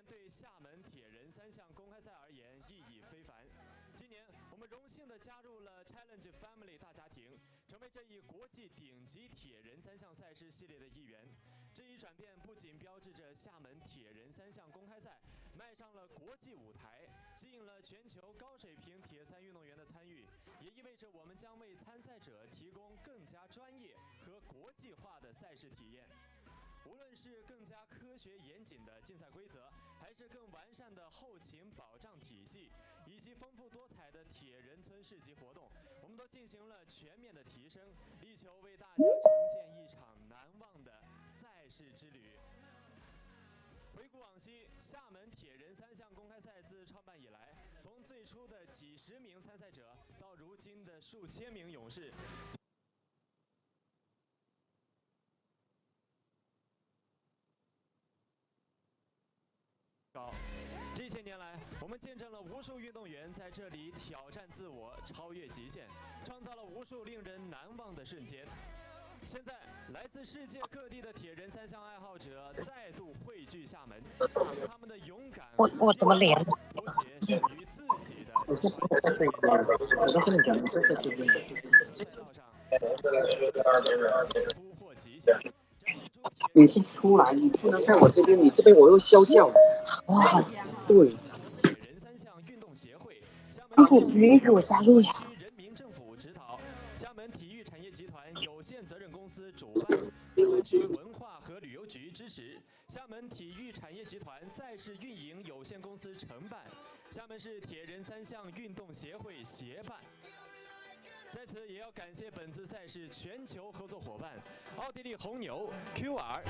对厦门铁人三项公开赛而言意义非凡。今年，我们荣幸地加入了 Challenge Family 大家庭，成为这一国际顶级铁人三项赛事系列的一员。这一转变不仅标志着厦门铁人三项公开赛迈上了国际舞台，吸引了全球高水平铁三运动员的参与，也意味着我们将为参赛者提供更加专业和国际化的赛事体验。无论是更加科学严谨的竞赛规则，还是更完善的后勤保障体系，以及丰富多彩的铁人村市集活动，我们都进行了全面的提升，力求为大家呈现一场难忘的赛事之旅。回顾往昔，厦门铁人三项公开赛自创办以来，从最初的几十名参赛者，到如今的数千名勇士。这些年来，我们见证了无数运动员在这里挑战自我、超越极限，创造了无数令人难忘的瞬间。现在，来自世界各地的铁人三项爱好者再度汇聚厦门，用他们的勇敢我怎么连？谱写属于自己的传奇。赛道上突破极限。你是出来，你不能在我这边，你这边我又啸叫。哇，对。铁人三项运动协会，帮助允许我加入呀。人民政府指导，厦门体育产业集团有限责任公司主办，厦门区文化和旅游局支持，厦门体育产业集团赛事运营有限公司承办，厦门市铁人三项运动协会协办。在此也要感谢本次赛事全球合作伙伴奥地利红牛 QR，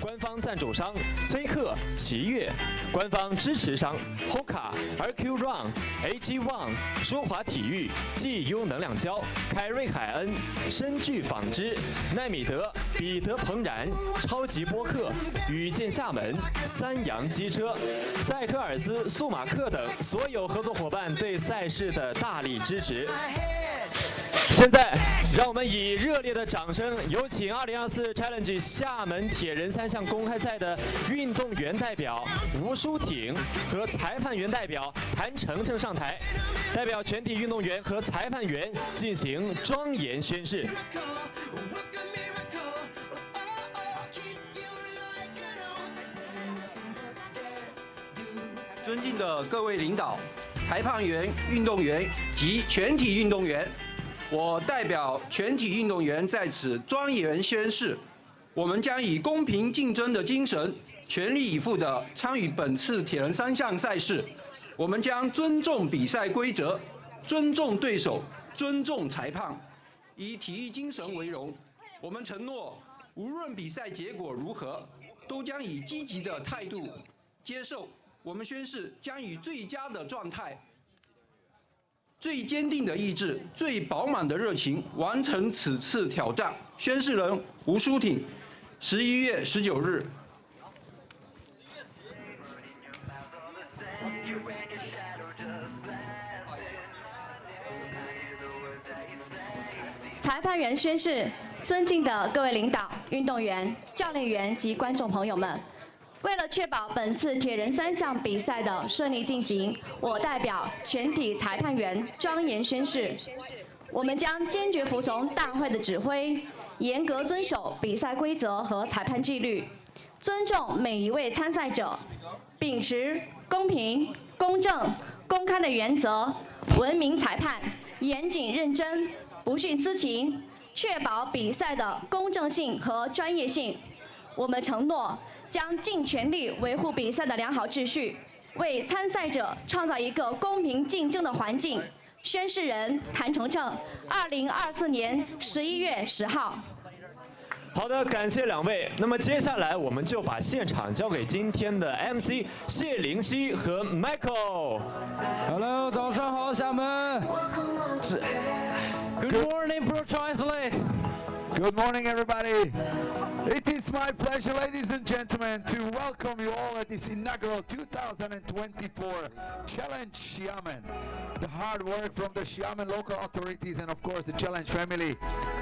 官方赞助商崔克、奇越，官方支持商 Hoka、RQ Run、AG1、舒华体育、GU 能量胶、凯瑞海恩、深聚纺织、奈米德、彼得鹏然、超级播客、遇见厦门、三洋机车、赛科尔斯、速马克等所有合作伙伴对赛事的大力支持。现在，让我们以热烈的掌声，有请2024 Challenge 厦门铁人三项公开赛的运动员代表吴淑挺和裁判员代表谭程程上台，代表全体运动员和裁判员进行庄严宣誓。尊敬的各位领导、裁判员、运动员及全体运动员。我代表全体运动员在此庄严宣誓，我们将以公平竞争的精神，全力以赴地参与本次铁人三项赛事。我们将尊重比赛规则，尊重对手，尊重裁判，以体育精神为荣。我们承诺，无论比赛结果如何，都将以积极的态度接受。我们宣誓将以最佳的状态。最坚定的意志，最饱满的热情，完成此次挑战。宣誓人吴淑挺，11月19日。裁判员宣誓：尊敬的各位领导、运动员、教练员及观众朋友们。为了确保本次铁人三项比赛的顺利进行，我代表全体裁判员庄严宣誓：我们将坚决服从大会的指挥，严格遵守比赛规则和裁判纪律，尊重每一位参赛者，秉持公平、公正、公开的原则，文明裁判，严谨认真，不徇私情，确保比赛的公正性和专业性。我们承诺将尽全力维护比赛的良好秩序，为参赛者创造一个公平竞争的环境。宣誓人谭程程，2024年11月10号。好的，感谢两位。那么接下来我们就把现场交给今天的 MC 谢灵溪和 Michael。Hello， 早上好，厦门。Good morning, Pro Triathlete. Good morning, everybody. It is my pleasure, ladies and gentlemen, to welcome you all at this inaugural 2024 Challenge Xiamen. The hard work from the Xiamen local authorities and, of course, the Challenge family.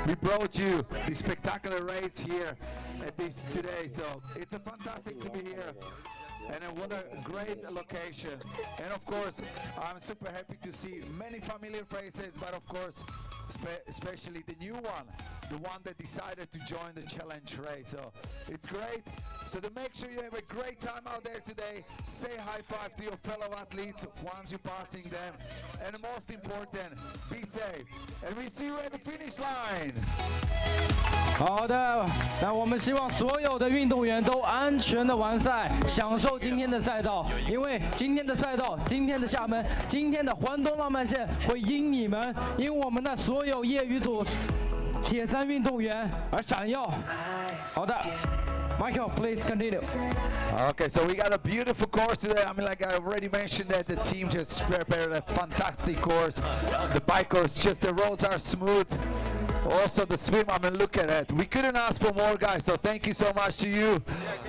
We brought you this spectacular race here at this today, so it's a fantastic to be here. And what a great location. And of course, I'm super happy to see many familiar faces, but of course, especially the new one, the one that decided to join the challenge race. So it's great. So to make sure you have a great time out there today, say high five to your fellow athletes once you're passing them. And most important, be safe. And we see you at the finish line. 好的，那我们希望所有的运动员都安全的完赛，享受今天的赛道。因为今天的赛道、今天的厦门、今天的环东浪漫线会因你们、因我们的所有业余组铁三运动员而闪耀。好的。 Michael, please continue. Okay, so we got a beautiful course today. I mean, like I already mentioned that the team just prepared a fantastic course. The bike course, just the roads are smooth. Also the swim, I mean, look at that. We couldn't ask for more, guys, so thank you so much to you.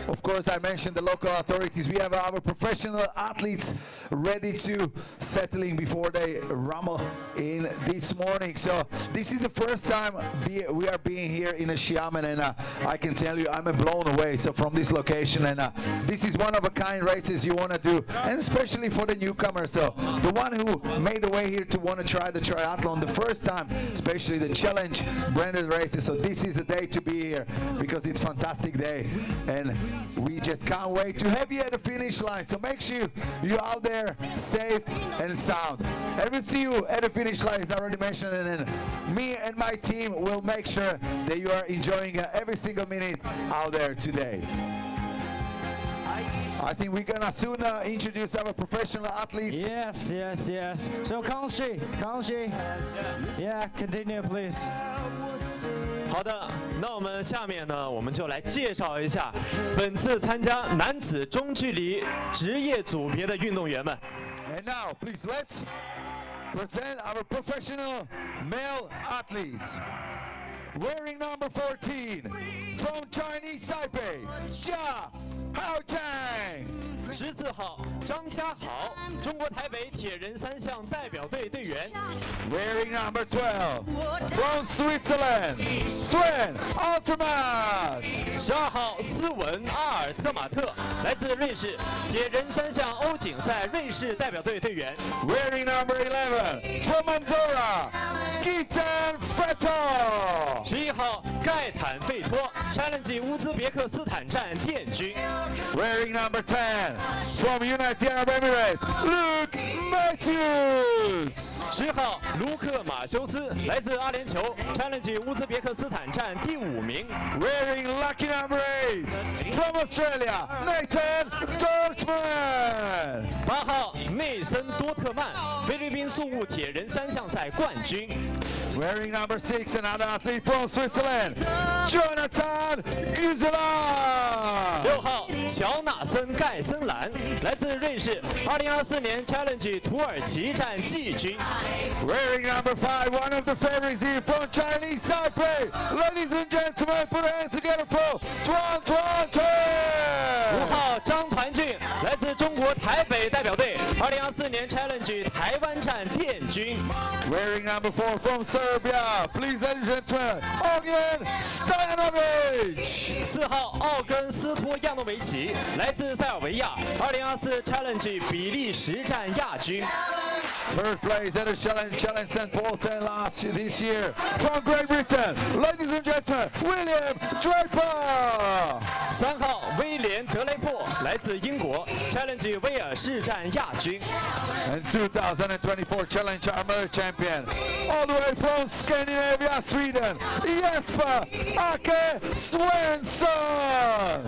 Of course, I mentioned the local authorities. We have our professional athletes ready to settling before they rumble in this morning. So this is the first time we are being here in a Xiamen, and I can tell you I'm blown away. So from this location, and this is one of a kind races you want to do, and especially for the newcomers. So the one who made the way here to want to try the triathlon the first time, especially the challenge branded races. So this is a day to be here because it's a fantastic day, and we just can't wait to have you at the finish line. So make sure you're out there safe and sound, and we'll see you at the finish line, as I already mentioned, and then me and my team will make sure that you are enjoying every single minute out there today. I think we're gonna soon introduce our professional athletes. Yes, yes, yes. So Kangxi, yeah, continue please. 好的，那我们下面呢，我们就来介绍一下本次参加男子中距离职业组别的运动员们。And now, please let's present our professional male athletes. Wearing number 14 from Chinese Taipei, Jia Haotang. 14号张家豪，中国台北铁人三项代表队队员。Wearing number 12 from Switzerland, Sven Altermatt. 12号斯文阿尔特马特，来自瑞士，铁人三项欧锦赛瑞士代表队队员。Wearing number 11 from Andorra, Gitan Feto. 11号盖坦费托，Challenge 乌兹别克斯坦站殿军。Wearing number 10 from United Arab Emirates, Luke Matthews. 10号卢克马修斯，来自阿联酋，Challenge 乌兹别克斯坦站第5名。Wearing lucky number 8 from Australia, Nathan Dortmund. 8号内森多特曼，菲律宾速务铁人三项赛冠军。Wearing number 6, another athlete from Switzerland, Jonathan Guzela. 6号乔纳森盖森兰，来自瑞士，2024年 Challenge 土耳其站季军。Wearing number 5, one of the favorites here from Chinese Taipei. Ladies and gentlemen, put your hands together for Tuan Tuan Chen. 5号张团俊，来自中国台北代表队，2024年 Challenge 台湾站殿军。Wearing number 4 from Serbia, please, ladies and gentlemen, Ognjen Stojanovic. 4号奥根斯托亚诺维奇，来自塞尔维亚，2024 Challenge 比利时站亚军。Third place at the Challenge St. Paulton this year from Great Britain, ladies and gentlemen, William Draper. 3号威廉德雷珀，来自英国，Challenge 威尔士站亚军。And 2024 Challenge Armor Champion, all the way from Scandinavia, Sweden, Jesper Ake Svensson.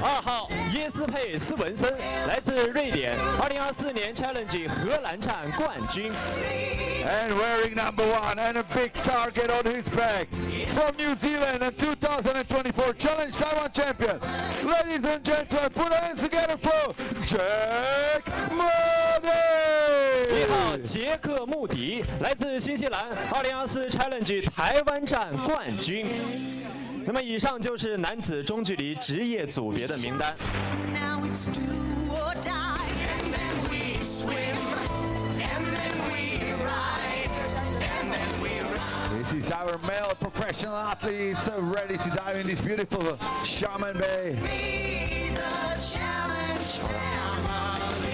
2号耶斯佩斯文森，来自瑞典，2024年 Challenge 荷兰站冠军。And wearing number 1 and a big target on his back from New Zealand and 2024 Challenge Taiwan Champion. Ladies and gentlemen, put hands together for Jack Moody. 1号杰克穆迪，来自新西兰，2024 Challenge 台湾站冠军。那么以上就是男子中距离职业组别的名单。This is our male professional athletes ready to dive in this beautiful Xiamen Bay.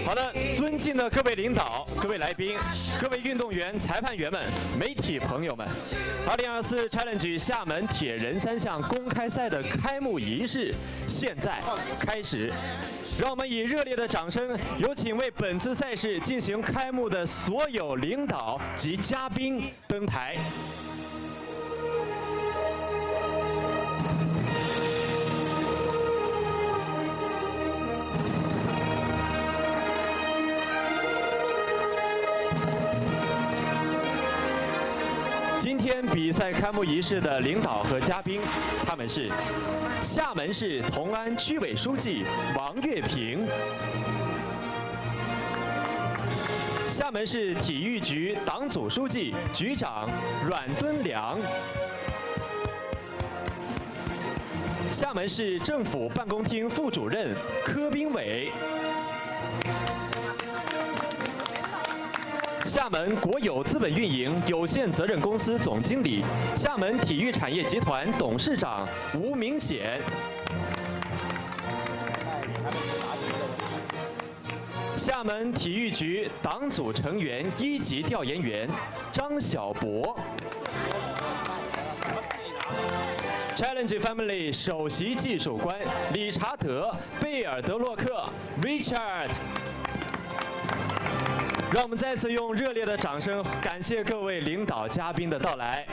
好的，尊敬的各位领导、各位来宾、各位运动员、裁判员们、媒体朋友们，2024 Challenge 厦门铁人三项公开赛的开幕仪式现在开始。让我们以热烈的掌声，有请为本次赛事进行开幕的所有领导及嘉宾登台。今天比赛开幕仪式的领导和嘉宾，他们是厦门市同安区委书记王月平，厦门市体育局党组书记、局长阮敦良，厦门市政府办公厅副主任柯斌伟。厦门国有资本运营有限责任公司总经理、厦门体育产业集团董事长吴明显，厦门体育局党组成员1级调研员张小博，Challenge Family 首席技术官理查德·贝尔德洛克 Richard。让我们再次用热烈的掌声感谢各位领导嘉宾的到来。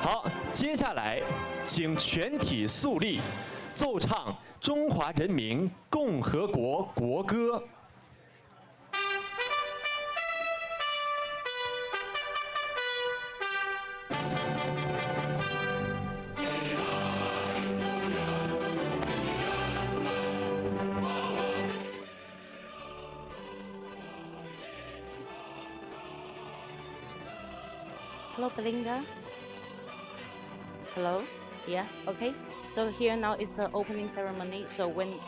好，接下来请全体肃立，奏唱中华人民共和国国歌。Hello, Belinda. Hello. Yeah. Okay. So here now is the opening ceremony. So when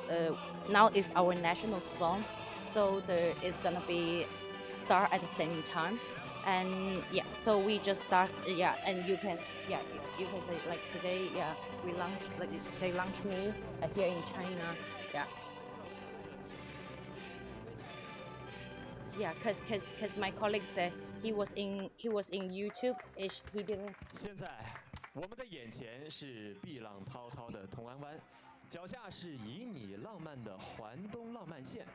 now is our national song. So there is gonna be start at the same time, and yeah. So we just start. Yeah, and you can say like today. Yeah, we launch like say launch me here in China. Yeah. Yeah, cause my colleague said he was in YouTube. He didn't. 现在我们的眼前是碧浪滔滔的同安湾，脚下是旖旎浪漫的环东浪漫线。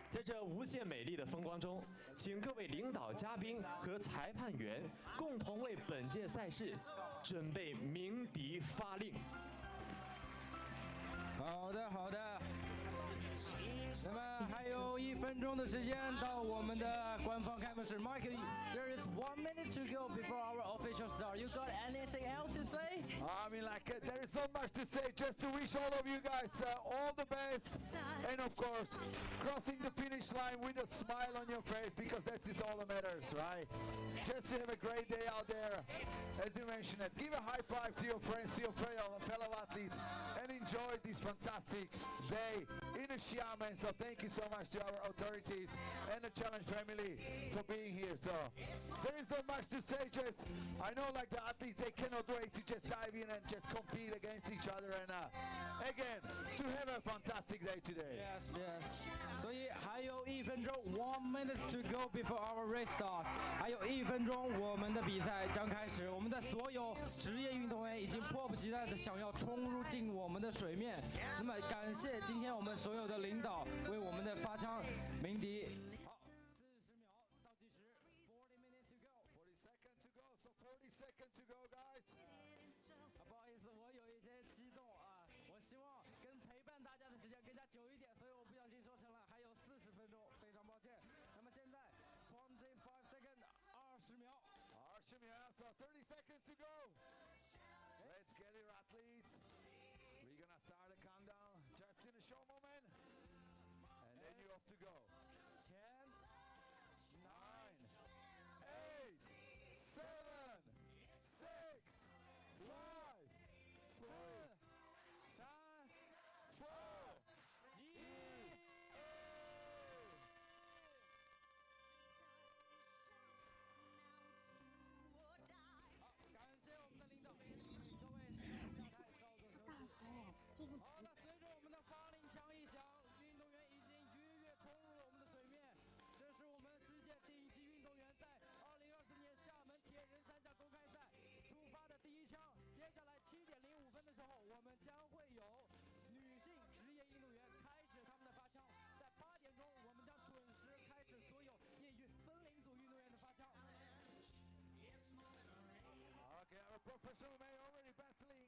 在这无限美丽的风光中，请各位领导嘉宾和裁判员共同为本届赛事准备鸣笛发令。好的，好的。那么还有1分钟的时间到我们的官方开幕式。Mark, there is 1 minute to go before our official start. You got anything else to say? I mean, like, there is not much to say. Just to wish all of you guys all the best. And of course, crossing the finish line with a smile on your face, because that is all that matters, right? Just to have a great day out there. As you mentioned it, give a high five to your friends, to your fellow athletes, and enjoy this fantastic day in Xiamen. So thank you so much to our authorities and the Challenge family for being here. So there is not much to say. Just I know, like, the athletes, they cannot wait to just dive in and just compete against each other, and again to have a fantastic day today. Yes, yes. 所以还有1分钟，1 minute to go before our race start。还有1分钟，我们的比赛将开始。我们的所有职业运动员已经迫不及待的想要冲入进我们的水面。那么感谢今天我们所有的领导为我们的发枪鸣笛。好，40秒倒计时，40 minutes to go。40 seconds to go, guys. 不好意思，我有一些激动啊，我希望跟陪伴大家的时间更加久一点，所以我不小心说成了还有40分钟，非常抱歉。那么现在25 seconds， 20秒。20秒 so 30 seconds to go. Let's get it, athletes. We're gonna start the countdown just in a short moment, and then you have to go. 10, 9, 8, 7, 6, 5, 4, 3, 4, 1。好，感谢 professional men already battling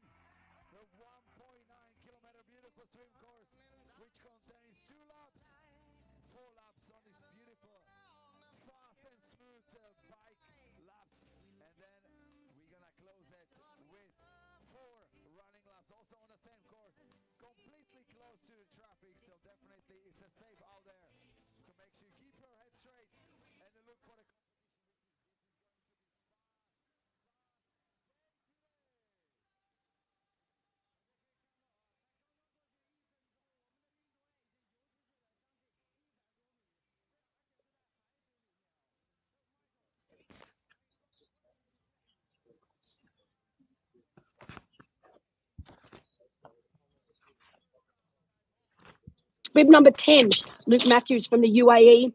the 1.9-kilometer beautiful swim course, which contains 2 laps, 4 laps on this beautiful, fast and smooth bike laps, and then we're gonna close it with 4 running laps, also on the same course, completely close to the traffic, so definitely it's a safe out there. So make sure you keep your head straight and look for the competition, Bib number 10, Luke Matthews from the UAE.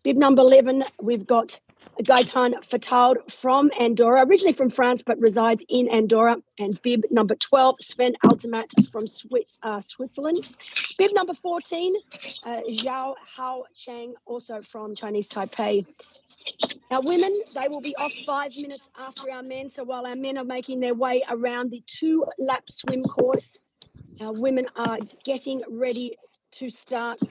Bib number 11, we've got Gaetan Fataud from Andorra, originally from France, but resides in Andorra. And bib number 12, Sven Altemat from Switzerland. Bib number 14, Zhao Hao Chang, also from Chinese Taipei. Our women, they will be off 5 minutes after our men. So while our men are making their way around the 2-lap swim course, our women are getting ready to start.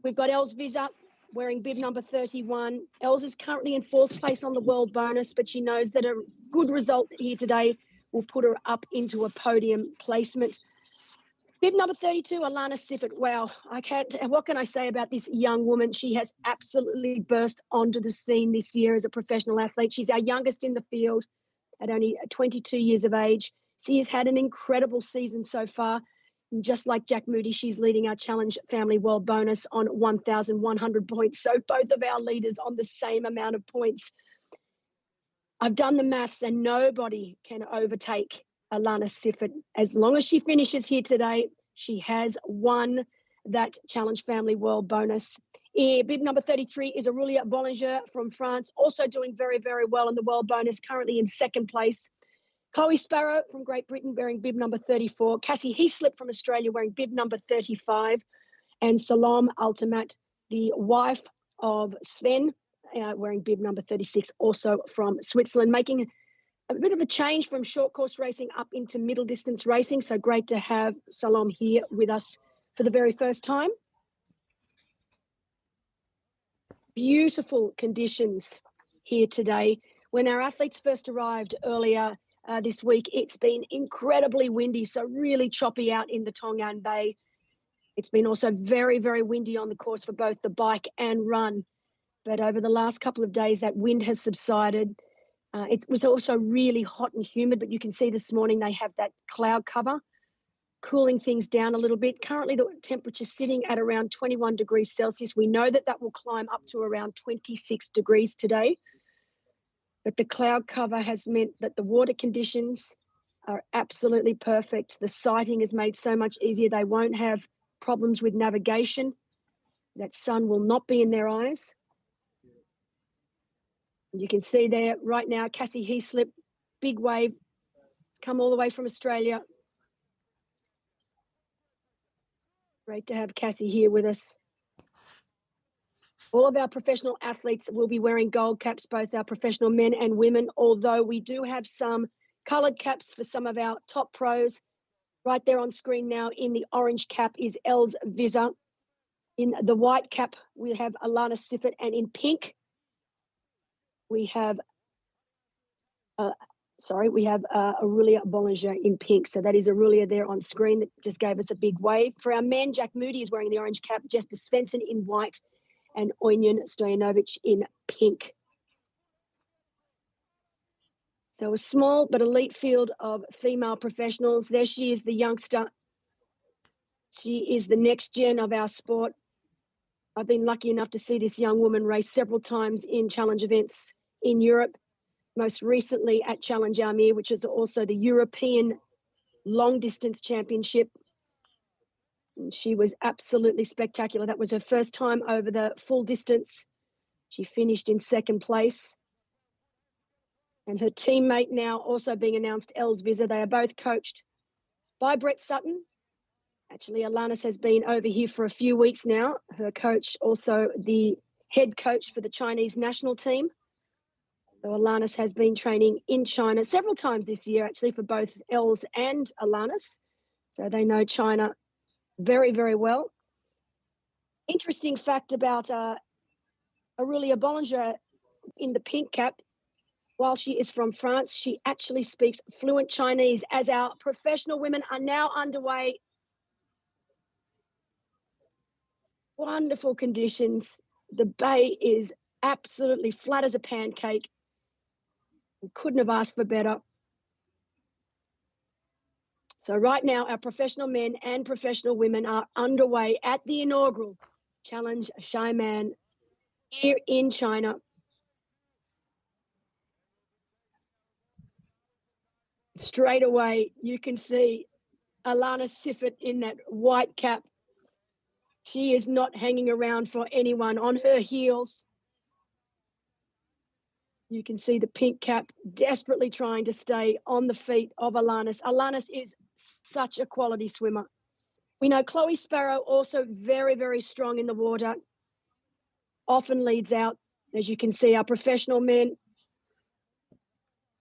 We've got Els Visa wearing bib number 31. Els is currently in 4th place on the world bonus, but she knows that a good result here today will put her up into a podium placement. Bib number 32, Alana Siffert. Wow, what can I say about this young woman? She has absolutely burst onto the scene this year as a professional athlete. She's our youngest in the field at only 22 years of age. She has had an incredible season so far. Just like Jack Moody, she's leading our Challenge Family World Bonus on 1,100 points. So both of our leaders on the same amount of points. I've done the maths and nobody can overtake Alana Siffert. As long as she finishes here today, she has won that Challenge Family World Bonus. Bib number 33 is Aurelia Bollinger from France, also doing very, very well in the World Bonus, currently in 2nd place. Chloe Sparrow from Great Britain wearing bib number 34. Cassie Heaslip from Australia wearing bib number 35. And Salom Altemat, the wife of Sven, wearing bib number 36, also from Switzerland, making a bit of a change from short course racing up into middle distance racing. So great to have Salom here with us for the very first time. Beautiful conditions here today. When our athletes first arrived earlier this week, it's been incredibly windy, so really choppy out in the Tongan Bay. It's been also very, very windy on the course for both the bike and run. But over the last couple of days, that wind has subsided. It was also really hot and humid, but you can see this morning they have that cloud cover, cooling things down a little bit. Currently, the temperature is sitting at around 21 degrees Celsius. We know that that will climb up to around 26 degrees today. But the cloud cover has meant that the water conditions are absolutely perfect. The sighting is made so much easier. They won't have problems with navigation. That sun will not be in their eyes. You can see there right now, Cassie Heaslip, big wave, come all the way from Australia. Great to have Cassie here with us. All of our professional athletes will be wearing gold caps, both our professional men and women, although we do have some coloured caps for some of our top pros. Right there on screen now in the orange cap is Els Visa. In the white cap, we have Alana Siffert, and in pink, we have Aurelia Bollinger in pink. So that is Aurelia there on screen that just gave us a big wave. For our men, Jack Moody is wearing the orange cap, Jesper Svensson in white, and Ojnjen Stojanovic in pink. So a small but elite field of female professionals. There she is, the youngster. She is the next gen of our sport. I've been lucky enough to see this young woman race several times in challenge events in Europe, most recently at Challenge Almere, which is also the European long distance championship. And she was absolutely spectacular. That was her first time over the full distance. She finished in 2nd place. And her teammate now also being announced, Els Visa. They are both coached by Brett Sutton. Actually, Alanis has been over here for a few weeks now. Her coach, also the head coach for the Chinese national team. So Alanis has been training in China several times this year, actually, for both Els and Alanis. So they know China very, very well. Interesting fact about Aurelia Bollinger in the pink cap. While she is from France, she actually speaks fluent Chinese, as our professional women are now underway. Wonderful conditions. The bay is absolutely flat as a pancake. We couldn't have asked for better. So right now, our professional men and professional women are underway at the inaugural Challenge Xiamen here in China. Straight away, you can see Alana Siffert in that white cap. She is not hanging around for anyone. On her heels, you can see the pink cap desperately trying to stay on the feet of Alanis. Alanis is such a quality swimmer. We know Chloe Sparrow also very, very strong in the water. Often leads out, as you can see, our professional men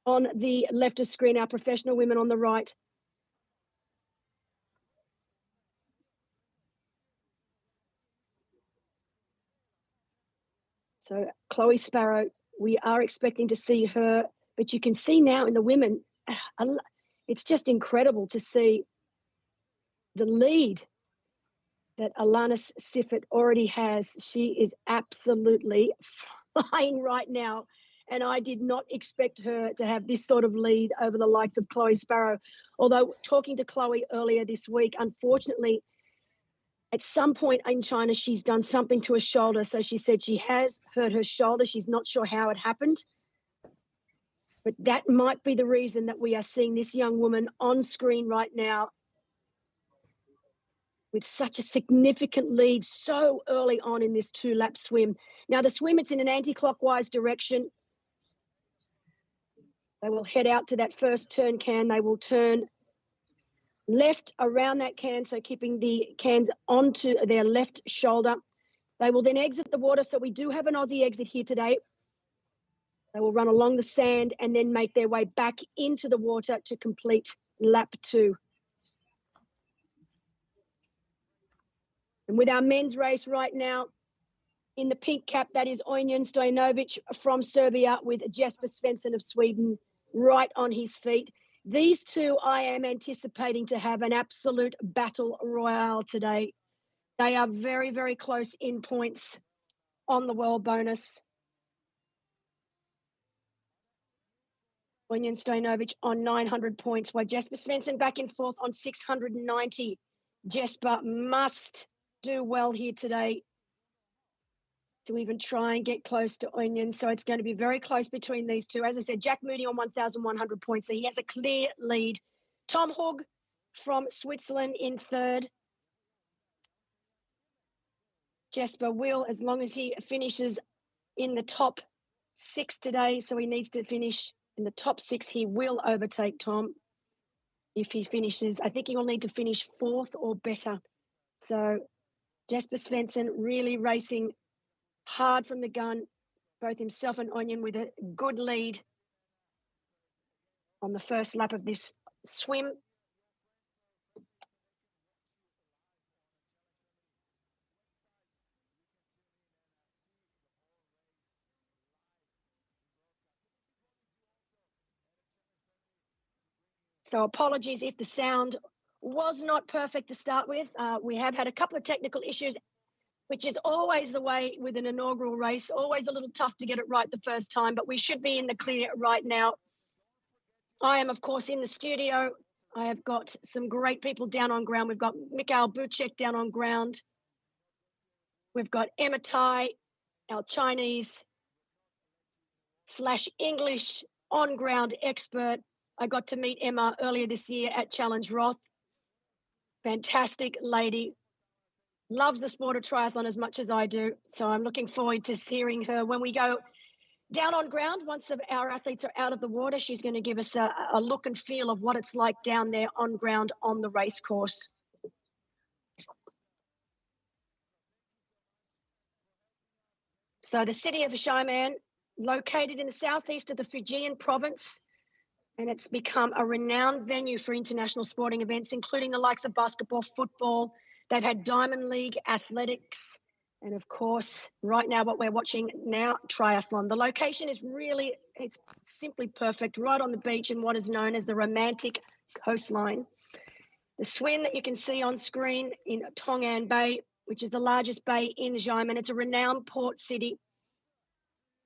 on the left of screen, our professional women on the right. So Chloe Sparrow, we are expecting to see her, but you can see now in the women, it's just incredible to see the lead that Alanis Siffert already has. She is absolutely flying right now. And I did not expect her to have this sort of lead over the likes of Chloe Sparrow. Although talking to Chloe earlier this week, unfortunately, at some point in China, she's done something to her shoulder. So she said she has hurt her shoulder. She's not sure how it happened. But that might be the reason that we are seeing this young woman on screen right now with such a significant lead so early on in this 2-lap swim. Now, the swim, it's in an anti-clockwise direction. They will head out to that first turn can. They will turn left around that can, so keeping the cans onto their left shoulder. They will then exit the water. So we do have an Aussie exit here today. They will run along the sand and then make their way back into the water to complete lap 2. And with our men's race right now, in the pink cap, that is Ojnjen Stojanovic from Serbia with Jesper Svensson of Sweden right on his feet. These two I am anticipating to have an absolute battle royale today. They are very, very close in points on the world bonus. Ojnjen Stojanovic on 900 points, while Jesper Svensson back and forth on 690. Jesper must do well here today to even try and get close to Ojnjen. So it's going to be very close between these two. As I said, Jack Moody on 1,100 points, so he has a clear lead. Tom Hug from Switzerland in third. Jesper will, as long as he finishes in the top 6 today, so he needs to finish in the top 6, he will overtake Tom. If he finishes, I think he will need to finish 4th or better. So Jesper Svensson really racing hard from the gun, both himself and Ojnjen with a good lead on the first lap of this swim. So apologies if the sound was not perfect to start with. We have had a couple of technical issues, which is always the way with an inaugural race, always a little tough to get it right the first time, but we should be in the clear right now. I am, of course, in the studio. I have got some great people down on ground. We've got Mikhail Buchek down on ground. We've got Emma Tai, our Chinese/English on-ground expert. I got to meet Emma earlier this year at Challenge Roth. Fantastic lady. Loves the sport of triathlon as much as I do. So I'm looking forward to hearing her when we go down on ground. Once our athletes are out of the water, she's going to give us a look and feel of what it's like down there on ground on the race course. So the city of Xiamen, located in the southeast of the Fujian province, and it's become a renowned venue for international sporting events, including the likes of basketball, football. They've had Diamond League, athletics, and of course, right now, what we're watching now, triathlon. The location is really, it's simply perfect, right on the beach in what is known as the romantic coastline. The swim that you can see on screen in Tong'an Bay, which is the largest bay in Xiamen. It's a renowned port city.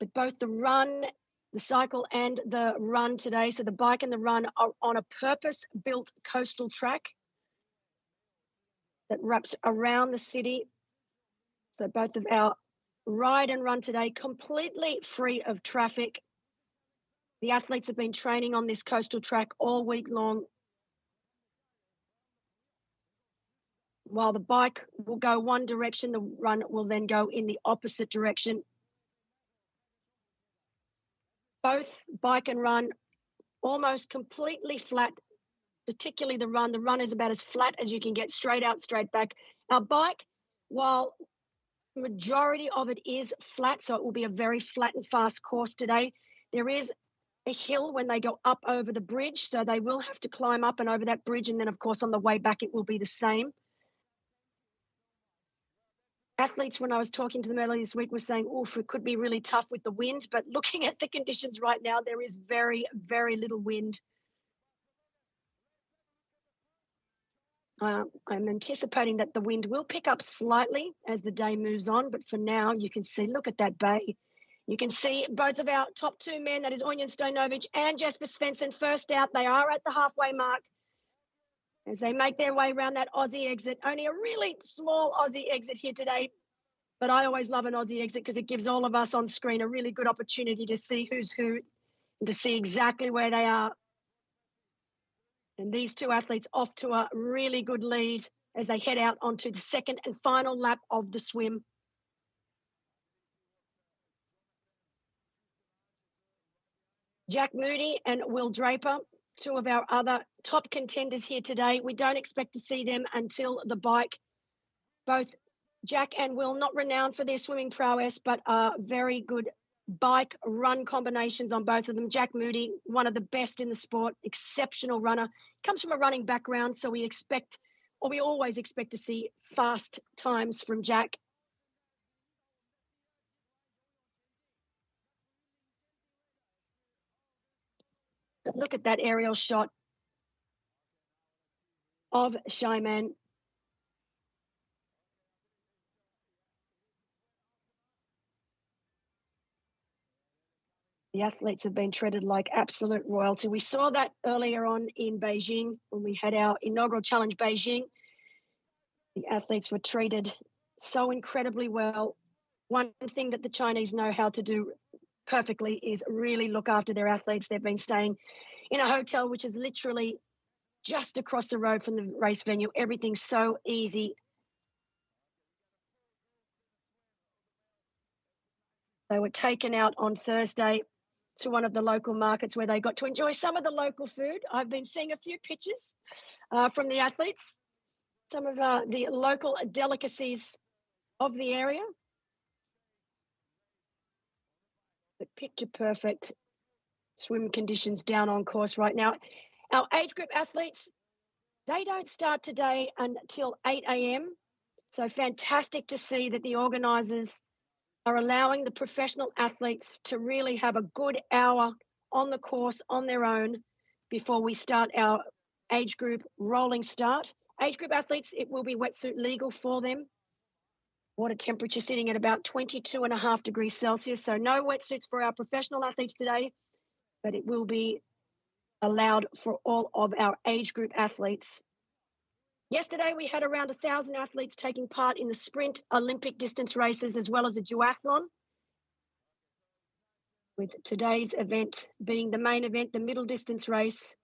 But both the run, the cycle and the run today, so the bike and the run are on a purpose-built coastal track that wraps around the city. So both of our ride and run today completely free of traffic. The athletes have been training on this coastal track all week long. While the bike will go one direction, the run will then go in the opposite direction. Both bike and run almost completely flat, particularly the run. The run is about as flat as you can get, straight out, straight back. Our bike, while majority of it is flat, so it will be a very flat and fast course today, there is a hill when they go up over the bridge, so they will have to climb up and over that bridge, and then of course on the way back it will be the same. Athletes, when I was talking to them earlier this week, were saying, oof, it could be really tough with the wind, but looking at the conditions right now, there is very, very little wind. I'm anticipating that the wind will pick up slightly as the day moves on, but for now, you can see, look at that bay. You can see both of our top two men, that is Onion Stojnovic and Jesper Svensson, first out. They are at the halfway mark as they make their way around that Aussie exit. Only a really small Aussie exit here today, but I always love an Aussie exit because it gives all of us on screen a really good opportunity to see who's who and to see exactly where they are. And these two athletes off to a really good lead as they head out onto the second and final lap of the swim. Jack Moody and Will Draper, two of our other top contenders here today. We don't expect to see them until the bike. Both Jack and Will, not renowned for their swimming prowess, but are very good bike run combinations on both of them. Jack Moody, one of the best in the sport, exceptional runner, comes from a running background, so we always expect to see fast times from Jack. But look at that aerial shot of Xiamen. The athletes have been treated like absolute royalty. We saw that earlier on in Beijing when we had our inaugural challenge Beijing. The athletes were treated so incredibly well. One thing that the Chinese know how to do perfectly is really look after their athletes. They've been staying in a hotel which is literally just across the road from the race venue. Everything's so easy. They were taken out on Thursday to one of the local markets where they got to enjoy some of the local food. I've been seeing a few pictures from the athletes, some of the local delicacies of the area. The picture perfect swim conditions down on course right now. Our age group athletes, they don't start today until 8 a.m. So fantastic to see that the organisers are allowing the professional athletes to really have a good hour on the course on their own before we start our age group rolling start. Age group athletes, it will be wetsuit legal for them. Water temperature sitting at about 22.5 degrees Celsius. So no wetsuits for our professional athletes today, but it will be allowed for all of our age group athletes. Yesterday, we had around 1,000 athletes taking part in the sprint Olympic distance races as well as a duathlon, with today's event being the main event, the middle distance race.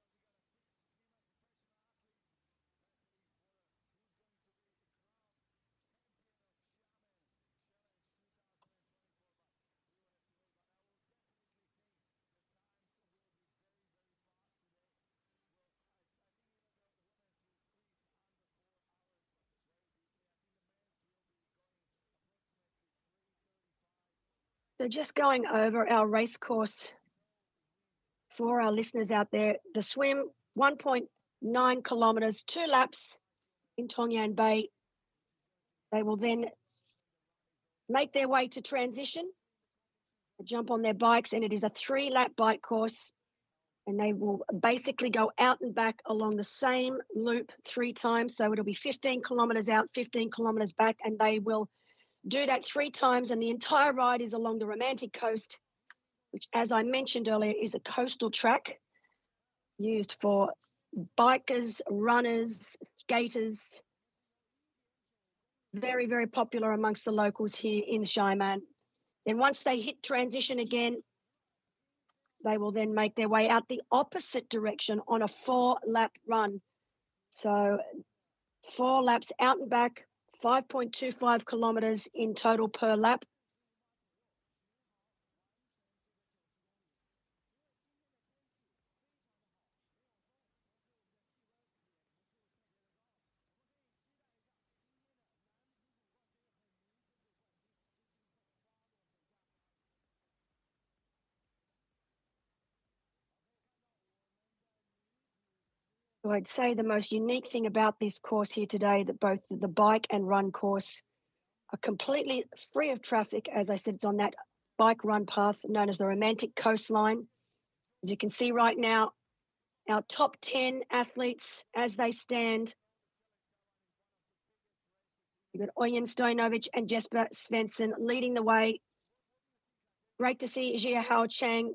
So just going over our race course for our listeners out there, the swim 1.9 kilometers, 2 laps in Tongyan Bay. They will then make their way to transition, jump on their bikes, and it is a 3-lap bike course. And they will basically go out and back along the same loop 3 times. So it'll be 15 kilometers out, 15 kilometers back, and they will do that 3 times. And the entire ride is along the romantic coast, which, as I mentioned earlier, is a coastal track used for bikers, runners, skaters. Very, very popular amongst the locals here in Xiamen. Then once they hit transition again, they will then make their way out the opposite direction on a 4-lap run. So 4 laps out and back, 5.25 kilometers in total per lap. So I'd say the most unique thing about this course here today, that both the bike and run course are completely free of traffic. As I said, it's on that bike run path known as the romantic coastline. As you can see right now, our top 10 athletes as they stand. You've got Oyen Stojnovic and Jesper Svensson leading the way. Great to see Jia Hao Chang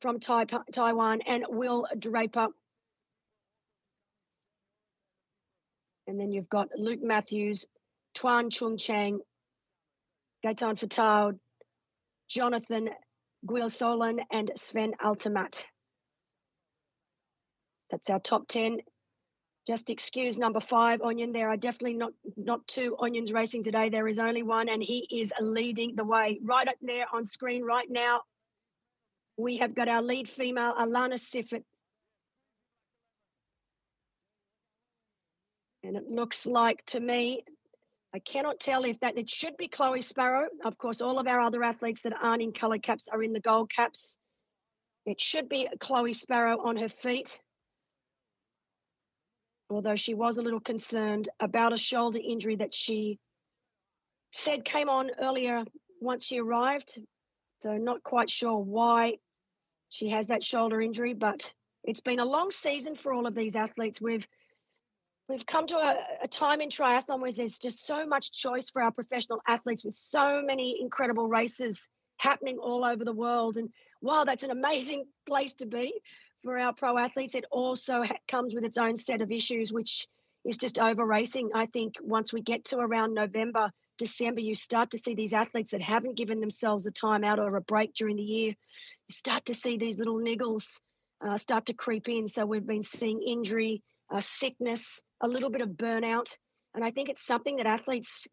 from Taiwan and Will Draper. And then you've got Luke Matthews, Tuan Chung Chang, Gaetan Fatau, Jonathan Guilsolan, and Sven Altamat. That's our top 10. Just excuse number 5, Onion. There are definitely not 2 Onions racing today. There is only one, and he is leading the way. Right up there on screen right now, we have got our lead female, Alana Siffert. And it looks like, to me, I cannot tell if that, it should be Chloe Sparrow. Of course, all of our other athletes that aren't in coloured caps are in the gold caps. It should be Chloe Sparrow on her feet. Although she was a little concerned about a shoulder injury that she said came on earlier once she arrived. So not quite sure why she has that shoulder injury, but it's been a long season for all of these athletes. We've come to a time in triathlon where there's just so much choice for our professional athletes, with so many incredible races happening all over the world. And while that's an amazing place to be for our pro athletes, it also comes with its own set of issues, which is just over racing. I think once we get to around November, December, you start to see these athletes that haven't given themselves a time out or a break during the year, you start to see these little niggles start to creep in. So we've been seeing injury, sickness, a little bit of burnout. And I think it's something that athletes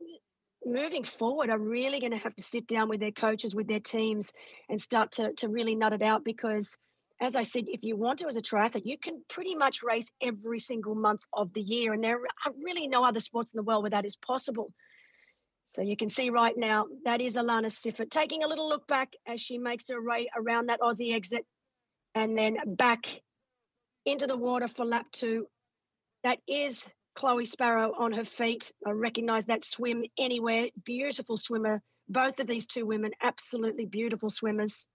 moving forward are really going to have to sit down with their coaches, with their teams, and start to really nut it out. Because, as I said, if you want to as a triathlete, you can pretty much race every single month of the year. And there are really no other sports in the world where that is possible. So you can see right now, that is Alana Siffert taking a little look back as she makes her way around that Aussie exit and then back into the water for lap 2. That is Chloe Sparrow on her feet. I recognise that swim anywhere. Beautiful swimmer. Both of these 2 women, absolutely beautiful swimmers.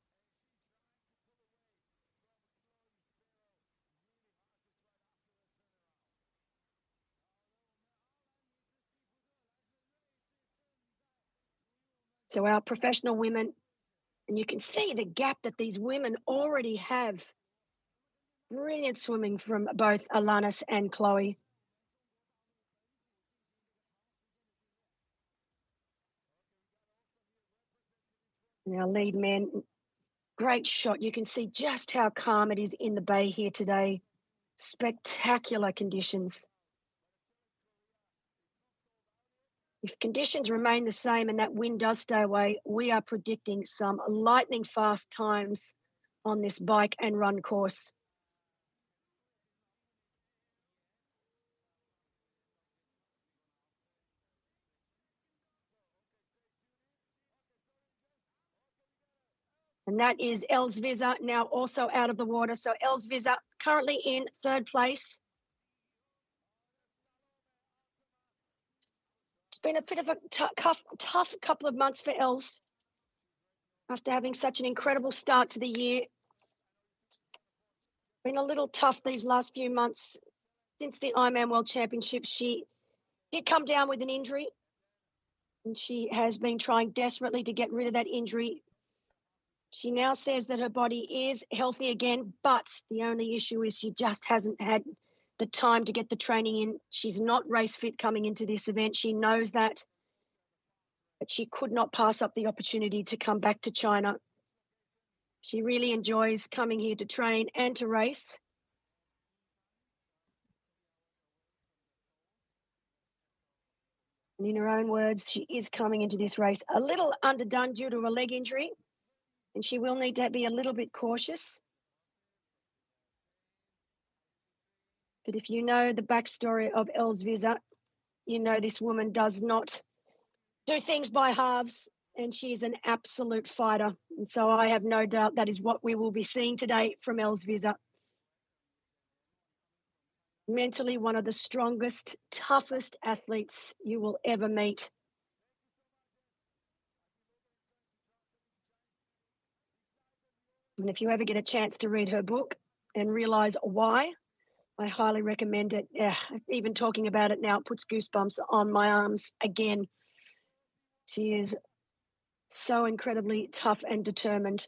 So our professional women, and you can see the gap that these women already have. Brilliant swimming from both Alanis and Chloe. Now lead men, great shot. You can see just how calm it is in the bay here today. Spectacular conditions. If conditions remain the same and that wind does stay away, we are predicting some lightning fast times on this bike and run course. And that is Elsviza now also out of the water. So Elsviza currently in third place. It's been a bit of a tough couple of months for Els after having such an incredible start to the year. Been a little tough these last few months since the Ironman World Championships. She did come down with an injury, and she has been trying desperately to get rid of that injury. She now says that her body is healthy again, but the only issue is she just hasn't had the time to get the training in. She's not race fit coming into this event. She knows that, but she could not pass up the opportunity to come back to China. She really enjoys coming here to train and to race. And in her own words, she is coming into this race a little underdone due to a leg injury, and she will need to be a little bit cautious. But if you know the backstory of Elsviza, you know this woman does not do things by halves, and she's an absolute fighter. And so I have no doubt that is what we will be seeing today from Elsviza. Mentally one of the strongest, toughest athletes you will ever meet. And if you ever get a chance to read her book and realize why, I highly recommend it. Yeah, even talking about it now, it puts goosebumps on my arms again. She is so incredibly tough and determined.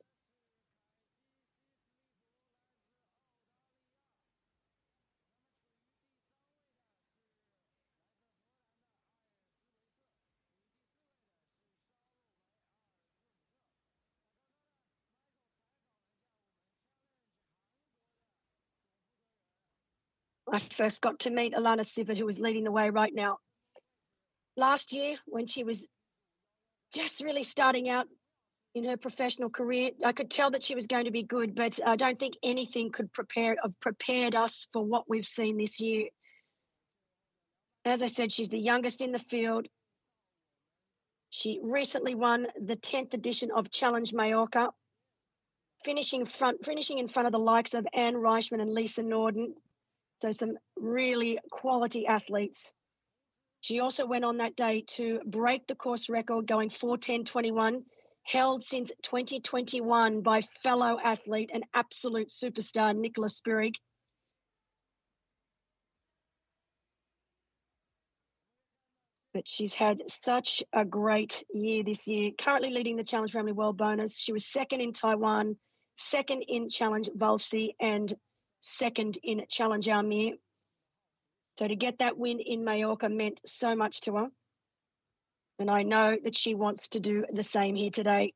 I first got to meet Alana Sivert, who is leading the way right now. Last year, when she was just really starting out in her professional career, I could tell that she was going to be good, but I don't think anything could have prepared us for what we've seen this year. As I said, she's the youngest in the field. She recently won the 10th edition of Challenge Mallorca, finishing in front of the likes of Anne Reichman and Lisa Norden. So some really quality athletes. She also went on that day to break the course record, going 4:10:21, held since 2021 by fellow athlete and absolute superstar Nicola Spirig. But she's had such a great year this year, currently leading the Challenge Family World Bonus. She was second in Taiwan, second in Challenge Valsy, and second in Challenge Almere. So to get that win in Mallorca meant so much to her. And I know that she wants to do the same here today.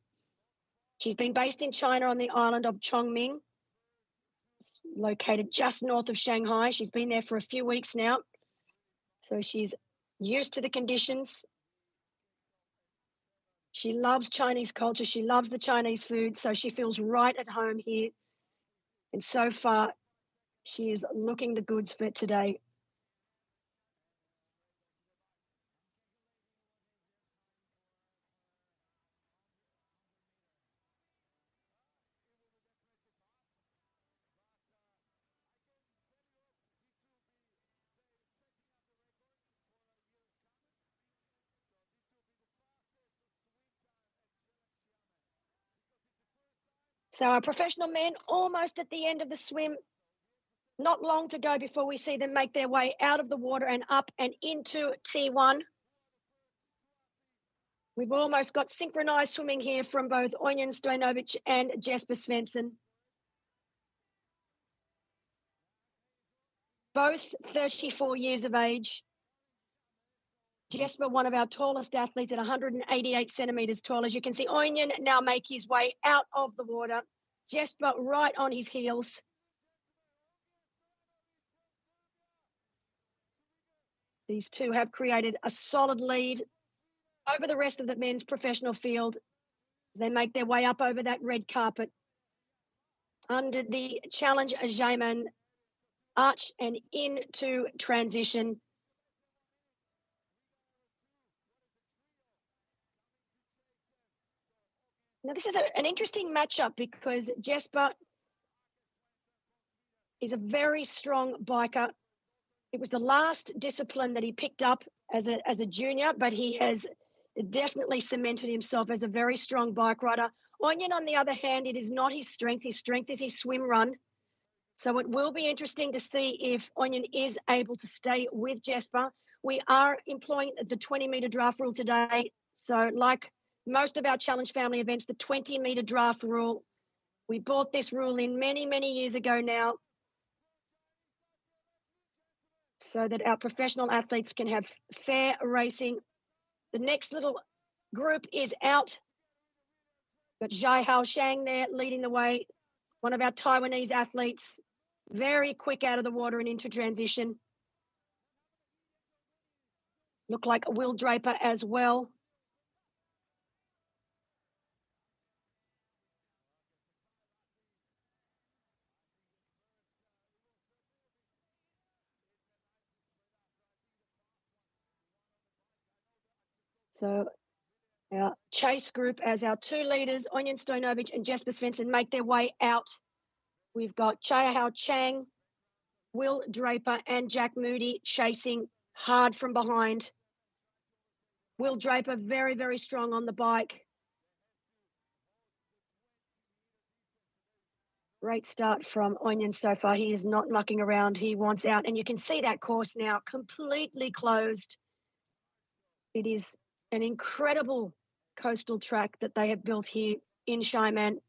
She's been based in China on the island of Chongming, located just north of Shanghai. She's been there for a few weeks now. So she's used to the conditions. She loves Chinese culture. She loves the Chinese food. So she feels right at home here. And so far, she is looking the goods for today. So our professional men almost at the end of the swim. Not long to go before we see them make their way out of the water and up and into T1. We've almost got synchronized swimming here from both Onion Stojanovic and Jesper Svensson. Both 34 years of age. Jesper, one of our tallest athletes at 188 centimeters tall. As you can see, Onion now make his way out of the water. Jesper right on his heels. These two have created a solid lead over the rest of the men's professional field as they make their way up over that red carpet under the Challenge Xiamen arch and into transition. Now, this is an interesting matchup because Jesper is a very strong biker. It was the last discipline that he picked up as a junior, but he has definitely cemented himself as a very strong bike rider. Onion, on the other hand, it is not his strength. His strength is his swim run. So it will be interesting to see if Onion is able to stay with Jesper. We are employing the 20-meter draft rule today. So like most of our challenge family events, the 20-meter draft rule, we brought this rule in many, many years ago now, so that our professional athletes can have fair racing. The next little group is out. Got Zhai Hao Shang there leading the way, one of our Taiwanese athletes, very quick out of the water and into transition. Look like Will Draper as well. So our chase group as our two leaders, Onion Stojnovic and Jesper Svensson, make their way out. We've got Chia Hao Chang, Will Draper and Jack Moody chasing hard from behind. Will Draper very, very strong on the bike. Great start from Onion so far. He is not mucking around. He wants out. And you can see that course now completely closed. It is an incredible coastal track that they have built here in Xiamen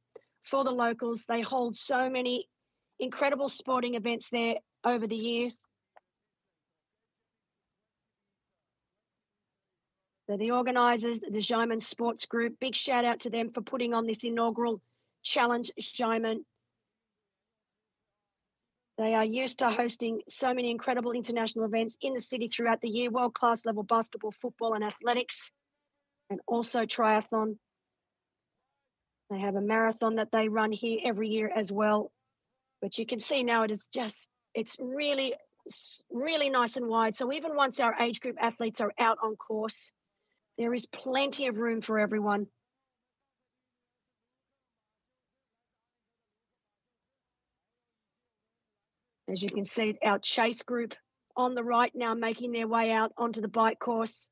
for the locals. They hold so many incredible sporting events there over the year. So the organisers, the Xiamen Sports Group, big shout out to them for putting on this inaugural Challenge Xiamen. They are used to hosting so many incredible international events in the city throughout the year, world-class level basketball, football and athletics, and also triathlon. They have a marathon that they run here every year as well. But you can see now it's really, really nice and wide. So even once our age group athletes are out on course, there is plenty of room for everyone. As you can see, our chase group on the right now making their way out onto the bike course.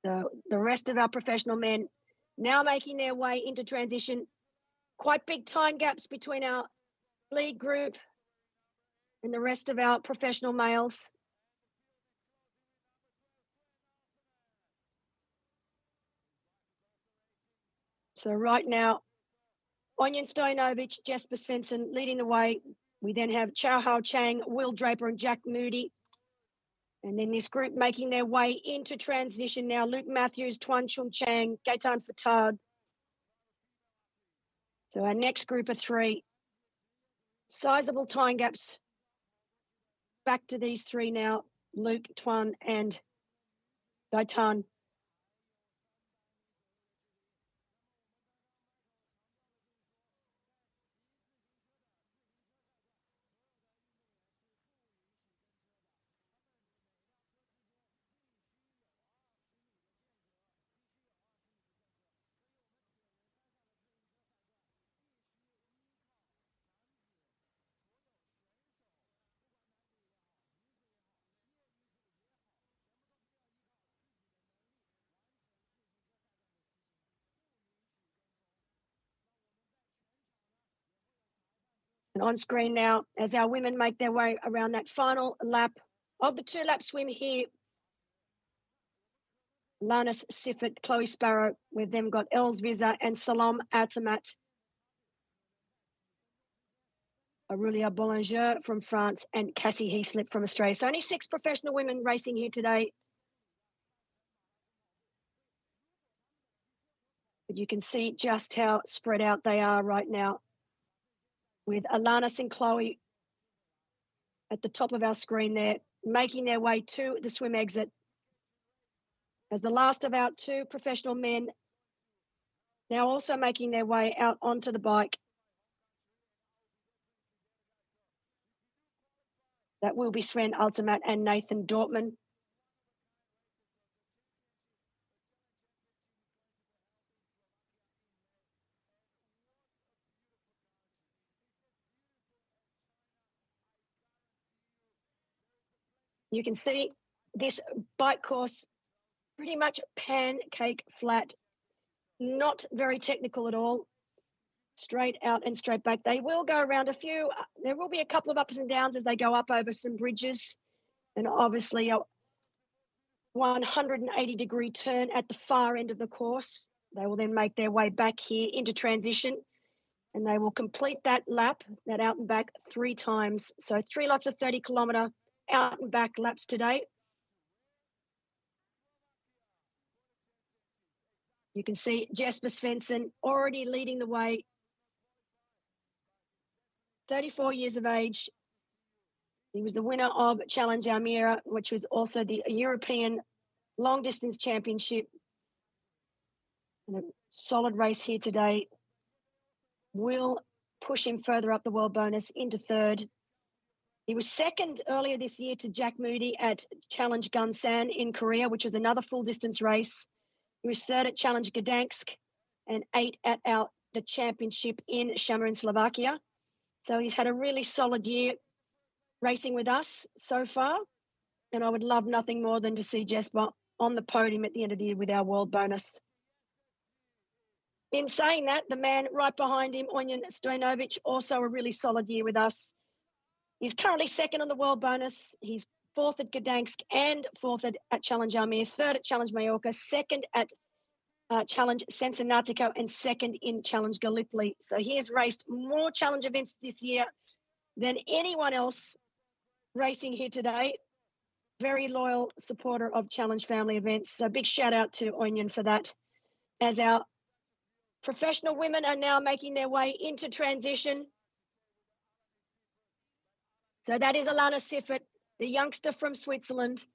So the rest of our professional men now making their way into transition. Quite big time gaps between our lead group and the rest of our professional males. So right now, Onion Stojnovic, Jesper Svensson leading the way. We then have Chao Hao Chang, Will Draper and Jack Moody. And then this group making their way into transition now. Luke Matthews, Tuan Chung Chang, Gaetan Fatad. So our next group of three. Sizable time gaps. Back to these three now. Luke, Tuan and Gaetan. And on screen now, as our women make their way around that final lap of the 2-lap swim here. Lannis Siffert, Chloe Sparrow. We've then got Els Viza and Salom Atamat. Aurelia Bollinger from France and Cassie Heaslip from Australia. So only 6 professional women racing here today. But you can see just how spread out they are right now. with Alanis and Chloe at the top of our screen there, making their way to the swim exit. As the last of our two professional men now also making their way out onto the bike. That will be Sven Altemat and Nathan Dortman. You can see this bike course pretty much pancake flat, not very technical at all. Straight out and straight back. They will go around a few. There will be a couple of ups and downs as they go up over some bridges, and obviously a 180-degree turn at the far end of the course. They will then make their way back here into transition, and they will complete that lap, that out and back 3 times. So 3 lots of 30-kilometre out and back laps today. You can see Jesper Svensson already leading the way. 34 years of age. He was the winner of Challenge Almere, which was also the European Long Distance Championship. And a solid race here today will push him further up the world bonus into 3rd. He was 2nd earlier this year to Jack Moody at Challenge Gunsan in Korea, which was another full distance race. He was 3rd at Challenge Gdansk and 8th at the championship in Xiamen, Slovakia. So he's had a really solid year racing with us so far. And I would love nothing more than to see Jesper on the podium at the end of the year with our world bonus. In saying that, the man right behind him, Onion Stojanovic, also a really solid year with us. He's currently 2nd on the world bonus. He's 4th at Gdansk and 4th at Challenge Almere, 3rd at Challenge Mallorca, 2nd at Challenge Cincinnatico, and 2nd in Challenge Gallipoli. So he has raced more challenge events this year than anyone else racing here today. Very loyal supporter of Challenge family events. So big shout out to Onion for that. As our professional women are now making their way into transition. So that is Alana Siffert, the youngster from Switzerland,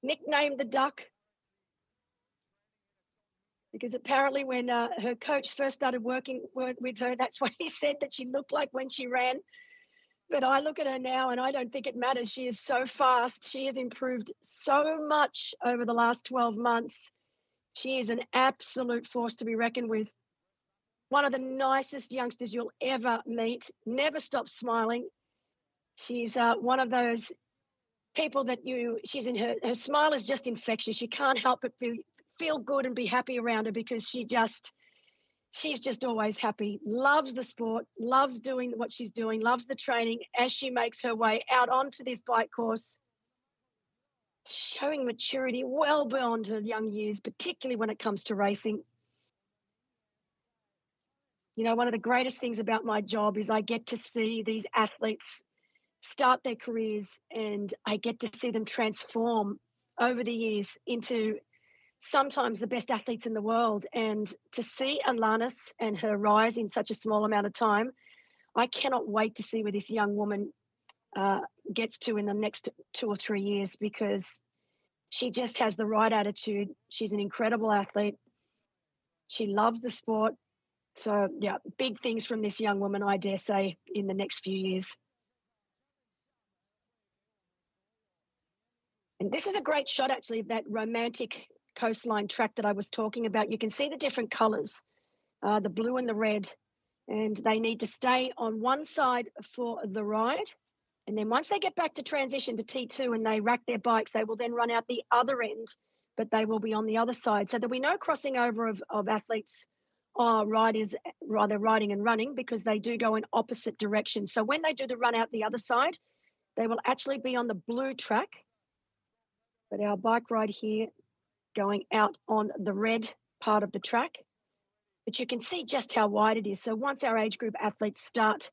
nicknamed the Duck, because apparently when her coach first started working with her, that's what he said that she looked like when she ran. But I look at her now and I don't think it matters. She is so fast. She has improved so much over the last 12 months. She is an absolute force to be reckoned with. One of the nicest youngsters you'll ever meet, never stops smiling. She's one of those people that she's in her smile is just infectious. You can't help but feel good and be happy around her because she's just always happy, loves the sport, loves doing what she's doing, loves the training as she makes her way out onto this bike course, showing maturity well beyond her young years, particularly when it comes to racing. You know, one of the greatest things about my job is I get to see these athletes start their careers and I get to see them transform over the years into sometimes the best athletes in the world. And to see Alanis and her rise in such a small amount of time, I cannot wait to see where this young woman gets to in the next 2 or 3 years, because she just has the right attitude. She's an incredible athlete. She loves the sport. So, yeah, big things from this young woman, I dare say, in the next few years. And this is a great shot, actually, of that romantic coastline track that I was talking about. You can see the different colours, the blue and the red, and they need to stay on one side for the ride. And then once they get back to transition to T2 and they rack their bikes, they will then run out the other end, but they will be on the other side. So there'll be no crossing over of athletes or riders, rather riding and running, because they do go in opposite directions. So when they do the run out the other side, they will actually be on the blue track. But our bike ride here going out on the red part of the track. But you can see just how wide it is. So once our age group athletes start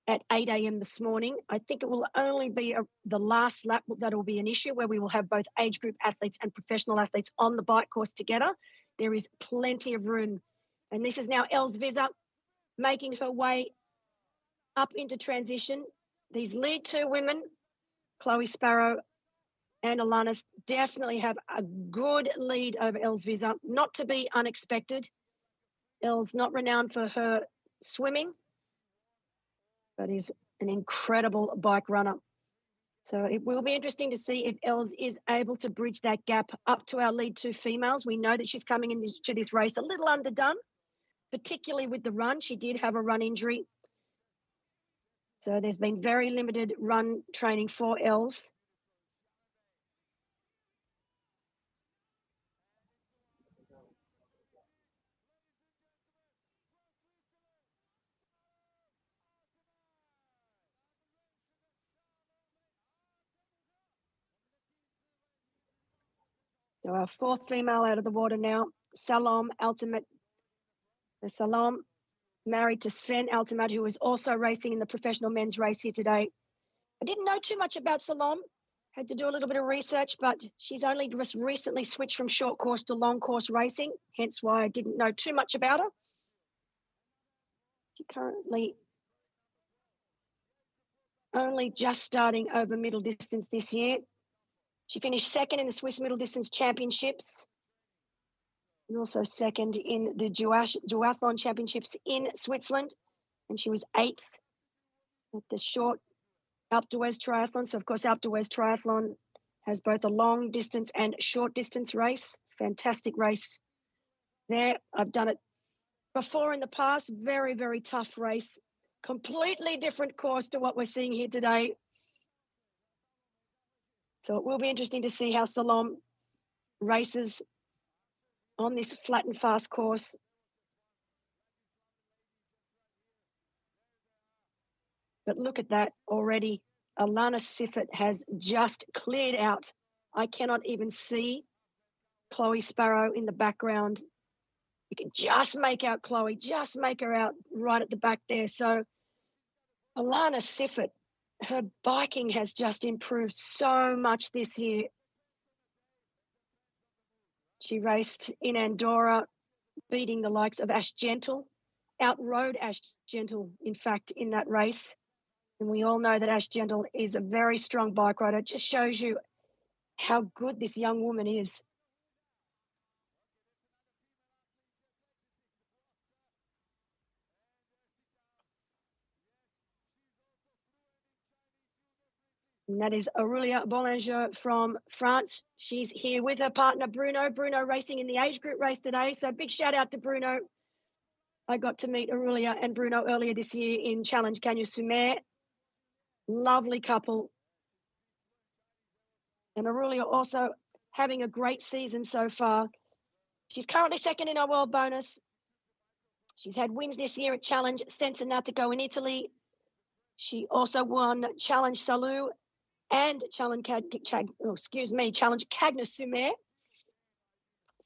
at 8 a.m. this morning, I think it will only be the last lap that will be an issue, where we will have both age group athletes and professional athletes on the bike course together. There is plenty of room. And this is now Els Visser making her way up into transition. These lead two women, Chloe Sparrow and Alanis, definitely have a good lead over Els Visa, not to be unexpected. Els not renowned for her swimming, but is an incredible bike runner. So it will be interesting to see if Els is able to bridge that gap up to our lead two females. We know that she's coming into this race a little underdone, particularly with the run. She did have a run injury. So there's been very limited run training for Els. So our fourth female out of the water now, Salom Altamat. Salom, married to Sven Altamat, who is also racing in the professional men's race here today. I didn't know too much about Salom. Had to do a little bit of research, but she's only just recently switched from short course to long course racing, hence why I didn't know too much about her. She currently only just starting over middle distance this year. She finished second in the Swiss Middle Distance Championships and also second in the duathlon championships in Switzerland. And she was 8th at the short Alpe d'Huez triathlon. So, of course, Alpe d'Huez triathlon has both a long distance and short distance race. Fantastic race there. I've done it before in the past. Very, very tough race. Completely different course to what we're seeing here today. So it will be interesting to see how Salom races on this flat and fast course. But look at that already. Alana Siffert has just cleared out. I cannot even see Chloe Sparrow in the background. You can just make out Chloe, just make her out right at the back there. So Alana Siffert, her biking has just improved so much this year. She raced in Andorra, beating the likes of Ash Gentle, outrode Ash Gentle, in fact, in that race. And we all know that Ash Gentle is a very strong bike rider. It just shows you how good this young woman is. And that is Aurelia Bollinger from France. She's here with her partner, Bruno. Bruno racing in the age group race today. So big shout out to Bruno. I got to meet Aurelia and Bruno earlier this year in Challenge Cagnes-sur-Mer. Lovely couple. And Aurelia also having a great season so far. She's currently second in our world bonus. She's had wins this year at Challenge Censonatico in Italy. She also won Challenge Salou and Challenge Cagnes-sur-Mer.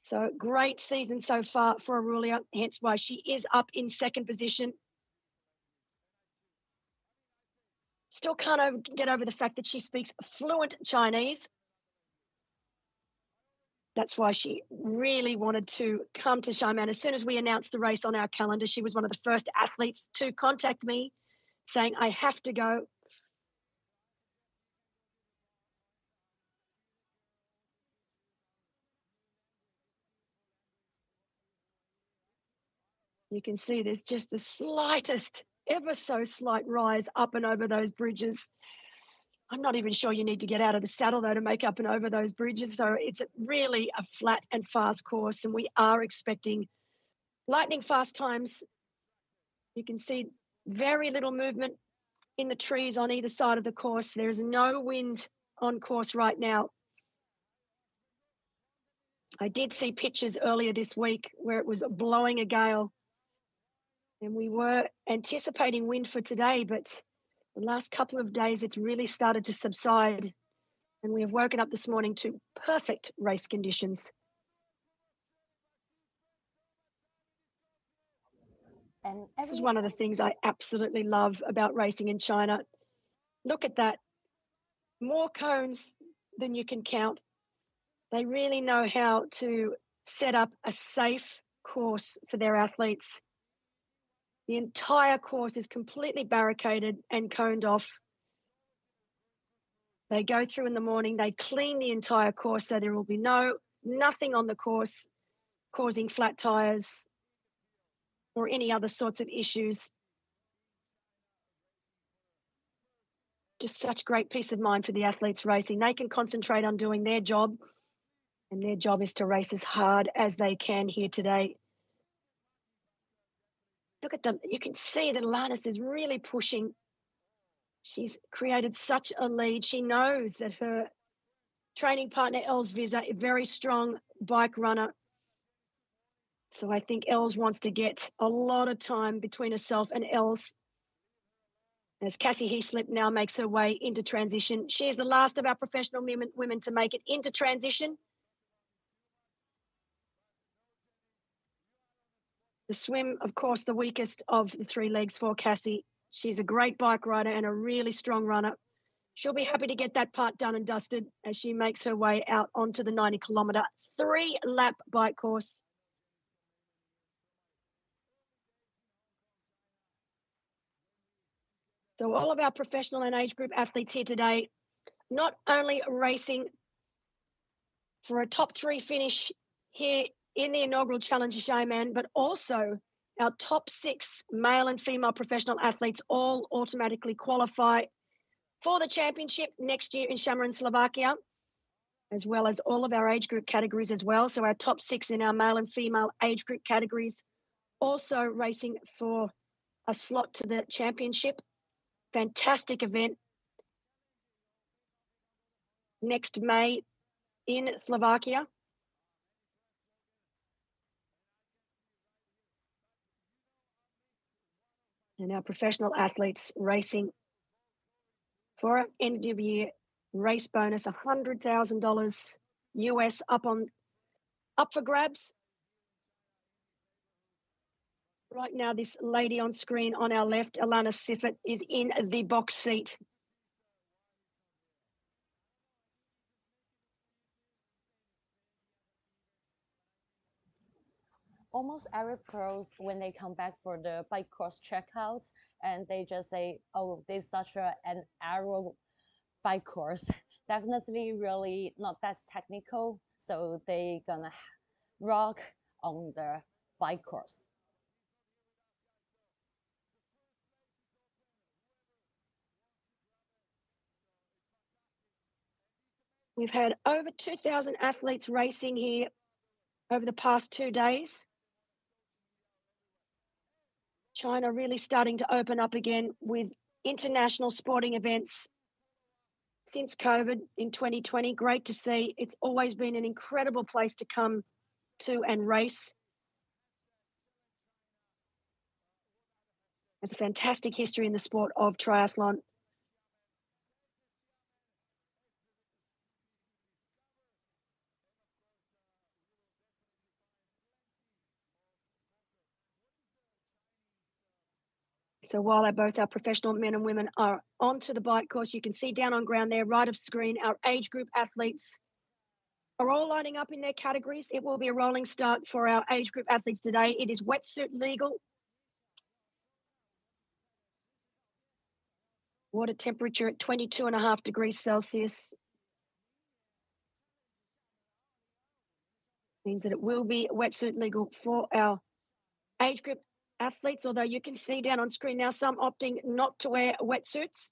So great season so far for Aurelia, hence why she is up in second position. Still can't get over the fact that she speaks fluent Chinese. That's why she really wanted to come to Xiamen. As soon as we announced the race on our calendar, she was one of the first athletes to contact me saying, I have to go. You can see there's just the slightest, ever so slight rise up and over those bridges. I'm not even sure you need to get out of the saddle, though, to make up and over those bridges. So it's really a flat and fast course, and we are expecting lightning fast times. You can see very little movement in the trees on either side of the course. There is no wind on course right now. I did see pictures earlier this week where it was blowing a gale. And we were anticipating wind for today, but the last couple of days, it's really started to subside. And we have woken up this morning to perfect race conditions. And this is one of the things I absolutely love about racing in China. Look at that. More cones than you can count. They really know how to set up a safe course for their athletes. The entire course is completely barricaded and coned off. They go through in the morning, they clean the entire course so there will be nothing on the course causing flat tires or any other sorts of issues. Just such great peace of mind for the athletes racing. They can concentrate on doing their job, and their job is to race as hard as they can here today. Look at you can see that Alanis is really pushing. She's created such a lead. She knows that her training partner, Els Visa, a very strong bike runner. So I think Els wants to get a lot of time between herself and Els. As Cassie Heaslip now makes her way into transition. She is the last of our professional women to make it into transition. The swim, of course, the weakest of the three legs for Cassie. She's a great bike rider and a really strong runner. She'll be happy to get that part done and dusted as she makes her way out onto the 90-kilometre 3-lap bike course. So all of our professional and age group athletes here today, not only racing for a top 3 finish here in the inaugural Challenge Xiamen, but also our top 6 male and female professional athletes all automatically qualify for the championship next year in Xiamen, Slovakia, as well as all of our age group categories as well. So our top 6 in our male and female age group categories also racing for a slot to the championship. Fantastic event next May in Slovakia. And our professional athletes racing for an end of year race bonus, $100,000 US up for grabs. Right now, this lady on screen on our left, Alana Siffert, is in the box seat. Almost every pros, when they come back for the bike course checkout, and they just say, oh, this is such an aero bike course. Definitely really not that technical, so they gonna rock on the bike course. We've had over 2,000 athletes racing here over the past 2 days. China really starting to open up again with international sporting events since COVID in 2020. Great to see. It's always been an incredible place to come to and race. There's a fantastic history in the sport of triathlon. So while both our professional men and women are onto the bike course, you can see down on ground there, right of screen, our age group athletes are all lining up in their categories. It will be a rolling start for our age group athletes today. It is wetsuit legal. Water temperature at 22.5 degrees Celsius. Means that it will be wetsuit legal for our age group athletes, although you can see down on screen now some opting not to wear wetsuits.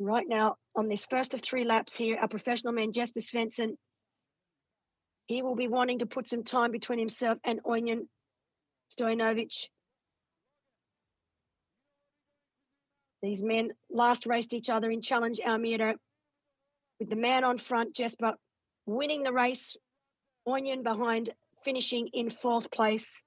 Right now, on this first of 3 laps here, our professional man, Jesper Svensson, he will be wanting to put some time between himself and Ojnjen Stojanovic. These men last raced each other in Challenge Almere, with the man on front, Jesper, winning the race, Ojnjen behind, finishing in 4th place.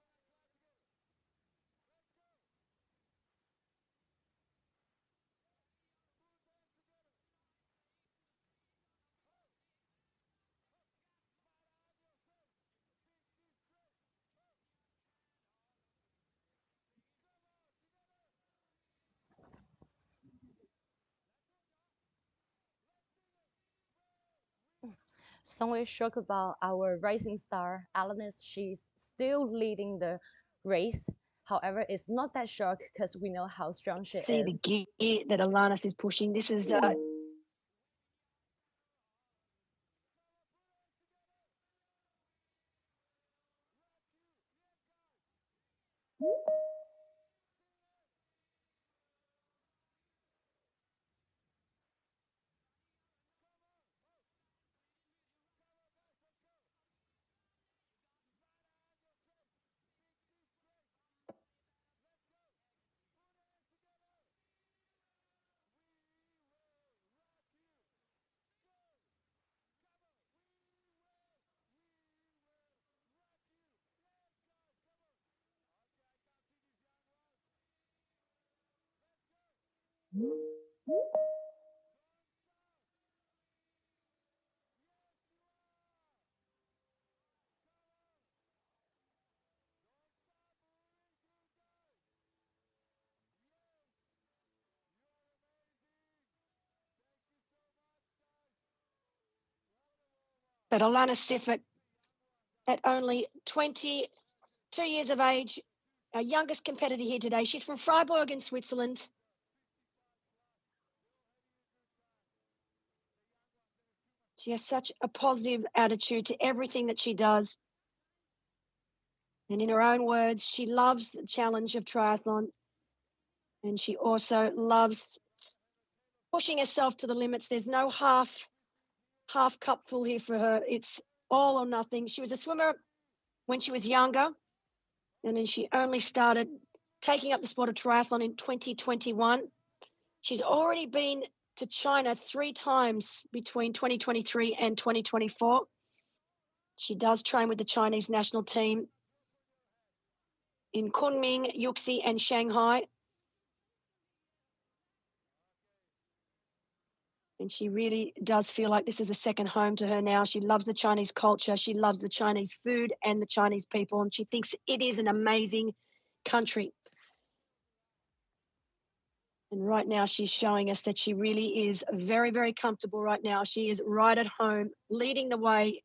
somewhat shocked about our rising star, Alanis. She's still leading the race. However, it's not that shock because we know how strong she See is. the gear that Alanis is pushing. This is but Alana Siffert at only 22 years of age, our youngest competitor here today. She's from Freiburg in Switzerland. She has such a positive attitude to everything that she does. And in her own words, she loves the challenge of triathlon. And she also loves pushing herself to the limits. There's no half cup full here for her. It's all or nothing. She was a swimmer when she was younger. And then she only started taking up the sport of triathlon in 2021. She's already been to China 3 times between 2023 and 2024. She does train with the Chinese national team in Kunming, Yuxi, and Shanghai. And she really does feel like this is a second home to her now. She loves the Chinese culture. She loves the Chinese food and the Chinese people. And she thinks it is an amazing country. And right now she's showing us that she really is very, very comfortable right now. She is right at home, leading the way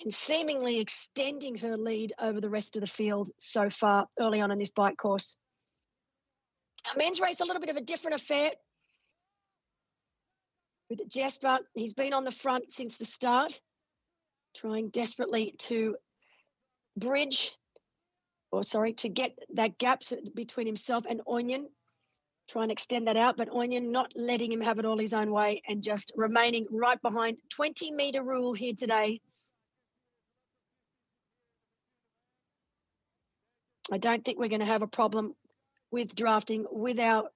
and seemingly extending her lead over the rest of the field so far early on in this bike course. Our men's race, a little bit of a different affair. With Jesper, he's been on the front since the start, trying desperately to to get that gap between himself and Onion, try and extend that out, but Onion not letting him have it all his own way and just remaining right behind. 20-meter rule here today. I don't think we're going to have a problem with drafting with our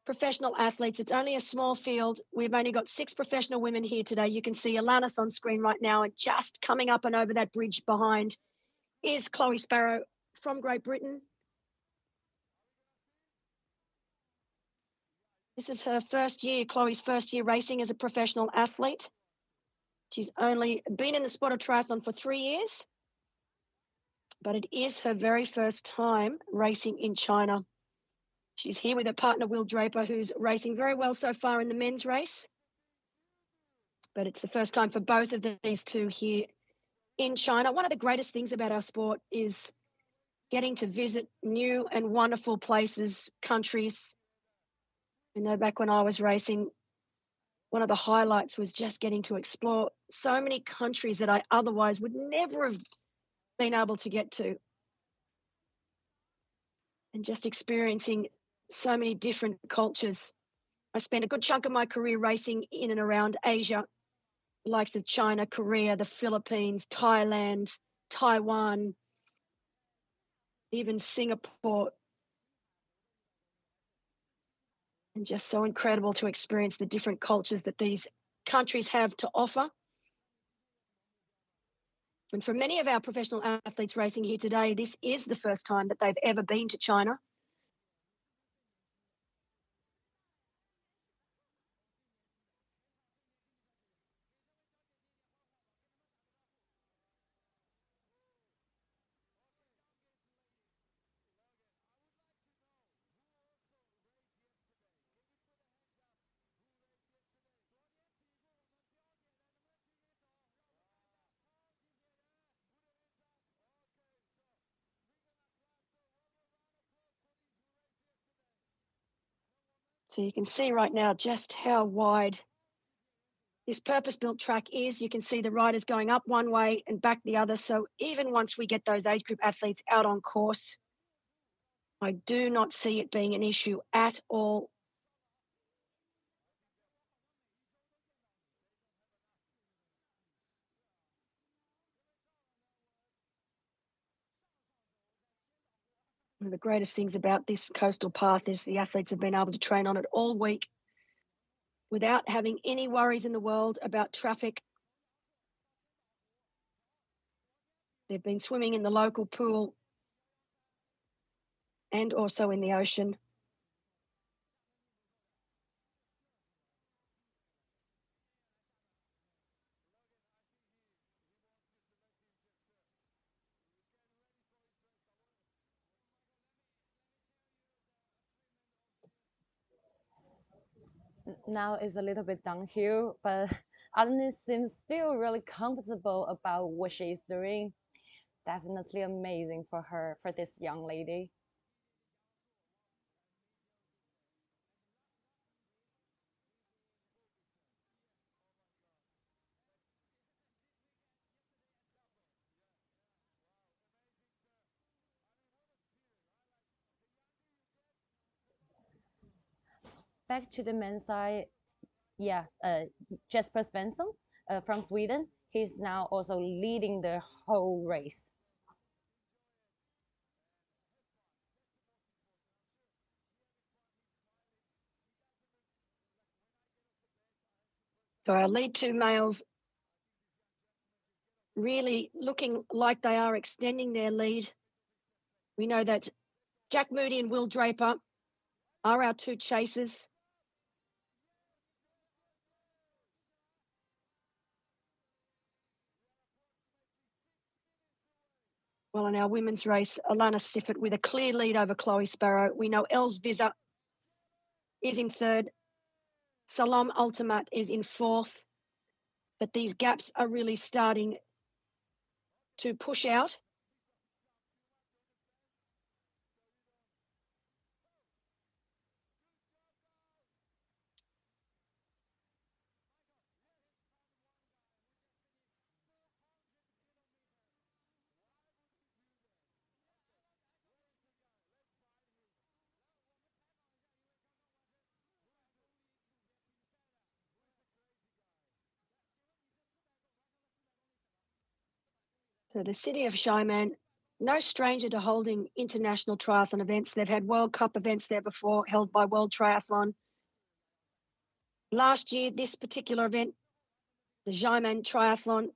professional athletes. It's only a small field. We've only got 6 professional women here today. You can see Alanis on screen right now, and just coming up and over that bridge behind is Chloe Sparrow from Great Britain. This is her first year, Chloe's first year racing as a professional athlete. She's only been in the sport of triathlon for 3 years, but it is her very first time racing in China. She's here with her partner, Will Draper, who's racing very well so far in the men's race. But it's the first time for both of these two here in China. One of the greatest things about our sport is getting to visit new and wonderful places, countries. I know back when I was racing, one of the highlights was just getting to explore so many countries that I otherwise would never have been able to get to. And just experiencing so many different cultures. I spent a good chunk of my career racing in and around Asia, the likes of China, Korea, the Philippines, Thailand, Taiwan, even Singapore. And just so incredible to experience the different cultures that these countries have to offer. And for many of our professional athletes racing here today, this is the first time that they've ever been to China. So you can see right now just how wide this purpose-built track is. You can see the riders going up one way and back the other. So even once we get those age group athletes out on course, I do not see it being an issue at all. One of the greatest things about this coastal path is the athletes have been able to train on it all week without having any worries in the world about traffic. They've been swimming in the local pool and also in the ocean. Now it's a little bit downhill, but Alanis seems still really comfortable about what she's doing. Definitely amazing for her, for this young lady. Back to the men's side, yeah, Jesper Svensson from Sweden. He's now also leading the whole race. So our lead two males really looking like they are extending their lead. We know that Jack Moody and Will Draper are our two chasers. Well, in our women's race, Alana Siffert with a clear lead over Chloe Sparrow. We know Els Visser is in third. Salom Ultimat is in fourth. But these gaps are really starting to push out. So the city of Xiamen, no stranger to holding international triathlon events. They've had World Cup events there before, held by World Triathlon. Last year, this particular event, the Xiamen Triathlon,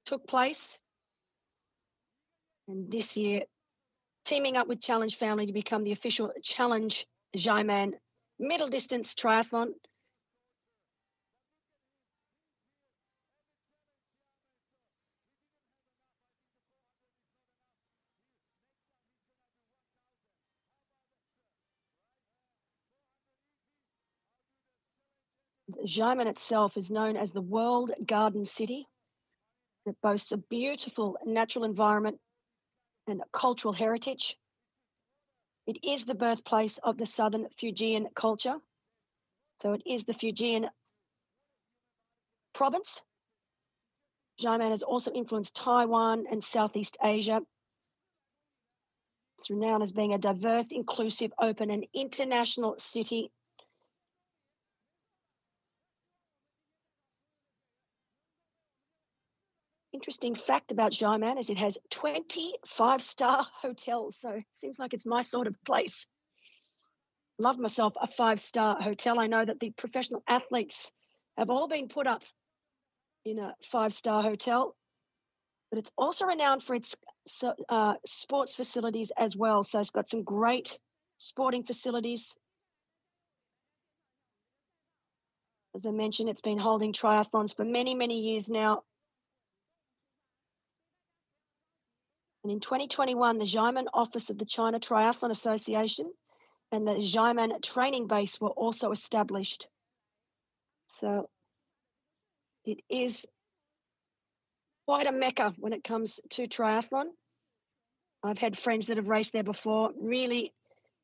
took place. And this year, teaming up with Challenge Family to become the official Challenge Xiamen middle distance triathlon. Xiamen itself is known as the World Garden City. It boasts a beautiful natural environment and cultural heritage. It is the birthplace of the Southern Fujian culture. So it is the Fujian province. Xiamen has also influenced Taiwan and Southeast Asia. It's renowned as being a diverse, inclusive, open, and international city. Interesting fact about Xiamen is it has 20 five-star hotels, so it seems like it's my sort of place. Love myself a five-star hotel. I know that the professional athletes have all been put up in a five-star hotel, but it's also renowned for its sports facilities as well. So it's got some great sporting facilities. As I mentioned, it's been holding triathlons for many, many years now. And in 2021, the Xiamen office of the China Triathlon Association and the Xiamen training base were also established. So it is quite a mecca when it comes to triathlon. I've had friends that have raced there before, really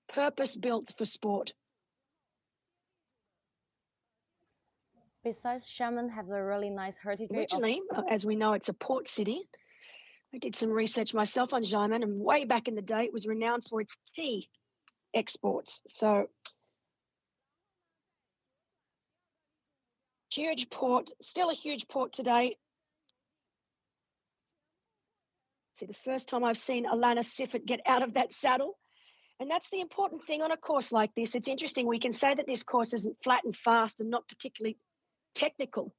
purpose-built for sport. besides Xiamen have a really nice heritage. Originally, as we know, it's a port city. I did some research myself on Xiamen, and way back in the day, it was renowned for its tea exports. So, huge port, still a huge port today. See, the first time I've seen Alana Siffert get out of that saddle. And that's the important thing on a course like this. It's interesting. We can say that this course isn't flat and fast and not particularly technical.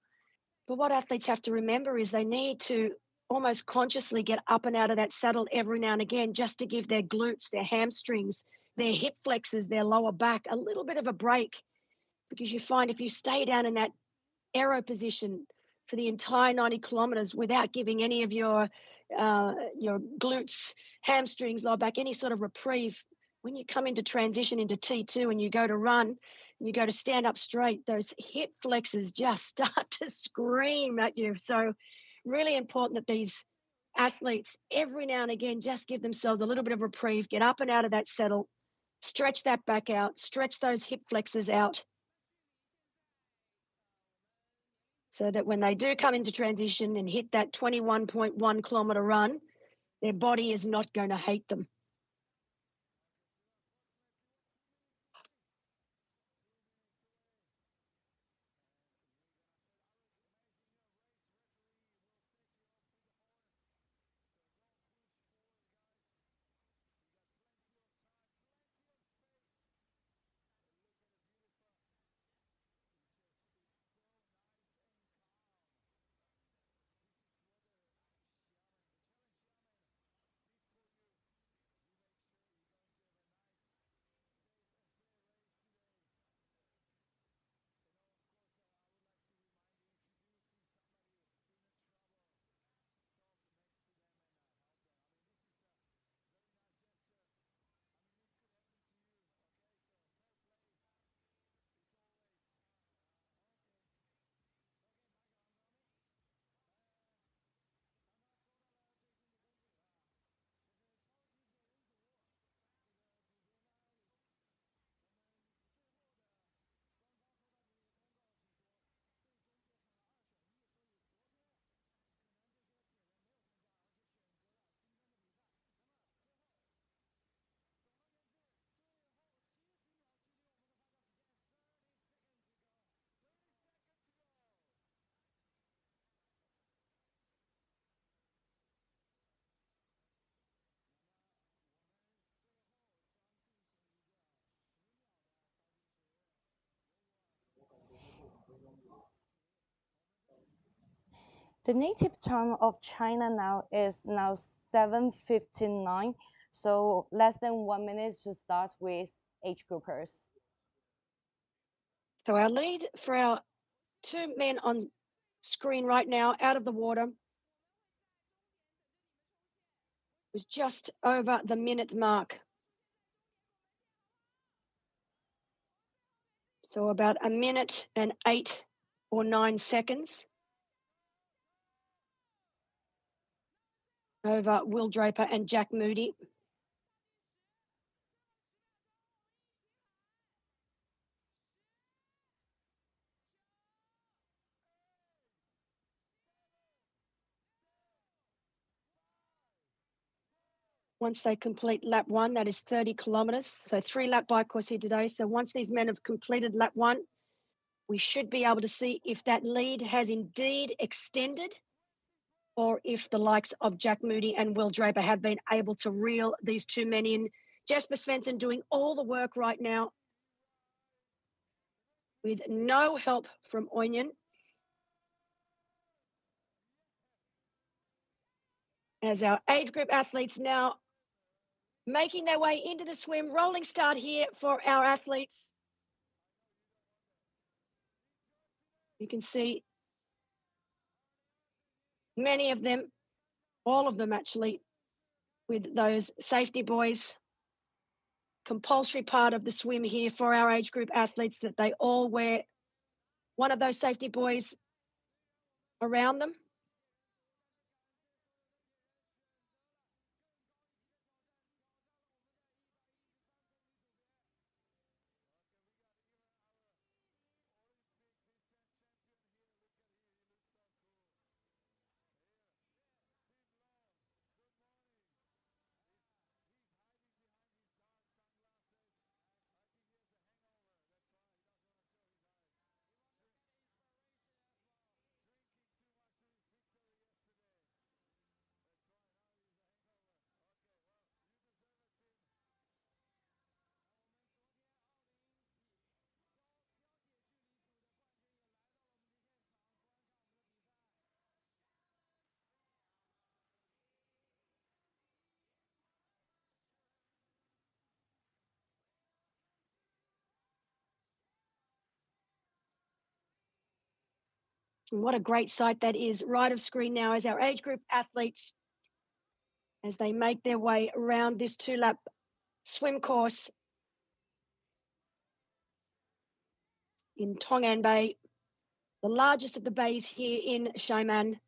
But what athletes have to remember is they need to almost consciously get up and out of that saddle every now and again just to give their glutes, their hamstrings, their hip flexors, their lower back a little bit of a break. Because you find if you stay down in that aero position for the entire 90 kilometers without giving any of your glutes, hamstrings, lower back, any sort of reprieve, when you come into transition into T2 and you go to run, and you go to stand up straight, those hip flexors just start to scream at you. So really important that these athletes every now and again just give themselves a little bit of reprieve, get up and out of that saddle, stretch that back out, stretch those hip flexors out, so that when they do come into transition and hit that 21.1 kilometer run, their body is not going to hate them. The native time of China now is 7:59, so less than 1 minute to start with age groupers. So our lead for our two men on screen right now out of the water was just over the minute mark. So about a minute and 8 or 9 seconds over Will Draper and Jack Moody. Once they complete lap 1, that is 30 kilometers. So 3-lap bike course here today. So once these men have completed lap 1, we should be able to see if that lead has indeed extended or if the likes of Jack Moody and Will Draper have been able to reel these two men in. Jesper Svensson doing all the work right now with no help from Oinyan. As our age group athletes now making their way into the swim, rolling start here for our athletes. You can see many of them, all of them actually, with those safety buoys. Compulsory part of the swim here for our age group athletes that they all wear one of those safety buoys around them. And what a great sight that is. Right of screen now as our age group athletes, as they make their way around this 2-lap swim course in Tongan Bay, the largest of the bays here in Xiamen.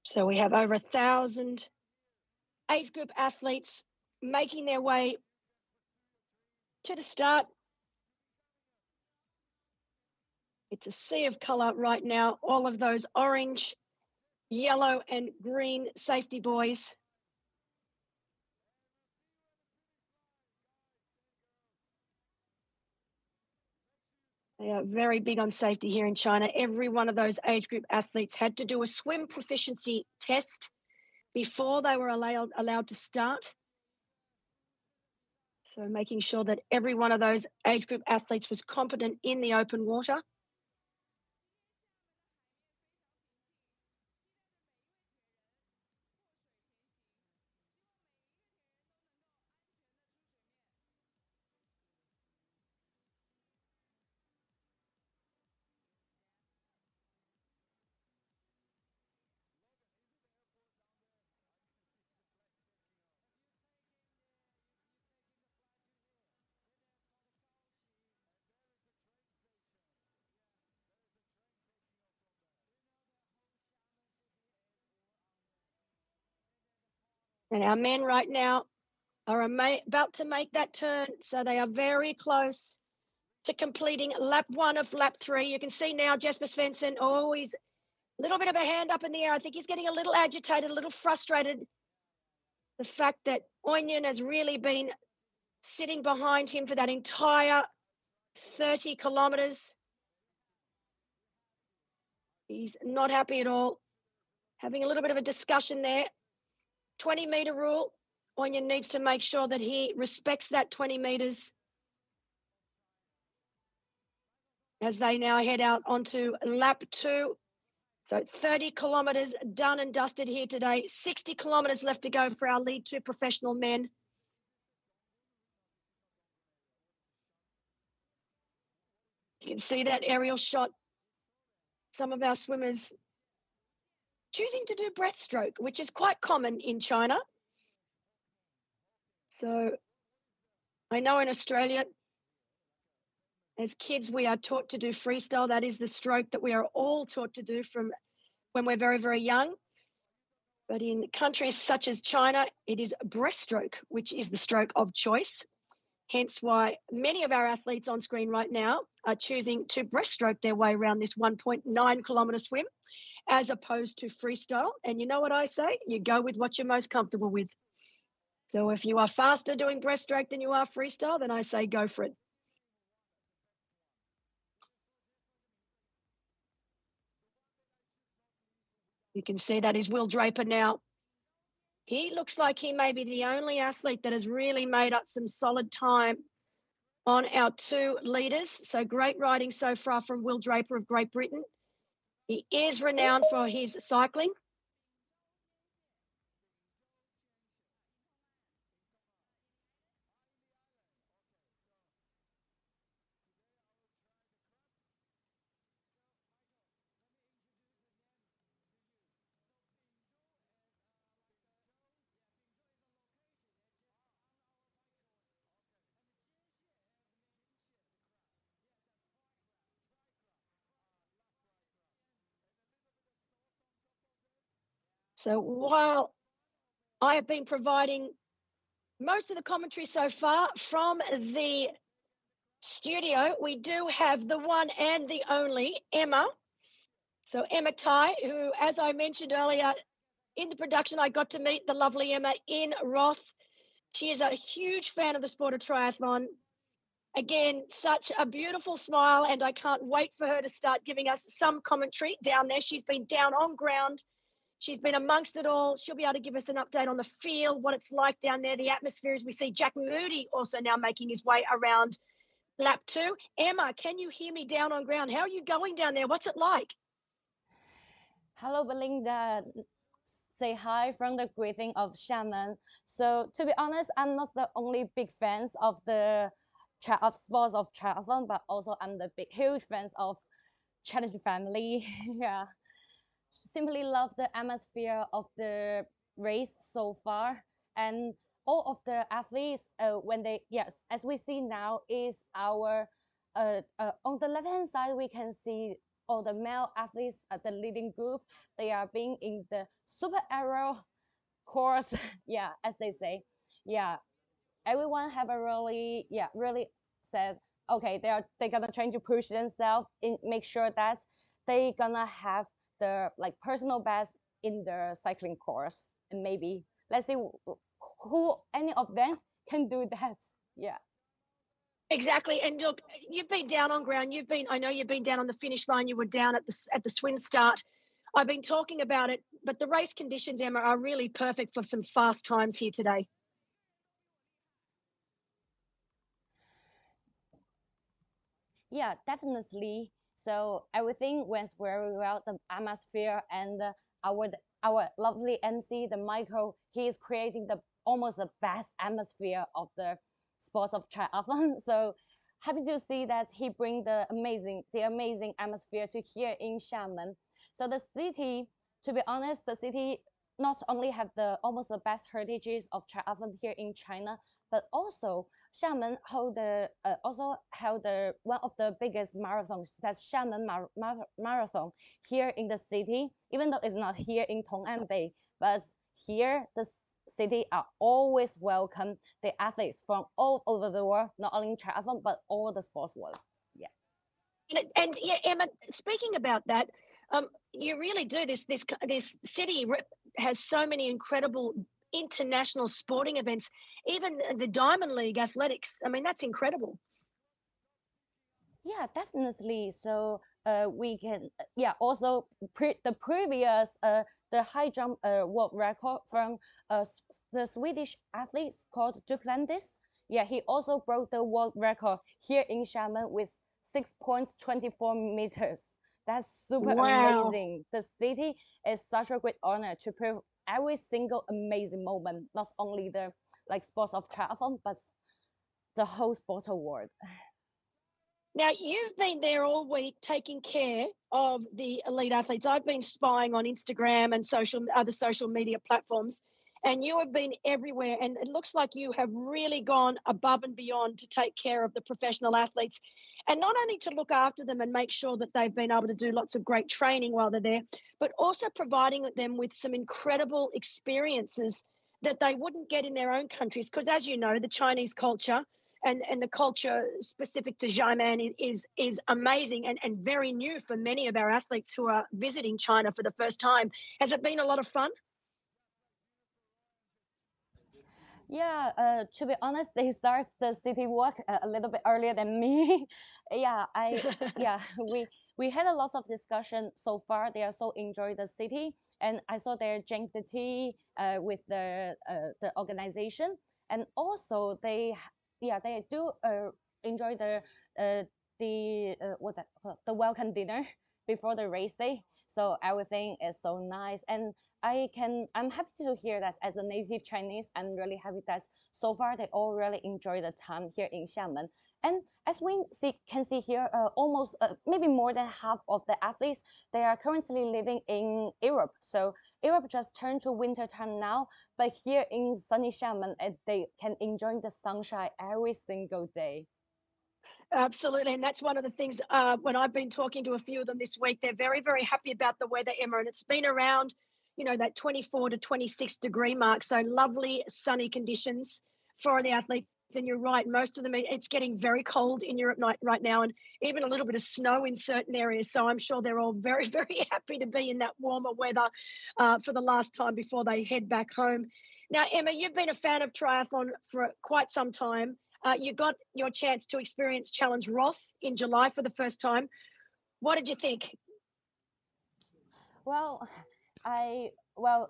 So we have over 1,000 age group athletes making their way to the start. It's a sea of colour right now. All of those orange, yellow and green safety buoys. They are very big on safety here in China. Every one of those age group athletes had to do a swim proficiency test before they were allowed to start. So making sure that every one of those age group athletes was competent in the open water. And our men right now are about to make that turn. So they are very close to completing lap 1 of lap 3. You can see now Jesper Svensson, he's a little bit of a hand up in the air. I think he's getting a little agitated, a little frustrated. The fact that Onion has really been sitting behind him for that entire 30 kilometres. He's not happy at all. Having a little bit of a discussion there. 20-metre rule. Onion needs to make sure that he respects that 20 metres as they now head out onto lap 2. So 30 kilometres done and dusted here today. 60 kilometres left to go for our lead 2 professional men. You can see that aerial shot. Some of our swimmers choosing to do breaststroke, which is quite common in China. So I know in Australia, as kids, we are taught to do freestyle. That is the stroke that we are all taught to do from when we're very, very young. But in countries such as China, it is breaststroke, which is the stroke of choice. Hence why many of our athletes on screen right now are choosing to breaststroke their way around this 1.9 kilometre swim as opposed to freestyle. And you know what I say? You go with what you're most comfortable with. So if you are faster doing breaststroke than you are freestyle, then I say go for it. You can see that is Will Draper now. He looks like he may be the only athlete that has really made up some solid time on our 2 leaders. So great riding so far from Will Draper of Great Britain. He is renowned for his cycling. So while I have been providing most of the commentary so far from the studio, we do have the one and the only Emma. So Emma Tai, who, as I mentioned earlier in the production, I got to meet the lovely Emma in Roth. She is a huge fan of the sport of triathlon. Again, such a beautiful smile, and I can't wait for her to start giving us some commentary down there. She's been down on ground. She's been amongst it all. She'll be able to give us an update on the field, what it's like down there, the atmosphere, as we see Jack Moody also now making his way around lap 2. Emma, can you hear me down on ground? How are you going down there? What's it like? Hello, Belinda. Say hi from the greeting of Xiamen. So to be honest, I'm not the only big fans of the sports of triathlon, but also I'm the huge fans of Challenge family. Yeah, simply love the atmosphere of the race so far, and all of the athletes when they, yes, as we see now is our on the left hand side we can see all the male athletes at the leading group. They are being in the super aero course. Yeah, as they say. Yeah, everyone have a really, yeah, really said, okay, they're gonna try to push themselves in, make sure that they gonna have the like personal best in the cycling course, and maybe let's see who any of them can do that. Yeah. Exactly. And look, you've been down on ground. I know you've been down on the finish line. You were down at the swim start. I've been talking about it, but the race conditions, Emma, are really perfect for some fast times here today. Yeah, definitely. So everything went very well. The atmosphere and our lovely MC, the Michael, he is creating the almost the best atmosphere of the sports of triathlon. So happy to see that he bring the amazing atmosphere to here in Xiamen. So the city, to be honest, the city not only have the almost the best heritages of triathlon here in China, but also Xiamen also held one of the biggest marathons, that's Xiamen Marathon here in the city. Even though it's not here in Tong'an Bay, but here the city are always welcome the athletes from all over the world, not only in triathlon but all the sports world. Yeah. And yeah, Emma, speaking about that, you really do. This city has so many incredible international sporting events, even the Diamond League athletics. I mean, that's incredible. Yeah, definitely. So we can, yeah, also the previous the high jump world record from the Swedish athlete called Duplantis. Yeah, he also broke the world record here in Xiamen with 6.24 meters. That's super amazing. The city is such a great honor to prove every single amazing moment, not only the like sports of triathlon, but the whole sport world. Now, you've been there all week taking care of the elite athletes. I've been spying on Instagram and other social media platforms, and you have been everywhere. And it looks like you have really gone above and beyond to take care of the professional athletes, and not only to look after them and make sure that they've been able to do lots of great training while they're there, but also providing them with some incredible experiences that they wouldn't get in their own countries. Because as you know, the Chinese culture and the culture specific to Xiamen is amazing and very new for many of our athletes who are visiting China for the first time. Has it been a lot of fun? Yeah, to be honest, they start the city walk a little bit earlier than me. Yeah, we had a lot of discussion so far. They also enjoy the city, and I saw they drink the tea with the organization, and also they do enjoy the welcome dinner before the race day. So everything is so nice, and I'm happy to hear that as a native Chinese. I'm really happy that so far they all really enjoy the time here in Xiamen. And as we can see here, almost maybe more than half of the athletes, they are currently living in Europe. So Europe just turned to winter time now, but here in sunny Xiamen, they can enjoy the sunshine every single day. Absolutely. And that's one of the things when I've been talking to a few of them this week, they're very, very happy about the weather, Emma. And it's been around you know, that 24 to 26 degree mark. So lovely sunny conditions for the athletes. And you're right, most of them, it's getting very cold in Europe right now, and even a little bit of snow in certain areas. So I'm sure they're all very, very happy to be in that warmer weather for the last time before they head back home. Now, Emma, you've been a fan of triathlon for quite some time. You got your chance to experience Challenge Roth in July for the first time. What did you think? Well,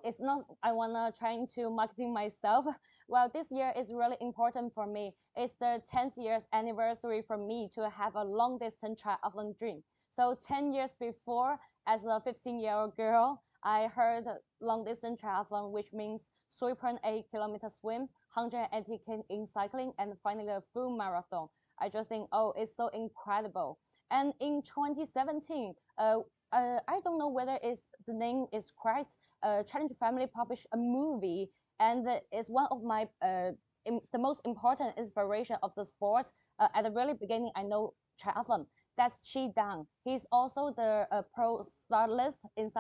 it's not, I wanna trying to marketing myself. Well, this year is really important for me. It's the 10th year's anniversary for me to have a long distance triathlon dream. So 10 years before, as a 15-year-old girl, I heard long distance triathlon, which means 3.8 kilometer swim, 180 km in cycling, and finally a full marathon. I just think, oh, it's so incredible. And in 2017, I don't know whether the name is correct. Challenge Family published a movie, and it's one of my the most important inspiration of the sport. At the very beginning, I know triathlon. That's Chi Dang. He's also the pro starlist in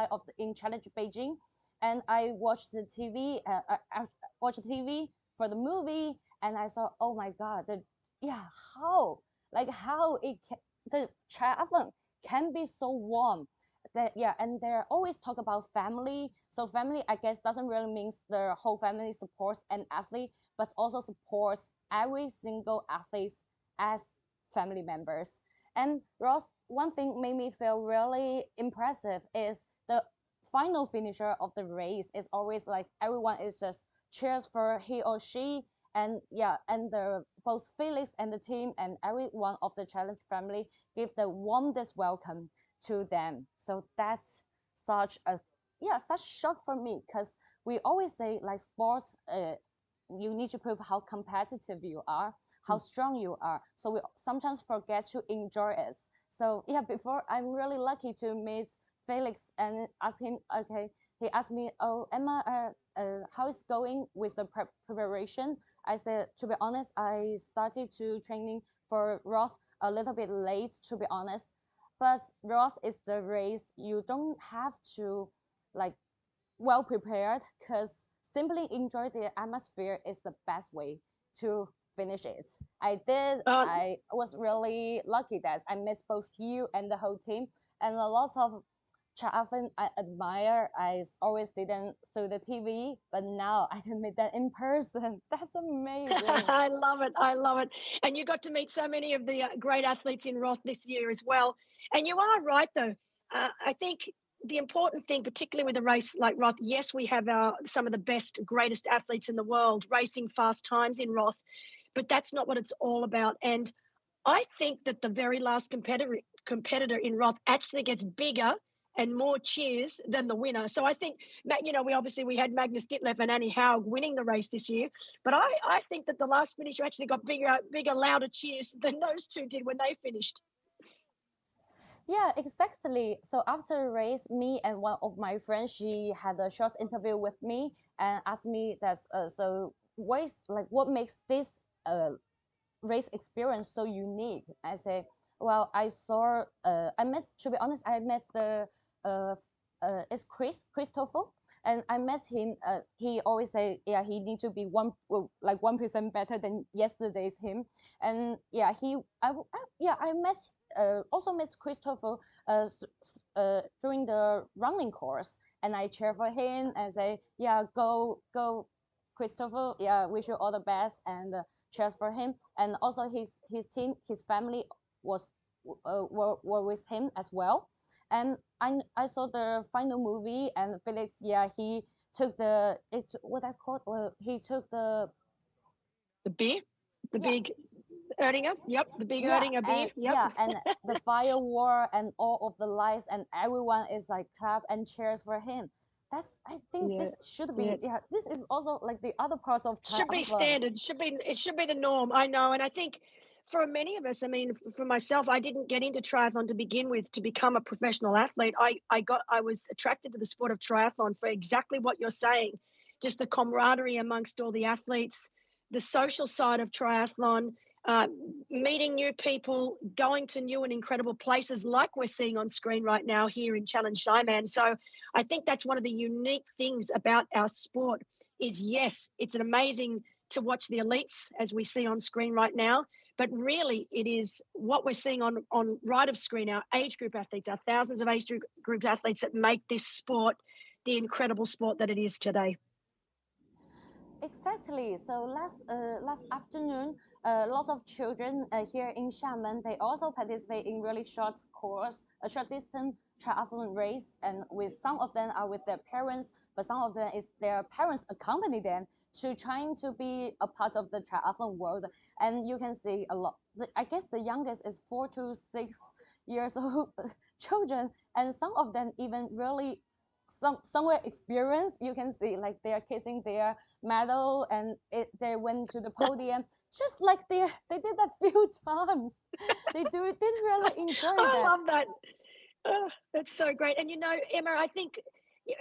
Challenge Beijing, and I watched the TV. I watched the TV for the movie, and I saw, oh my God, how the triathlon can be so warm. And they always talk about family. So family, I guess, doesn't really mean the whole family supports an athlete, but also supports every single athlete as family members. And Ross, one thing made me feel really impressive is the final finisher of the race is always like everyone is just cheers for he or she. And both Felix and the team and every one of the challenge family give the warmest welcome to them. So that's such shock for me, because we always say like sports, you need to prove how competitive you are, how strong you are. So we sometimes forget to enjoy it. So yeah, before I'm really lucky to meet Felix and ask him, okay, he asked me, oh, Emma, how is going with the preparation? I said, to be honest, I started to training for Roth a little bit late, to be honest. But Roth is the race you don't have to like well prepared, because simply enjoy the atmosphere is the best way to finish it. I was really lucky that I met both you and the whole team, and a lot of triathlon I admire. I always see them through the TV, but now I can meet them in person. That's amazing. I love it. I love it. And you got to meet so many of the great athletes in Roth this year as well. And you are right, though. I think the important thing, particularly with a race like Roth, yes, we have some of the best, greatest athletes in the world racing fast times in Roth, but that's not what it's all about. And I think that the very last competitor in Roth actually gets bigger and more cheers than the winner. So I think, we had Magnus Ditlev and Annie Haug winning the race this year, but I think that the last finisher actually got bigger, louder cheers than those two did when they finished. Yeah, exactly. So after the race, me and one of my friends, she had a short interview with me and asked me that, what makes this race experience so unique? I say, well, I met the it's Christopher, and I met him. He always say, yeah, he need to be 1% better than yesterday's him. And yeah, I also met Christopher during the running course, and I cheer for him and say, yeah, go Christopher, yeah, wish you all the best, and cheers for him. And also his team, his family were with him as well. And I saw the final movie, and Felix, yeah, he took he took the beer, big Erdinger, yep, the big Erdinger beer, yep. Yeah, and the fire war and all of the lights, and everyone is like clap and cheers for him. I think this should be, this is also like the other parts of should be standard, it should be the norm. I know, and I think for many of us, I mean, for myself, I didn't get into triathlon to begin with to become a professional athlete. I was attracted to the sport of triathlon for exactly what you're saying, just the camaraderie amongst all the athletes, the social side of triathlon, meeting new people, going to new and incredible places like we're seeing on screen right now here in Challenge Xiamen. So I think that's one of the unique things about our sport is, yes, it's amazing to watch the elites as we see on screen right now, but really it is what we're seeing on right of screen, our age group athletes, our thousands of age group athletes that make this sport the incredible sport that it is today. Exactly. So last afternoon, lots of children here in Xiamen, they also participate in really short course, a short distance triathlon race, and with some of them are with their parents, but some of them is their parents accompany them to trying to be a part of the triathlon world. And you can see a lot. I guess the youngest is 4 to 6 years old children, and some of them even really somewhere experience. You can see like they are kissing their medal and they went to the podium just like they did that few times. They did really enjoy that. I love that. Oh, that's so great. And you know, Emma, I think,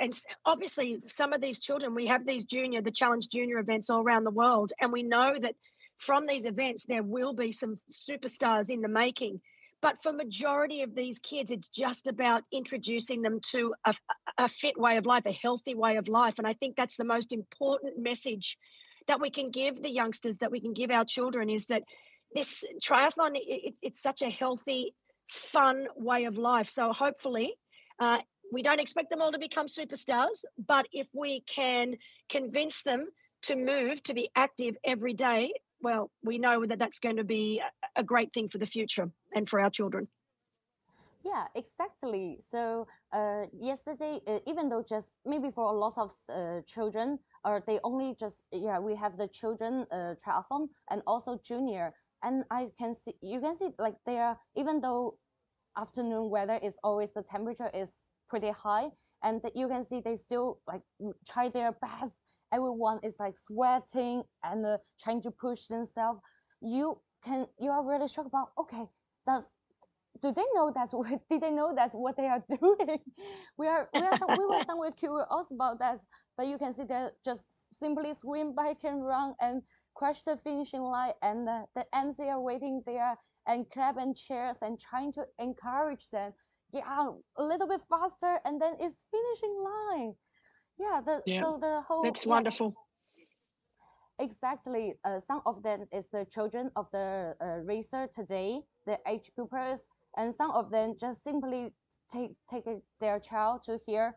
and obviously some of these children, we have these the Challenge Junior events all around the world, and we know that from these events there will be some superstars in the making. But for majority of these kids, it's just about introducing them to a fit way of life, a healthy way of life. And I think that's the most important message that we can give the youngsters, that we can give our children, is that this triathlon, it's such a healthy, fun way of life. So hopefully, we don't expect them all to become superstars, but if we can convince them to move, to be active every day, well, we know that that's going to be a great thing for the future and for our children. Yeah, exactly. So yesterday, even though just maybe for a lot of children, or they only just, we have the children triathlon and also junior. And you can see like they are, even though afternoon weather is always, the temperature is pretty high, and you can see they still like try their best. Everyone is like sweating and trying to push themselves. You are really shocked about, okay, did they know that's what they are doing? we were somewhere curious about that, but you can see they just simply swim, bike and run and crash the finishing line, and the MC are waiting there and clap and cheers and trying to encourage them, a little bit faster, and then it's finishing line. So the whole, that's wonderful. Exactly. Some of them is the children of the racer today, the age groupers, and some of them just simply take their child to here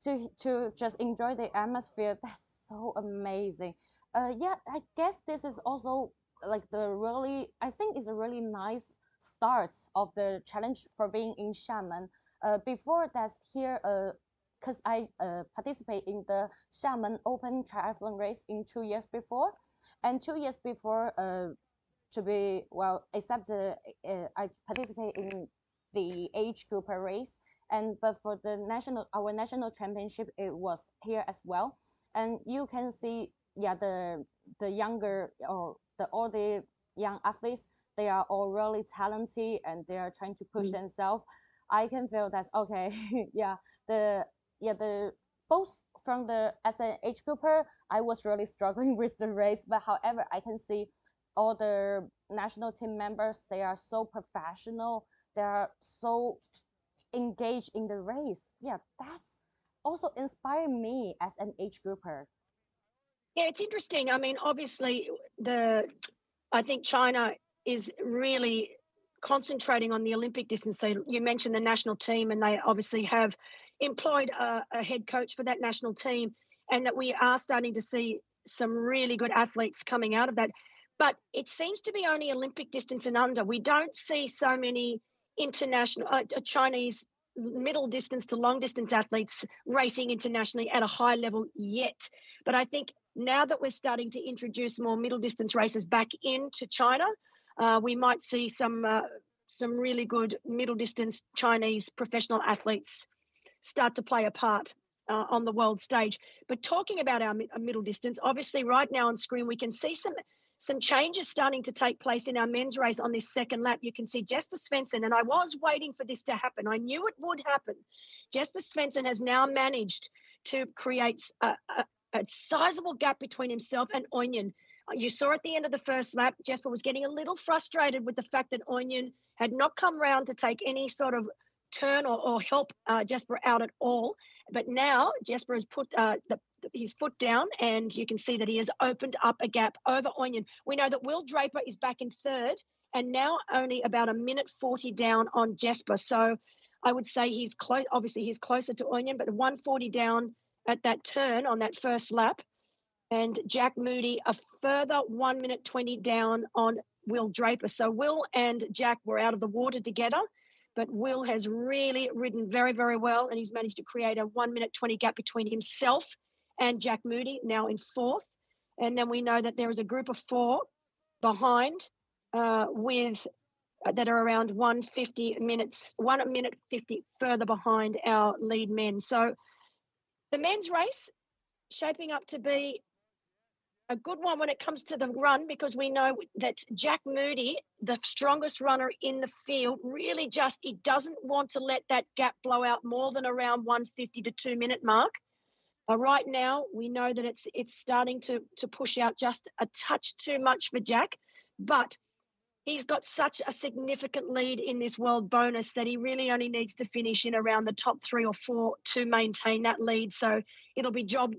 to just enjoy the atmosphere. That's so amazing. I guess this is also like I think it's a really nice start of the challenge for being in Xiamen. Before that here, because I participate in the Xiamen Open Triathlon race in 2 years before, and 2 years before I participate in the age group race, but for our national championship, it was here as well. And you can see, the younger or all the young athletes, they are all really talented and they are trying to push themselves. I can feel that, okay, the both from as an age grouper, I was really struggling with the race, but however, I can see all the national team members, they are so professional, they are so engaged in the race. That's also inspired me as an age grouper. It's interesting. I mean, obviously I think China is really concentrating on the Olympic distance. So you mentioned the national team, and they obviously have employed a head coach for that national team, and that we are starting to see some really good athletes coming out of that. But it seems to be only Olympic distance and under. We don't see so many international Chinese middle distance to long distance athletes racing internationally at a high level yet. But I think now that we're starting to introduce more middle distance races back into China, we might see some really good middle distance Chinese professional athletes start to play a part on the world stage. But talking about our middle distance, obviously right now on screen we can see some changes starting to take place in our men's race on this second lap. You can see Jesper Svensson, and I was waiting for this to happen. I knew it would happen. Jesper Svensson has now managed to create a sizable gap between himself and Onion. You saw at the end of the first lap, Jesper was getting a little frustrated with the fact that Onion had not come round to take any sort of turn or help Jesper out at all. But now Jesper has put his foot down, and you can see that he has opened up a gap over Onion. We know that Will Draper is back in third, and now only about 1:40 down on Jesper. So I would say he's close. Obviously, he's closer to Onion, but 1:40 down at that turn on that first lap. And Jack Moody a further 1:20 down on Will Draper. So Will and Jack were out of the water together, but Will has really ridden very, very well, and he's managed to create a 1:20 gap between himself and Jack Moody, now in fourth. And then we know that there is a group of four behind that are around 1:50 further behind our lead men. So the men's race shaping up to be a good one when it comes to the run, because we know that Jack Moody, the strongest runner in the field, really he doesn't want to let that gap blow out more than around 1:50 to 2-minute mark. Right now, we know that it's starting to push out just a touch too much for Jack, but he's got such a significant lead in this world bonus that he really only needs to finish in around the top 3 or 4 to maintain that lead. So it'll be job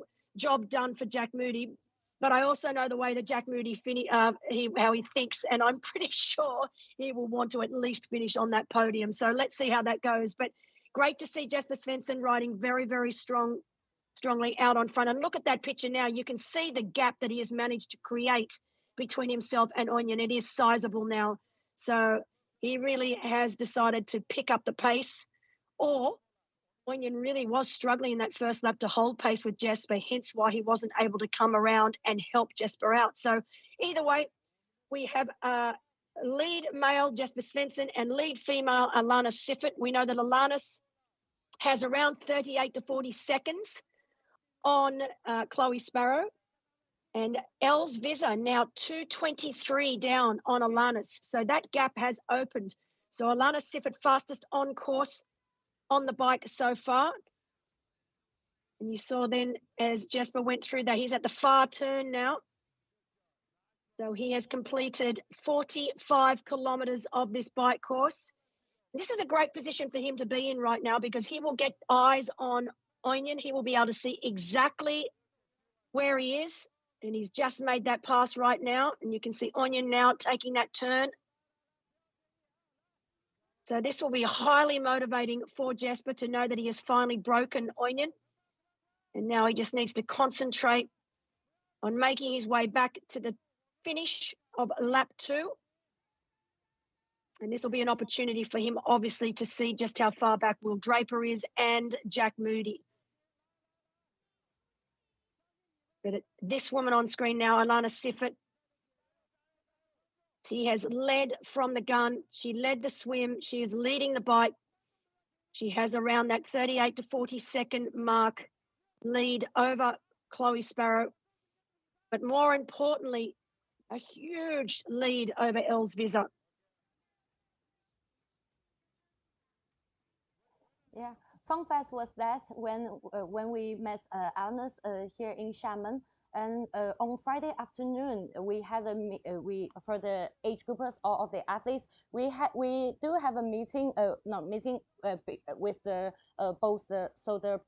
done for Jack Moody. But I also know the way that Jack Moody how he thinks, and I'm pretty sure he will want to at least finish on that podium. So let's see how that goes. But great to see Jesper Svensson riding very, very strongly out on front. And look at that picture now. You can see the gap that he has managed to create between himself and Onion. It is sizable now. So he really has decided to pick up the pace, or Onion really was struggling in that first lap to hold pace with Jesper, hence why he wasn't able to come around and help Jesper out. So either way, we have lead male Jesper Svensson and lead female Alana Siffert. We know that Alana has around 38 to 40 seconds on Chloe Sparrow, and Els Visa now 2:23 down on Alanis. So that gap has opened. So Alana Siffert fastest on course on the bike so far. And you saw then as Jesper went through that, he's at the far turn now. So he has completed 45 kilometres of this bike course. This is a great position for him to be in right now, because he will get eyes on Onion. He will be able to see exactly where he is. And he's just made that pass right now. And you can see Onion now taking that turn. So this will be highly motivating for Jesper to know that he has finally broken Onion. And now he just needs to concentrate on making his way back to the finish of lap 2. And this will be an opportunity for him, obviously, to see just how far back Will Draper is and Jack Moody. But this woman on screen now, Alana Siffert, she has led from the gun. She led the swim. She is leading the bike. She has around that 38 to 40 second mark lead over Chloe Sparrow. But more importantly, a huge lead over Els Visa. Yeah, fun fact was that when we met Agnes here in Xiamen, and on Friday afternoon we had for the age groupers, all of the athletes, we do have a meeting, with the both the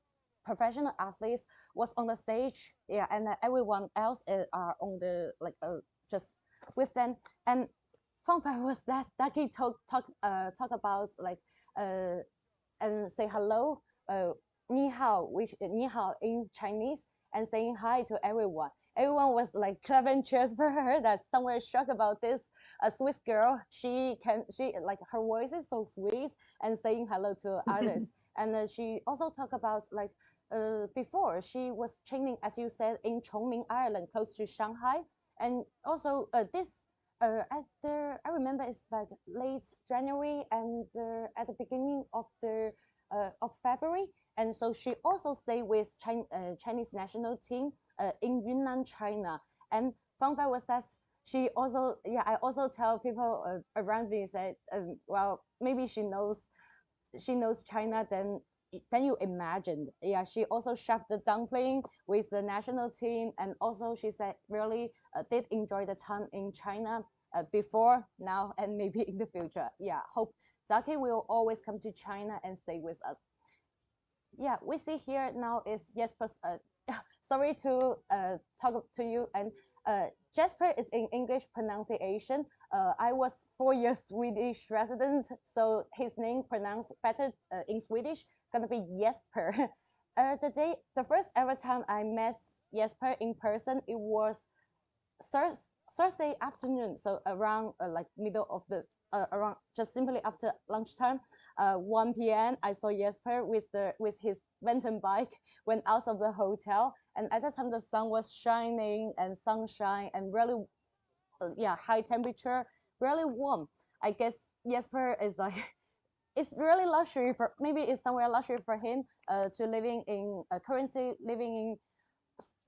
professional athletes was on the stage, yeah, and everyone else are on the just with them. And fun fact was that Ducky talk about and say hello, 你好, which 你好 in Chinese, and saying hi to everyone. Everyone was like clapping cheers for her. That's somewhere shocked about this. A Swiss girl, she like her voice is so sweet and saying hello to others. And she also talked about before she was training, as you said, in Chongming, Ireland, close to Shanghai. And also I remember it's like late January and at the beginning of February. And so she also stayed with Chinese national team in Yunnan, China. And fun fact was that she also, I also tell people around me that well, maybe she knows China than you imagine. Yeah, she also chefed the dumpling with the national team, and also she said really did enjoy the time in China before, now, and maybe in the future. Yeah, hope Zaki will always come to China and stay with us. Yeah, we see here now is Jesper's. Sorry to talk to you, and Jesper is in English pronunciation. I was 4 years Swedish resident, so his name pronounced better in Swedish, gonna be Jesper. The first ever time I met Jesper in person, it was Thursday afternoon, so around like middle of the around just simply after lunchtime, 1 p.m. I saw Jesper with his mountain bike went out of the hotel, and at that time the sun was shining and sunshine and really yeah, high temperature, really warm. I guess Jesper is like it's really luxury for, maybe it's somewhere luxury for him to living in currently living in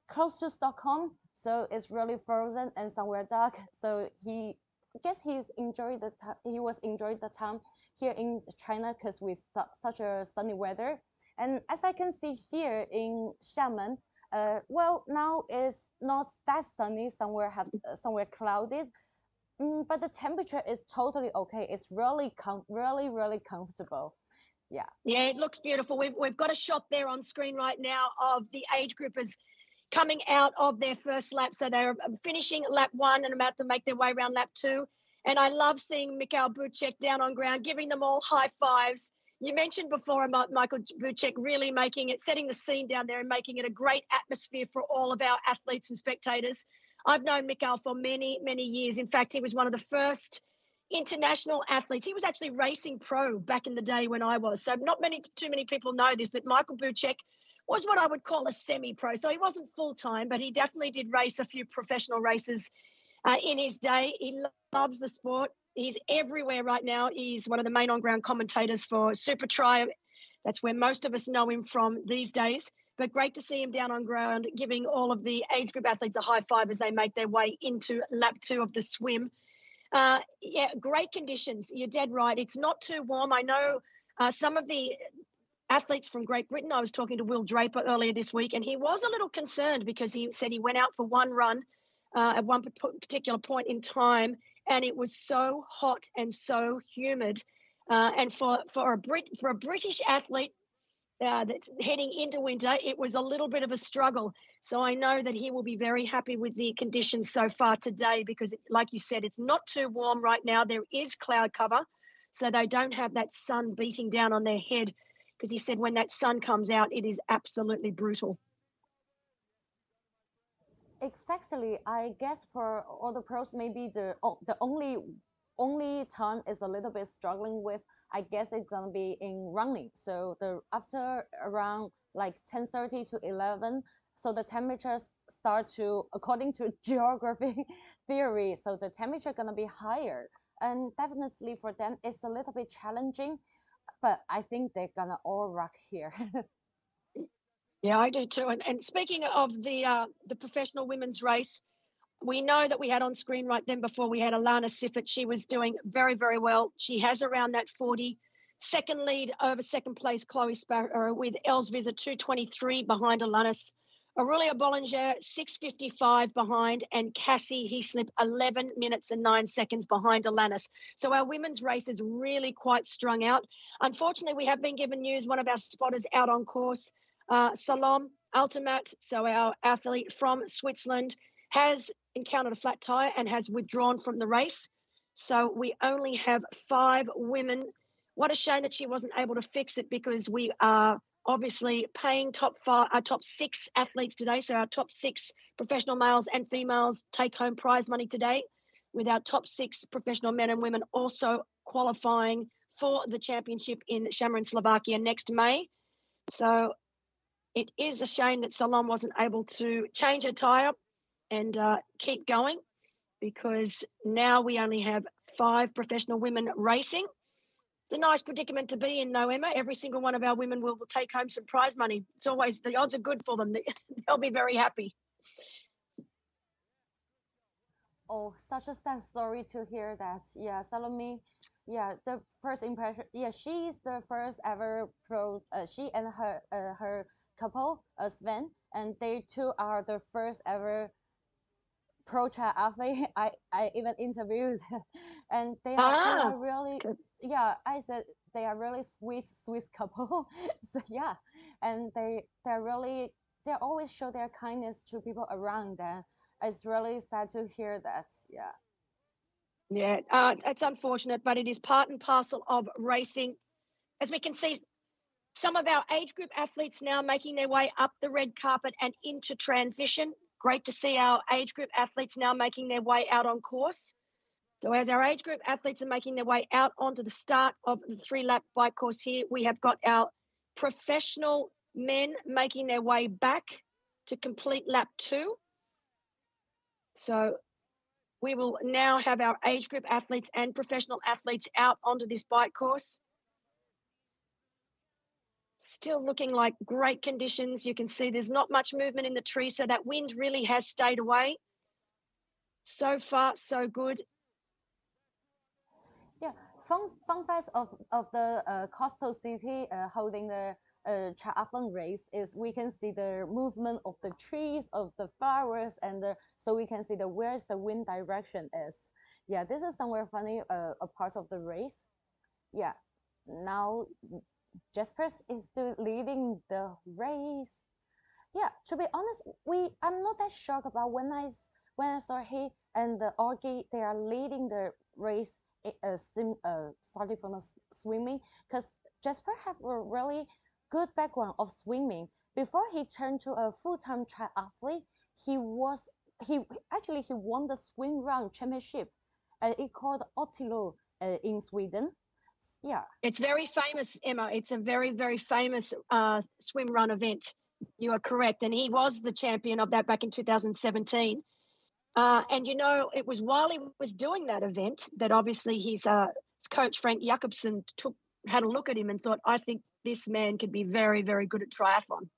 close to Stockholm, so it's really frozen and somewhere dark. So I guess he was enjoying the time here in China because with such a sunny weather. And as I can see here in Xiamen, well, now it's not that sunny. Somewhere clouded, but the temperature is totally okay. It's really really comfortable. Yeah. Yeah, it looks beautiful. We've got a shot there on screen right now of the age groupers coming out of their first lap. So they're finishing lap 1 and about to make their way around lap 2. And I love seeing Mikhail Buchek down on ground, giving them all high fives. You mentioned before Michael Buchek really setting the scene down there and making it a great atmosphere for all of our athletes and spectators. I've known Mikhail for many, many years. In fact, he was one of the first international athletes. He was actually racing pro back in the day when I was. So not too many people know this, but Michael Buchek was what I would call a semi-pro. So he wasn't full-time, but he definitely did race a few professional races in his day. He loves the sport. He's everywhere right now. He's one of the main on-ground commentators for Super Tri. That's where most of us know him from these days. But great to see him down on ground, giving all of the age group athletes a high five as they make their way into lap 2 of the swim. Yeah, great conditions. You're dead right. It's not too warm. I know some of the athletes from Great Britain. I was talking to Will Draper earlier this week, and he was a little concerned because he said he went out for one run at one particular point in time, and it was so hot and so humid. And for a British athlete that's heading into winter, it was a little bit of a struggle. So I know that he will be very happy with the conditions so far today because, like you said, it's not too warm right now. There is cloud cover, so they don't have that sun beating down on their head, because he said when that sun comes out, it is absolutely brutal. Exactly. I guess for all the pros, maybe the only time is a little bit struggling with, I guess it's gonna be in running. So after around like 10:30 to 11, so the temperatures start to, according to geography theory, so the temperature gonna be higher, and definitely for them it's a little bit challenging, but I think they're gonna all rock here. Yeah, I do too. And speaking of the professional women's race, we know that we had on screen right then before, we had Alana Siffert. She was doing very, very well. She has around that 40-second lead over second place Chloe Sparrow, with Els Visser 2:23 behind Alanis. Aurelia Bollinger 6:55 behind, and Cassie Heaslip 11 minutes and 9 seconds behind Alanis. So our women's race is really quite strung out. Unfortunately, we have been given news, one of our spotters out on course, Salom Altamat, so our athlete from Switzerland, has encountered a flat tire and has withdrawn from the race. So we only have 5 women. What a shame that she wasn't able to fix it, because we are obviously paying top 6 athletes today. So our top 6 professional males and females take home prize money today, with our top 6 professional men and women also qualifying for the championship in Xiamen, Slovakia next May. So it is a shame that Salom wasn't able to change her tire and keep going, because now we only have 5 professional women racing. It's a nice predicament to be in, though, Emma. Every single one of our women will take home some prize money. It's always, the odds are good for them. They'll be very happy. Oh, such a sad story to hear that. Yeah, Salome, yeah, the first impression, yeah, she is the first ever pro, she and her couple, Sven, and they two are the first ever pro triathlete I even interviewed, and they are really, good. yeah, I said they are really sweet couple. So yeah, and they're really, they always show their kindness to people around them. It's really sad to hear that. Yeah. Yeah, it's unfortunate, but it is part and parcel of racing. As we can see, some of our age group athletes now making their way up the red carpet and into transition. Great to see our age group athletes now making their way out on course. So as our age group athletes are making their way out onto the start of the 3-lap bike course here, we have got our professional men making their way back to complete lap 2. So we will now have our age group athletes and professional athletes out onto this bike course. Still looking like great conditions. You can see there's not much movement in the tree, so that wind really has stayed away. So far, so good. Yeah, fun facts of the coastal city holding the triathlon race is we can see the movement of the trees, of the flowers, and so we can see the where's the wind direction is. Yeah, this is somewhere funny a part of the race. Yeah, now Jasper is still leading the race. Yeah, to be honest, I'm not that shocked about when I saw he and the Orgi, they are leading the race, starting from the swimming, because Jasper have a really good background of swimming. Before he turned to a full-time triathlete, he won the swim run championship. It called Ottilo in Sweden. Yeah, it's very famous, Emma. It's a very, very famous swim run event. You are correct. And he was the champion of that back in 2017. And, you know, it was while he was doing that event that obviously his coach, Frank Jakobsen, had a look at him and thought, I think this man could be very, very good at triathlon.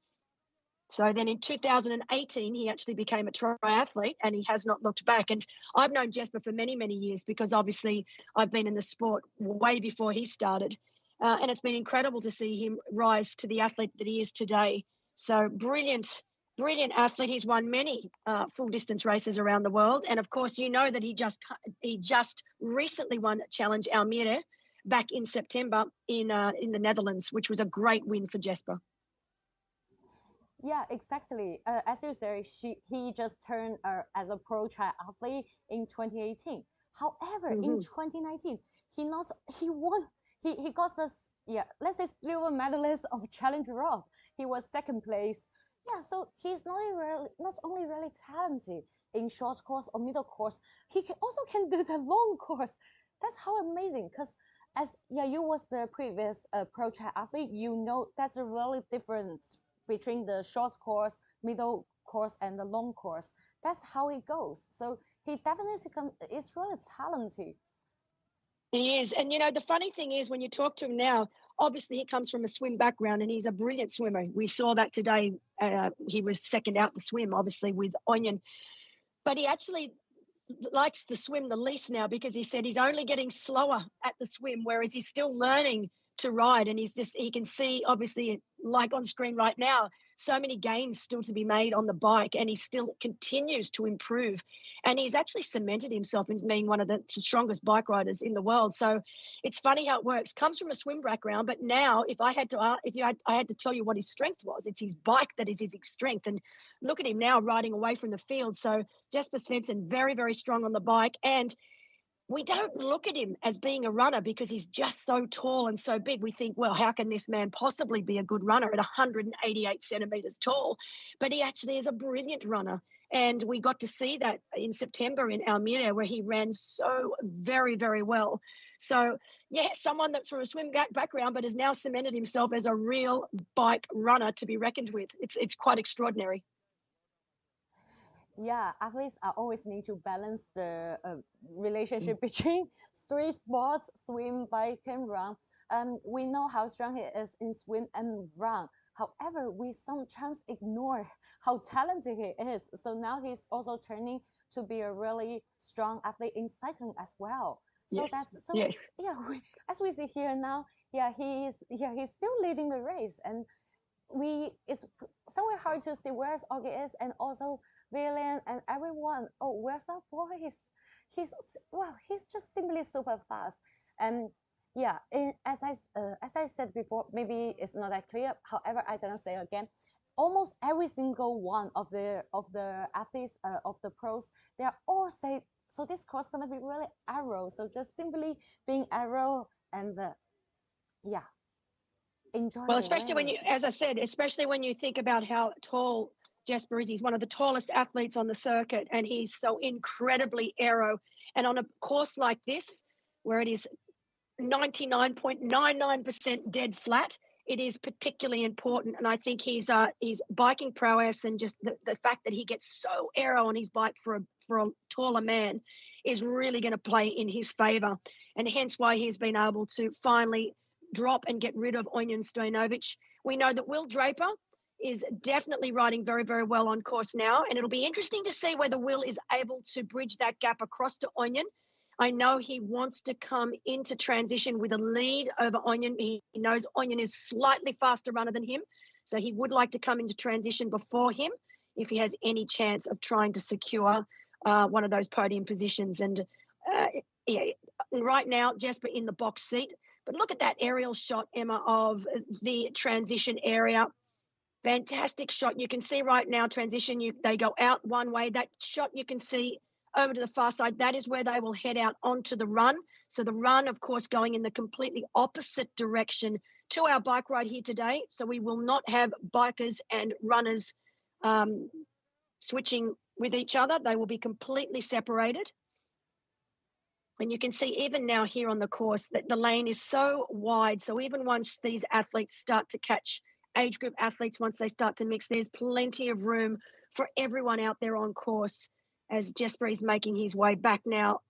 So then in 2018, he actually became a triathlete and he has not looked back. And I've known Jesper for many, many years because obviously I've been in the sport way before he started. And it's been incredible to see him rise to the athlete that he is today. So brilliant athlete. He's won many full distance races around the world. And of course, you know that he just recently won Challenge Almere back in September in the Netherlands, which was a great win for Jesper. Yeah, exactly. As you say, he just turned as a pro triathlete in 2018. However, in 2019, he won. He got this, yeah, let's say silver medalist of Challenge Rock. He was second place. Yeah, so he's not only really talented in short course or middle course, he also can do the long course. That's how amazing. Because you was the previous pro triathlete, you know that's a really difference between the short course, middle course, and the long course. That's how it goes. So he definitely is really talented. He is. And, you know, the funny thing is when you talk to him now, obviously he comes from a swim background and he's a brilliant swimmer. We saw that today. He was second out the swim, obviously, with Onion. But he actually likes to swim the least now because he said he's only getting slower at the swim, whereas he's still learning to ride. And he can see, obviously, like on screen right now, so many gains still to be made on the bike, and he still continues to improve. And he's actually cemented himself in being one of the strongest bike riders in the world. So it's funny how it works. Comes from a swim background, but now I had to tell you what his strength was. It's his bike that is his strength. And look at him now riding away from the field. So Jesper Svensson, very, very strong on the bike. And we don't look at him as being a runner because he's just so tall and so big. We think, well, how can this man possibly be a good runner at 188 centimeters tall? But he actually is a brilliant runner. And we got to see that in September in Almere, where he ran so very, very well. So, yeah, someone that's from a swim background but has now cemented himself as a real bike runner to be reckoned with. It's quite extraordinary. Yeah, athletes always need to balance the relationship between three sports: swim, bike, and run. We know how strong he is in swim and run. However, we sometimes ignore how talented he is. So now he's also turning to be a really strong athlete in cycling as well. So Yes. that's so Yes. yeah. As we see here now, he's still leading the race, and it's somewhere hard to see where's Augie is, and also William and everyone. Oh, where's that boy? He's just simply super fast. And yeah, as I said before, maybe it's not that clear. However, I'm gonna say again, almost every single one of the athletes of the pros, they are all say, so this course gonna be really aero. So just simply being aero and enjoy. Well, especially when you, as I said, especially when you think about how tall Jesper is. He's one of the tallest athletes on the circuit, and he's so incredibly aero. And on a course like this, where it is 99.99% dead flat, it is particularly important. And I think his biking prowess and just the fact that he gets so aero on his bike for a taller man is really going to play in his favor. And hence why he's been able to finally drop and get rid of Onion Stojanovic. We know that Will Draper is definitely riding very, very well on course now. And it'll be interesting to see whether Will is able to bridge that gap across to Onion. I know he wants to come into transition with a lead over Onion. He knows Onion is slightly faster runner than him. So he would like to come into transition before him if he has any chance of trying to secure one of those podium positions. And right now, Jesper in the box seat. But look at that aerial shot, Emma, of the transition area. Fantastic shot. You can see right now, transition, they go out one way. That shot you can see over to the far side, that is where they will head out onto the run. So the run, of course, going in the completely opposite direction to our bike ride here today. So we will not have bikers and runners switching with each other. They will be completely separated. And you can see even now here on the course that the lane is so wide. So even once these athletes start to catch age group athletes, once they start to mix, there's plenty of room for everyone out there on course as Jesper is making his way back now.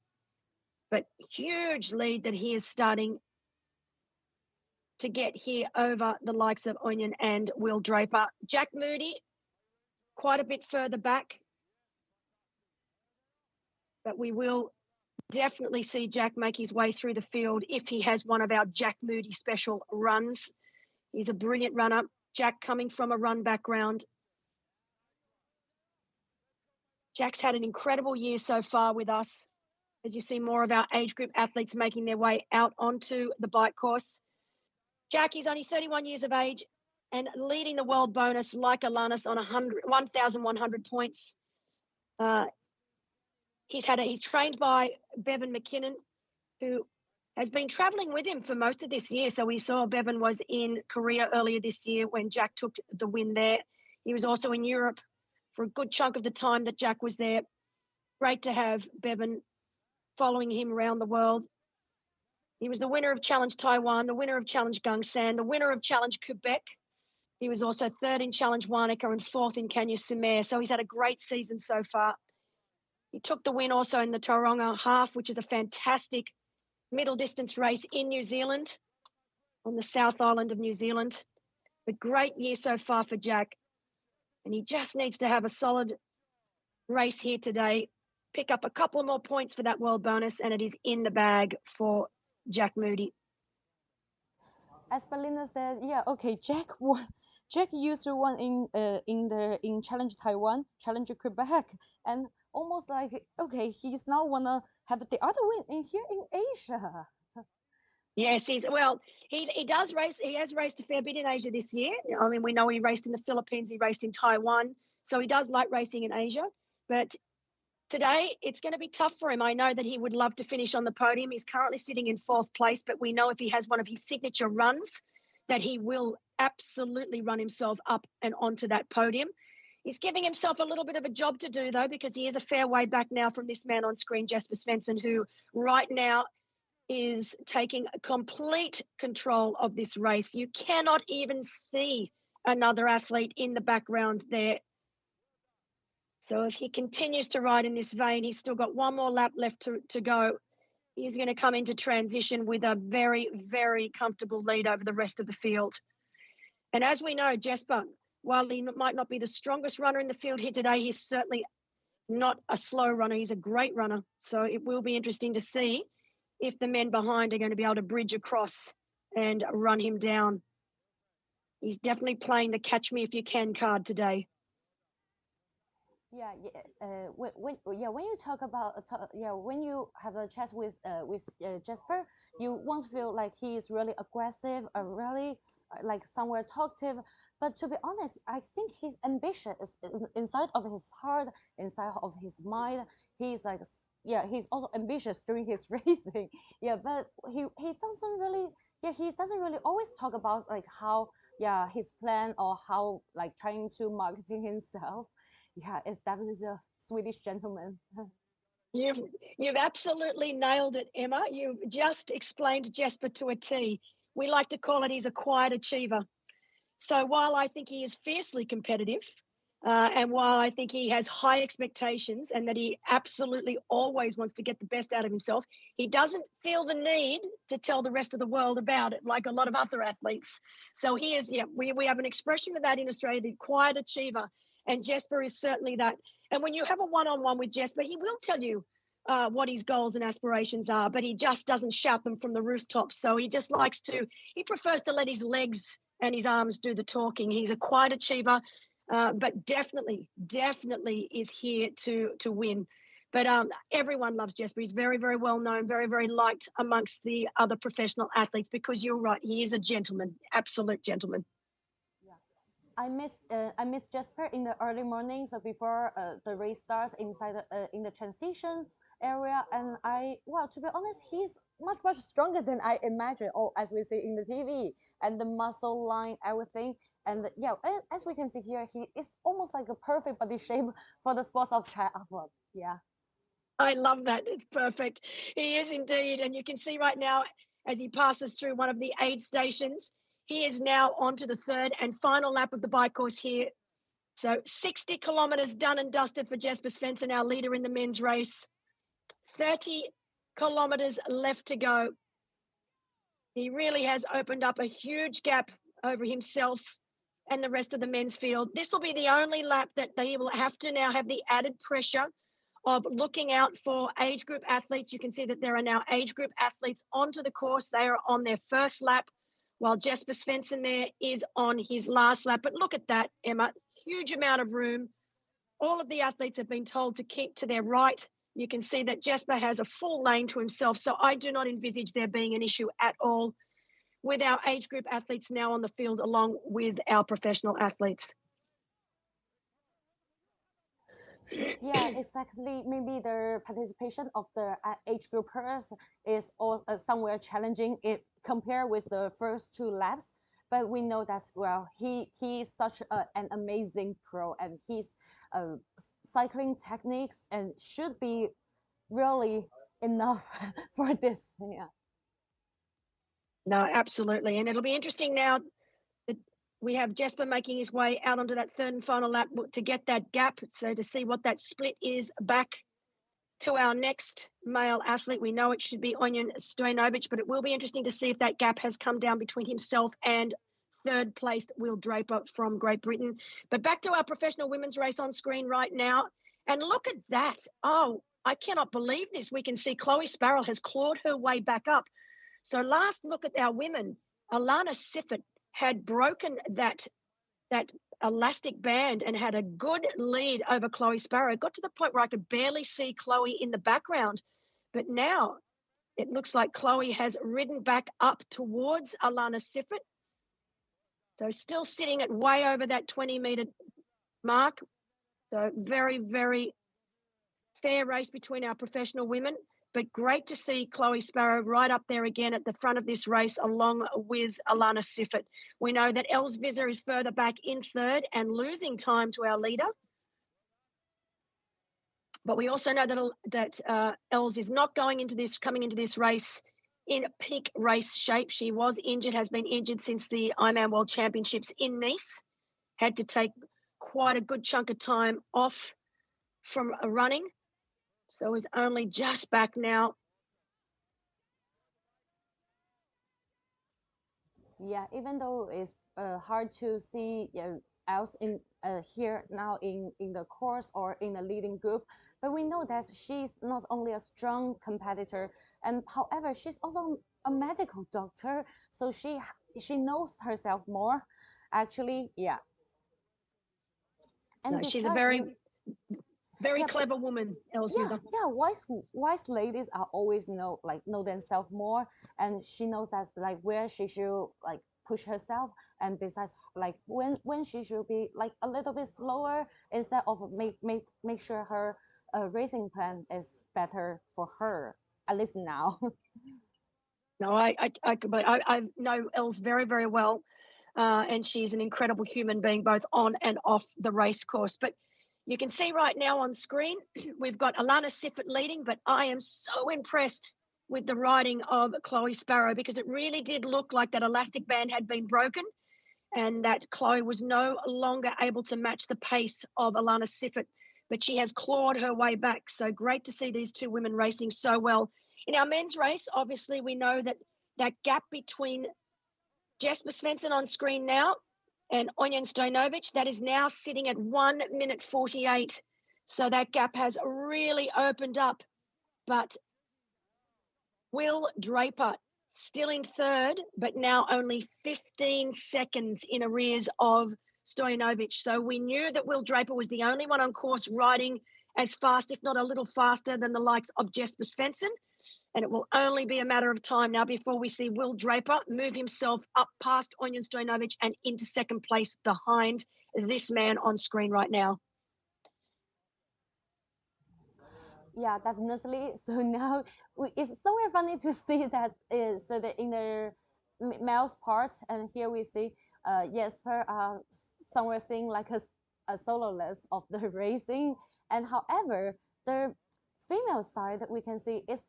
But huge lead that he is starting to get here over the likes of Onion and Will Draper. Jack Moody, quite a bit further back. But we will definitely see Jack make his way through the field if he has one of our Jack Moody special runs. He's a brilliant runner. Jack coming from a run background. Jack's had an incredible year so far with us, as you see more of our age group athletes making their way out onto the bike course. Jack is only 31 years of age and leading the world bonus like Alanis on 1,100 points. He's trained by Bevan McKinnon, who has been traveling with him for most of this year. So we saw Bevan was in Korea earlier this year when Jack took the win there. He was also in Europe for a good chunk of the time that Jack was there. Great to have Bevan following him around the world. He was the winner of Challenge Taiwan, the winner of Challenge Gangsan, the winner of Challenge Quebec. He was also third in Challenge Wanaka and fourth in Cagnes-sur-Mer. So he's had a great season so far. He took the win also in the Tauranga Half, which is a fantastic middle distance race in New Zealand, on the South Island of New Zealand. A great year so far for Jack. And he just needs to have a solid race here today, pick up a couple more points for that world bonus, and it is in the bag for Jack Moody. As Belinda said, yeah, okay, Jack won. Jack used to win in Challenge Taiwan, Challenge Quebec, and almost like, okay, he's now wanna have the other win in here in Asia. Yes, he does race. He has raced a fair bit in Asia this year. I mean, we know he raced in the Philippines, he raced in Taiwan, so he does like racing in Asia. But today, it's going to be tough for him. I know that he would love to finish on the podium. He's currently sitting in 4th place, but we know if he has one of his signature runs, that he will absolutely run himself up and onto that podium. He's giving himself a little bit of a job to do, though, because he is a fair way back now from this man on screen, Jesper Svensson, who right now is taking complete control of this race. You cannot even see another athlete in the background there. So if he continues to ride in this vein, he's still got one more lap left to go. He's going to come into transition with a very, very comfortable lead over the rest of the field. And as we know, Jesper, while he might not be the strongest runner in the field here today, he's certainly not a slow runner. He's a great runner. So it will be interesting to see if the men behind are going to be able to bridge across and run him down. He's definitely playing the catch me if you can card today. Yeah, when you talk about when you have a chat with Jasper, you once feel like he is really aggressive or really like somewhere talkative. But to be honest, I think he's ambitious inside of his heart, inside of his mind. He's like he's also ambitious during his racing. Yeah, but he doesn't really he doesn't really always talk about like how his plan or how like trying to marketing himself. Yeah, it's definitely a Swedish gentleman. You've absolutely nailed it, Emma. You just explained Jesper to a T. We like to call it he's a quiet achiever. So while I think he is fiercely competitive, and while I think he has high expectations and that he absolutely always wants to get the best out of himself, he doesn't feel the need to tell the rest of the world about it like a lot of other athletes. So he is, we have an expression for that in Australia, the quiet achiever. And Jesper is certainly that. And when you have a one-on-one with Jesper, he will tell you what his goals and aspirations are, but he just doesn't shout them from the rooftops. So he just he prefers to let his legs and his arms do the talking. He's a quiet achiever, but definitely is here to win. But everyone loves Jesper. He's very, very well known, very, very liked amongst the other professional athletes because you're right, he is a gentleman, absolute gentleman. I miss Jasper in the early morning, so before the race starts inside in the transition area, and to be honest, he's much stronger than I imagined, or as we see in the TV, and the muscle line, everything, and as we can see here, he is almost like a perfect body shape for the sports of triathlon. Yeah, I love that. It's perfect. He is indeed, and you can see right now as he passes through one of the aid stations. He is now on to the third and final lap of the bike course here. So 60 kilometres done and dusted for Jesper Svensson, our leader in the men's race. 30 kilometres left to go. He really has opened up a huge gap over himself and the rest of the men's field. This will be the only lap that they will have to now have the added pressure of looking out for age group athletes. You can see that there are now age group athletes onto the course. They are on their first lap, while Jesper Svensson there is on his last lap. But look at that, Emma, huge amount of room. All of the athletes have been told to keep to their right. You can see that Jesper has a full lane to himself, so I do not envisage there being an issue at all with our age group athletes now on the field along with our professional athletes. Yeah, exactly. Maybe the participation of the age groupers is somewhere challenging if compared with the first two laps. But we know that he is such an amazing pro, and his cycling techniques and should be really enough for this. Yeah. No, absolutely, and it'll be interesting now. We have Jesper making his way out onto that third and final lap to get that gap. So to see what that split is back to our next male athlete. We know it should be Onion Stojanovic, but it will be interesting to see if that gap has come down between himself and third placed Will Draper from Great Britain. But back to our professional women's race on screen right now. And look at that. Oh, I cannot believe this. We can see Chloe Sparrow has clawed her way back up. So last look at our women, Alana Siffert had broken that elastic band and had a good lead over Chloe Sparrow. It got to the point where I could barely see Chloe in the background. But now it looks like Chloe has ridden back up towards Alana Siffert. So still sitting at way over that 20-metre mark. So very, very fair race between our professional women. But great to see Chloe Sparrow right up there again at the front of this race along with Alana Siffert. We know that Els Visser is further back in third and losing time to our leader. But we also know that Els is not coming into this race in peak race shape. She was injured, has been injured since the Ironman World Championships in Nice. Had to take quite a good chunk of time off from running. So is only just back now. Yeah, even though it's hard to see else in here now in the course or in the leading group, but we know that she's not only a strong competitor, and however she's also a medical doctor, so she knows herself more. Actually, yeah. And No, she's a besides, very yeah, clever woman, Els Wieser. yeah, wise ladies are always know themselves more, and she knows that like where she should like push herself, and besides like when she should be like a little bit slower instead of make sure her racing plan is better for her, at least now. No, I know Els very, very well, and she's an incredible human being, both on and off the race course. But you can see right now on screen, we've got Alana Siffert leading, but I am so impressed with the riding of Chloe Sparrow, because it really did look like that elastic band had been broken and that Chloe was no longer able to match the pace of Alana Siffert, but she has clawed her way back. So great to see these two women racing so well. In our men's race, obviously, we know that that gap between Jesper Svensson on screen now and Onion Stojanovic, that is now sitting at 1 minute 48. So that gap has really opened up. But Will Draper still in third, but now only 15 seconds in arrears of Stojanovic. So we knew that Will Draper was the only one on course riding as fast, if not a little faster, than the likes of Jesper Svensson. And it will only be a matter of time now before we see Will Draper move himself up past Onion Stojanovic and into second place behind this man on screen right now. Yeah, definitely. So now it's somewhere funny to see that is so that in the male's part, and here we see Jesper somewhere seeing like a soloist of the racing, and however the female side we can see is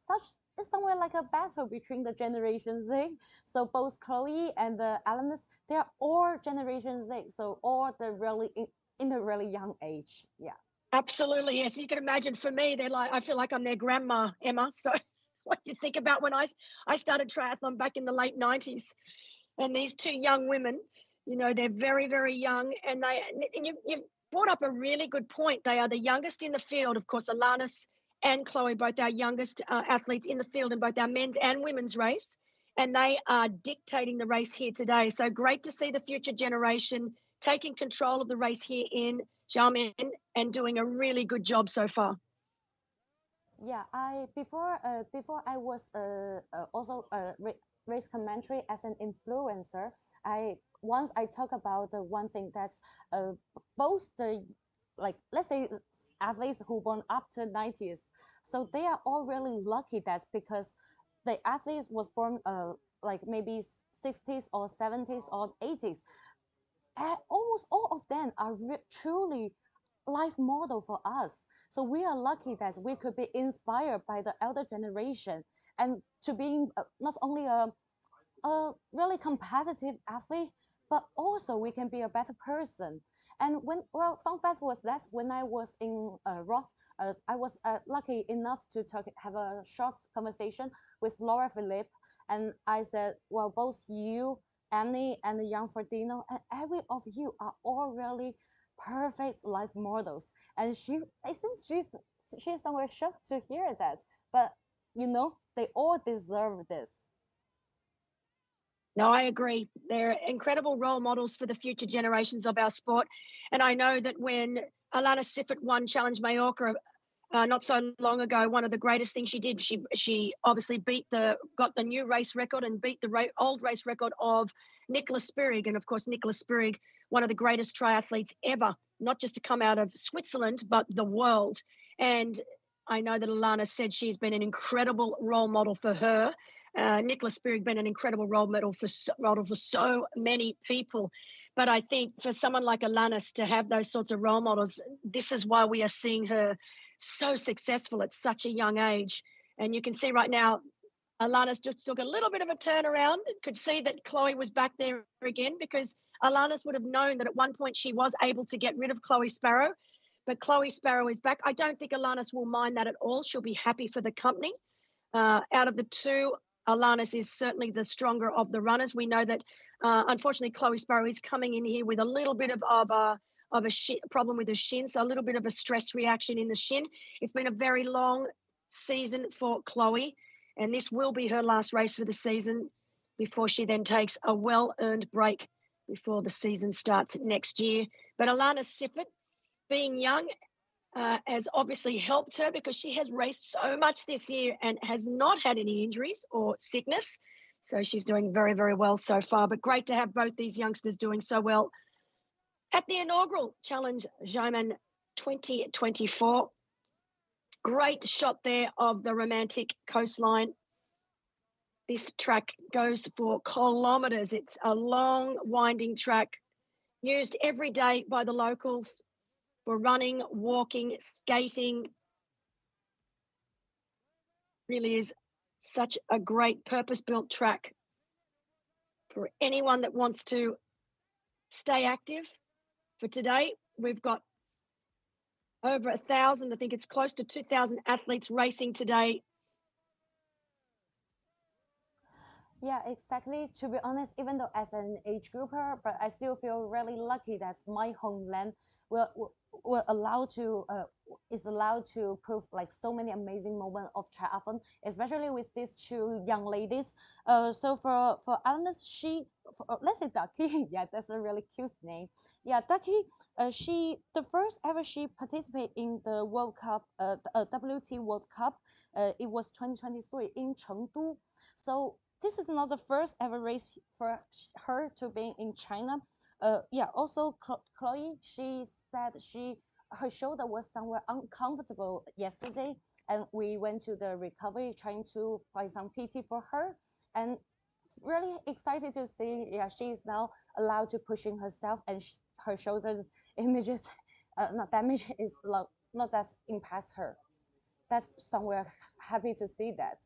somewhere like a battle between the Generation Z. So both Chloe and the Alanis, they are all Generation Z, so all the really in the really young age. Yeah. Absolutely, yes. You can imagine for me, they're like, I feel like I'm their grandma, Emma. So what you think about when I started triathlon back in the late 90s, and these two young women, you know, they're very, very young, and you've brought up a really good point. They are the youngest in the field. Of course, Alanis and Chloe, both our youngest athletes in the field in both our men's and women's race, and they are dictating the race here today. So great to see the future generation taking control of the race here in Xiamen and doing a really good job so far. Yeah, before I was also a race commentary as an influencer. I talk about the one thing that both the like let's say athletes who born up to 90s, so they are all really lucky. That's because the athletes was born like maybe 60s or 70s or 80s. Almost all of them are truly life model for us. So we are lucky that we could be inspired by the elder generation and to being not only a really competitive athlete, but also we can be a better person. And fun fact was that when I was in Roth, I was lucky enough to have a short conversation with Laura Philippe, and I said, well, both you, Annie, and the young Ferdinand, and every of you are all really perfect life models. And it seems she's somewhere shocked to hear that, but you know, they all deserve this. No, I agree. They're incredible role models for the future generations of our sport. And I know that when Alana Siffert won Challenge Mallorca not so long ago, one of the greatest things she did, she obviously got the new race record and beat the old race record of Nicolas Spirig. And of course, Nicolas Spirig, one of the greatest triathletes ever, not just to come out of Switzerland, but the world. And I know that Alana said she's been an incredible role model for her. Nicolas Spirig been an incredible role model for so many people. But I think for someone like Alanis to have those sorts of role models, this is why we are seeing her so successful at such a young age. And you can see right now, Alanis just took a little bit of a turnaround. Could see that Chloe was back there again, because Alanis would have known that at one point she was able to get rid of Chloe Sparrow. But Chloe Sparrow is back. I don't think Alanis will mind that at all. She'll be happy for the company. Out of the two, Alanis is certainly the stronger of the runners. We know that, unfortunately, Chloe Sparrow is coming in here with a little bit of a problem with the shin, so a little bit of a stress reaction in the shin. It's been a very long season for Chloe, and this will be her last race for the season before she then takes a well-earned break before the season starts next year. But Alana Siffert, being young, has obviously helped her because she has raced so much this year and has not had any injuries or sickness. So she's doing very, very well so far. But great to have both these youngsters doing so well at the inaugural Challenge Xiamen 2024. Great shot there of the romantic coastline. This track goes for kilometres. It's a long, winding track used every day by the locals for running, walking, skating. Really is such a great purpose-built track for anyone that wants to stay active. For today, we've got over 1,000, I think it's close to 2,000 athletes racing today. Yeah, exactly. To be honest, even though as an age grouper, but I still feel really lucky that my homeland will allow to is allowed to prove like so many amazing moments of triathlon, especially with these two young ladies. So for Alice, let's say Ducky, yeah, that's a really cute name. Yeah, Ducky. She the first ever she participated in the World Cup, WT World Cup. It was 2023 in Chengdu. So this is not the first ever race for her to be in China. Yeah, also Chloe, she said her shoulder was somewhere uncomfortable yesterday, and we went to the recovery trying to find some PT for her, and really excited to see, yeah, she is now allowed to pushing herself, and her shoulder images not damage is not that impacts her. That's somewhere happy to see that.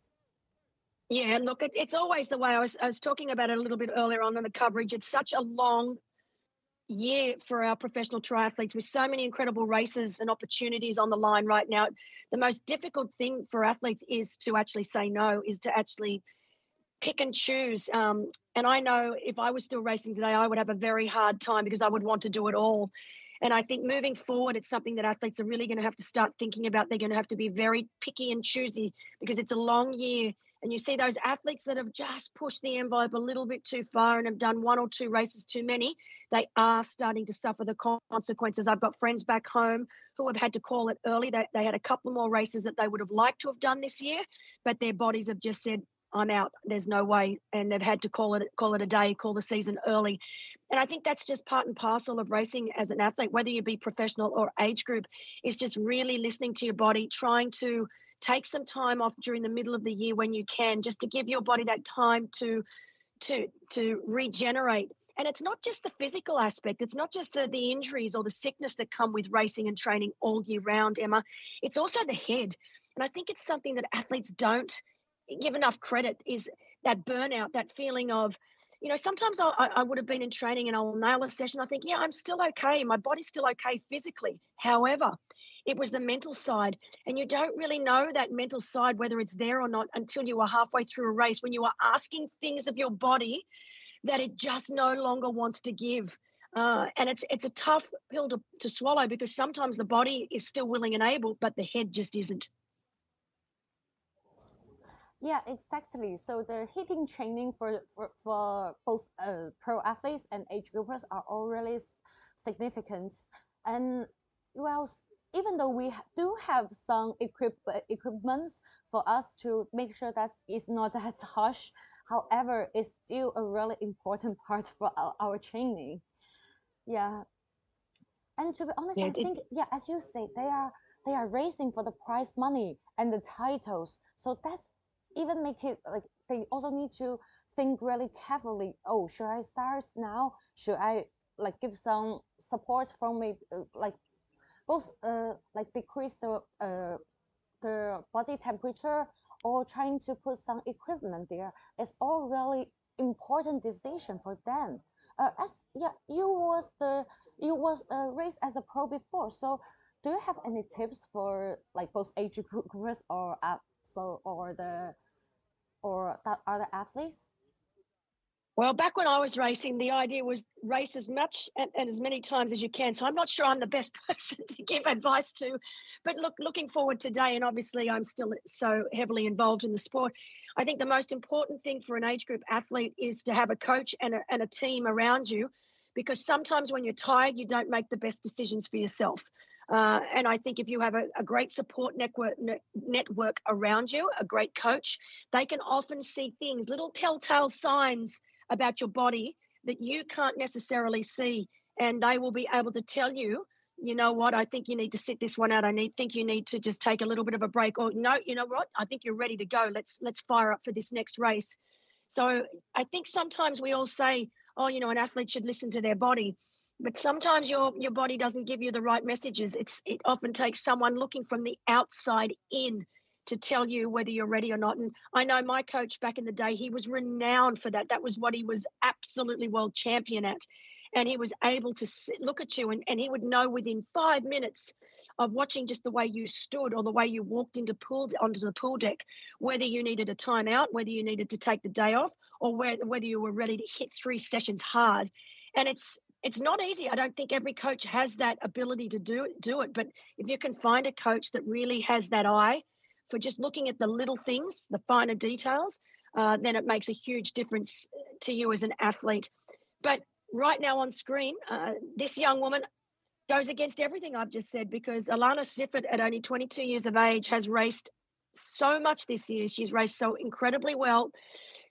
Yeah, look, it's always the way I was talking about it a little bit earlier on in the coverage. It's such a long year for our professional triathletes with so many incredible races and opportunities on the line right now. The most difficult thing for athletes is to actually say no, is to actually pick and choose. And I know if I was still racing today, I would have a very hard time because I would want to do it all. And I think moving forward, it's something that athletes are really going to have to start thinking about. They're going to have to be very picky and choosy because it's a long year. And you see those athletes that have just pushed the envelope a little bit too far and have done one or two races too many, they are starting to suffer the consequences. I've got friends back home who have had to call it early. They had a couple more races that they would have liked to have done this year, but their bodies have just said, I'm out, there's no way. And they've had to call it a day, call the season early. And I think that's just part and parcel of racing as an athlete, whether you be professional or age group, is just really listening to your body, trying to take some time off during the middle of the year when you can, just to give your body that time to regenerate. And it's not just the physical aspect. It's not just the injuries or the sickness that come with racing and training all year round, Emma. It's also the head. And I think it's something that athletes don't give enough credit, is that burnout, that feeling of, you know, sometimes I would have been in training and I'll nail a session. I think, yeah, I'm still okay. My body's still okay physically. However, it was the mental side. And you don't really know that mental side, whether it's there or not, until you are halfway through a race, when you are asking things of your body that it just no longer wants to give. And it's a tough pill to swallow, because sometimes the body is still willing and able, but the head just isn't. Yeah, exactly. So the hitting training for both pro athletes and age groupers are all really significant. And well, even though we do have some equipments for us to make sure that it's not as harsh, however, it's still a really important part for our training. Yeah. And to be honest, Yeah, I think, yeah, as you say, they are racing for the prize money and the titles. So that's even make it like they also need to think really carefully. Oh, should I start now? Should I like give some support from me, like both like decrease the body temperature, or trying to put some equipment there? It's all really important decision for them. As yeah, you was raised as a pro before, so do you have any tips for like both age groupers or the or other athletes? Well, back when I was racing, the idea was race as much and as many times as you can. So I'm not sure I'm the best person to give advice to. But looking forward today, and obviously I'm still so heavily involved in the sport, I think the most important thing for an age group athlete is to have a coach and a team around you, because sometimes when you're tired, you don't make the best decisions for yourself. And I think if you have a great support network around you, a great coach, they can often see things, little telltale signs about your body that you can't necessarily see. And they will be able to tell you, you know what, I think you need to sit this one out. Think you need to just take a little bit of a break. Or no, you know what, I think you're ready to go. Let's fire up for this next race. So I think sometimes we all say, oh, you know, an athlete should listen to their body. But sometimes your body doesn't give you the right messages. It often takes someone looking from the outside in to tell you whether you're ready or not. And I know my coach back in the day, he was renowned for that. That was what he was absolutely world champion at. And he was able to look at you and he would know within 5 minutes of watching just the way you stood or the way you walked onto the pool deck, whether you needed a timeout, whether you needed to take the day off, or whether you were ready to hit 3 sessions hard. And it's not easy. I don't think every coach has that ability to do it. But if you can find a coach that really has that eye for just looking at the little things, the finer details, then it makes a huge difference to you as an athlete. But right now on screen, this young woman goes against everything I've just said, because Alana Siffert at only 22 years of age has raced so much this year. She's raced so incredibly well.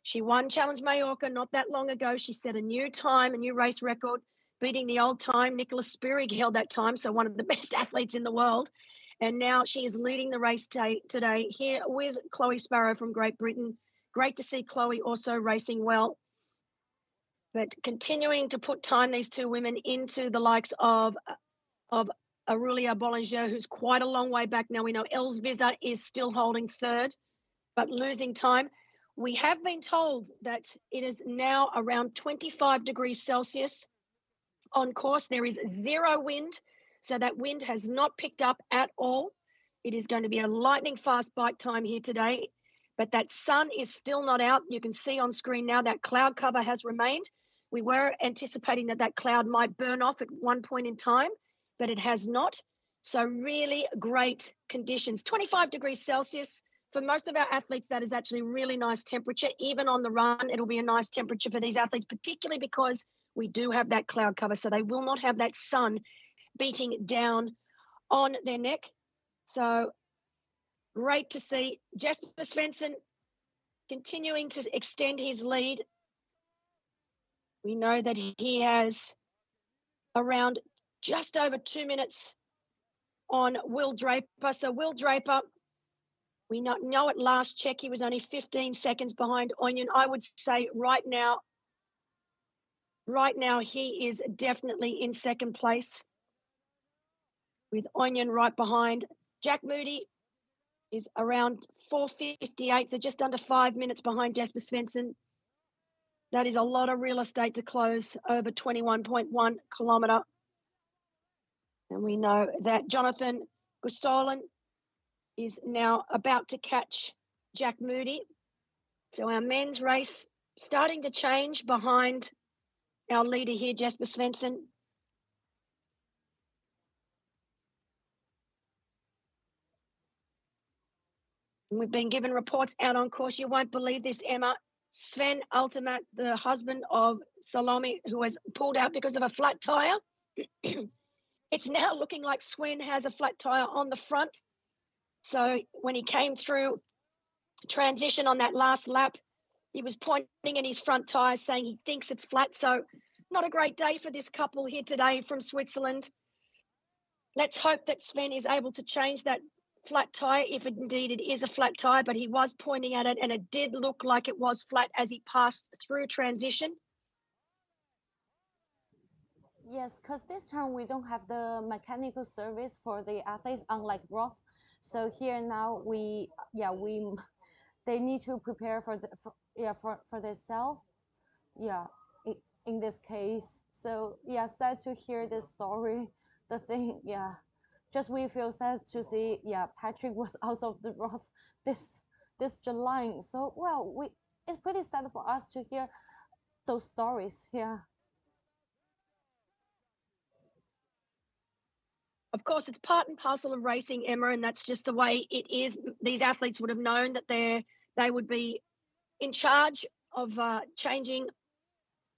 She won Challenge Mallorca not that long ago. She set a new time, a new race record, beating the old time. Nicholas Spirig held that time, so one of the best athletes in the world. And now she is leading the race today here with Chloe Sparrow from Great Britain. Great to see Chloe also racing well. But continuing to put time, these two women, into the likes of Aurelia Bollinger, who's quite a long way back now. We know Els Visser is still holding third, but losing time. We have been told that it is now around 25 degrees Celsius on course. There is 0 wind, so that wind has not picked up at all. It is going to be a lightning fast bike time here today, but that sun is still not out. You can see on screen now that cloud cover has remained. We were anticipating that cloud might burn off at one point in time, but it has not. So really great conditions. 25 degrees Celsius. For most of our athletes, that is actually really nice temperature. Even on the run, it'll be a nice temperature for these athletes, particularly because we do have that cloud cover, so they will not have that sun beating down on their neck. So great to see Jesper Svensson continuing to extend his lead. We know that he has around just over 2 minutes on Will Draper. So Will Draper, we know at last check he was only 15 seconds behind Onion. I would say right now he is definitely in second place, with Onion right behind. Jack Moody is around 4:58, so just under 5 minutes behind Jesper Svensson. That is a lot of real estate to close over 21.1 kilometre. And we know that Jonathan Gussolin is now about to catch Jack Moody. So our men's race starting to change behind our leader here, Jesper Svensson. We've been given reports out on course. You won't believe this, Emma. Sven Ultimat, the husband of Salome, who has pulled out because of a flat tyre. It's now looking like Sven has a flat tyre on the front. So when he came through transition on that last lap, he was pointing at his front tyre saying he thinks it's flat. So not a great day for this couple here today from Switzerland. Let's hope that Sven is able to change that flat tyre, if indeed it is a flat tyre, but he was pointing at it and it did look like it was flat as he passed through transition. Yes, because this time we don't have the mechanical service for the athletes, unlike Roth. So here now they need to prepare for themselves. Yeah, in this case. So yeah, sad to hear this story. The thing, yeah, just we feel sad to see. Yeah, Patrick was out of the Roth this line. So, well, it's pretty sad for us to hear those stories here. Of course, it's part and parcel of racing, Emma, and that's just the way it is. These athletes would have known that they would be in charge of changing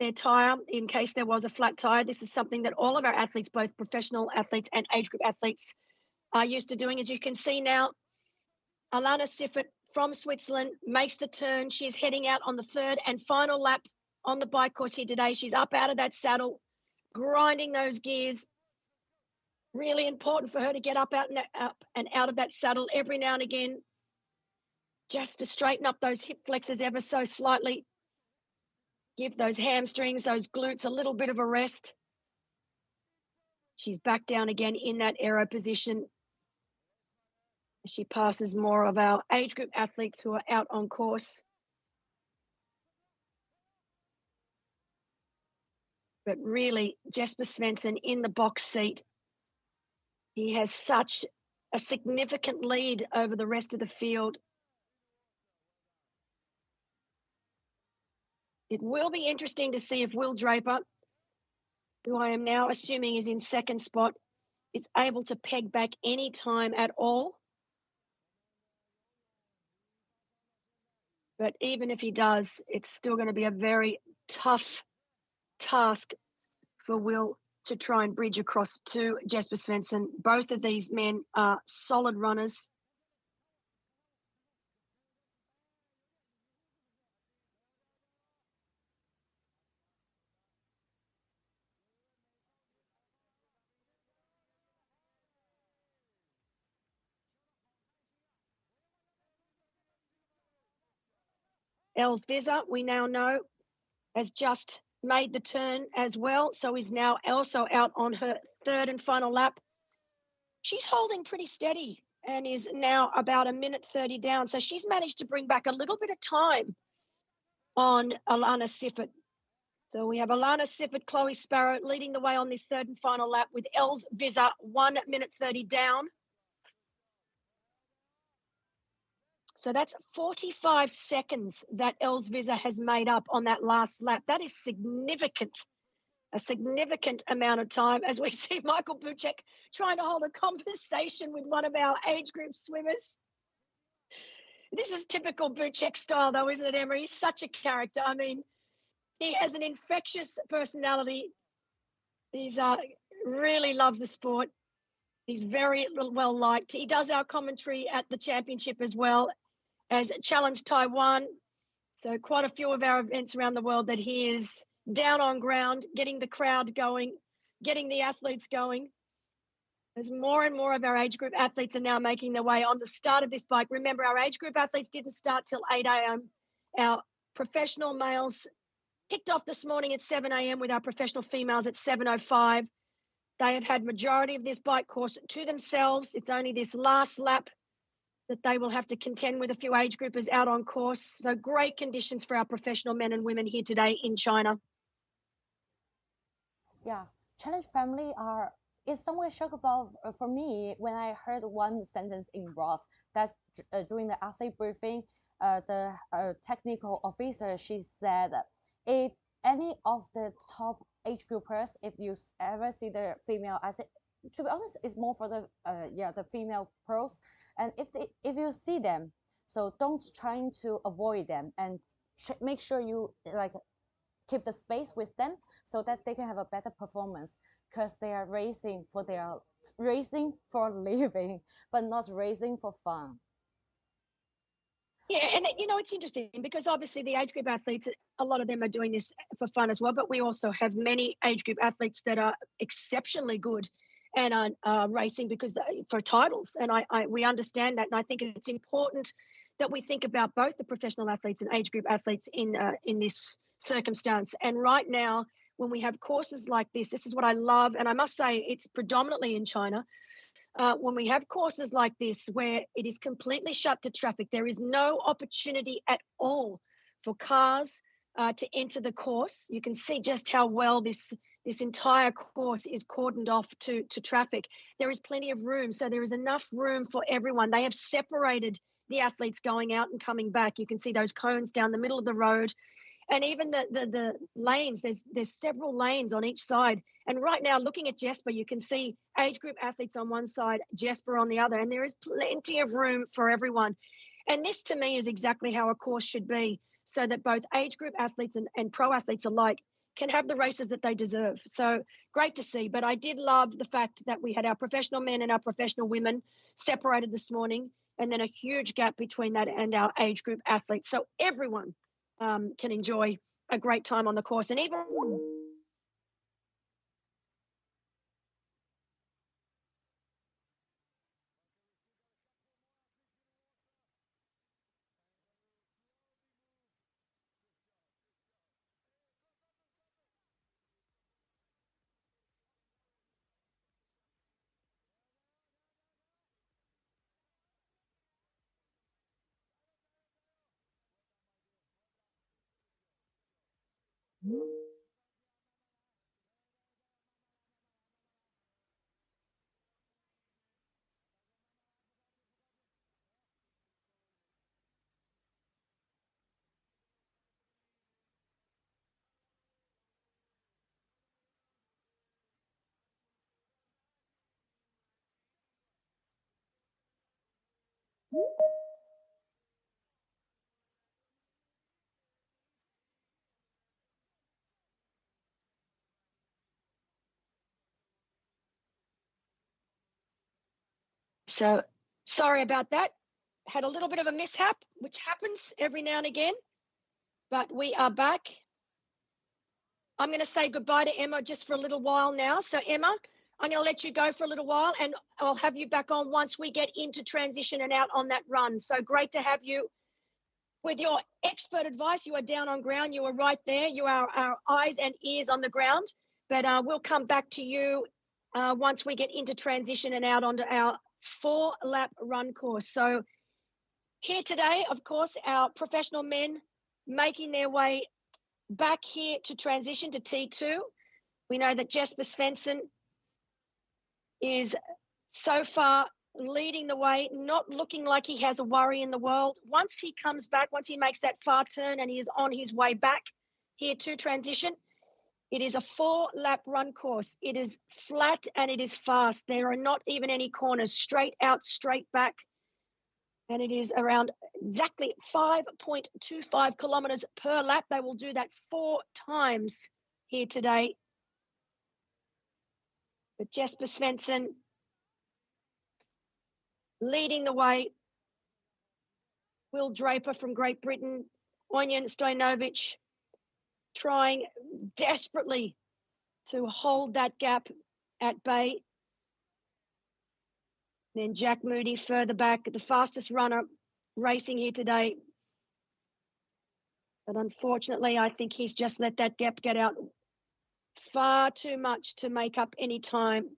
their tyre in case there was a flat tyre. This is something that all of our athletes, both professional athletes and age group athletes, are used to doing. As you can see now, Alana Siffert from Switzerland makes the turn. She's heading out on the third and final lap on the bike course here today. She's up out of that saddle, grinding those gears. Really important for her to get up and out of that saddle every now and again, just to straighten up those hip flexors ever so slightly. Give those hamstrings, those glutes a little bit of a rest. She's back down again in that aero position. She passes more of our age group athletes who are out on course. But really, Jesper Svensson in the box seat. He has such a significant lead over the rest of the field. It will be interesting to see if Will Draper, who I am now assuming is in second spot, is able to peg back any time at all. But even if he does, it's still going to be a very tough task for Will to try and bridge across to Jesper Svensson. Both of these men are solid runners. Els Visser, we now know, has just made the turn as well, so is now also out on her third and final lap. She's holding pretty steady and is now about 1:30 down, so she's managed to bring back a little bit of time on Alana Siffert. So we have Alana Siffert, Chloe Sparrow leading the way on this third and final lap with Els Visser 1:30 down. So that's 45 seconds that Els Visser has made up on that last lap. That is significant, a significant amount of time, as we see Michael Buchek trying to hold a conversation with one of our age group swimmers. This is typical Buchek style, though, isn't it, Emma? He's such a character. I mean, he has an infectious personality. He's really loves the sport. He's very well liked. He does our commentary at the championship as well as Challenge Taiwan. So quite a few of our events around the world that he is down on ground, getting the crowd going, getting the athletes going. As more and more of our age group athletes are now making their way on the start of this bike. Remember, our age group athletes didn't start till 8 a.m. Our professional males kicked off this morning at 7 a.m. with our professional females at 7:05. They have had majority of this bike course to themselves. It's only this last lap that they will have to contend with a few age groupers out on course. So great conditions for our professional men and women here today in China. Yeah, challenge family is somewhere shocked about for me when I heard one sentence in Roth that during the athlete briefing, the technical officer, she said, if any of the top age groupers, if you ever see the female athlete, to be honest, it's more for the female pros. And if you see them, so don't try to avoid them and make sure you keep the space with them so that they can have a better performance, because they are racing for living, but not racing for fun. Yeah, and it's interesting because obviously the age group athletes, a lot of them are doing this for fun as well, but we also have many age group athletes that are exceptionally good and are racing for titles. And we understand that, and I think it's important that we think about both the professional athletes and age group athletes in this circumstance. And right now, when we have courses like this is what I love, and I must say it's predominantly in China. When we have courses like this where it is completely shut to traffic, there is no opportunity at all for cars to enter the course. You can see just how well this entire course is cordoned off to traffic. There is plenty of room, so there is enough room for everyone. They have separated the athletes going out and coming back. You can see those cones down the middle of the road. And even the lanes, there's several lanes on each side. And right now, looking at Jesper, you can see age group athletes on one side, Jesper on the other, and there is plenty of room for everyone. And this, to me, is exactly how a course should be, so that both age group athletes and pro athletes alike can have the races that they deserve. So great to see. But I did love the fact that we had our professional men and our professional women separated this morning, and then a huge gap between that and our age group athletes. So everyone can enjoy a great time on the course. And even so sorry about that. Had a little bit of a mishap, which happens every now and again, but we are back. I'm going to say goodbye to Emma just for a little while now. So Emma, I'm going to let you go for a little while, and I'll have you back on once we get into transition and out on that run. So great to have you. With your expert advice, you are down on ground. You are right there. You are our eyes and ears on the ground. But we'll come back to you once we get into transition and out onto our 4-lap run course. So here today, of course, our professional men making their way back here to transition to T2. We know that Jesper Svensson is so far leading the way, not looking like he has a worry in the world. Once he comes back, once he makes that far turn and he is on his way back here to transition, it is a 4-lap run course. It is flat and it is fast. There are not even any corners, straight out, straight back. And it is around exactly 5.25 kilometers per lap. They will do that 4 times here today. But Jesper Svensson leading the way. Will Draper from Great Britain, Onion Stojanovic trying desperately to hold that gap at bay. Then Jack Moody further back, the fastest runner racing here today. But unfortunately, I think he's just let that gap get out far too much to make up any time.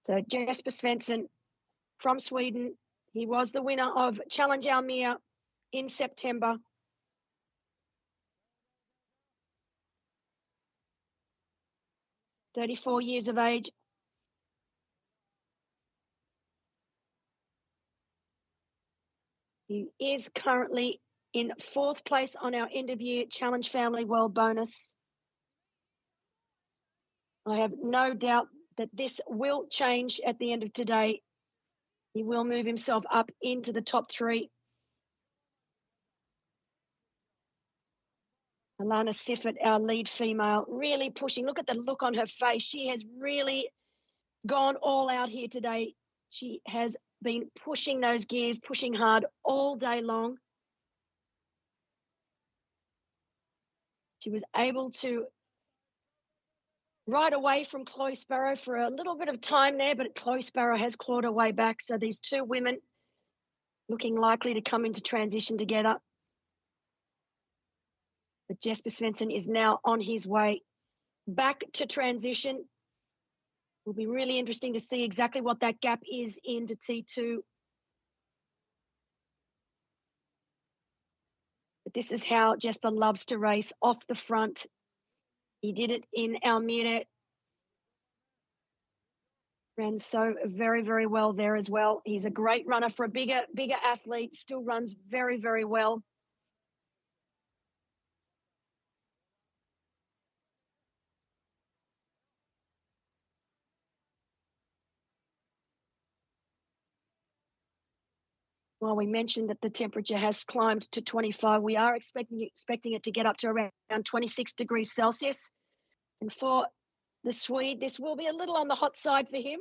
So Jesper Svensson from Sweden, he was the winner of Challenge Almere in September. "34 years of age. He is currently in 4th place on our end of year Challenge Family World Bonus. I have no doubt that this will change at the end of today. He will move himself up into the top 3. Alana Siffert, our lead female, really pushing. Look at the look on her face. She has really gone all out here today. She has been pushing those gears, pushing hard all day long. She was able to ride away from Chloe Sparrow for a little bit of time there, but Chloe Sparrow has clawed her way back. So these 2 women looking likely to come into transition together. But Jesper Svensson is now on his way back to transition. Will be really interesting to see exactly what that gap is into T2. But this is how Jesper loves to race, off the front. He did it in Almere. Ran so very, very well there as well. He's a great runner for a bigger athlete, still runs very, very well. Well, we mentioned that the temperature has climbed to 25. We are expecting it to get up to around 26 degrees Celsius. And for the Swede, this will be a little on the hot side for him.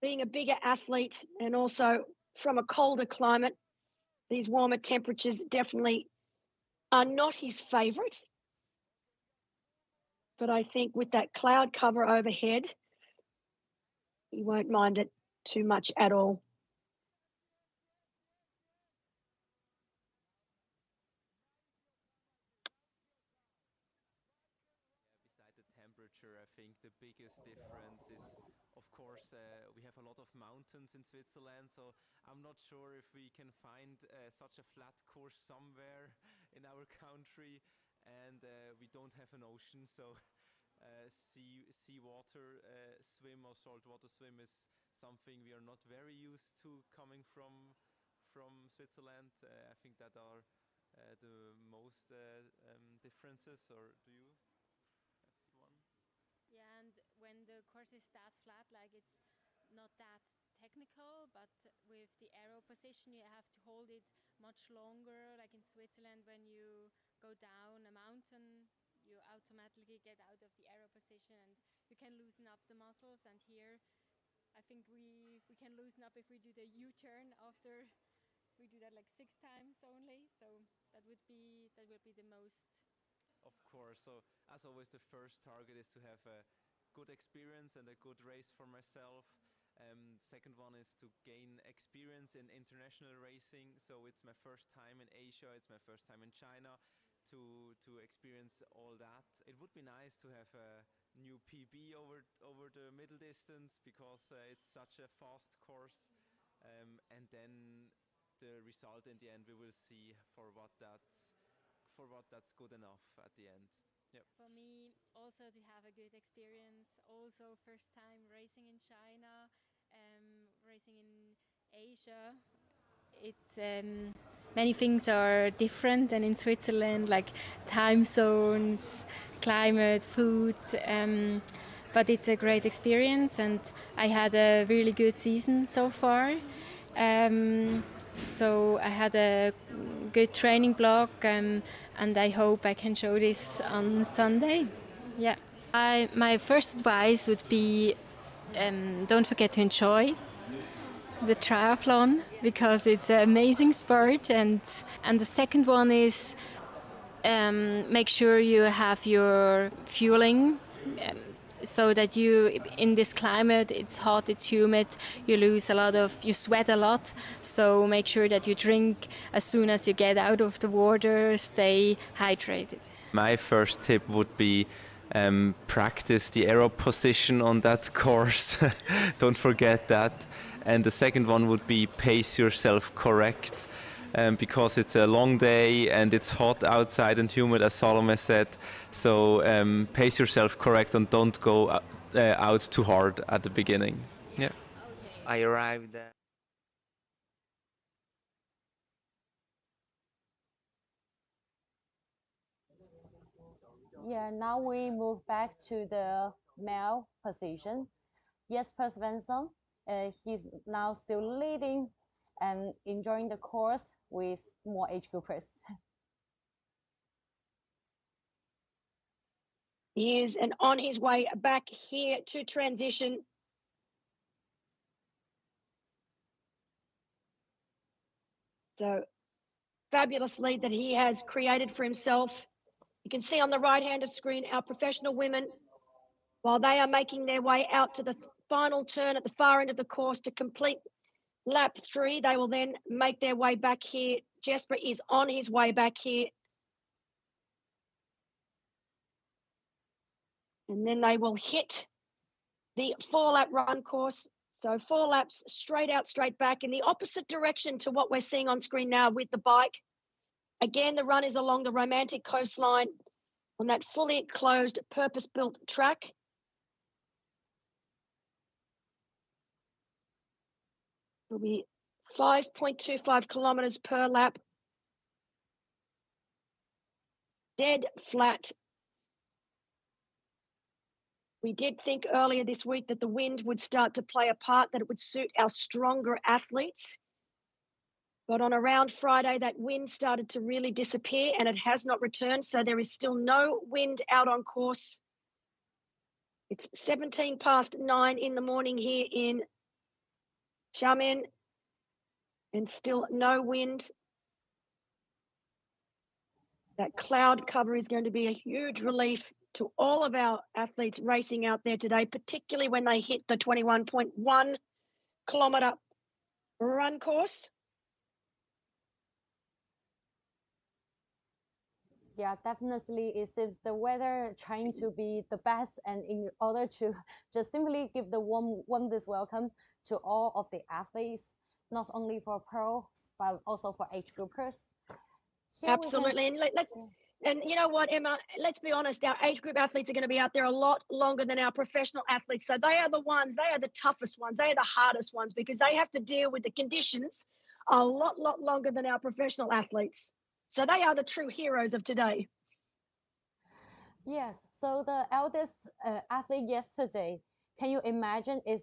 Being a bigger athlete and also from a colder climate, these warmer temperatures definitely are not his favourite. But I think with that cloud cover overhead, he won't mind it too much at all. Beside the temperature, I think the biggest difference is, of course, we have a lot of mountains in Switzerland, so I'm not sure if we can find such a flat course somewhere in our country, and we don't have an ocean, so seawater swim or saltwater swim is something we are not very used to coming from Switzerland. I think that are the most differences, or do you have one? Yeah, and when the course is that flat, like it's not that technical, but with the arrow position, you have to hold it much longer. Like in Switzerland, when you go down a mountain, you automatically get out of the arrow position and you can loosen up the muscles. And here, I think we can loosen up if we do the U-turn after we do that like 6 times only. So that would be the most. Of course. So as always, the first target is to have a good experience and a good race for myself. Second one is to gain experience in international racing. So it's my first time in Asia, it's my first time in China to experience all that. It would be nice to have a new PB over the middle distance because it's such a fast course. And then the result in the end we will see for what that's good enough at the end. Yep. For me, also to have a good experience. Also, first time racing in China, racing in Asia. It's many things are different than in Switzerland, like time zones, climate, food. But it's a great experience, and I had a really good season so far. So I had a good training block, and I hope I can show this on Sunday. Yeah. My first advice would be don't forget to enjoy the triathlon because it's an amazing sport, and the second one is make sure you have your fueling. So that you, in this climate, it's hot, it's humid, you sweat a lot. So make sure that you drink as soon as you get out of the water, stay hydrated. My first tip would be practice the aero position on that course. Don't forget that. And the second one would be pace yourself correct. Because it's a long day and it's hot outside and humid, as Salome said. So pace yourself correct and don't go out too hard at the beginning. Yeah. I arrived there. Yeah, now we move back to the male position. Jesper Svensson, he's now still leading and enjoying the course with more age groupers. He is and on his way back here to transition. So fabulous lead that he has created for himself. You can see on the right hand of screen our professional women, while they are making their way out to the final turn at the far end of the course to complete lap 3, they will then make their way back here. Jesper is on his way back here. And then they will hit the 4-lap run course. So 4 laps straight out, straight back in the opposite direction to what we're seeing on screen now with the bike. Again, the run is along the romantic coastline on that fully enclosed, purpose-built track. It'll be 5.25 kilometres per lap. Dead flat. We did think earlier this week that the wind would start to play a part, that it would suit our stronger athletes. But on around Friday, that wind started to really disappear and it has not returned. So there is still no wind out on course. It's 17 past 9 in the morning here in Xiamen and still no wind. That cloud cover is going to be a huge relief to all of our athletes racing out there today, particularly when they hit the 21.1 kilometre run course. Yeah, definitely. It seems the weather trying to be the best, and in order to just simply give the warmest welcome to all of the athletes, not only for pros but also for age groupers. Absolutely, and you know what, Emma? Let's be honest. Our age group athletes are going to be out there a lot longer than our professional athletes. So they are the ones. They are the toughest ones. They are the hardest ones because they have to deal with the conditions a lot longer than our professional athletes. So they are the true heroes of today. Yes. So the eldest athlete yesterday, can you imagine, is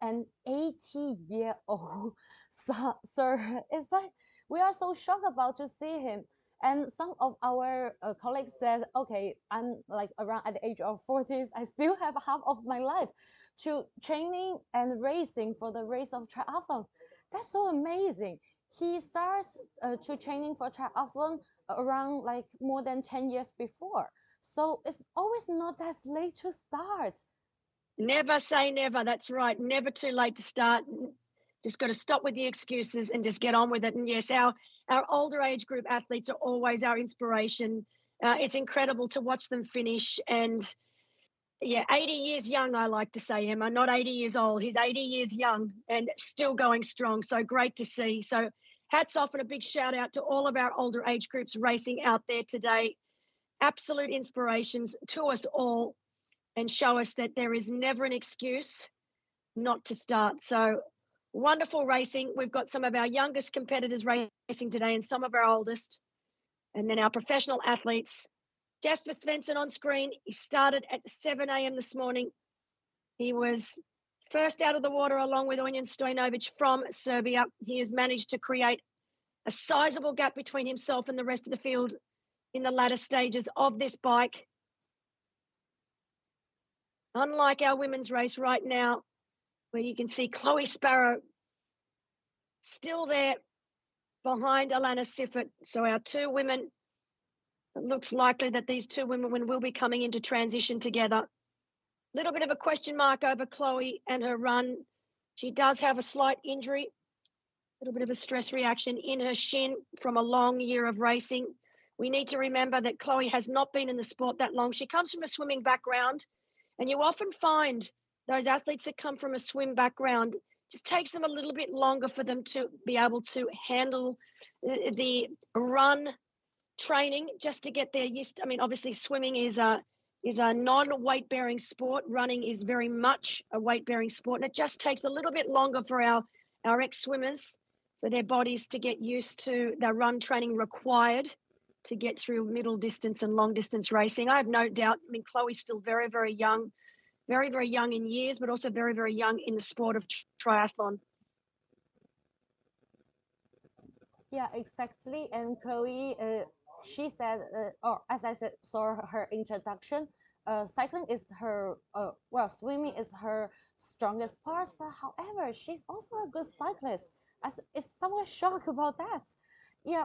an 80-year-old sir. It's like we are so shocked about to see him. And some of our colleagues said, okay, I'm like around at the age of 40s. I still have half of my life to training and racing for the race of triathlon. That's so amazing. He starts to training for triathlon around like more than 10 years before. So it's always not that late to start. Never say never. That's right. Never too late to start. Just got to stop with the excuses and just get on with it. And yes, our older age group athletes are always our inspiration. It's incredible to watch them finish. And yeah, 80 years young, I like to say, Emma, not 80 years old. He's 80 years young and still going strong. So great to see. So hats off and a big shout out to all of our older age groups racing out there today. Absolute inspirations to us all, and show us that there is never an excuse not to start. So wonderful racing. We've got some of our youngest competitors racing today and some of our oldest. And then our professional athletes. Jasper Svensson on screen. He started at 7 a.m. this morning. He was first out of the water along with Onion Stojnovic from Serbia. He has managed to create a sizable gap between himself and the rest of the field in the latter stages of this bike. Unlike our women's race right now, where you can see Chloe Sparrow still there behind Alana Siffert. So our two women, it looks likely that these two women will be coming into transition together. Little bit of a question mark over Chloe and her run. She does have a slight injury, a little bit of a stress reaction in her shin from a long year of racing. We need to remember that Chloe has not been in the sport that long. She comes from a swimming background. And you often find those athletes that come from a swim background, just takes them a little bit longer for them to be able to handle the run training just to get there used to. I mean, obviously swimming is a non-weight bearing sport. Running is very much a weight bearing sport. And it just takes a little bit longer for our ex-swimmers, for their bodies to get used to the run training required to get through middle distance and long distance racing. I have no doubt. I mean, Chloe's still very, very young in years, but also very, very young in the sport of triathlon. Yeah, exactly. And Chloe, she said, or as I said, saw her introduction, cycling is her, swimming is her strongest part. But however, she's also a good cyclist. It's somewhat shocked about that. Yeah.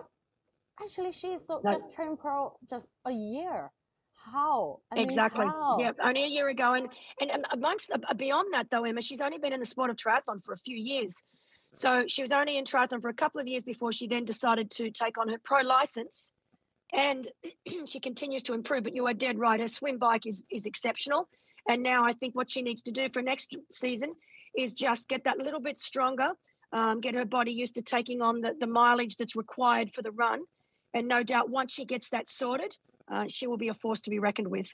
Actually, she's just turned pro just a year. How? Exactly. How? Yeah, only a year ago. And amongst beyond that, though, Emma, she's only been in the sport of triathlon for a few years. So she was only in triathlon for a couple of years before she then decided to take on her pro license. And she continues to improve, but you are dead right. Her swim bike is exceptional. And now I think what she needs to do for next season is just get that little bit stronger, get her body used to taking on the mileage that's required for the run. And no doubt once she gets that sorted, she will be a force to be reckoned with.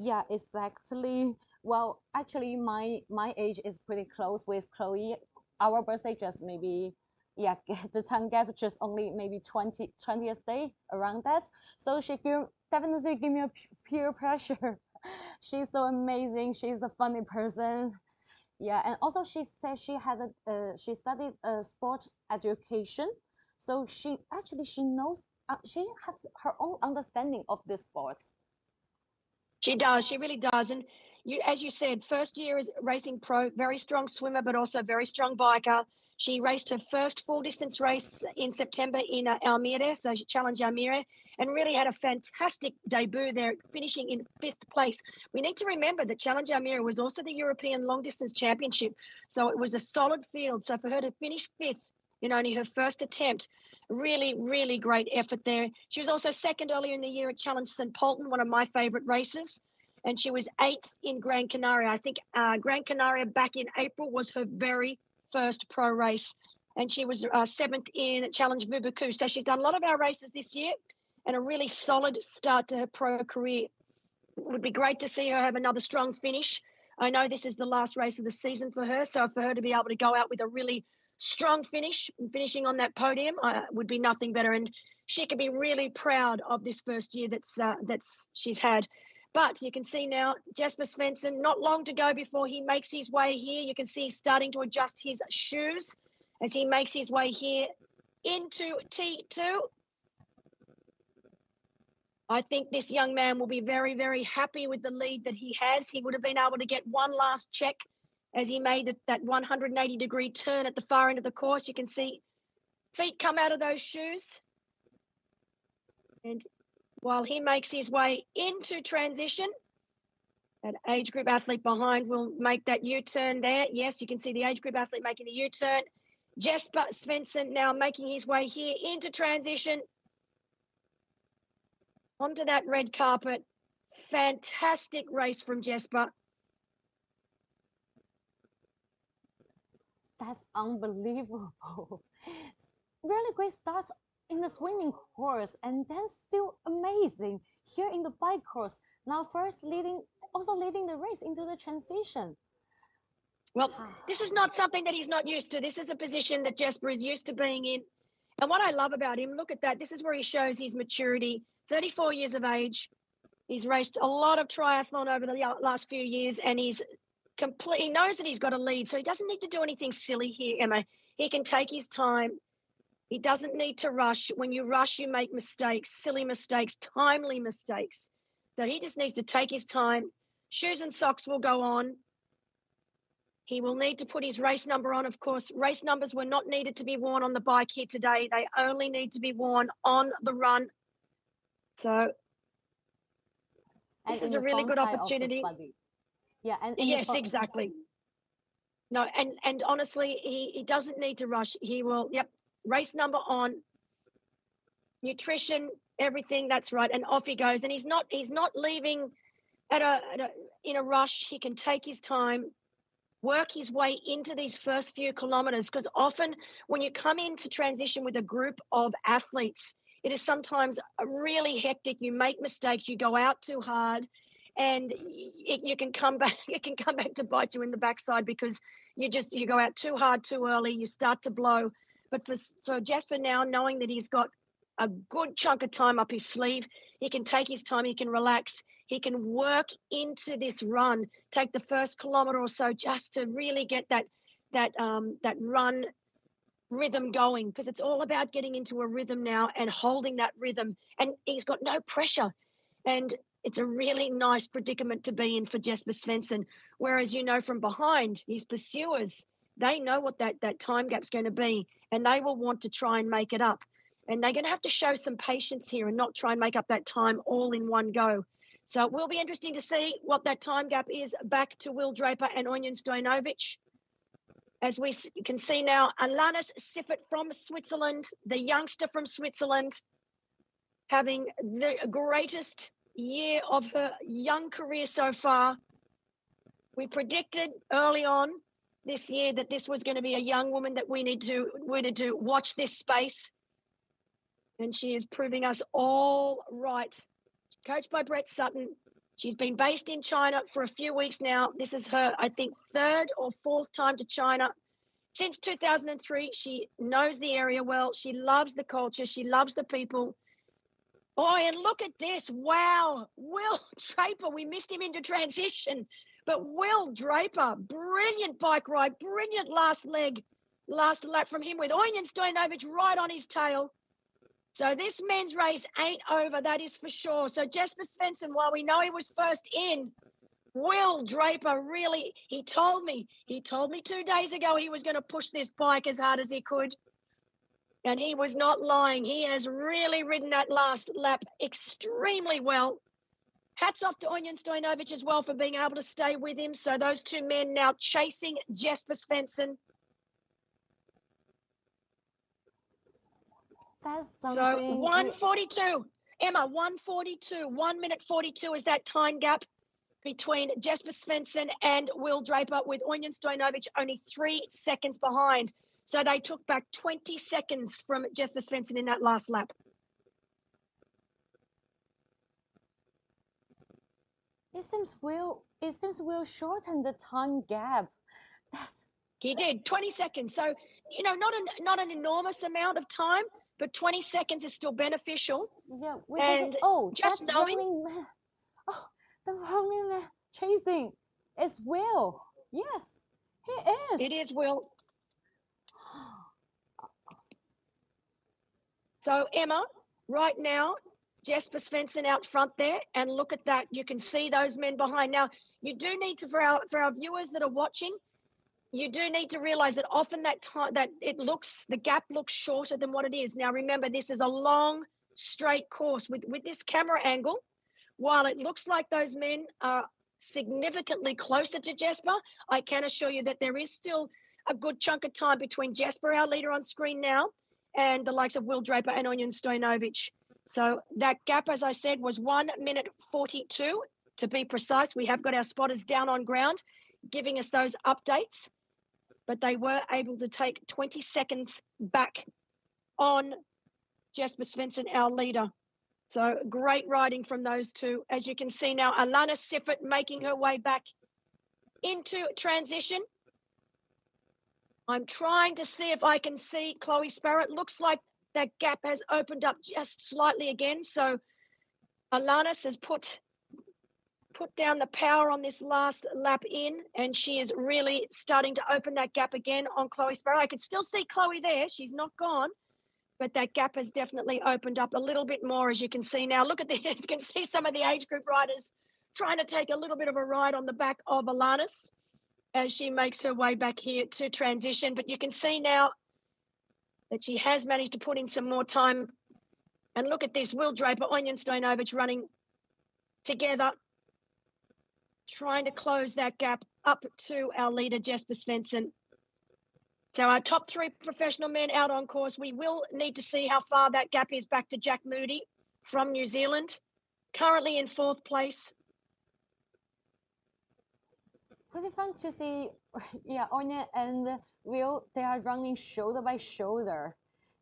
Yeah, exactly. Well, actually, my age is pretty close with Chloe. Our birthday just maybe, yeah, the time gap just only maybe 20th day, around that. So she definitely give me a peer pressure. She's so amazing. She's a funny person. Yeah, and also she said she had she studied sport education, so she knows she has her own understanding of this sport. She does. She really does. And you, as you said, first year as racing pro, very strong swimmer, but also very strong biker. She raced her first full distance race in September in Almere, so she challenged Almere, and really had a fantastic debut there, finishing in 5th place. We need to remember that Challenge Almere was also the European Long Distance Championship, so it was a solid field. So for her to finish 5th in only her first attempt, really, really great effort there. She was also second earlier in the year at Challenge St. Polten, one of my favourite races, and she was 8th in Gran Canaria. I think Gran Canaria back in April was her very first pro race, and she was 7th in Challenge Vubaku. So she's done a lot of our races this year and a really solid start to her pro career. It would be great to see her have another strong finish. I know this is the last race of the season for her, so for her to be able to go out with a really strong finish and finishing on that podium would be nothing better, and she could be really proud of this first year that's she's had. But you can see now Jesper Svensson, not long to go before he makes his way here. You can see he's starting to adjust his shoes as he makes his way here into T2. I think this young man will be very, very happy with the lead that he has. He would have been able to get one last check as he made that 180-degree turn at the far end of the course. You can see feet come out of those shoes. And while he makes his way into transition, that age group athlete behind will make that U-turn there. Yes, you can see the age group athlete making the U-turn. Jesper Svensson now making his way here into transition. Onto that red carpet. Fantastic race from Jesper. That's unbelievable. Really great starts in the swimming course, and then still amazing here in the bike course. Now also leading the race into the transition. Well, this is not something that he's not used to. This is a position that Jesper is used to being in. And what I love about him, look at that. This is where he shows his maturity. 34 years of age. He's raced a lot of triathlon over the last few years, and he knows that he's got a lead, so he doesn't need to do anything silly here, Emma. He can take his time. He doesn't need to rush. When you rush, you make mistakes, silly mistakes, timely mistakes. So he just needs to take his time. Shoes and socks will go on. He will need to put his race number on. Of course, race numbers were not needed to be worn on the bike here today. They only need to be worn on the run. So this is a really good opportunity. Yeah, and yes, exactly. No, and honestly, he doesn't need to rush. He will, yep, race number on, nutrition, everything, that's right, and off he goes. And he's not leaving in a rush. He can take his time, work his way into these first few kilometers, because often when you come into transition with a group of athletes, it is sometimes really hectic. You make mistakes, you go out too hard, and you can come back. It can come back to bite you in the backside because you go out too hard too early. You start to blow. But for Jesper now, knowing that he's got a good chunk of time up his sleeve, he can take his time. He can relax. He can work into this run. Take the first kilometer or so just to really get that run rhythm going, because it's all about getting into a rhythm now and holding that rhythm. And he's got no pressure. And it's a really nice predicament to be in for Jesper Svensson. Whereas, from behind, his pursuers, they know what that time gap's going to be, and they will want to try and make it up. And they're going to have to show some patience here and not try and make up that time all in one go. So it will be interesting to see what that time gap is back to Will Draper and Onion Stojanovic. as you can see now, Alanis Siffert from Switzerland, the youngster from Switzerland, having the greatest year of her young career so far. We predicted early on this year that this was going to be a young woman that we need to watch this space. And she is proving us all right. Coached by Brett Sutton. She's been based in China for a few weeks now. This is her, I think, 3rd or 4th time to China. Since 2003, she knows the area well. She loves the culture. She loves the people. Oh, and look at this. Wow. Will Draper, we missed him into transition. But Will Draper, brilliant bike ride, brilliant last lap from him with Onion Stojanovic right on his tail. So this men's race ain't over, that is for sure. So Jesper Svensson, while we know he was first in, Will Draper really, he told me 2 days ago he was going to push this bike as hard as he could. And he was not lying. He has really ridden that last lap extremely well. Hats off to Onion Stojanovic as well for being able to stay with him. So those two men now chasing Jesper Svensson. That's so something. 1:42, Emma, 1:42, 1 minute 42 is that time gap between Jesper Svensson and Will Draper, with Onion Stojanovic only 3 seconds behind. So they took back 20 seconds from Jesper Svensson in that last lap. It seems Will shortened the time gap. He did 20 seconds. So, you know, not an enormous amount of time, but 20 seconds is still beneficial. Yeah, and just knowing, the running man chasing is Will. Yes, he is. It is Will. So Emma, right now, Jesper Svensson out front there, and look at that. You can see those men behind. Now, you do need to, for our viewers that are watching, you do need to realize that often the gap looks shorter than what it is. Now, remember, this is a long, straight course. With this camera angle, while it looks like those men are significantly closer to Jesper, I can assure you that there is still a good chunk of time between Jesper, our leader on screen now, and the likes of Will Draper and Onion Stojanovic. So that gap, as I said, was 1 minute 42 to be precise. We have got our spotters down on ground giving us those updates, but they were able to take 20 seconds back on Jesper Svensson, our leader. So great riding from those two. As you can see now, Alanis Siffert making her way back into transition. I'm trying to see if I can see Chloe Sparrow. Looks like that gap has opened up just slightly again. So Alanis has put down the power on this last lap in, and she is really starting to open that gap again on Chloe Sparrow. I can still see Chloe there. She's not gone, but that gap has definitely opened up a little bit more, as you can see now. Look at this. You can see some of the age group riders trying to take a little bit of a ride on the back of Alanis as she makes her way back here to transition. But you can see now that she has managed to put in some more time. And look at this, Will Draper, Onion Stojanovic running together, trying to close that gap up to our leader, Jesper Svensson. So our top 3 professional men out on course. We will need to see how far that gap is back to Jack Moody from New Zealand, currently in 4th place. Pretty fun to see, yeah, Onion and Will, they are running shoulder by shoulder.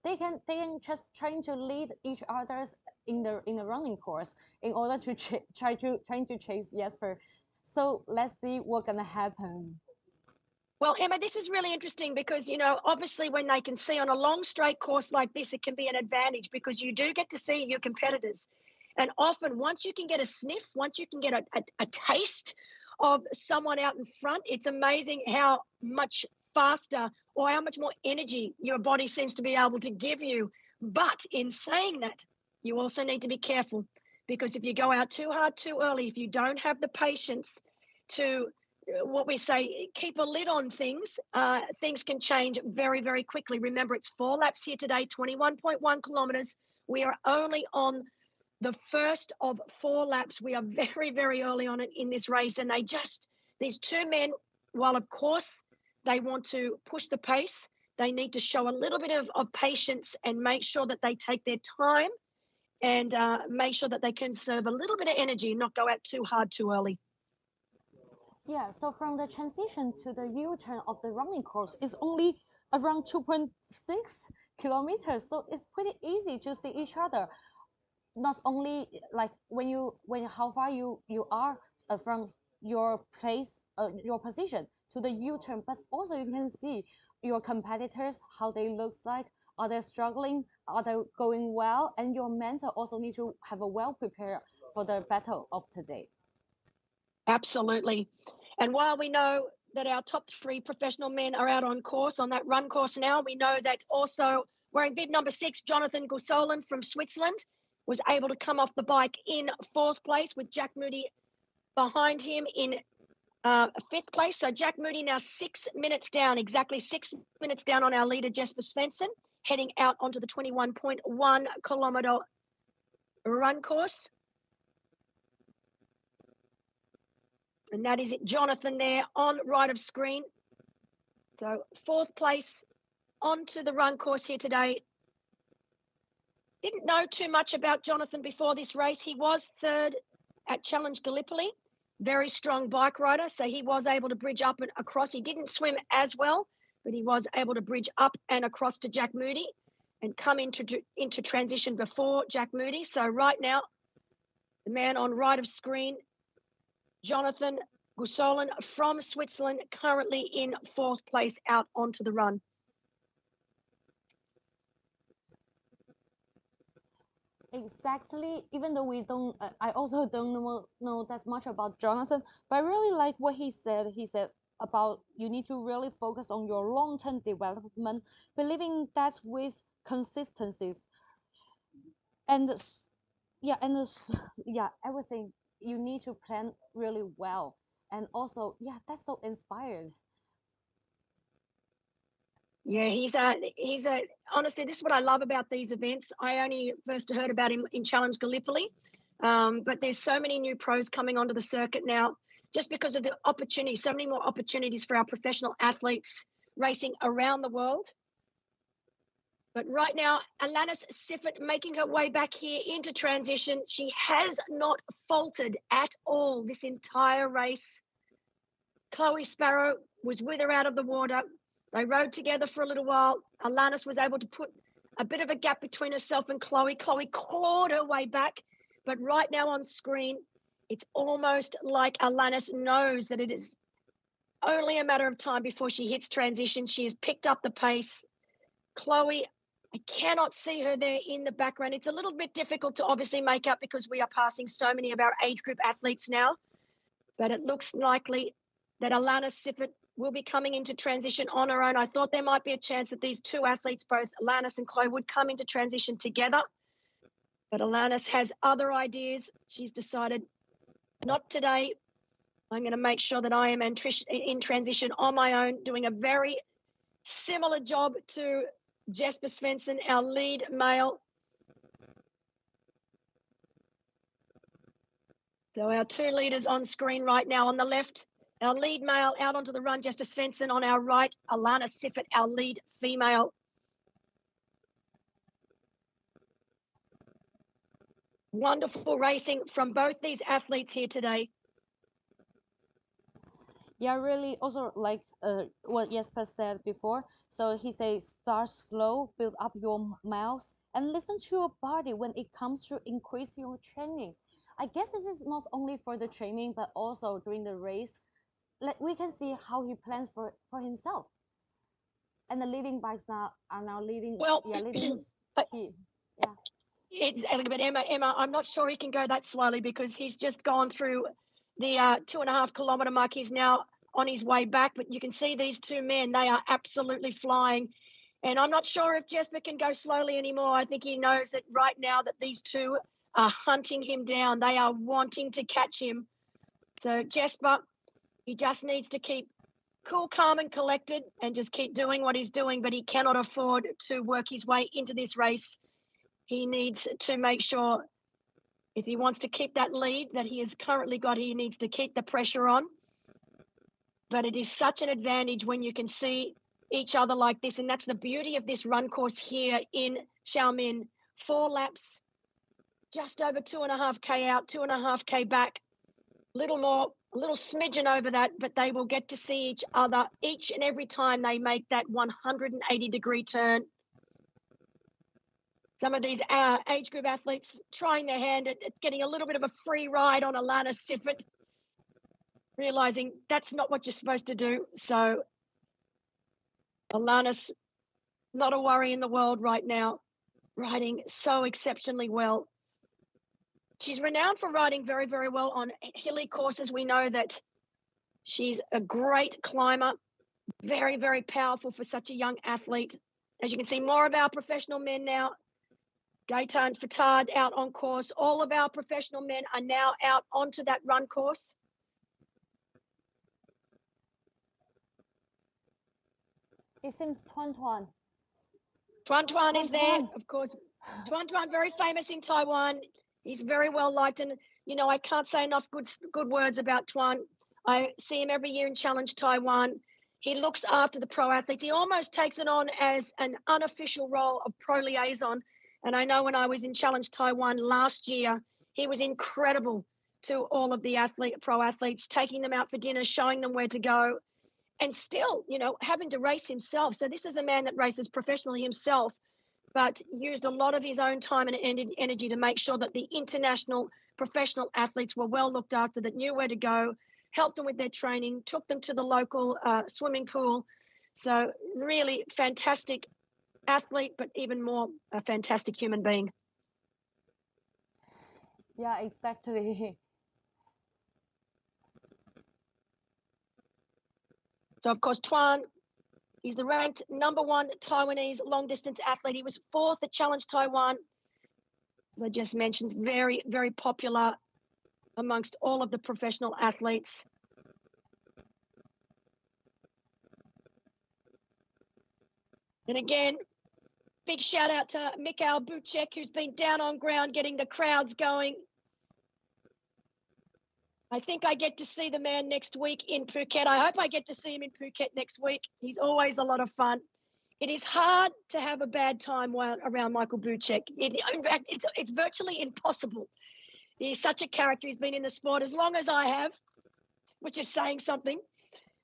They can just trying to lead each other's in the running course in order to trying to chase Jesper. So let's see what's gonna happen. Well, Emma, this is really interesting because, you know, obviously when they can see on a long straight course like this, it can be an advantage because you do get to see your competitors. And often once you can get a sniff, once you can get a taste of someone out in front, it's amazing how much faster or how much more energy your body seems to be able to give you. But in saying that, you also need to be careful, because if you go out too hard too early, if you don't have the patience to, what we say, keep a lid on things, things can change very, very quickly. Remember, it's 4 laps here today, 21.1 kilometers. We are only on the first of 4 laps. We are very, very early on in this race. And these 2 men, while of course they want to push the pace, they need to show a little bit of patience and make sure that they take their time and make sure that they conserve a little bit of energy and not go out too hard too early. Yeah, so from the transition to the U-turn of the running course is only around 2.6 kilometers, so it's pretty easy to see each other. Not only like when how far you are from your place, your position to the U-turn, but also you can see your competitors, how they look like. Are they struggling? Are they going well? And your mentor also need to have a well prepared for the battle of today. Absolutely. And while we know that our top 3 professional men are out on course, on that run course now, we know that also wearing bib number 6, Jonathan Gussolen from Switzerland, was able to come off the bike in 4th place with Jack Moody behind him in 5th place. So Jack Moody now 6 minutes down, exactly 6 minutes down on our leader, Jesper Svensson, heading out onto the 21.1 kilometer run course. And that is it, Jonathan there on right of screen. So 4th place onto the run course here today. Didn't know too much about Jonathan before this race. He was 3rd at Challenge Gallipoli. Very strong bike rider, so he was able to bridge up and across. He didn't swim as well, but he was able to bridge up and across to Jack Moody and come into transition before Jack Moody. So right now, the man on right of screen, Jonathan Gussolen from Switzerland, currently in 4th place out onto the run. Exactly. Even though we don't, I also don't know that much about Jonathan, but I really like what he said. He said about you need to really focus on your long-term development, believing that with consistencies and everything you need to plan really well. And also, yeah, that's so inspired. Yeah, he's a honestly, this is what I love about these events. I only first heard about him in Challenge Gallipoli, but there's so many new pros coming onto the circuit now just because of the opportunity, so many more opportunities for our professional athletes racing around the world. But right now, Alanis Siffert making her way back here into transition. She has not faltered at all this entire race. Chloe Sparrow was with her out of the water. They rode together for a little while. Alanis was able to put a bit of a gap between herself and Chloe. Chloe clawed her way back. But right now on screen, it's almost like Alanis knows that it is only a matter of time before she hits transition. She has picked up the pace. Chloe, I cannot see her there in the background. It's a little bit difficult to obviously make up because we are passing so many of our age group athletes now. But it looks likely that Alanis Siffert will be coming into transition on her own. I thought there might be a chance that these two athletes, both Alanis and Chloe, would come into transition together. But Alanis has other ideas. She's decided, not today. I'm going to make sure that I am in transition on my own, doing a very similar job to Jesper Svensson, our lead male. So our 2 leaders on screen right now. On the left, our lead male out onto the run, Jesper Svensson. On our right, Alana Siffert, our lead female. Wonderful racing from both these athletes here today. Yeah, really also like what Jesper said before. So he says start slow, build up your miles, and listen to your body when it comes to increase your training. I guess this is not only for the training, but also during the race. Like we can see how he plans for himself. And the leading bikes now are now leading. Well, yeah, leading. Yeah. Exactly, but Emma, I'm not sure he can go that slowly because he's just gone through the 2.5 kilometer mark. He's now on his way back, but you can see these two men, they are absolutely flying. And I'm not sure if Jesper can go slowly anymore. I think he knows that right now that these two are hunting him down. They are wanting to catch him. So Jesper, he just needs to keep cool, calm and collected and just keep doing what he's doing, but he cannot afford to work his way into this race. He needs to make sure if he wants to keep that lead that he has currently got, he needs to keep the pressure on. But it is such an advantage when you can see each other like this. And that's the beauty of this run course here in Xiamen. 4 laps, just over 2.5K out, 2.5K back. Little more, a little smidgen over that, but they will get to see each other each and every time they make that 180-degree turn. Some of these age group athletes trying their hand at getting a little bit of a free ride on Alana Siffert, realizing that's not what you're supposed to do. So Alana's not a worry in the world right now, riding so exceptionally well. She's renowned for riding very, very well on hilly courses. We know that she's a great climber, very, very powerful for such a young athlete. As you can see, more of our professional men now. Gaetan Fatard out on course. All of our professional men are now out onto that run course. It seems Tuan. Tuan is there, of course. Tuan, very famous in Taiwan. He's very well liked, and you know I can't say enough good words about Tuan. I see him every year in Challenge Taiwan. He looks after the pro athletes. He almost takes it on as an unofficial role of pro liaison. And I know when I was in Challenge Taiwan last year, he was incredible to all of the pro athletes, taking them out for dinner, showing them where to go, and still, you know, having to race himself. So this is a man that races professionally himself, but used a lot of his own time and energy to make sure that the international professional athletes were well looked after, that knew where to go, helped them with their training, took them to the local swimming pool. So really fantastic athlete, but even more a fantastic human being. Yeah, exactly. So of course, Tuan, he's the ranked #1 Taiwanese long distance athlete. He was 4th at Challenge Taiwan. As I just mentioned, very, very popular amongst all of the professional athletes. And again, big shout out to Mikhail Buchek, who's been down on ground getting the crowds going. I think I get to see the man next week in Phuket. I hope I get to see him in Phuket next week. He's always a lot of fun. It is hard to have a bad time around Michael Buchek. In fact, it's virtually impossible. He's such a character. He's been in the sport as long as I have, which is saying something.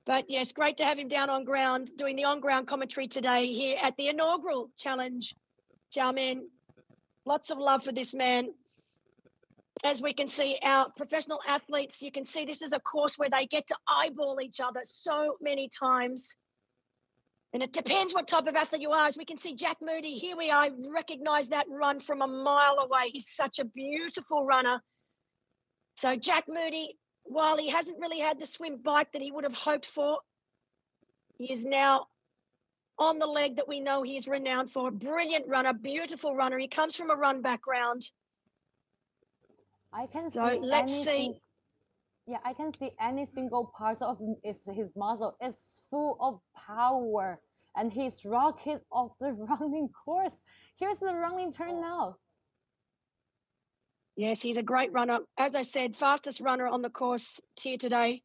But yes, great to have him down on ground, doing the on-ground commentary today here at the inaugural challenge, Xiamen. Lots of love for this man. As we can see, our professional athletes, you can see this is a course where they get to eyeball each other so many times. And it depends what type of athlete you are. As we can see Jack Moody, here we are, recognize that run from a mile away. He's such a beautiful runner. So Jack Moody, while he hasn't really had the swim bike that he would have hoped for, he is now on the leg that we know he's renowned for. Brilliant runner, beautiful runner. He comes from a run background. I can so see let's see. Yeah, I can see any single part of his muscle is full of power, and he's rocket off the running course. Here's the running turn now. Yes, he's a great runner. As I said, fastest runner on the course here today.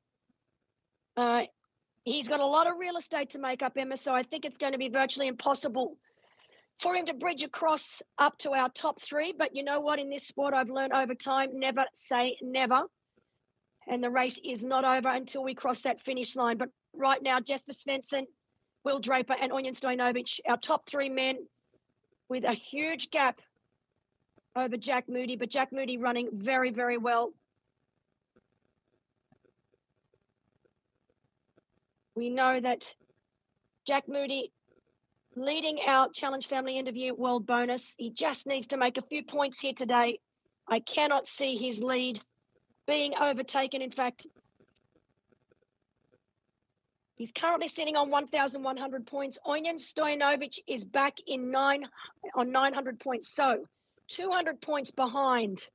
He's got a lot of real estate to make up, Emma, so I think it's going to be virtually impossible for him to bridge across up to our top 3. But you know what? In this sport, I've learned over time, never say never. And the race is not over until we cross that finish line. But right now, Jesper Svensson, Will Draper, and Onion Stojanovic, our top 3 men, with a huge gap over Jack Moody. But Jack Moody running very, very well. We know that Jack Moody leading our Challenge Family Interview World Bonus. He just needs to make a few points here today. I cannot see his lead being overtaken. In fact, he's currently sitting on 1,100 points. Onion Stojanovic is back on 900 points. So 200 points behind.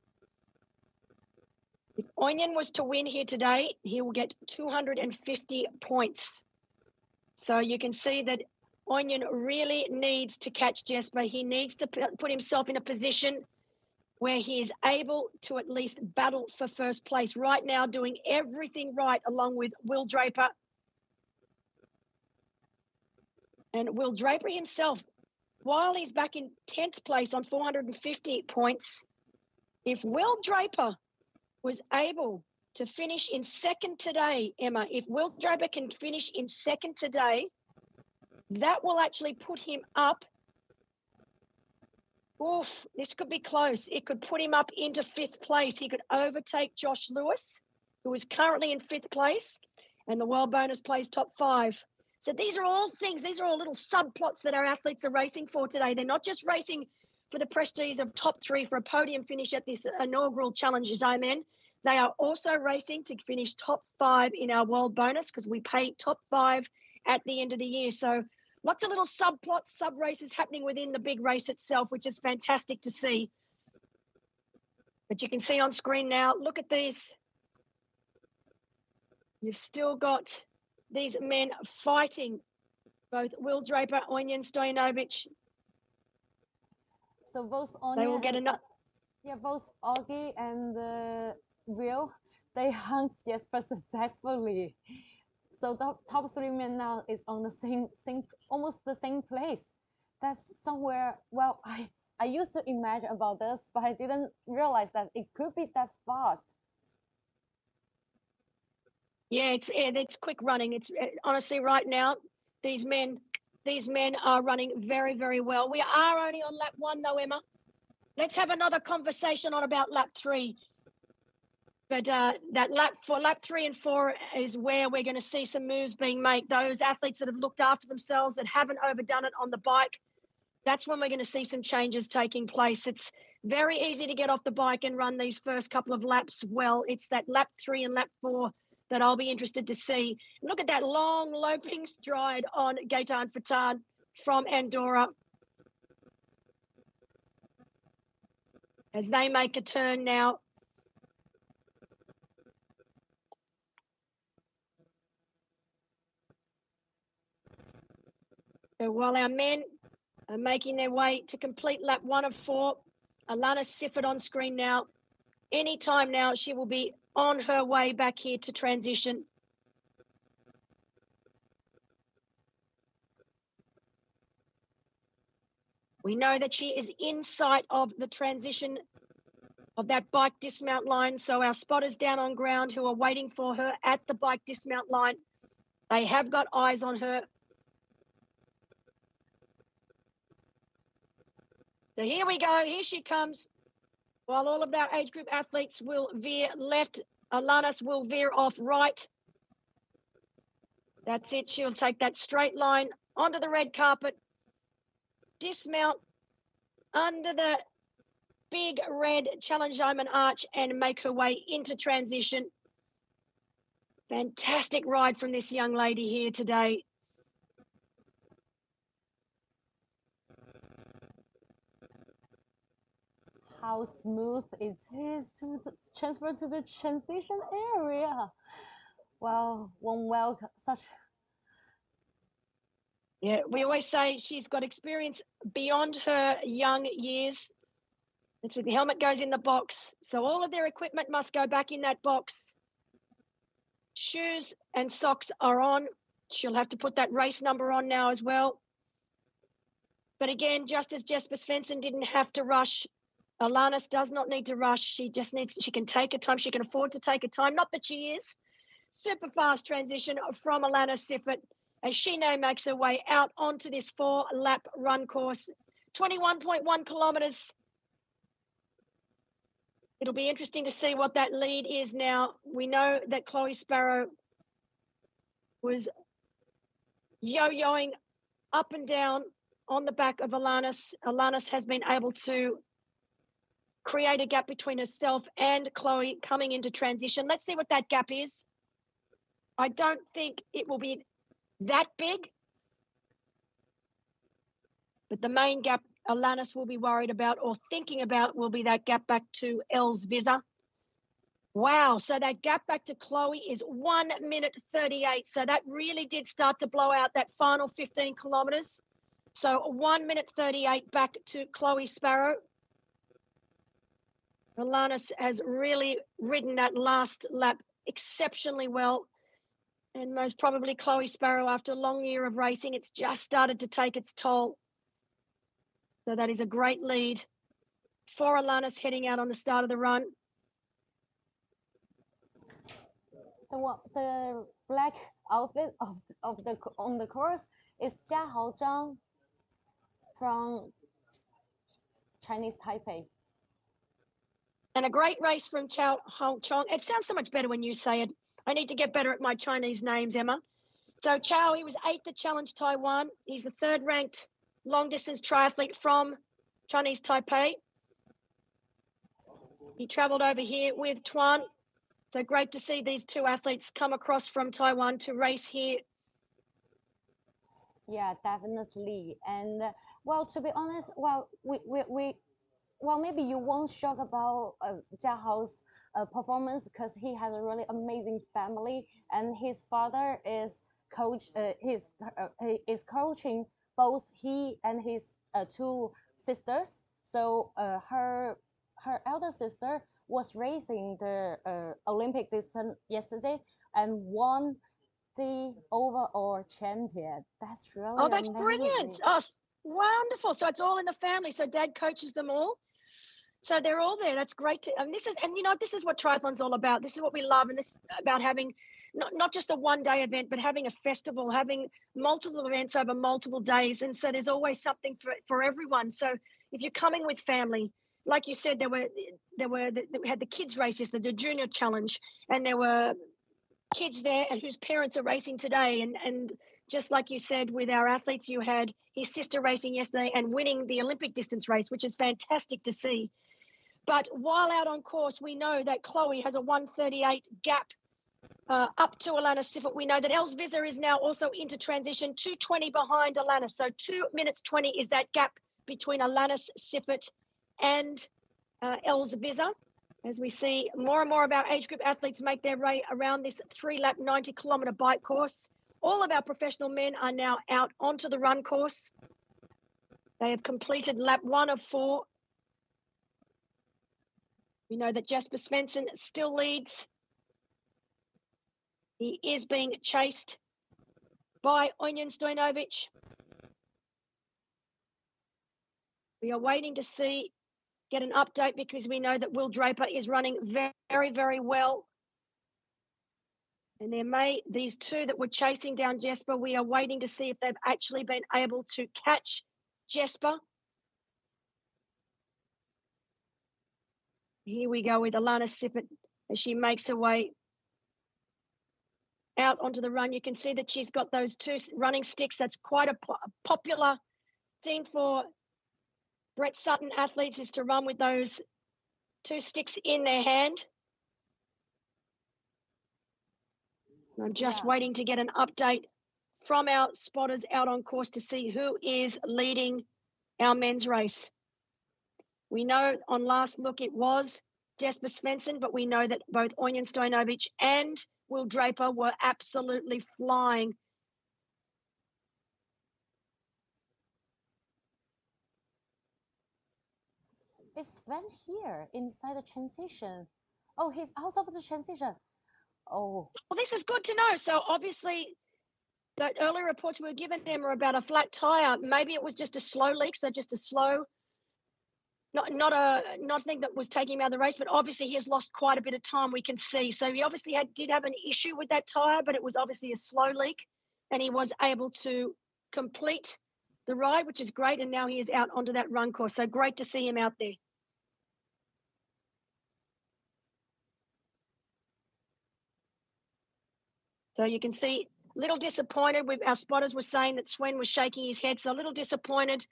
If Onion was to win here today, he will get 250 points. So you can see that Onion really needs to catch Jesper. He needs to put himself in a position where he is able to at least battle for first place. Right now, doing everything right along with Will Draper And Will Draper himself, while he's back in 10th place on 450 points, if Will Draper was able to finish in second today, Emma, if Will Draper can finish in second today, that will actually put him up. Oof, this could be close. It could put him up into 5th place. He could overtake Josh Lewis, who is currently in 5th place, and the world bonus plays top 5. So these are all things, these are all little subplots that our athletes are racing for today. They're not just racing for the prestige of top 3 for a podium finish at this inaugural challenge, Xiamen. They are also racing to finish top 5 in our world bonus because we pay top 5 at the end of the year. So lots of little subplots, sub-races happening within the big race itself, which is fantastic to see. But you can see on screen now, look at these. You've still got these men fighting, both Will Draper, Onion Stojanovic. So both They will get enough. Yeah, both Augie and Will, they hunt Jesper successfully. So the top 3 men now is on the same almost the same place. That's somewhere. Well, I used to imagine about this, but I didn't realize that it could be that fast. Yeah, it's quick running. It's honestly right now, these men are running very, very well. We are only on lap 1 though, Emma. Let's have another conversation on about lap 3. But that lap 3 and 4 is where we're going to see some moves being made. Those athletes that have looked after themselves, that haven't overdone it on the bike, that's when we're going to see some changes taking place. It's very easy to get off the bike and run these first couple of laps well. It's that lap 3 and lap 4 that I'll be interested to see. Look at that long loping stride on Gaetan Fatard from Andorra. As they make a turn now. So while our men are making their way to complete lap 1 of 4, Alana Sifford on screen now. Anytime now, she will be on her way back here to transition. We know that she is in sight of the transition of that bike dismount line. So our spotters down on ground who are waiting for her at the bike dismount line, they have got eyes on her. So here we go. Here she comes. While all of our age group athletes will veer left, Alanis will veer off right. That's it. She'll take that straight line onto the red carpet, dismount under the big red Challenge Diamond arch and make her way into transition. Fantastic ride from this young lady here today. How smooth it is to transfer to the transition area. Wow, such. Yeah, we always say she's got experience beyond her young years. That's where the helmet goes in the box. So all of their equipment must go back in that box. Shoes and socks are on. She'll have to put that race number on now as well. But again, just as Jesper Svensson didn't have to rush, Alanis does not need to rush. She can take her time. She can afford to take her time. Not that she is. Super fast transition from Alanis Siffert as she now makes her way out onto this 4-lap run course. 21.1 kilometres. It'll be interesting to see what that lead is now. We know that Chloe Sparrow was yo-yoing up and down on the back of Alanis. Alanis has been able to create a gap between herself and Chloe coming into transition. Let's see what that gap is. I don't think it will be that big, but the main gap Alanis will be worried about or thinking about will be that gap back to Els Visser. Wow, so that gap back to Chloe is 1 minute 38. So that really did start to blow out that final 15 kilometres. So 1 minute 38 back to Chloe Sparrow. Alanis has really ridden that last lap exceptionally well. And most probably Chloe Sparrow, after a long year of racing, it's just started to take its toll. So that is a great lead for Alanis heading out on the start of the run. The black outfit on the course is Jia Haozhang from Chinese Taipei. And a great race from Chao Hongchong. It sounds so much better when you say it. I need to get better at my Chinese names, Emma. So Chao, he was 8th at Challenge Taiwan. He's the 3rd ranked long distance triathlete from Chinese Taipei. He traveled over here with Tuan. So great to see these two athletes come across from Taiwan to race here. Yeah, definitely. And well, to be honest, well, maybe you won't shock about Jia Hao's performance because he has a really amazing family, and his father is coaching both he and his 2 sisters. So her elder sister was racing the Olympic distance yesterday and won the overall champion. That's really that's amazing. Brilliant. Oh, wonderful. So it's all in the family. So dad coaches them all. So they're all there. That's great. This is what triathlon's all about. This is what we love. And this is about having not just a one-day event, but having a festival, having multiple events over multiple days. And so there's always something for everyone. So if you're coming with family, like you said, we had the kids races, the junior challenge, and there were kids there and whose parents are racing today. And just like you said, with our athletes, you had his sister racing yesterday and winning the Olympic distance race, which is fantastic to see. But while out on course, we know that Chloe has a 1:38 gap up to Alanis Siffert. We know that Els Visser is now also into transition, 2:20 behind Alanis. So 2 minutes 20 is that gap between Alanis Siffert and Els Visser. As we see more and more of our age group athletes make their way around this 3-lap 90-kilometre bike course. All of our professional men are now out onto the run course. They have completed lap 1 of 4. We know that Jasper Svensson still leads. He is being chased by Onion Stojnovic. We are waiting to get an update because we know that Will Draper is running very, very well. And these 2 that were chasing down Jesper, we are waiting to see if they've actually been able to catch Jesper. Here we go with Alanis Siffert as she makes her way out onto the run. You can see that she's got those 2 running sticks. That's quite a popular thing for Brett Sutton athletes, is to run with those 2 sticks in their hand. I'm just waiting to get an update from our spotters out on course to see who is leading our men's race. We know on last look it was Jesper Svensson, but we know that both Onion Stojnovic and Will Draper were absolutely flying. Is Sven here inside the transition? Oh, he's out of the transition. Oh. Well, this is good to know. So obviously the earlier reports we were given him are about a flat tire. Maybe it was just a slow leak, so just a slow, nothing that was taking him out of the race, but obviously he has lost quite a bit of time, we can see. So he obviously did have an issue with that tire, but it was obviously a slow leak, and he was able to complete the ride, which is great, and now he is out onto that run course. So great to see him out there. So you can see, a little disappointed. Our spotters were saying that Swen was shaking his head, so a little disappointed.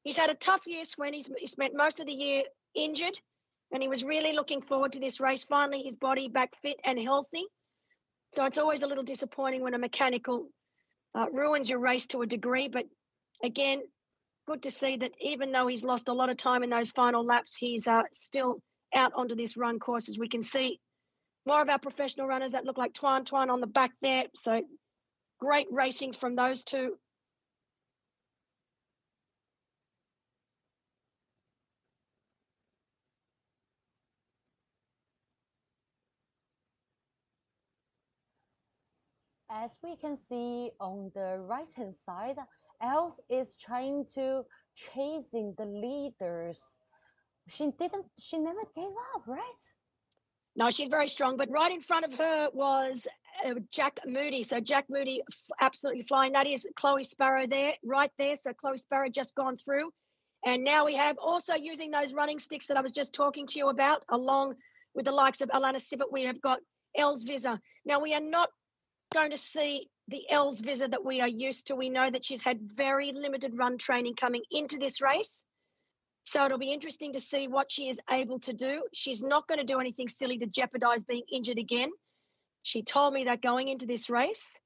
He's had a tough year, Swen. He spent most of the year injured, and he was really looking forward to this race. Finally, his body back fit and healthy. So it's always a little disappointing when a mechanical ruins your race to a degree. But again, good to see that even though he's lost a lot of time in those final laps, he's still out onto this run course. As we can see, more of our professional runners that look like Tuan on the back there. So great racing from those 2. As we can see on the right hand side, Els is trying to chasing the leaders. She never gave up, right? No, she's very strong, but right in front of her was Jack Moody. So Jack Moody absolutely flying. That is Chloe Sparrow there, right there. So Chloe Sparrow just gone through. And now we have also using those running sticks that I was just talking to you about, along with the likes of Alana Sibbett, we have got Els Visser. Now, we are not going to see the Els Visser that we are used to. We know that she's had very limited run training coming into this race. So it'll be interesting to see what she is able to do. She's not going to do anything silly to jeopardize being injured again. She told me that going into this race,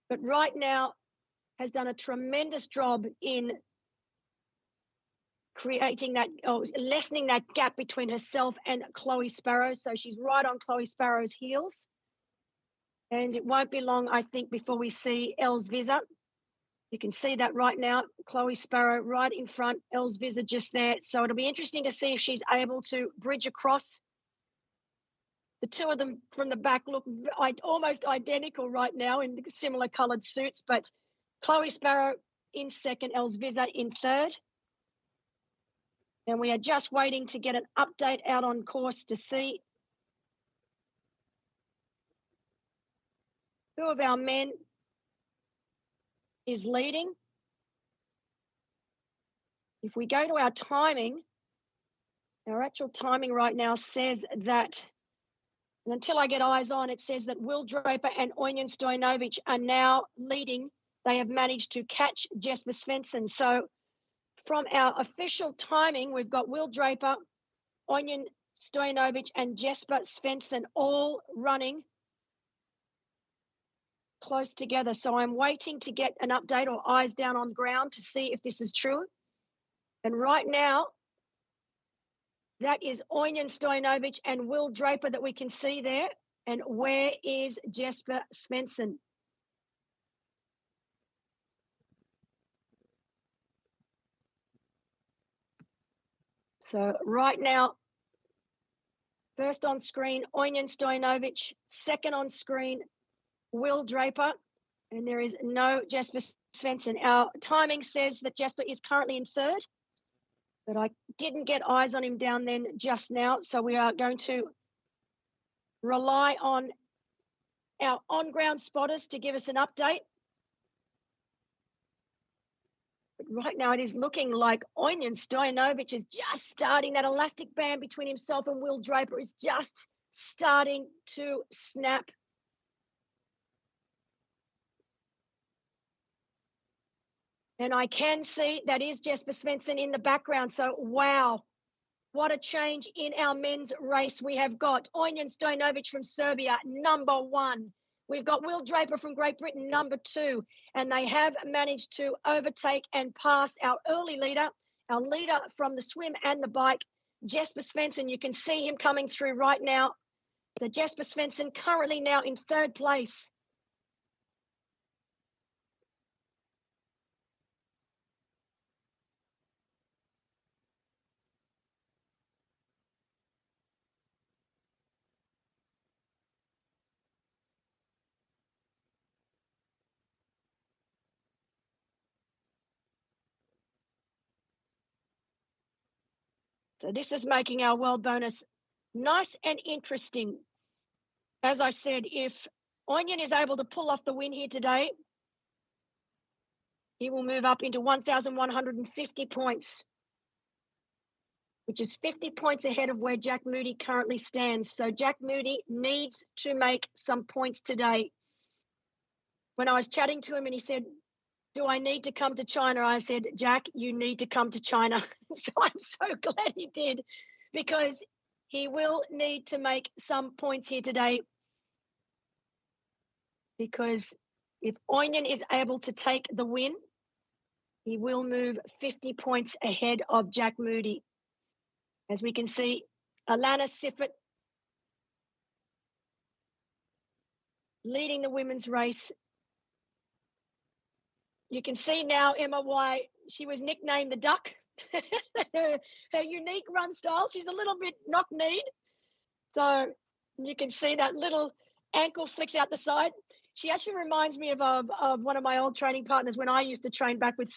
but right now has done a tremendous job in creating that, lessening that gap between herself and Chloe Sparrow. So she's right on Chloe Sparrow's heels. And it won't be long, I think, before we see Els Visser. You can see that right now, Chloe Sparrow right in front, Els Visser just there. So it'll be interesting to see if she's able to bridge across. The two of them from the back look almost identical right now in similar coloured suits, but Chloe Sparrow in second, Els Visser in third. And we are just waiting to get an update out on course to see who of our men is leading. If we go to our timing, our actual timing right now says that, and until I get eyes on, it says that Will Draper and Onion Stojanovic are now leading. They have managed to catch Jesper Svensson. So from our official timing, we've got Will Draper, Onion Stojanovic and Jesper Svensson all running close together. So I'm waiting to get an update or eyes down on ground to see if this is true. And right now, that is Onion Stojanovic and Will Draper that we can see there. And where is Jesper Svensson? So right now, first on screen, Onion Stojanovic. Second on screen, Will Draper. And there is no Jesper Svensson. Our timing says that Jesper is currently in third, but I didn't get eyes on him down then just now. So we are going to rely on our on-ground spotters to give us an update. But right now it is looking like Onion Stojanovic is just starting. That elastic band between himself and Will Draper is just starting to snap. And I can see that is Jesper Svensson in the background. So, wow, what a change in our men's race. We have got Onion Stojanovic from Serbia, number 1. We've got Will Draper from Great Britain, number 2. And they have managed to overtake and pass our early leader, our leader from the swim and the bike, Jesper Svensson. You can see him coming through right now. So Jesper Svensson currently now in third place. So this is making our world bonus nice and interesting. As I said, if Onion is able to pull off the win here today, he will move up into 1,150 points, which is 50 points ahead of where Jack Moody currently stands. So Jack Moody needs to make some points today. When I was chatting to him and he said, do I need to come to China? I said, Jack, you need to come to China. So I'm so glad he did, because he will need to make some points here today. Because if Onion is able to take the win, he will move 50 points ahead of Jack Moody. As we can see, Alana Siffert leading the women's race. You can see now, Emma, why she was nicknamed the Duck. her unique run style. She's a little bit knock-kneed. So you can see that little ankle flicks out the side. She actually reminds me of one of my old training partners when I used to train back with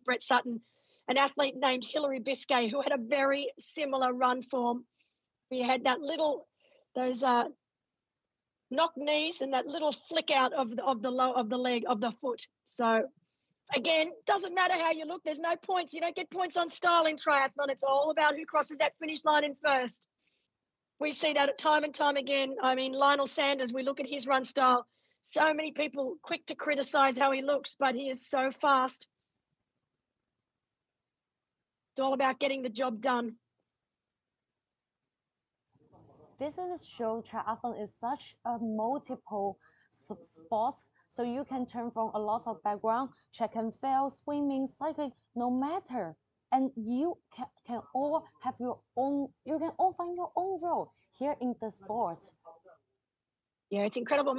Brett Sutton, an athlete named Hilary Biscay, who had a very similar run form. We had those knock knees and that little flick out of the leg of the foot. So again, doesn't matter how you look. There's no points. You don't get points on style in triathlon. It's all about who crosses that finish line in first. We see that time and time again. I mean, Lionel Sanders, we look at his run style. So many people quick to criticize how he looks, but he is so fast. It's all about getting the job done. This is a show triathlon is such a multiple sports, so you can turn from a lot of background, track and field, swimming, cycling, no matter, and you can all have your own. You can all find your own role here in the sport. Yeah, it's incredible.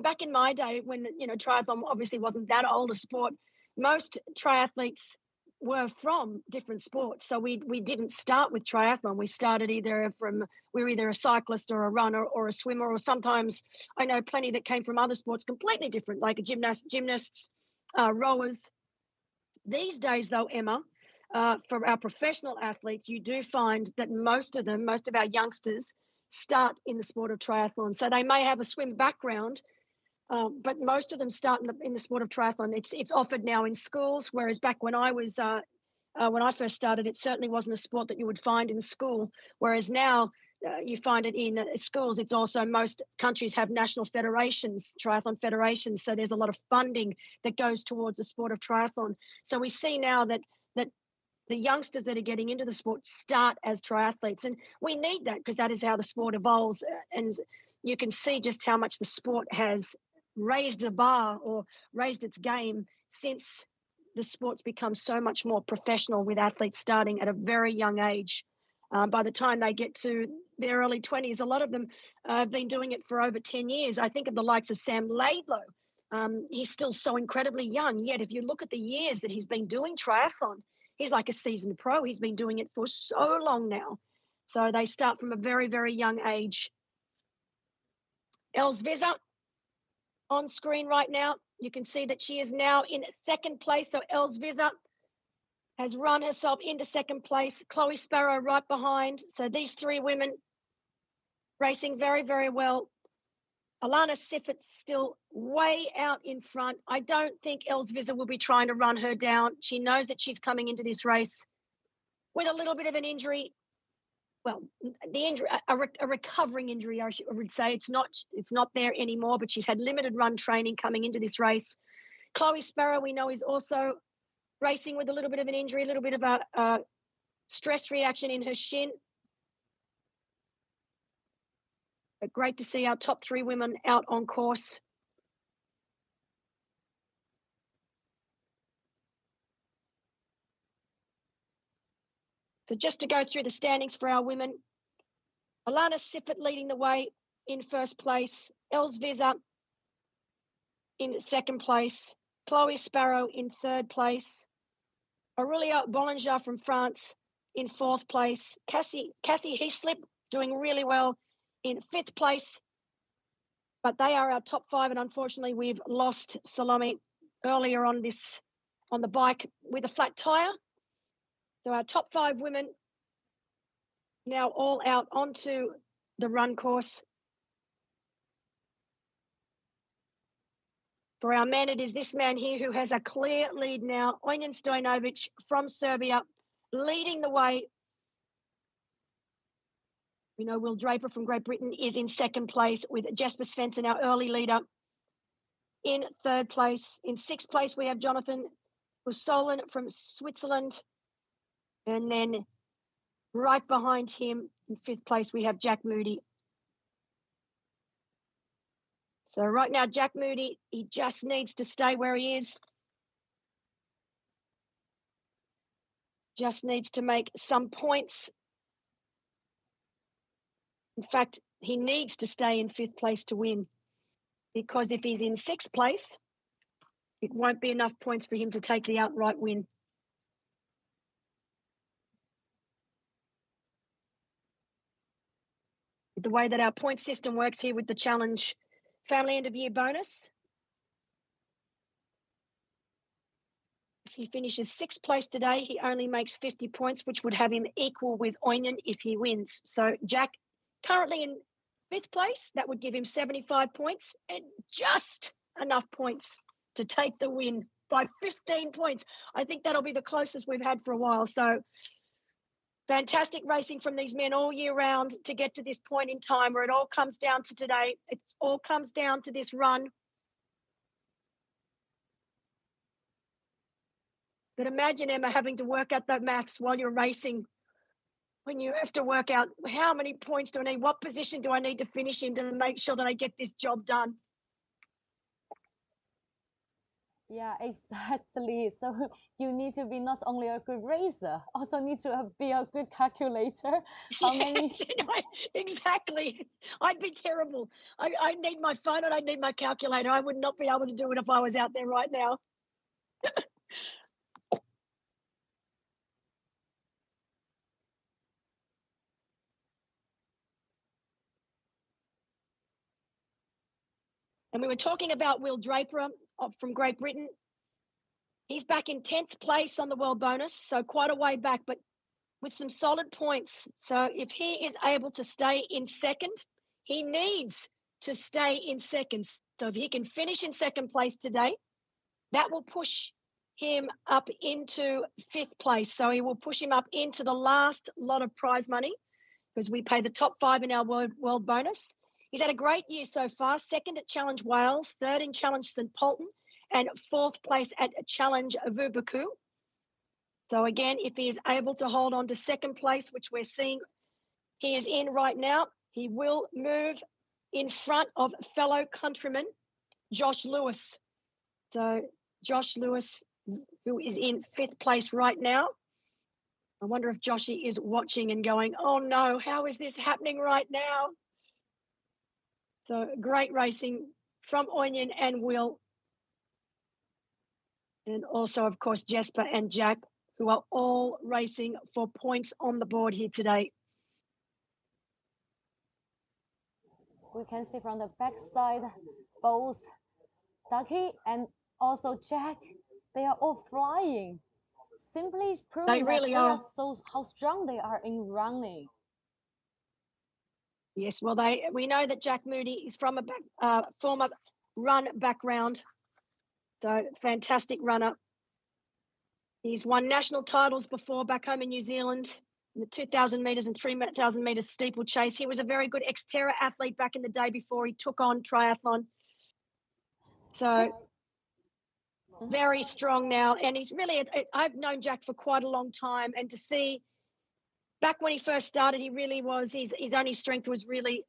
Back in my day when, triathlon obviously wasn't that old a sport, most triathletes were from different sports. So we didn't start with triathlon. We started we were either a cyclist or a runner or a swimmer, or sometimes I know plenty that came from other sports completely different, like gymnasts, rowers. These days though, Emma, for our professional athletes, you do find that most of our youngsters start in the sport of triathlon. So they may have a swim background, but most of them start in the sport of triathlon. It's offered now in schools, whereas back when I first started, it certainly wasn't a sport that you would find in school. Whereas now you find it in schools. It's also, most countries have national federations, triathlon federations. So there's a lot of funding that goes towards the sport of triathlon. So we see now that the youngsters that are getting into the sport start as triathletes. And we need that because that is how the sport evolves. And you can see just how much the sport has raised the bar or raised its game since the sport's become so much more professional, with athletes starting at a very young age. By the time they get to their early 20s, a lot of them have been doing it for over 10 years. I think of the likes of Sam Laidlow. He's still so incredibly young, yet if you look at the years that he's been doing triathlon, he's like a seasoned pro. He's been doing it for so long now. So they start from a very, very young age. Els Visser on screen right now. You can see that she is now in second place. So Els Visser has run herself into second place. Chloe Sparrow right behind. So these three women racing very, very well. Alana Siffert's still way out in front. I don't think Els Visser will be trying to run her down. She knows that she's coming into this race with a little bit of an injury. Well, the injury, a recovering injury, I would say. It's not there anymore, but she's had limited run training coming into this race. Chloe Sparrow, we know, is also racing with a little bit of an injury, a little bit of a stress reaction in her shin. But great to see our top three women out on course. So just to go through the standings for our women, Alana Siffert leading the way in first place, Els Visser in second place, Chloe Sparrow in third place, Aurelia Bollinger from France in fourth place, Kathy Heaslip doing really well in fifth place, but they are our top five, and unfortunately we've lost Salome earlier on the bike with a flat tire. So our top five women now all out onto the run course. For our men, it is this man here who has a clear lead now, Ojnjen Stojnovic from Serbia, leading the way. We know Will Draper from Great Britain is in second place, with Jesper Svensson, our early leader, in third place. In sixth place, we have Jonathan Usolen from Switzerland. And then right behind him, in fifth place, we have Jack Moody. So right now, Jack Moody, he just needs to stay where he is. Just needs to make some points. In fact, he needs to stay in fifth place to win, because if he's in sixth place, it won't be enough points for him to take the outright win. The way that our point system works here with the challenge family end of year bonus, he finishes 6th place today, he only makes 50 points, which would have him equal with Oinyan if he wins. So Jack currently in 5th place, that would give him 75 points and just enough points to take the win by 15 points. I think that'll be the closest we've had for a while. So fantastic racing from these men all year round to get to this point in time where it all comes down to today. It all comes down to this run. But imagine, Emma, having to work out that maths while you're racing, when you have to work out how many points do I need, what position do I need to finish in to make sure that I get this job done. Yeah, exactly. So you need to be not only a good racer, also need to be a good calculator. How many? Exactly. I'd be terrible. I need my phone and I need my calculator. I would not be able to do it if I was out there right now. And we were talking about Will Draper from Great Britain. He's back in 10th place on the world bonus, so quite a way back, but with some solid points. So if he is able to stay in second, he needs to stay in second. So if he can finish in second place today, that will push him up into 5th place. So he will push him up into the last lot of prize money because we pay the top 5 in our world bonus. He's had a great year so far, 2nd at Challenge Wales, 3rd in Challenge St Polton, and 4th place at Challenge Vubaku. So again, if he is able to hold on to 2nd place, which we're seeing he is in right now, he will move in front of fellow countryman Josh Lewis. So Josh Lewis, who is in 5th place right now. I wonder if Joshy is watching and going, oh no, how is this happening right now? So great racing from Oinyan and Will. And also, of course, Jesper and Jack, who are all racing for points on the board here today. We can see from the backside, both Ducky and also Jack, they are all flying. Simply proving that they are so how strong they are in running. Yes, well, we know that Jack Moody is from a former run background, so fantastic runner. He's won national titles before back home in New Zealand, in the 2,000 metres and 3,000 metres steeplechase. He was a very good Xterra athlete back in the day before he took on triathlon. So very strong now, and he's really, I've known Jack for quite a long time, and to see back when he first started, he really was, his only strength was really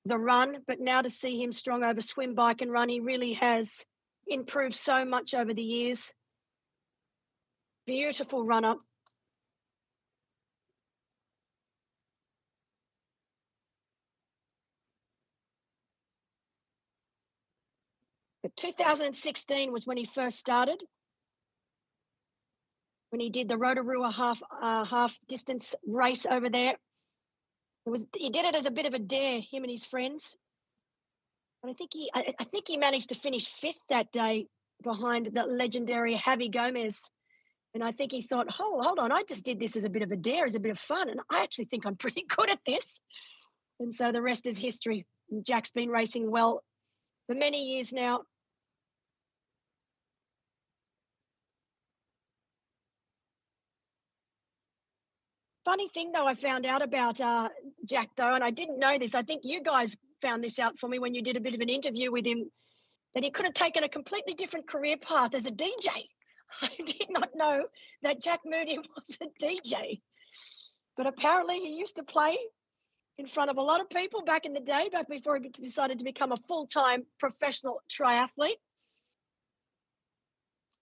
the run, but now to see him strong over swim, bike and run, he really has improved so much over the years. Beautiful runner. But 2016 was when he first started, when he did the Rotorua half distance race over there. He did it as a bit of a dare, him and his friends. But I think he managed to finish 5th that day behind the legendary Javi Gomez. And I think he thought, oh, hold on, I just did this as a bit of a dare, as a bit of fun. And I actually think I'm pretty good at this. And so the rest is history. Jack's been racing well for many years now. Funny thing, though, I found out about Jack, though, and I didn't know this. I think you guys found this out for me when you did a bit of an interview with him, that he could have taken a completely different career path as a DJ. I did not know that Jack Moody was a DJ. But apparently he used to play in front of a lot of people back in the day, back before he decided to become a full-time professional triathlete.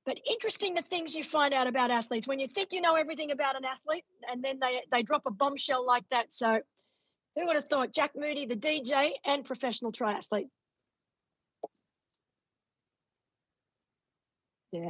But interesting the things you find out about athletes when you think you know everything about an athlete and then they drop a bombshell like that. So who would have thought Jack Moody, the DJ and professional triathlete? Yeah.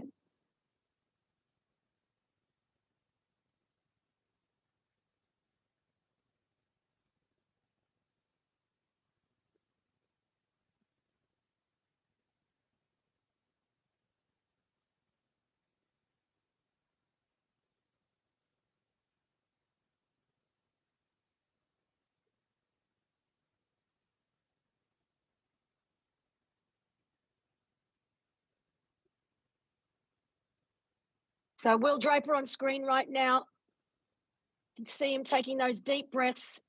So Will Draper on screen right now. You can see him taking those deep breaths.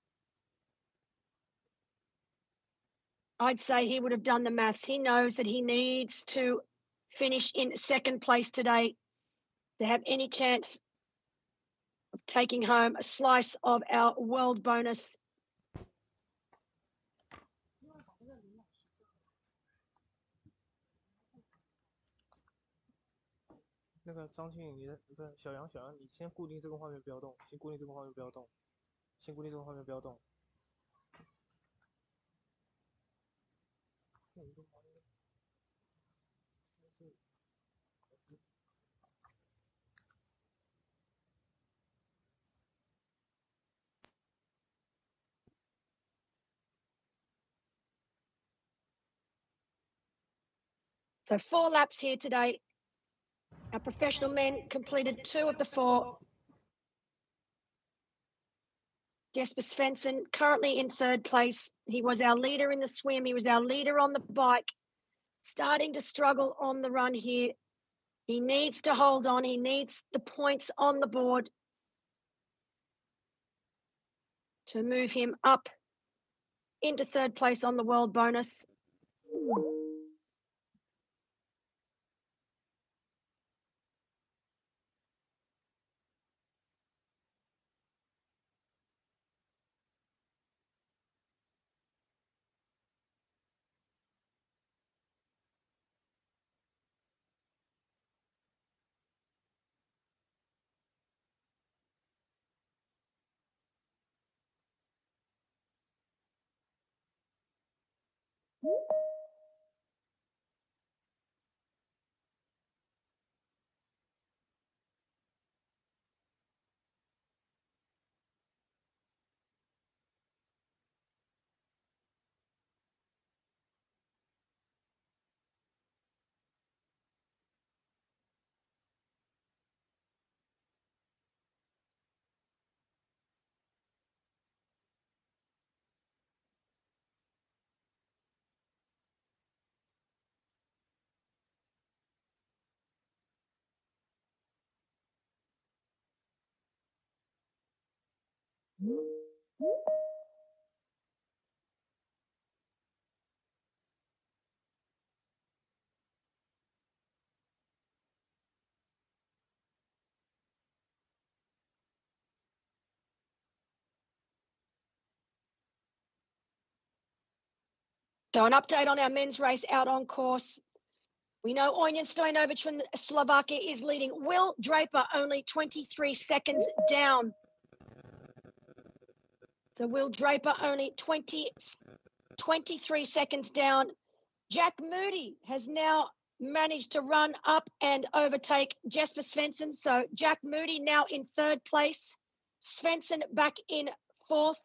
I'd say he would have done the maths. He knows that he needs to finish in second place today to have any chance of taking home a slice of our world bonus.那个张庆，你的不是小杨，你先固定这个画面不要动，先固定这个画面不要动，先固定这个画面不要动。So 4 laps here today. Our professional men completed 2 of the 4. Jesper Svensson currently in 3rd place. He was our leader in the swim. He was our leader on the bike. Starting to struggle on the run here. He needs to hold on. He needs the points on the board to move him up into 3rd place on the world bonus. So an update on our men's race out on course. We know Onion Stojanovic from Slovakia is leading. Will Draper only 23 seconds down. So Will Draper only 23 seconds down. Jack Moody has now managed to run up and overtake Jesper Svensson. So Jack Moody now in 3rd place. Svensson back in 4th.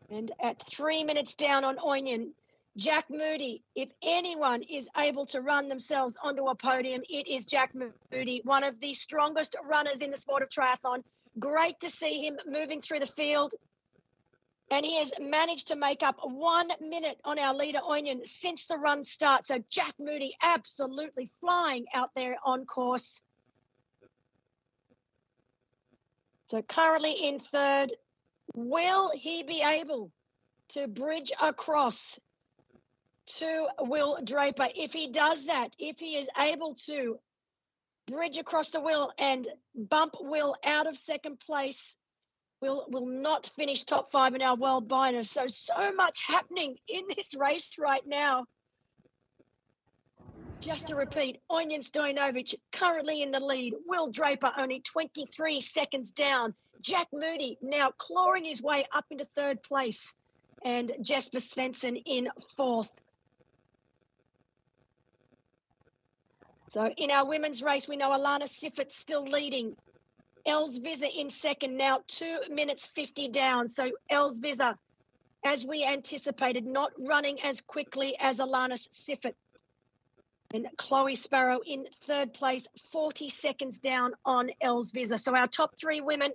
And at 3 minutes down on Onion, Jack Moody, if anyone is able to run themselves onto a podium, it is Jack Moody, one of the strongest runners in the sport of triathlon. Great to see him moving through the field. And he has managed to make up 1 minute on our leader, Onion, since the run start. So Jack Moody absolutely flying out there on course. So currently in 3rd. Will he be able to bridge across to Will Draper? If he does that, if he is able to bridge across to Will and bump Will out of 2nd place, Will not finish top 5 in our world bonus. So much happening in this race right now. Just to repeat, Onion Stojanovic currently in the lead. Will Draper only 23 seconds down. Jack Moody now clawing his way up into 3rd place. And Jesper Svensson in 4th. So in our women's race, we know Alana Siffert still leading. Els Visser in 2nd, now 2 minutes 50 down. So Els Visser, as we anticipated, not running as quickly as Alana Siffert. And Chloe Sparrow in 3rd place, 40 seconds down on Els Visser. So our top 3 women,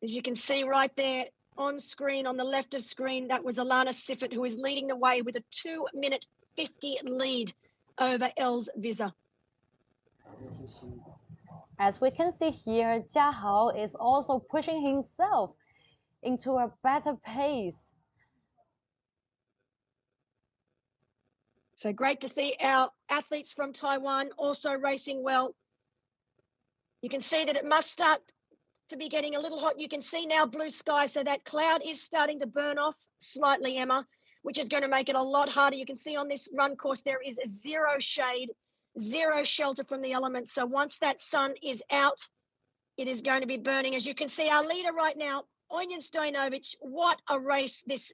as you can see right there on screen, on the left of screen, that was Alana Siffert, who is leading the way with a 2 minute 50 lead over Els Visser. As we can see here, Jia Hao is also pushing himself into a better pace. So great to see our athletes from Taiwan also racing well. You can see that it must start to be getting a little hot. You can see now blue sky, so that cloud is starting to burn off slightly, Emma, which is going to make it a lot harder. You can see on this run course there is zero shade, zero shelter from the elements. So once that sun is out, it is going to be burning. As you can see, our leader right now, Onion Stojanovic, what a race this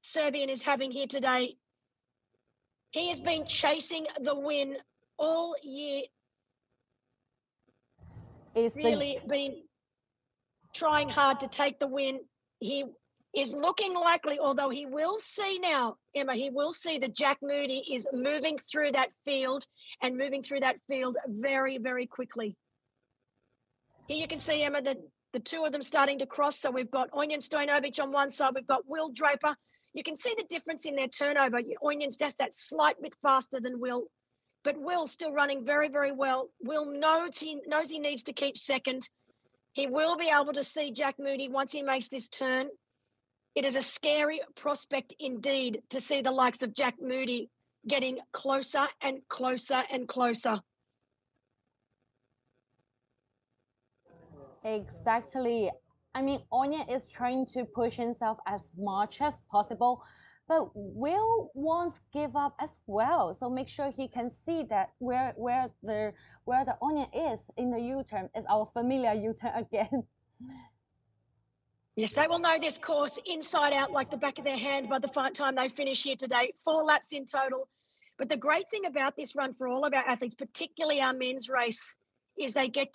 Serbian is having here today. He has been chasing the win all year. Really been trying hard to take the win. He is looking likely, although he will see now, Emma, he will see that Jack Moody is moving through that field and moving through that field very, very quickly. Here you can see, Emma, that the two of them starting to cross. So we've got Onion Stojanovic on one side. We've got Will Draper. You can see the difference in their turnover. Onion's just that slight bit faster than Will, but Will's still running very, very well. Will knows he needs to keep second. He will be able to see Jack Moody once he makes this turn. It is a scary prospect indeed to see the likes of Jack Moody getting closer and closer and closer. Exactly. I mean, Onion is trying to push himself as much as possible, but Will won't give up as well. So make sure he can see that where the Onion is in the U-turn is our familiar U-turn again. Yes, they will know this course inside out like the back of their hand by the time they finish here today. 4 laps in total. But the great thing about this run for all of our athletes, particularly our men's race, is they get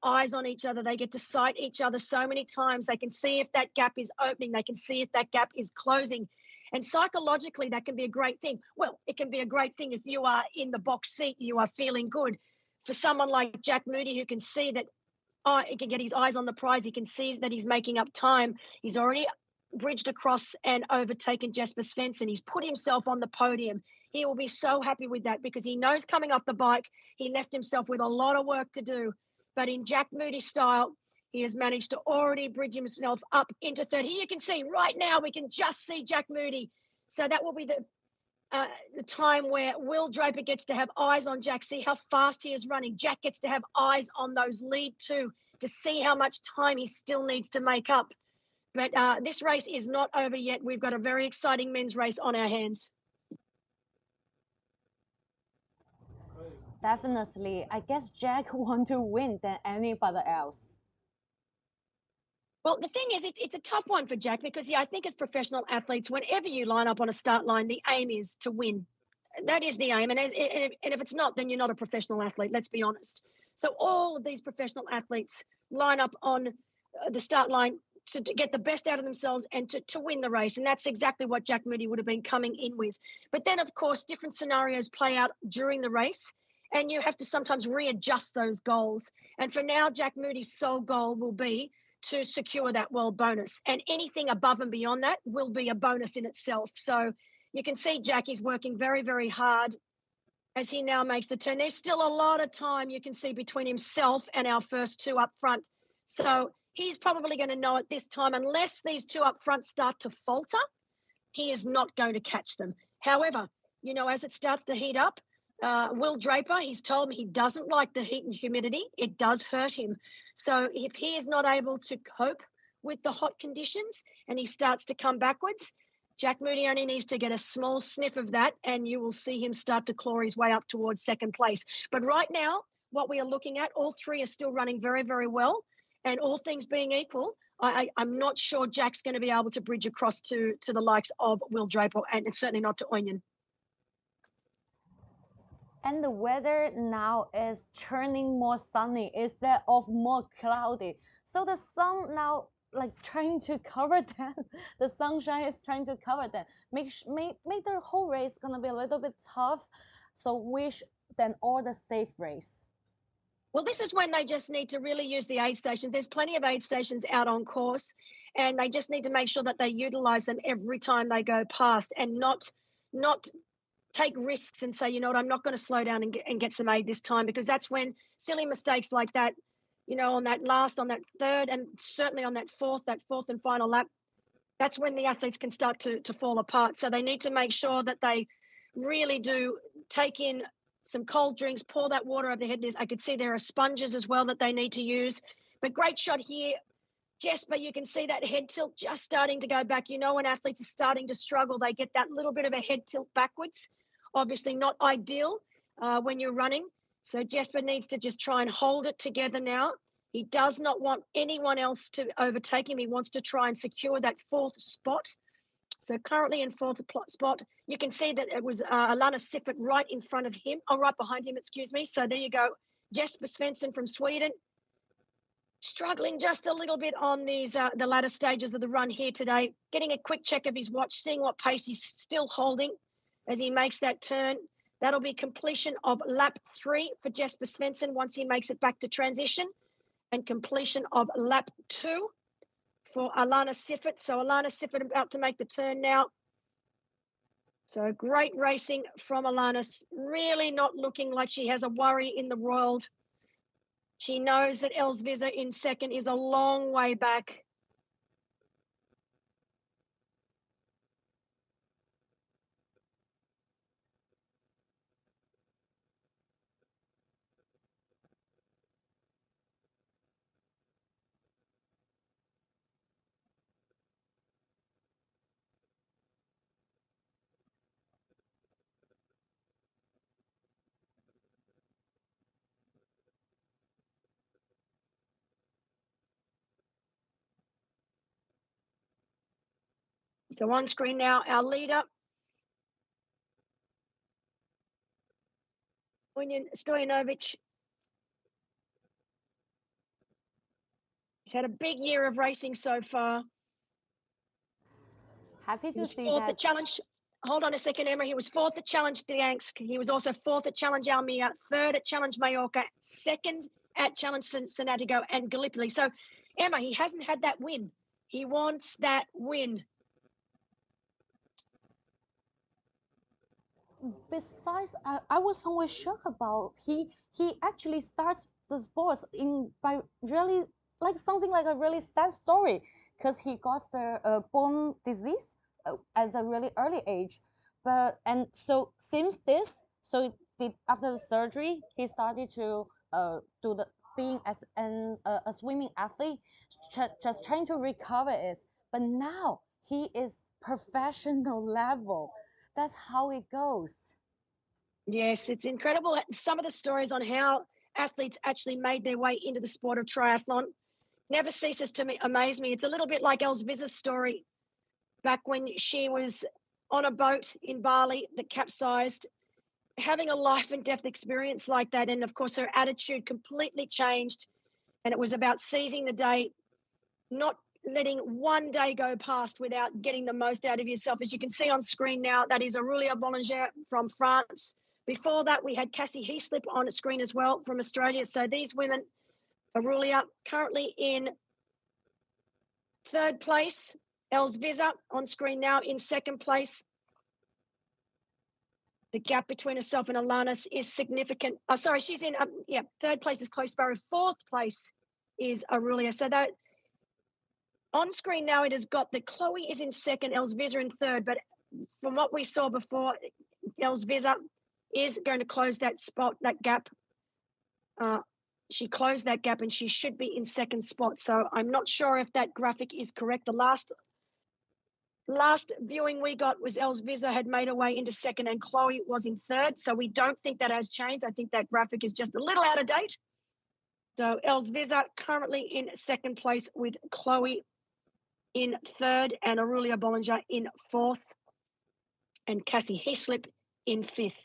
eyes on each other. They get to sight each other so many times. They can see if that gap is opening. They can see if that gap is closing. And psychologically, that can be a great thing. Well, it can be a great thing if you are in the box seat, you are feeling good. For someone like Jack Moody, who can see that, he can get his eyes on the prize. He can see that he's making up time. He's already bridged across and overtaken Jesper Svensson. He's put himself on the podium. He will be so happy with that because he knows coming off the bike, he left himself with a lot of work to do. But in Jack Moody style, he has managed to already bridge himself up into third. Here you can see right now, we can just see Jack Moody. So that will be the time where Will Draper gets to have eyes on Jack, see how fast he is running. Jack gets to have eyes on those lead two to see how much time he still needs to make up. But this race is not over yet. We've got a very exciting men's race on our hands. Definitely. I guess Jack wants to win than anybody else. Well, the thing is, it's a tough one for Jack because, I think as professional athletes, whenever you line up on a start line, the aim is to win. That is the aim. And if it's not, then you're not a professional athlete, let's be honest. So all of these professional athletes line up on the start line to get the best out of themselves and to win the race. And that's exactly what Jack Moody would have been coming in with. But then, of course, different scenarios play out during the race. And you have to sometimes readjust those goals. And for now, Jack Moody's sole goal will be to secure that world bonus. And anything above and beyond that will be a bonus in itself. So you can see Jack is working very, very hard as he now makes the turn. There's still a lot of time you can see between himself and our first two up front. So he's probably going to know at this time, unless these two up front start to falter, he is not going to catch them. However, as it starts to heat up, Will Draper, he's told me he doesn't like the heat and humidity. It does hurt him. So if he is not able to cope with the hot conditions and he starts to come backwards, Jack Moody only needs to get a small sniff of that and you will see him start to claw his way up towards second place. But right now, what we are looking at, all three are still running very, very well. And all things being equal, I'm not sure Jack's going to be able to bridge across to the likes of Will Draper and certainly not to Onion. And the weather now is turning more sunny instead of more cloudy. So the sun now trying to cover them. The sunshine is trying to cover them. Make the whole race gonna be a little bit tough. So wish them all the safe race. Well, this is when they just need to really use the aid stations. There's plenty of aid stations out on course, and they just need to make sure that they utilize them every time they go past and not take risks and say, you know what, I'm not going to slow down and get some aid this time, because that's when silly mistakes like that, you know, on that third, and certainly on that fourth and final lap, that's when the athletes can start to fall apart. So they need to make sure that they really do take in some cold drinks, pour that water over their head. I could see there are sponges as well that they need to use. But great shot here, Jesper. You can see that head tilt just starting to go back. You know, when athletes are starting to struggle, they get that little bit of a head tilt backwards. Obviously not ideal when you're running. So Jesper needs to just try and hold it together now. He does not want anyone else to overtake him. He wants to try and secure that fourth spot. So currently in fourth spot, you can see that it was Alana Siffert right in front of him, right behind him, excuse me. So there you go, Jesper Svensson from Sweden, struggling just a little bit on these the latter stages of the run here today. Getting a quick check of his watch, seeing what pace he's still holding as he makes that turn. That'll be completion of lap 3 for Jesper Svensson once he makes it back to transition, and completion of lap 2 for Alana Siffert. So Alana Siffert about to make the turn now. So great racing from Alana, really not looking like she has a worry in the world. She knows that Elsviser in second is a long way back. So on screen now, our leader, Stojanovic. He's had a big year of racing so far. Happy He to was see fourth that. at Challenge. Hold on a second, Emma. He was fourth at Challenge Gdansk. He was also fourth at Challenge Almere, third at Challenge Mallorca, second at Challenge Cincinnatigo and Gallipoli. So, Emma, he hasn't had that win. He wants that win. Besides, I was somewhat shocked about he actually starts the sports by really like something like a really sad story, because he got the bone disease at a really early age, and so since this, so after the surgery he started to do the being as a swimming athlete, just trying to recover it, but now he is professional level. That's how it goes. Yes, it's incredible. Some of the stories on how athletes actually made their way into the sport of triathlon never ceases to amaze me. It's a little bit like Elsviser's story back when she was on a boat in Bali that capsized, having a life and death experience like that. And of course, her attitude completely changed. And it was about seizing the day, not letting one day go past without getting the most out of yourself. As you can see on screen now, that is Aurelia Bollinger from France. Before that, we had Cassie Heaslip on screen as well from Australia. So these women, Aurelia currently in third place. Elsviser on screen now in second place. The gap between herself and Alanis is significant. Oh, sorry, she's in, third place is Chloe Sparrow. Fourth place is Aurelia. So that on screen now, it has got that Chloe is in second, Elsviser in third. But from what we saw before, Elsviser is going to close that spot, that gap. She closed that gap and she should be in second spot. So I'm not sure if that graphic is correct. The last viewing we got was Elsviser had made her way into second and Chloe was in third. So we don't think that has changed. I think that graphic is just a little out of date. So Elsviser currently in second place with Chloe in third and Aurelia Bollinger in fourth and Cassie Heaslip in fifth.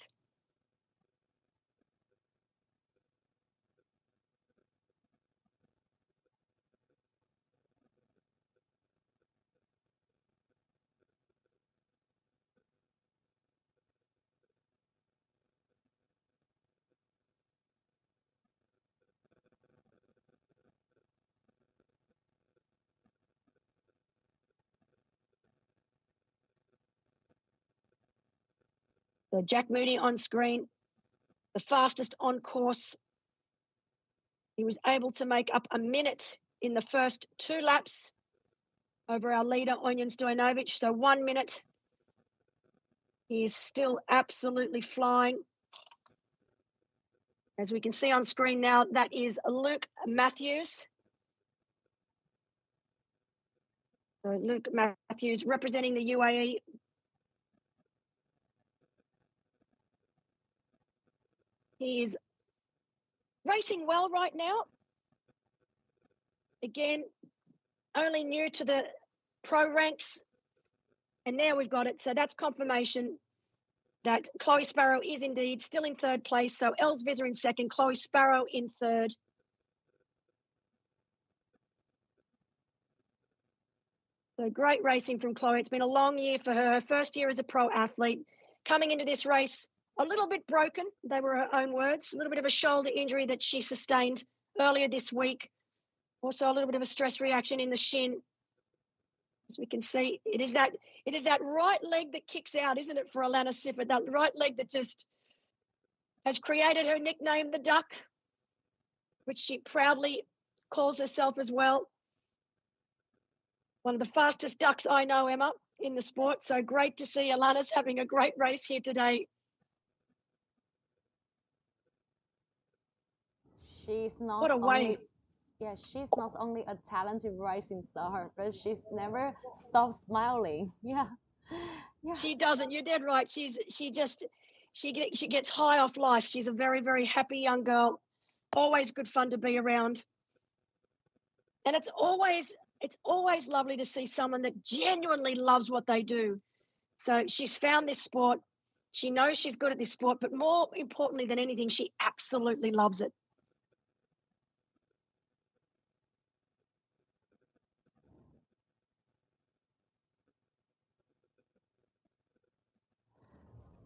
So Jack Moody on screen, the fastest on course. He was able to make up a minute in the first 2 laps over our leader, Onion Stojanovic. So 1 minute. He's still absolutely flying. As we can see on screen now, that is Luke Matthews. So Luke Matthews representing the UAE. He is racing well right now. Again, only new to the pro ranks. And there we've got it. So that's confirmation that Chloe Sparrow is indeed still in 3rd place. So Els Visser in 2nd, Chloe Sparrow in 3rd. So great racing from Chloe. It's been a long year for her. Her first year as a pro athlete. Coming into this race, a little bit broken. They were her own words. A little bit of a shoulder injury that she sustained earlier this week. Also a little bit of a stress reaction in the shin. As we can see, it is that right leg that kicks out, isn't it, for Alana Sifford? That right leg that just has created her nickname, the Duck, which she proudly calls herself as well. One of the fastest ducks I know, Emma, in the sport. So great to see Alana's having a great race here today. She's not What a way. Yeah, she's not only a talented rising star, but she's never stopped smiling. Yeah. She doesn't. You're dead right. She gets high off life. She's a very, very happy young girl. Always good fun to be around. And it's always lovely to see someone that genuinely loves what they do. So she's found this sport. She knows she's good at this sport, but more importantly than anything, she absolutely loves it.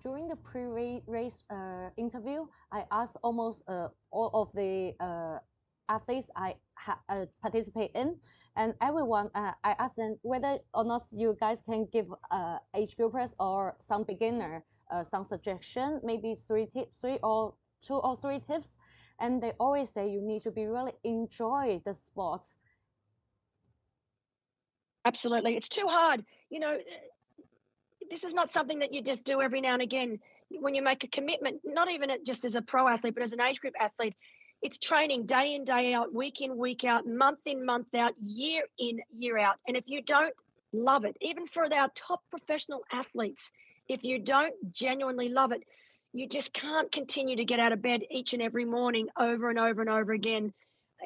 During the pre-race interview, I asked almost all of the athletes I participate in, and everyone, I asked them whether or not you guys can give age groupers or some beginner some suggestion, maybe 2 or 3 tips, and they always say you need to be really enjoy the sport. Absolutely, it's too hard. You know, this is not something that you just do every now and again. When you make a commitment, not even just as a pro athlete, but as an age group athlete, it's training day in, day out, week in, week out, month in, month out, year in, year out. And if you don't love it, even for our top professional athletes, if you don't genuinely love it, you just can't continue to get out of bed each and every morning over and over and over again.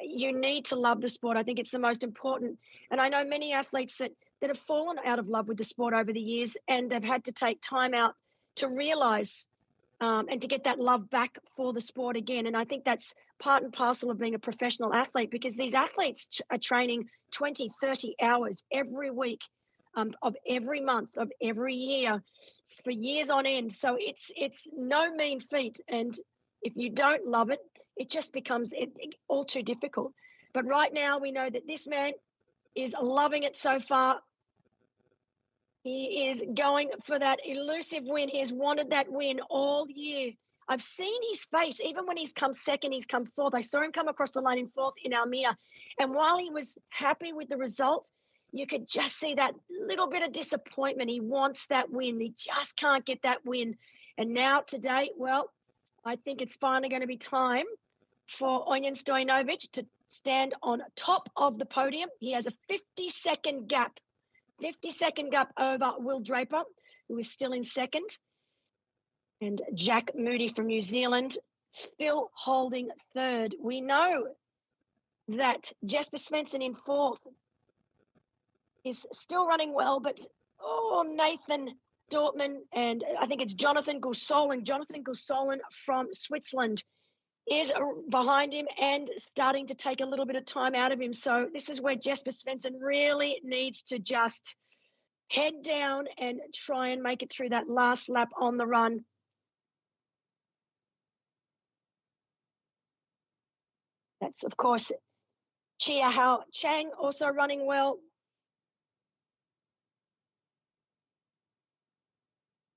You need to love the sport. I think it's the most important. And I know many athletes that have fallen out of love with the sport over the years, and they've had to take time out to realize and to get that love back for the sport again. And I think that's part and parcel of being a professional athlete, because these athletes are training 20, 30 hours every week of every month of every year for years on end. So it's no mean feat. And if you don't love it, it just becomes all too difficult. But right now we know that this man is loving it so far. He is going for that elusive win. He has wanted that win all year. I've seen his face, even when he's come 2nd, he's come 4th. I saw him come across the line in 4th in Almere. And while he was happy with the result, you could just see that little bit of disappointment. He wants that win. He just can't get that win. And now today, well, I think it's finally going to be time for Onion Stojanovic to stand on top of the podium. He has a 50-second gap. 50-second gap over Will Draper, who is still in 2nd. And Jack Moody from New Zealand still holding 3rd. We know that Jesper Svensson in 4th is still running well, but Nathan Dortmund, and I think it's Jonathan Gursolen from Switzerland is behind him and starting to take a little bit of time out of him. So this is where Jesper Svensson really needs to just head down and try and make it through that last lap on the run. That's, of course, Chia Hao Chang also running well.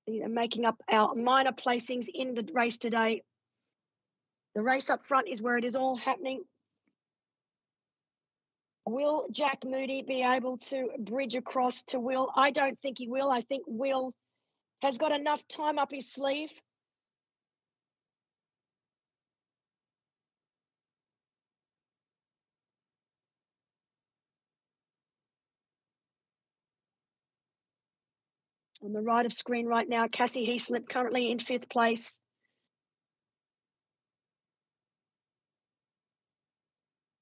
These are making up our minor placings in the race today. The race up front is where it is all happening. Will Jack Moody be able to bridge across to Will? I don't think he will. I think Will has got enough time up his sleeve. On the right of screen right now, Cassie Heaslip currently in 5th place.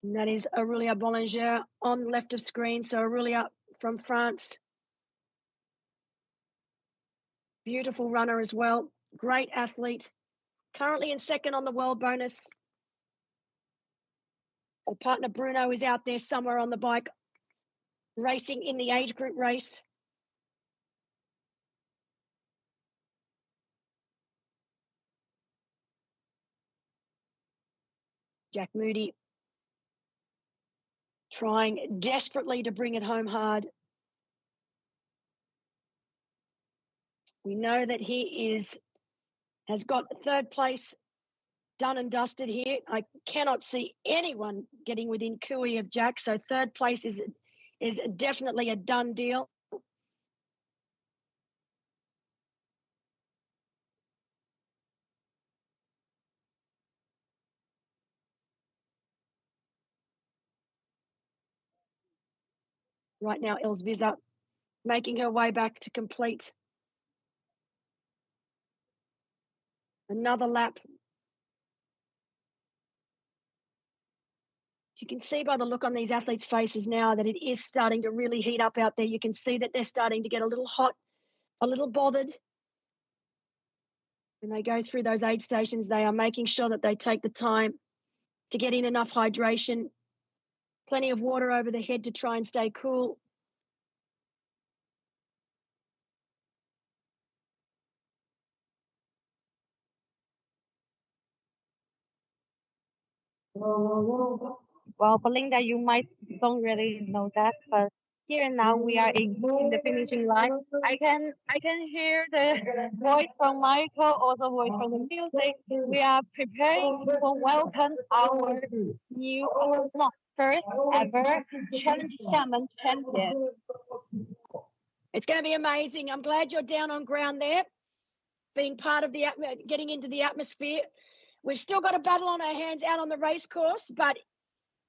And that is Aurelia Bollinger on left of screen. So Aurelia from France. Beautiful runner as well. Great athlete. Currently in 2nd on the world bonus. Her partner Bruno is out there somewhere on the bike, racing in the age group race. Jack Moody trying desperately to bring it home hard. We know that he has got 3rd place done and dusted here. I cannot see anyone getting within cooey of Jack, so 3rd place is definitely a done deal. Right now, Elsviza making her way back to complete another lap. You can see by the look on these athletes' faces now that it is starting to really heat up out there. You can see that they're starting to get a little hot, a little bothered. When they go through those aid stations, they are making sure that they take the time to get in enough hydration, plenty of water over the head to try and stay cool. Well, Belinda, you might don't really know that, but here and now we are in the finishing line. I can hear the voice from Michael, also voice from the music. We are preparing to welcome our first ever Challenge Xiamen champion. It's going to be amazing. I'm glad you're down on ground there, being part of the getting into the atmosphere. We've still got a battle on our hands out on the race course, but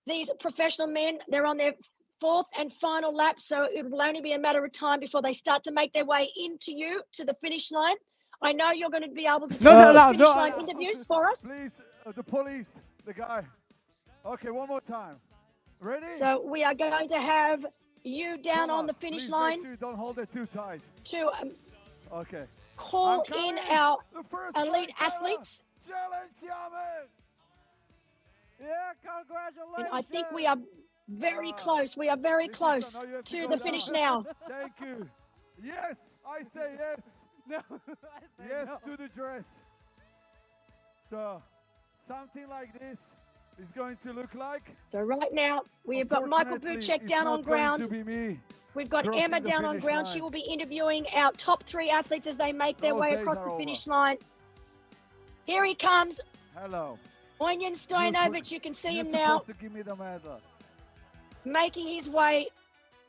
these professional men, they're on their 4th and final lap, so it will only be a matter of time before they start to make their way into you to the finish line. I know you're going to be able to do finish line interviews for us. Please, the police, the guy. Okay, one more time. Ready? So we are going to have you down on the finish line. Make sure you don't hold it too tight. To okay. Call in our elite athletes. Challenge Xiamen! Yeah, congratulations! And I think we are very close. We are very close to the finish now. Thank you. Yes, I say yes. No, yes to the dress. So, something like this is going to look like. So right now, we have got Michael Buchek down on ground. We've got Emma down on ground. She will be interviewing our top 3 athletes as they make their way across the finish line. Here he comes. Hello. Onion Stojanovic, you can see him now. To give me the medal. Making his way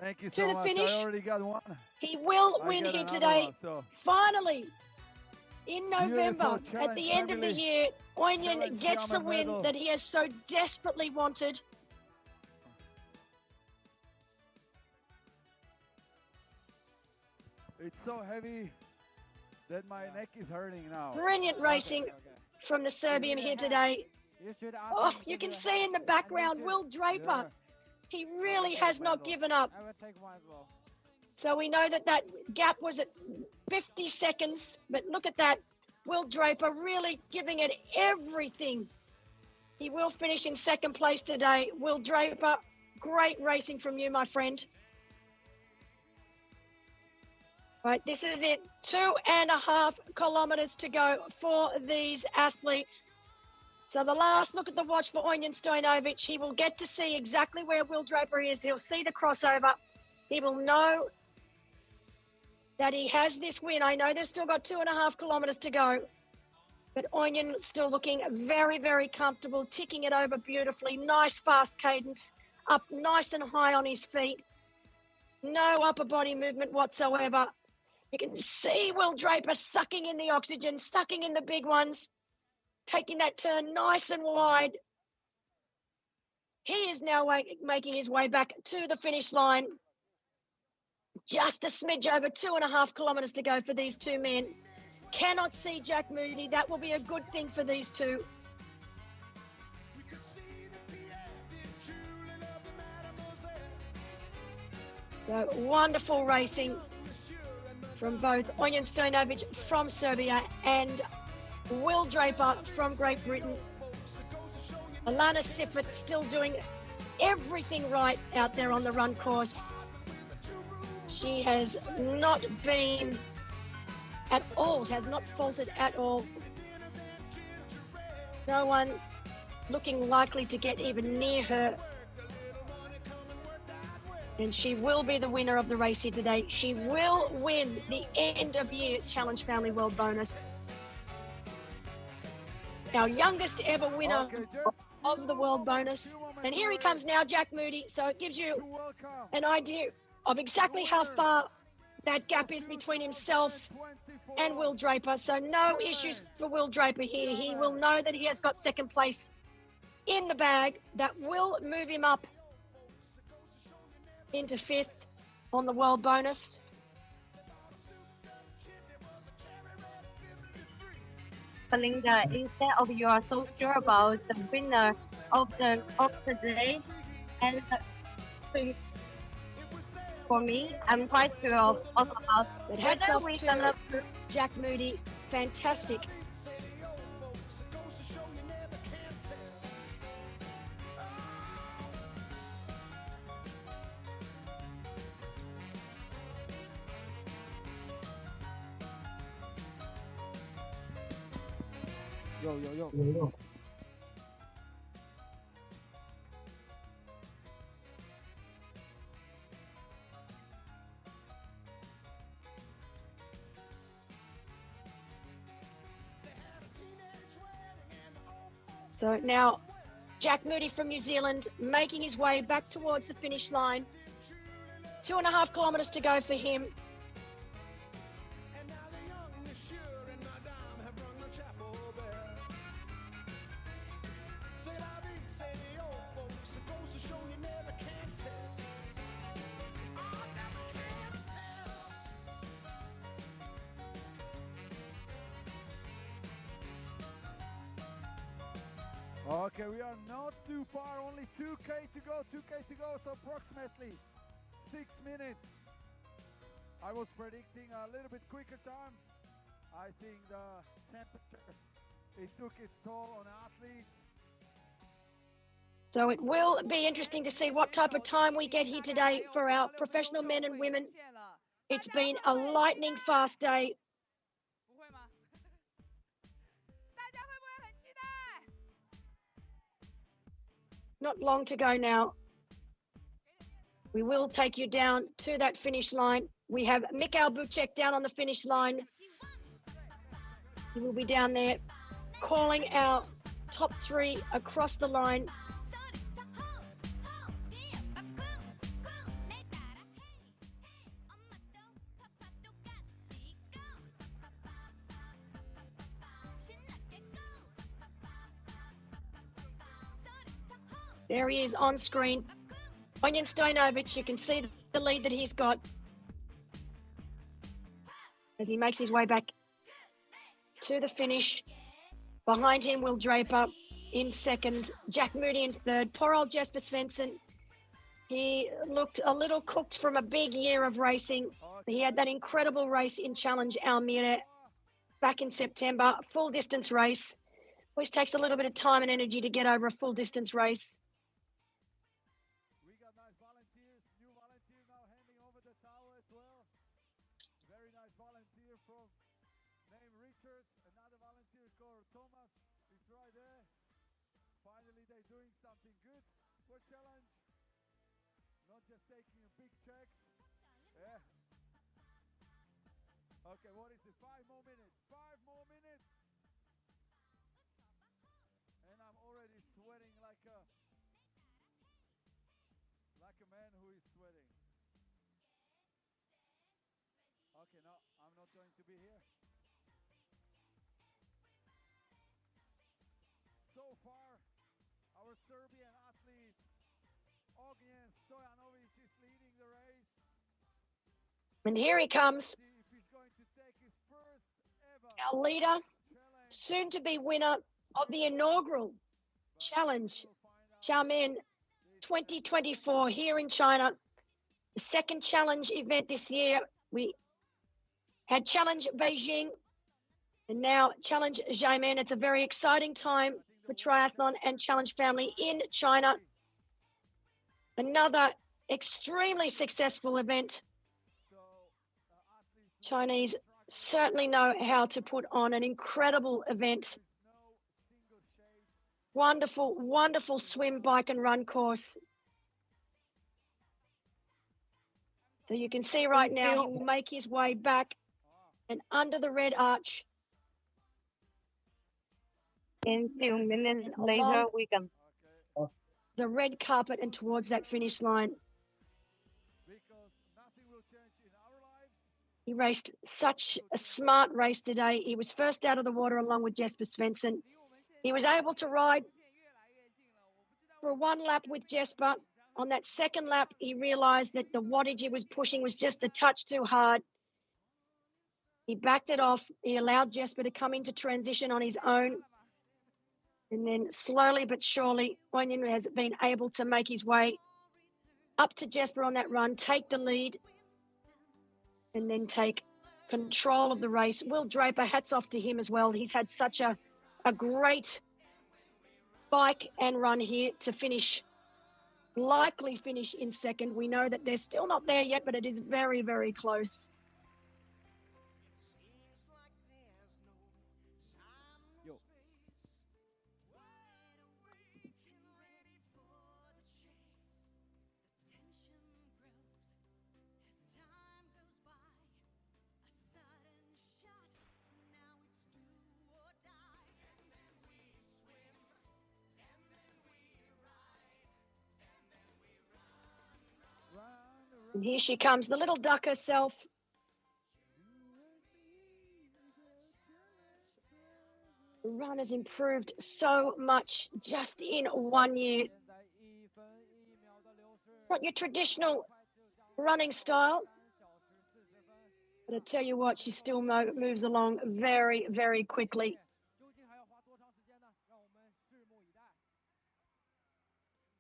Thank you to so the much. finish. I already got one. He will win here today. Finally, in November, at the end of the year, Onion gets the win that he has so desperately wanted. It's so heavy that my neck is hurting now. Brilliant racing from the Serbian here today. Oh, you can see in the background Will Draper. He really has not given up. So we know that that gap was at 50 seconds, but look at that. Will Draper really giving it everything. He will finish in 2nd place today. Will Draper, great racing from you, my friend. Right, this is it. 2.5 kilometers to go for these athletes. So the last look at the watch for Onion Stojanovic. He will get to see exactly where Will Draper is. He'll see the crossover. He will know that he has this win. I know they've still got 2.5 kilometres to go, but Onion still looking very, very comfortable, ticking it over beautifully. Nice fast cadence, up nice and high on his feet. No upper body movement whatsoever. You can see Will Draper sucking in the oxygen, sucking in the big ones, taking that turn nice and wide. He is now making his way back to the finish line. Just a smidge over 2.5 kilometres to go for these two men. Cannot see Jack Moody. That will be a good thing for these two. So wonderful racing from both Onion Stojanovic from Serbia and Will Draper from Great Britain. Alana Siffert still doing everything right out there on the run course. She has not been at all, has not faltered at all. No one looking likely to get even near her. And she will be the winner of the race here today. She will win the end of year Challenge Family World Bonus. Our youngest ever winner of the World Bonus. And here he comes now, Jack Moody. So it gives you an idea of exactly how far that gap is between himself and Will Draper. So no issues for Will Draper here. He will know that he has got second place in the bag. That will move him up into 5th on the World Bonus. Belinda, instead of you are so sure about the winner of the day, and for me, I'm quite sure of about But hats whether off we're to gonna Jack Moody. Fantastic. Yo. So now Jack Moody from New Zealand making his way back towards the finish line. 2.5 kilometres to go for him. Okay, we are not too far, only 2K to go, so approximately 6 minutes. I was predicting a little bit quicker time. I think the temperature, it took its toll on athletes. So it will be interesting to see what type of time we get here today for our professional men and women. It's been a lightning fast day. Not long to go now. We will take you down to that finish line. We have Mikhail Bucek down on the finish line. He will be down there calling our top 3 across the line. There he is on screen. Onion Stojanovic, you can see the lead that he's got as he makes his way back to the finish. Behind him, Will Draper in second, Jack Moody in third. Poor old Jesper Svensson. He looked a little cooked from a big year of racing. He had that incredible race in Challenge Almere back in September, full distance race. Always takes a little bit of time and energy to get over a full distance race. Finally, they're doing something good for Challenge. Not just taking big checks. Yeah. Okay, what is it? 5 more minutes. 5 more minutes. And I'm already sweating like a man who is sweating. Okay, no, I'm not going to be here. So far, our Serbian athlete Ognjen Stojanovic is leading the race. And here he comes, See if he's going to take his first ever our leader, soon to be winner of the inaugural challenge, Xiamen 2024 here in China. The second challenge event this year. We had Challenge Beijing and now Challenge Xiamen. It's a very exciting time for triathlon and challenge family in China. Another extremely successful event. Chinese certainly know how to put on an incredible event. Wonderful, wonderful swim, bike and run course. So you can see right now he will make his way back and under the red arch. In a few minutes later, we can. The red carpet and towards that finish line. He raced such a smart race today. He was first out of the water along with Jesper Svensson. He was able to ride for one lap with Jesper. On that second lap, he realised that the wattage he was pushing was just a touch too hard. He backed it off. He allowed Jesper to come into transition on his own. And then slowly but surely, Ognjen has been able to make his way up to Jesper on that run, take the lead, and then take control of the race. Will Draper, hats off to him as well. He's had such a great bike and run here to finish, likely finish in second. We know that they're still not there yet, but it is very, very close. And here she comes, the little duck herself. The run has improved so much just in 1 year. Not your traditional running style, but I tell you what, she still moves along very, very quickly.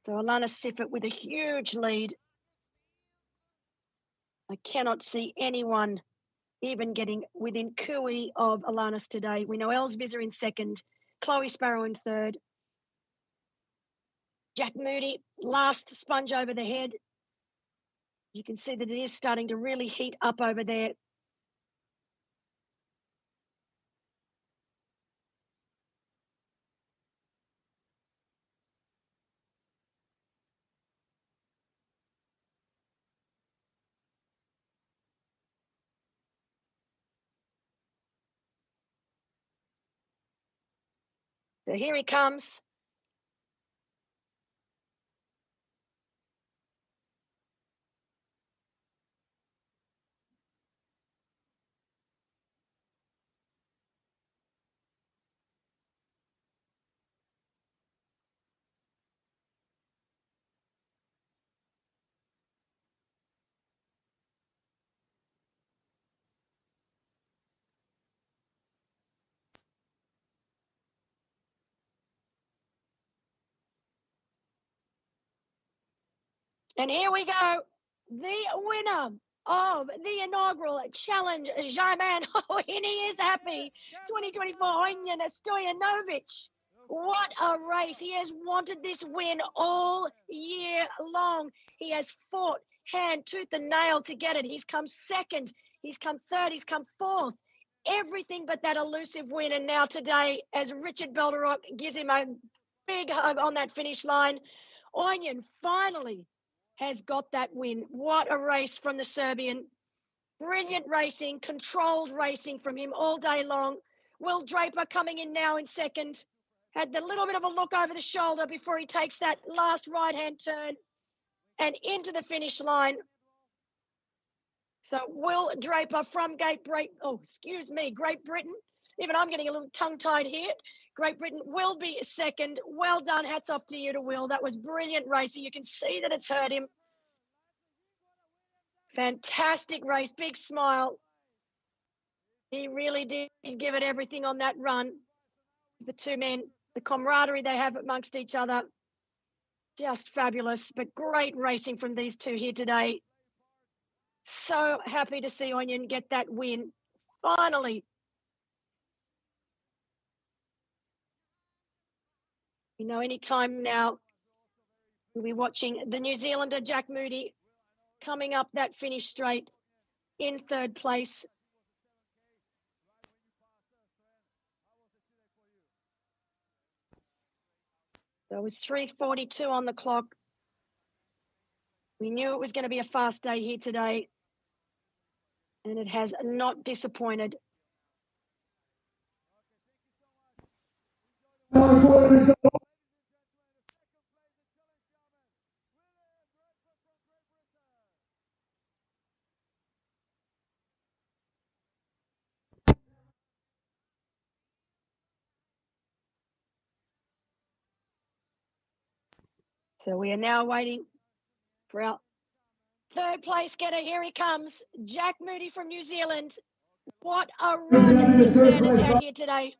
So Alana Siffert with a huge lead. I cannot see anyone even getting within cooey of Alanis today. We know Elsbizer in second, Chloe Sparrow in third. Jack Moody, last sponge over the head. You can see that it is starting to really heat up over there. So here he comes. And here we go, the winner of the inaugural challenge, Xiamen. Oh, and he is happy. 2024, Ognjen Stojanovic. What a race. He has wanted this win all year long. He has fought hand, tooth and nail to get it. He's come second, he's come third, he's come fourth. Everything but that elusive win. And now today, as Richard Belderock gives him a big hug on that finish line, Ognjen finally has got that win. What a race from the Serbian. Brilliant racing, controlled racing from him all day long. Will Draper coming in now in second. Had the little bit of a look over the shoulder before he takes that last right-hand turn and into the finish line. So Will Draper from Great Britain, even I'm getting a little tongue-tied here. Great Britain will be second. Well done. Hats off to you to Will. That was brilliant racing. You can see that it's hurt him. Fantastic race. Big smile. He really did give it everything on that run. The two men, the camaraderie they have amongst each other, just fabulous. But great racing from these two here today. So happy to see Onion get that win. Finally. You know, any time now, we'll be watching the New Zealander, Jack Moody, coming up that finish straight in third place. There was 3:42 on the clock. We knew it was going to be a fast day here today, and it has not disappointed. So we are now waiting for our third place getter. Here he comes, Jack Moody from New Zealand. What a run this man has had here today.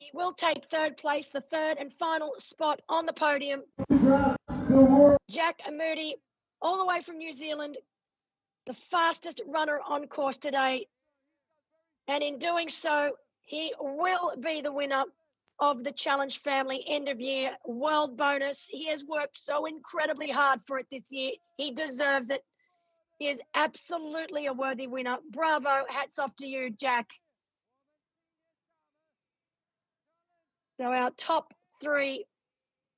He will take third place, the third and final spot on the podium. Jack Moody, all the way from New Zealand, the fastest runner on course today. And in doing so, he will be the winner of the Challenge Family End of Year World Bonus. He has worked so incredibly hard for it this year. He deserves it. He is absolutely a worthy winner. Bravo. Hats off to you, Jack. So our top three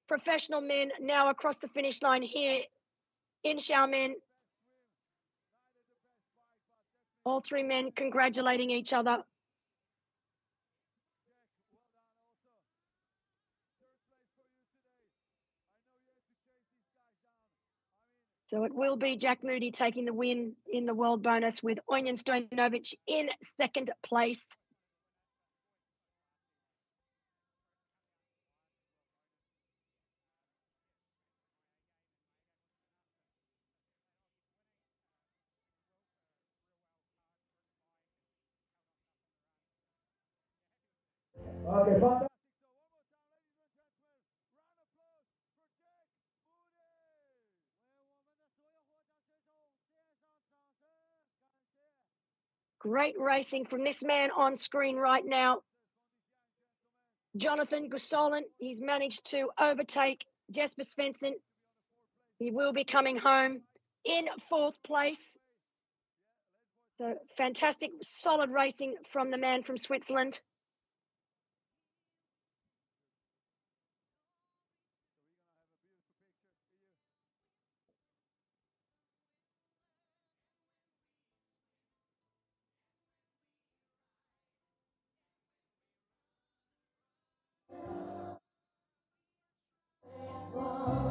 professional men now across the finish line here in Xiamen. All three men congratulating each other. So it will be Jack Moody taking the win in the world bonus with Onion Stojanovic in second place. Okay, fine. Great racing from this man on screen right now. Jonathan Gussolin, he's managed to overtake Jesper Svensson. He will be coming home in fourth place. So fantastic, solid racing from the man from Switzerland.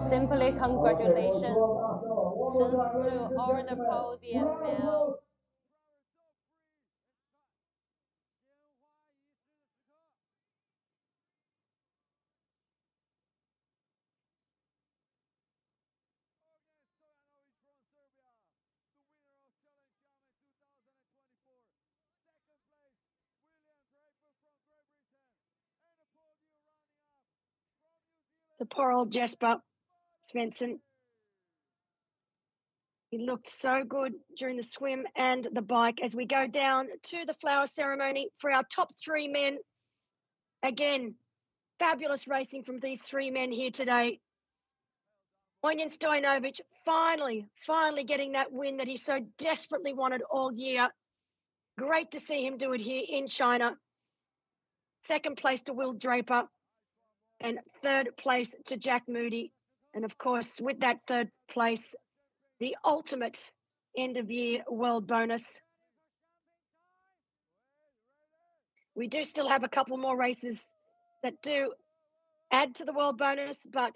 Simply congratulations to all the podium now. The poor old Jesper Svensson. He looked so good during the swim and the bike. As we go down to the flower ceremony for our top three men. Again, fabulous racing from these three men here today. Onion Stojanovic finally getting that win that he so desperately wanted all year. Great to see him do it here in China. Second place to Will Draper and third place to Jack Moody. And of course, with that third place, the ultimate end of year world bonus. We do still have a couple more races that do add to the world bonus, but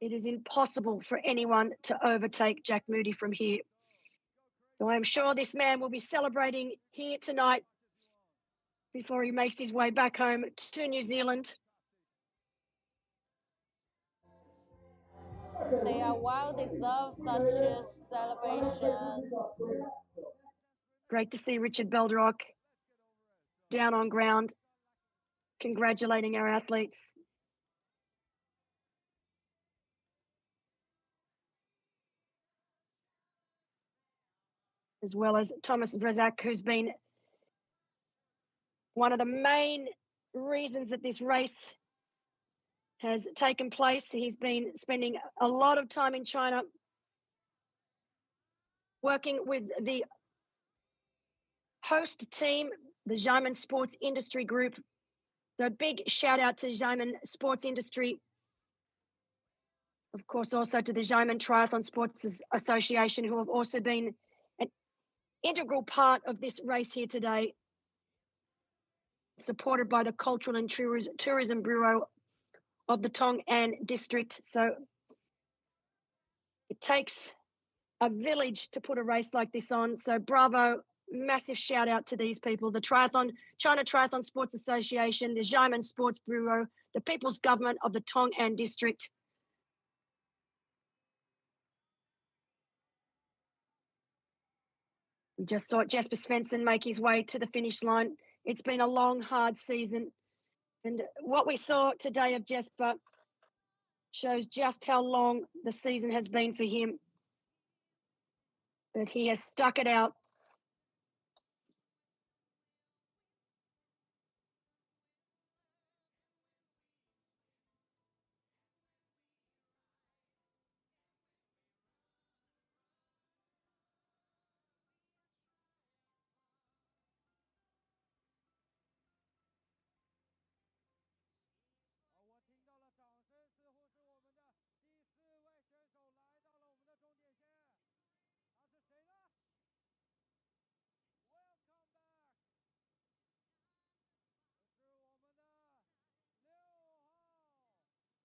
it is impossible for anyone to overtake Jack Moody from here. So I'm sure this man will be celebrating here tonight before he makes his way back home to New Zealand. They are well deserved such a celebration. Great to see Richard Beldrock down on ground, congratulating our athletes. As well as Thomas Brzak, who's been one of the main reasons that this race has taken place. He's been spending a lot of time in China working with the host team, the Xiamen Sports Industry Group. So big shout out to Xiamen Sports Industry. Of course, also to the Xiamen Triathlon Sports Association, who have also been an integral part of this race here today, supported by the Cultural and Tourism Bureau of the Tong An District. So it takes a village to put a race like this on. So bravo, massive shout out to these people, the China Triathlon Sports Association, the Xiamen Sports Bureau, the People's Government of the Tong An District. We just saw Jesper Svensson make his way to the finish line. It's been a long, hard season. And what we saw today of Jesper shows just how long the season has been for him. But he has stuck it out.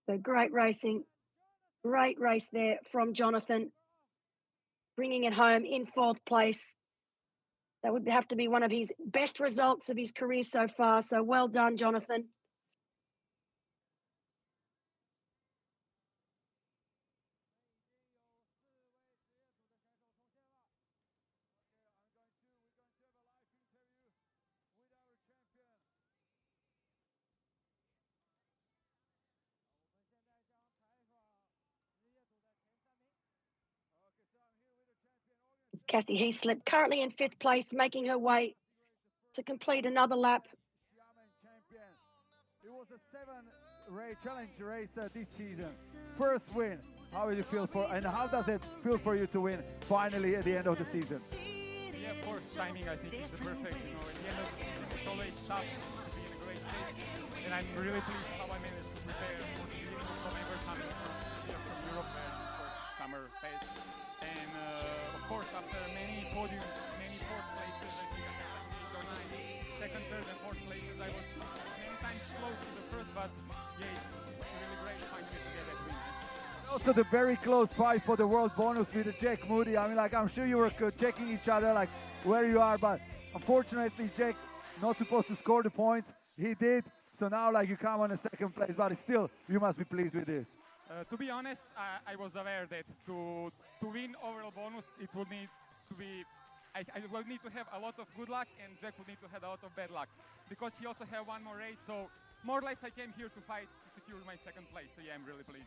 So great racing, great race there from Jonathan, bringing it home in 4th place. That would have to be one of his best results of his career so far. So well done, Jonathan. Cassie Heaslip currently in 5th place, making her way to complete another lap. It was a 7 challenge race this season. First win. How do you feel and how does it feel for you to win finally at the end of the season? Yeah, of course, timing I think is the perfect. At the end of the season it's always tough to be in a great shape, and I'm really pleased how I managed to prepare for the beginning of November, coming from Europe for summer phase. And of course, after many podiums, many 4th places, I think I had like 8 or 9 second, 3rd, and 4th places. I was many times close to the first, but yeah, it's really great finally to get that win. Also the very close fight for the world bonus with Jack Moody. I mean, like, I'm sure you were checking each other, like, where you are, but unfortunately, Jack not supposed to score the points. He did, so now, like, you come on a 2nd place, but still, you must be pleased with this. To be honest, I was aware that to win overall bonus, it would need to be, I will need to have a lot of good luck, and Jack would need to have a lot of bad luck, because he also have one more race, so more or less I came here to fight to secure my 2nd place, so yeah, I'm really pleased.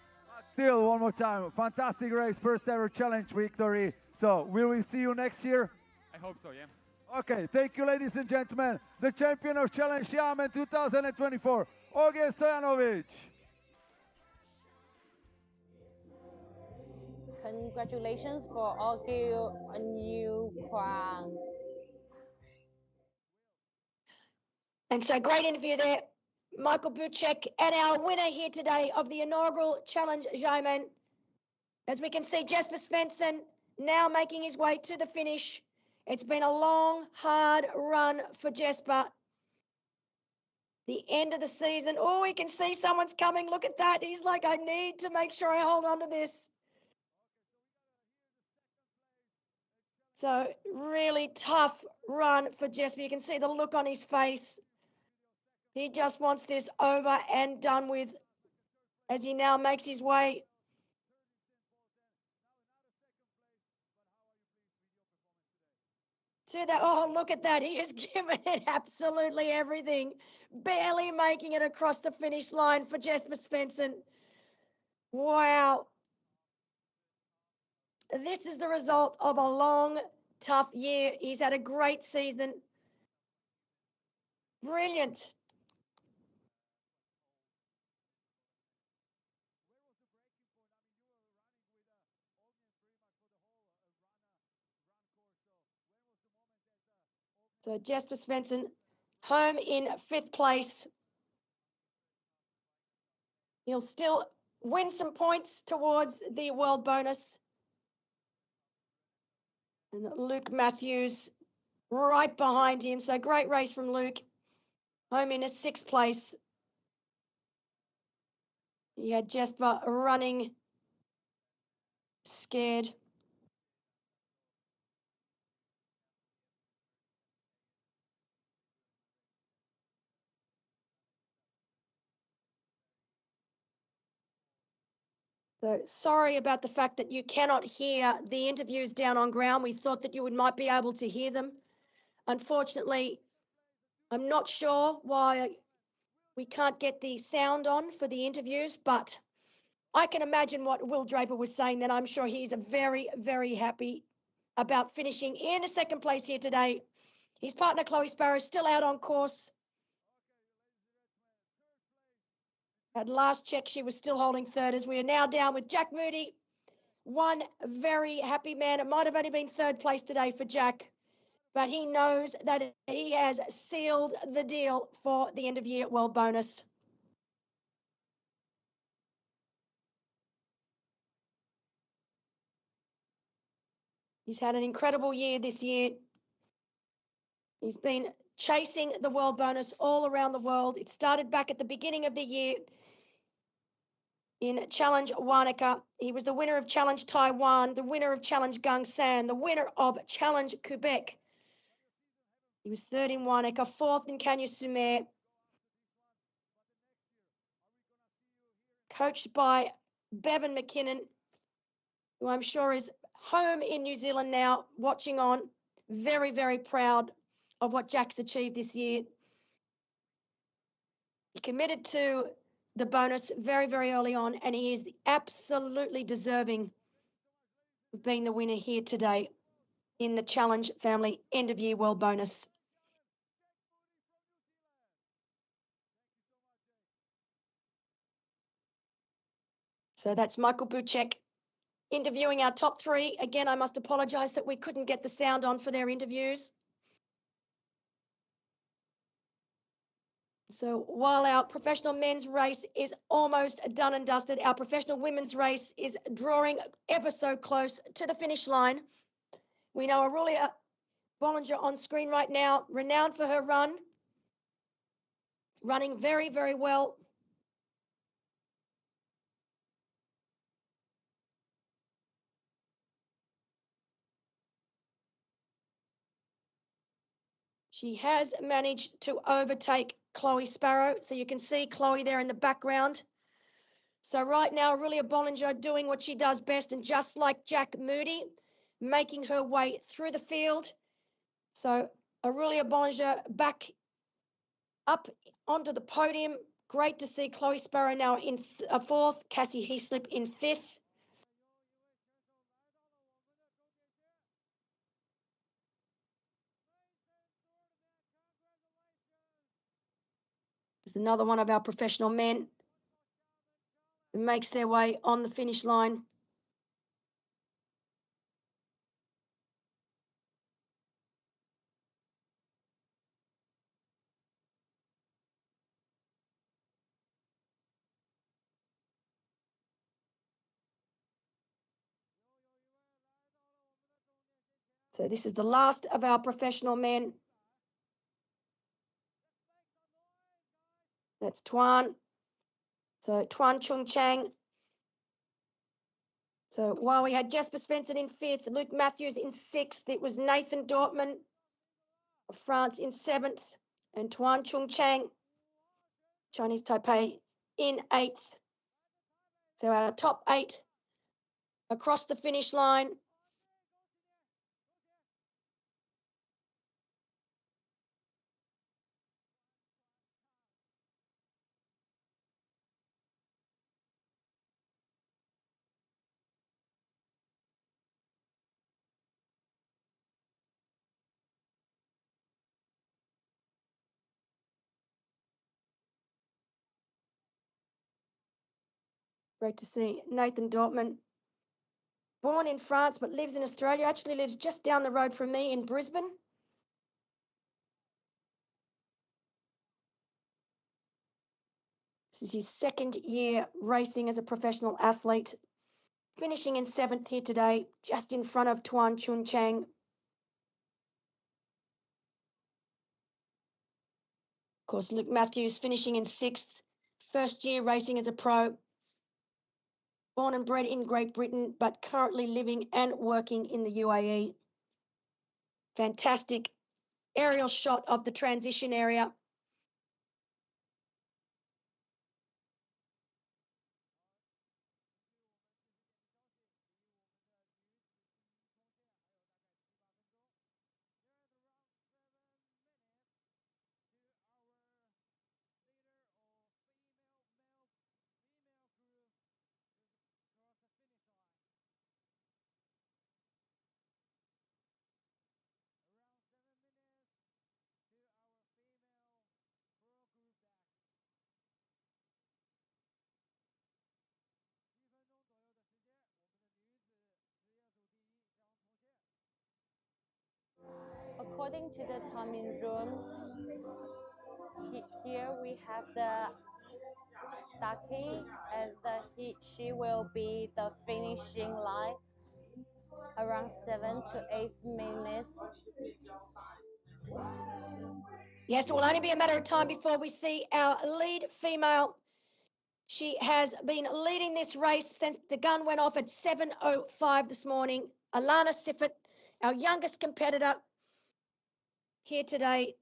Still, one more time, fantastic race, first ever challenge victory. So, will we see you next year? I hope so, yeah. Okay, thank you, ladies and gentlemen. The champion of Challenge Xiamen 2024, Ognjen Stojanovic. Congratulations for Ognjen, a new crown. And so great interview there, Michael Buchek, and our winner here today of the inaugural Challenge Xiamen. As we can see, Jesper Svensson now making his way to the finish. It's been a long, hard run for Jesper. The end of the season. Oh, he can see someone's coming. Look at that. He's like, I need to make sure I hold on to this. So really tough run for Jesper. You can see the look on his face. He just wants this over and done with as he now makes his way to that. Oh, look at that. He has given it absolutely everything. Barely making it across the finish line for Jesper Svensson. Wow. This is the result of a long, tough year. He's had a great season. Brilliant. So Jesper Svensson home in 5th place. He'll still win some points towards the world bonus. And Luke Matthews right behind him. So great race from Luke. Home in a 6th place. He had Jesper running scared. So sorry about the fact that you cannot hear the interviews down on ground. We thought that you might be able to hear them. Unfortunately, I'm not sure why we can't get the sound on for the interviews, but I can imagine what Will Draper was saying, that I'm sure he's very, very happy about finishing in a 2nd place here today. His partner, Chloe Sparrow, still out on course. At last check, she was still holding 3rd, as we are now down with Jack Moody. One very happy man. It might have only been 3rd place today for Jack, but he knows that he has sealed the deal for the end of year world bonus. He's had an incredible year this year. He's been chasing the world bonus all around the world. It started back at the beginning of the year in Challenge Wanaka. He was the winner of Challenge Taiwan, the winner of Challenge Gangsan, the winner of Challenge Quebec. He was 3rd in Wanaka, 4th in Cagnes-sur-Mer. Coached by Bevan McKinnon, who I'm sure is home in New Zealand now, watching on. Very, very proud of what Jack's achieved this year. He committed to the bonus very, very early on, and he is absolutely deserving of being the winner here today in the Challenge Family End of Year World Bonus. So that's Michael Buchek interviewing our top 3. Again, I must apologise that we couldn't get the sound on for their interviews. So while our professional men's race is almost done and dusted, our professional women's race is drawing ever so close to the finish line. We know Aurelia Bollinger on screen right now, renowned for her run, running very, very well. She has managed to overtake Chloe Sparrow. So you can see Chloe there in the background. So right now, Aurelia Bollinger doing what she does best, and just like Jack Moody, making her way through the field. So Aurelia Bollinger back up onto the podium. Great to see Chloe Sparrow now in 4th, Cassie Heaslip in 5th. There's another one of our professional men who makes their way on the finish line. So this is the last of our professional men. That's Tuan. So Tuan Chung Chang. So while we had Jesper Svensson in 5th, Luke Matthews in 6th, it was Nathan Dortmund of France in 7th, and Tuan Chung Chang, Chinese Taipei, in 8th. So our top 8 across the finish line. Great to see Nathan Dortmund, born in France but lives in Australia, actually lives just down the road from me in Brisbane. This is his 2nd year racing as a professional athlete, finishing in 7th here today, just in front of Tuan Chun Chang. Of course, Luke Matthews finishing in 6th, 1st year racing as a pro. Born and bred in Great Britain, but currently living and working in the UAE. Fantastic aerial shot of the transition area. According to the timing room, here we have the Daki, and she will be the finishing line around 7 to 8 minutes. Yes, it will only be a matter of time before we see our lead female. She has been leading this race since the gun went off at 7:05 this morning. Alana Siffert, our youngest competitor here today.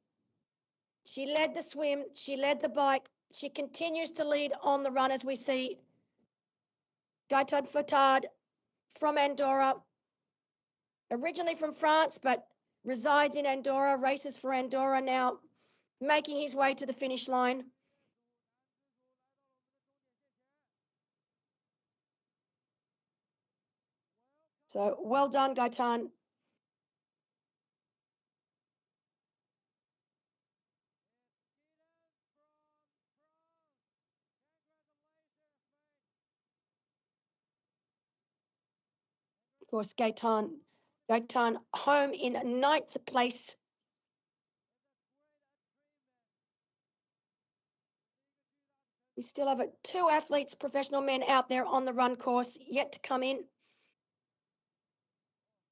She led the swim, she led the bike, she continues to lead on the run as we see Gaëtan Fatard from Andorra, originally from France, but resides in Andorra, races for Andorra now, making his way to the finish line. So well done, Gaëtan. Of course, Gaëtan home in 9th place. We still have 2 athletes, professional men out there on the run course yet to come in.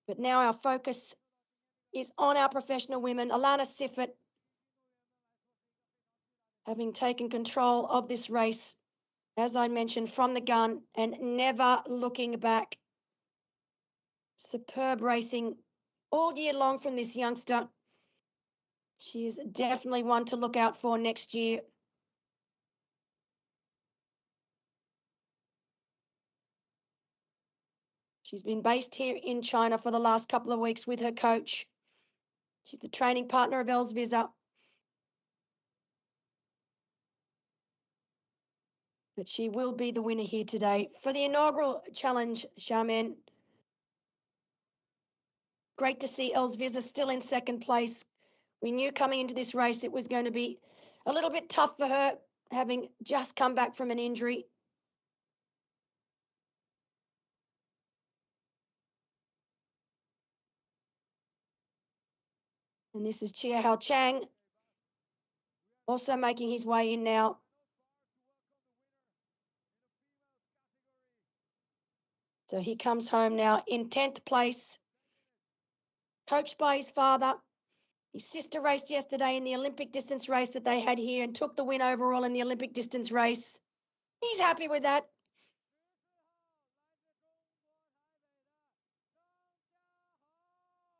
But now our focus is on our professional women. Alana Siffert, having taken control of this race, as I mentioned, from the gun and never looking back. Superb racing all year long from this youngster. She is definitely one to look out for next year. She's been based here in China for the last couple of weeks with her coach. She's the training partner of Els Visser. But she will be the winner here today for the inaugural challenge, Xiamen. Great to see Els Visser still in 2nd place. We knew coming into this race it was going to be a little bit tough for her, having just come back from an injury. And this is Chia Hao Chang, also making his way in now. So he comes home now in 10th place. coached by his father. His sister raced yesterday in the Olympic distance race that they had here and took the win overall in the Olympic distance race. He's happy with that.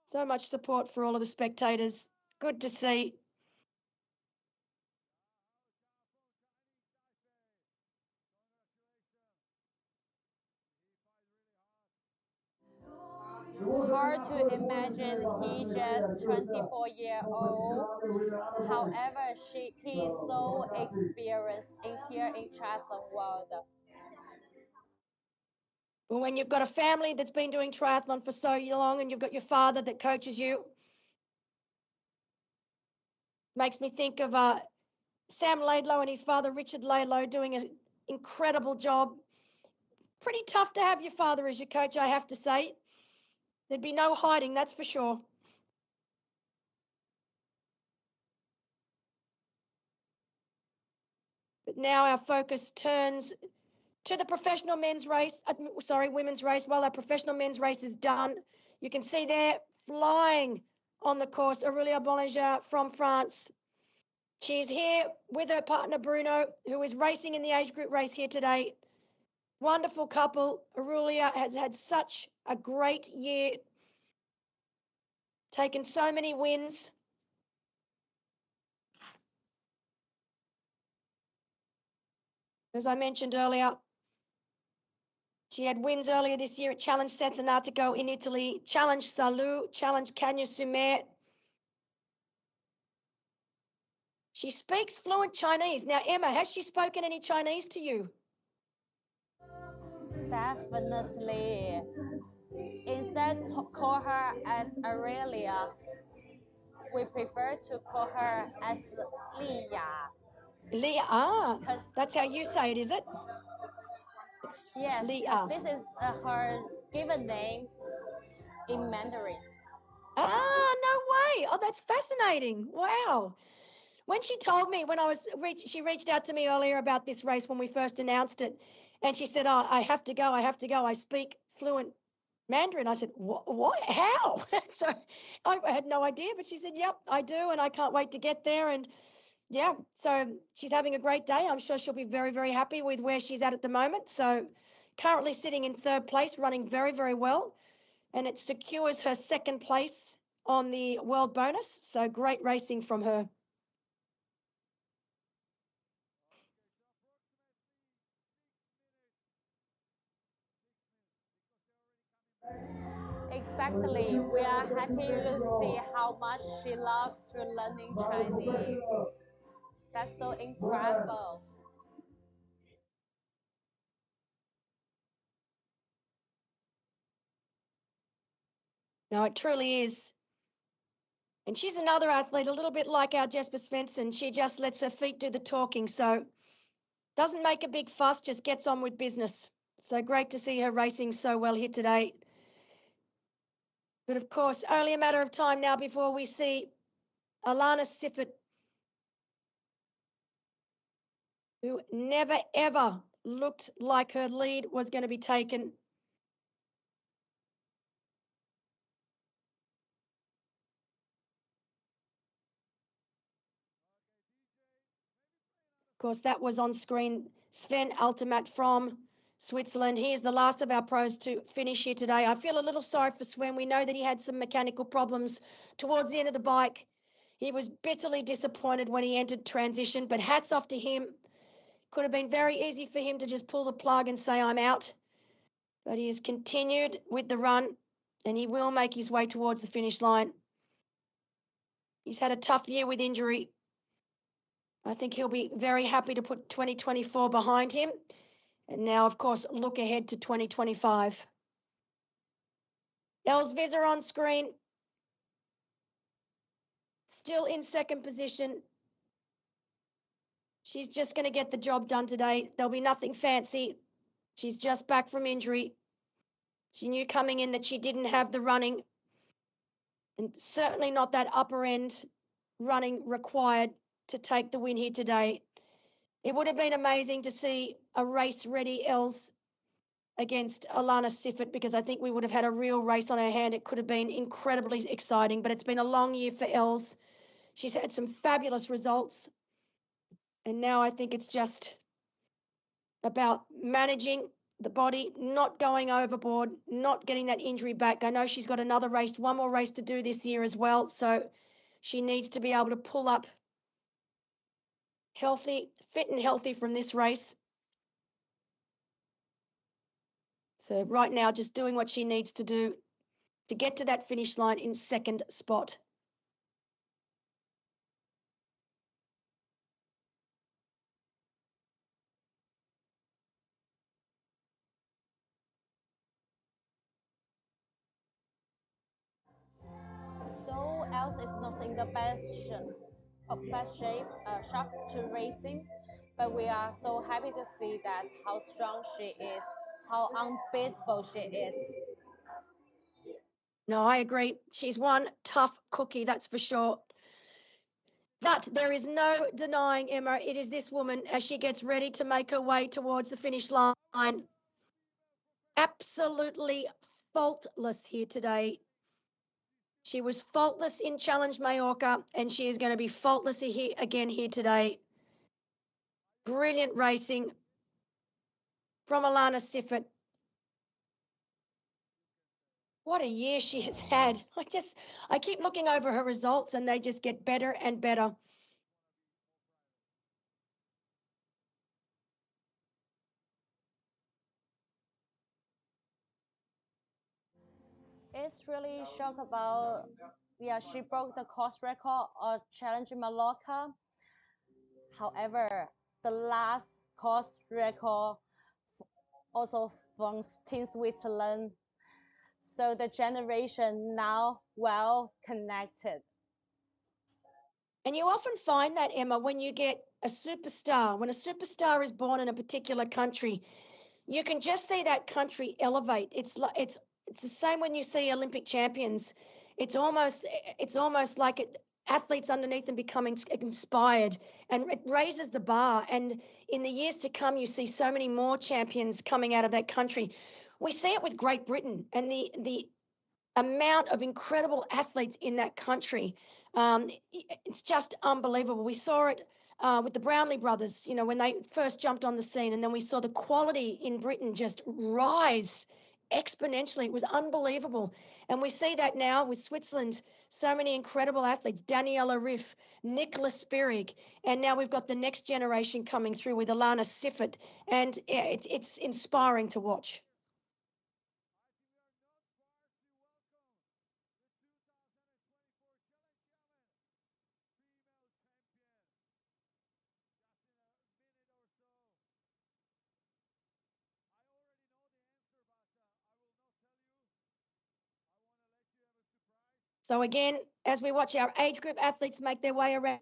So much support for all of the spectators. Good to see. Hard to imagine he just 24-year-old. However, he is so experienced here in triathlon world. But when you've got a family that's been doing triathlon for so long and you've got your father that coaches you, makes me think of Sam Laidlow and his father Richard Laidlow doing an incredible job. Pretty tough to have your father as your coach, I have to say. There'd be no hiding, that's for sure. But now our focus turns to the professional men's race, women's race. While our professional men's race is done, you can see there flying on the course, Aurelia Bollinger from France. She's here with her partner Bruno, who is racing in the age group race here today. Wonderful couple. Aurelia has had such a great year, taken so many wins. As I mentioned earlier, she had wins earlier this year at Challenge Centenatico in Italy, Challenge Salou, Challenge Cagnes-sur-Mer. She speaks fluent Chinese. Now, Emma, has she spoken any Chinese to you? Definitely. Instead call her as Aurelia, we prefer to call her as Liya. Leah, that's how you say it, is it? Yes, because this is her given name in Mandarin. Ah, no way. Oh, that's fascinating. Wow. When she told me, she reached out to me earlier about this race when we first announced it, and she said, oh, I have to go, I speak fluent Mandarin. I said, what? How? So I had no idea, but she said, yep, I do, and I can't wait to get there. And yeah, so she's having a great day. I'm sure she'll be very, very happy with where she's at the moment. So currently sitting in third place, running very, very well, and it secures her second place on the world bonus. So great racing from her. Exactly. We are happy to see how much she loves to learning Chinese. That's so incredible. No, it truly is. And she's another athlete, a little bit like our Jesper Svensson. She just lets her feet do the talking. So doesn't make a big fuss, just gets on with business. So great to see her racing so well here today. But of course, only a matter of time now before we see Alana Siffert, who never, ever looked like her lead was going to be taken. Of course, that was on screen. Sven Altemat from Switzerland. He is the last of our pros to finish here today. I feel a little sorry for Sven. We know that he had some mechanical problems towards the end of the bike. He was bitterly disappointed when he entered transition, but hats off to him. Could have been very easy for him to just pull the plug and say, I'm out. But he has continued with the run, and he will make his way towards the finish line. He's had a tough year with injury. I think he'll be very happy to put 2024 behind him. And now, of course, look ahead to 2025. Els Visser on screen. Still in second position. She's just going to get the job done today. There'll be nothing fancy. She's just back from injury. She knew coming in that she didn't have the running, and certainly not that upper end running required to take the win here today. It would have been amazing to see a race-ready Els against Alana Siffert, because I think we would have had a real race on our hand. It could have been incredibly exciting, but it's been a long year for Els. She's had some fabulous results, and now I think it's just about managing the body, not going overboard, not getting that injury back. I know she's got another race, one more race to do this year as well, so she needs to be able to pull up healthy, fit and healthy from this race. So right now, just doing what she needs to do to get to that finish line in second spot. So Els is not in the best shape, sharp to racing, but we are so happy to see that how strong she is, how unbeatable she is. No, I agree. She's one tough cookie, that's for sure. But there is no denying, Emma, it is this woman as she gets ready to make her way towards the finish line. Absolutely faultless here today. She was faultless in Challenge Mallorca, and she is going to be faultless again here today. Brilliant racing from Alana Siffert. What a year she has had. I keep looking over her results and they just get better and better. It's really shocked about, yeah, she broke the course record of Challenge Mallorca. However, the last course record also from Team Switzerland. So the generation now well connected. And you often find that, Emma, when you get a superstar, when a superstar is born in a particular country, you can just see that country elevate. It's the same when you see Olympic champions. It's almost like athletes underneath them becoming inspired, and it raises the bar. And in the years to come, you see so many more champions coming out of that country. We see it with Great Britain and the amount of incredible athletes in that country. It's just unbelievable. We saw it with the Brownlee brothers, you know, when they first jumped on the scene, and then we saw the quality in Britain just rise exponentially. It was unbelievable. And we see that now with Switzerland, so many incredible athletes, Daniela Riff, Nicola Spirig, and now we've got the next generation coming through with Alana Siffert, and it's inspiring to watch. So again, as we watch our age group athletes make their way around.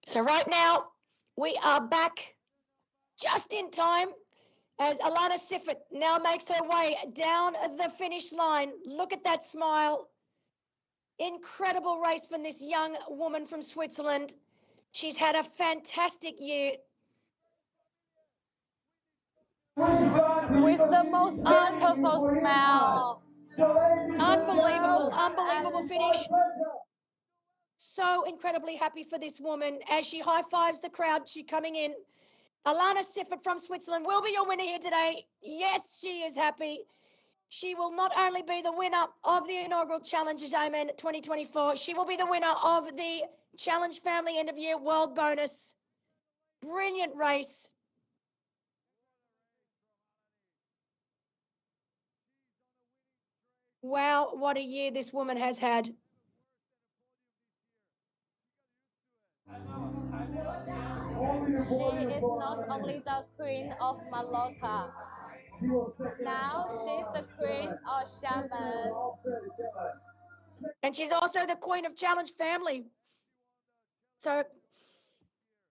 So right now, we are back just in time as Alana Siffert now makes her way down the finish line. Look at that smile. Incredible race from this young woman from Switzerland. She's had a fantastic year. With the most beautiful smile. Unbelievable finish. So incredibly happy for this woman as she high-fives the crowd. She coming in. Alana Siffert from Switzerland will be your winner here today. Yes, she is happy. She will not only be the winner of the inaugural Challenge Xiamen 2024, she will be the winner of the Challenge Family End of Year World Bonus. Brilliant race. Wow, what a year this woman has had. She is not only the queen of Mallorca, now she's the queen of Xiamen. And she's also the queen of Challenge Family. So,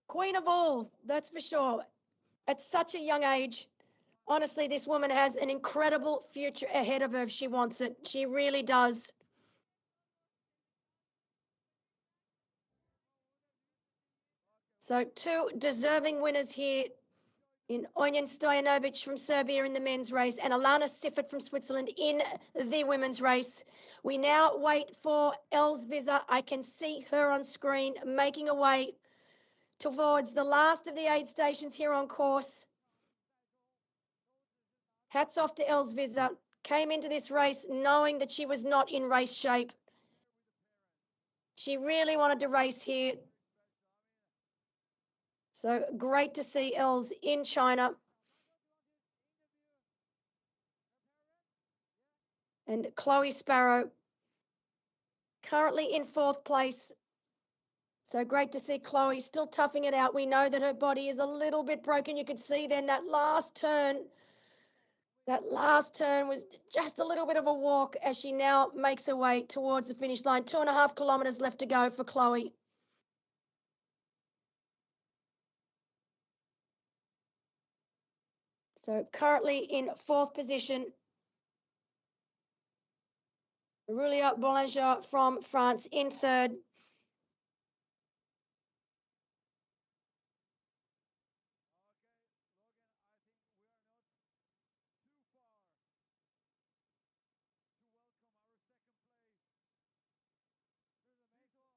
queen of all, that's for sure. At such a young age, honestly, this woman has an incredible future ahead of her if she wants it. She really does. So, two deserving winners here in Onion Stojanovic from Serbia in the men's race and Alana Siffert from Switzerland in the women's race. We now wait for Els Visser. I can see her on screen making her way towards the last of the aid stations here on course. Hats off to Els Visser. Came into this race knowing that she was not in race shape. She really wanted to race here. So great to see Els in China. And Chloe Sparrow currently in 4th place. So great to see Chloe still toughing it out. We know that her body is a little bit broken. You could see then that last turn was just a little bit of a walk as she now makes her way towards the finish line. 2.5 kilometres left to go for Chloe. So currently in 4th position, Aurelia Bollinger from France in 3rd.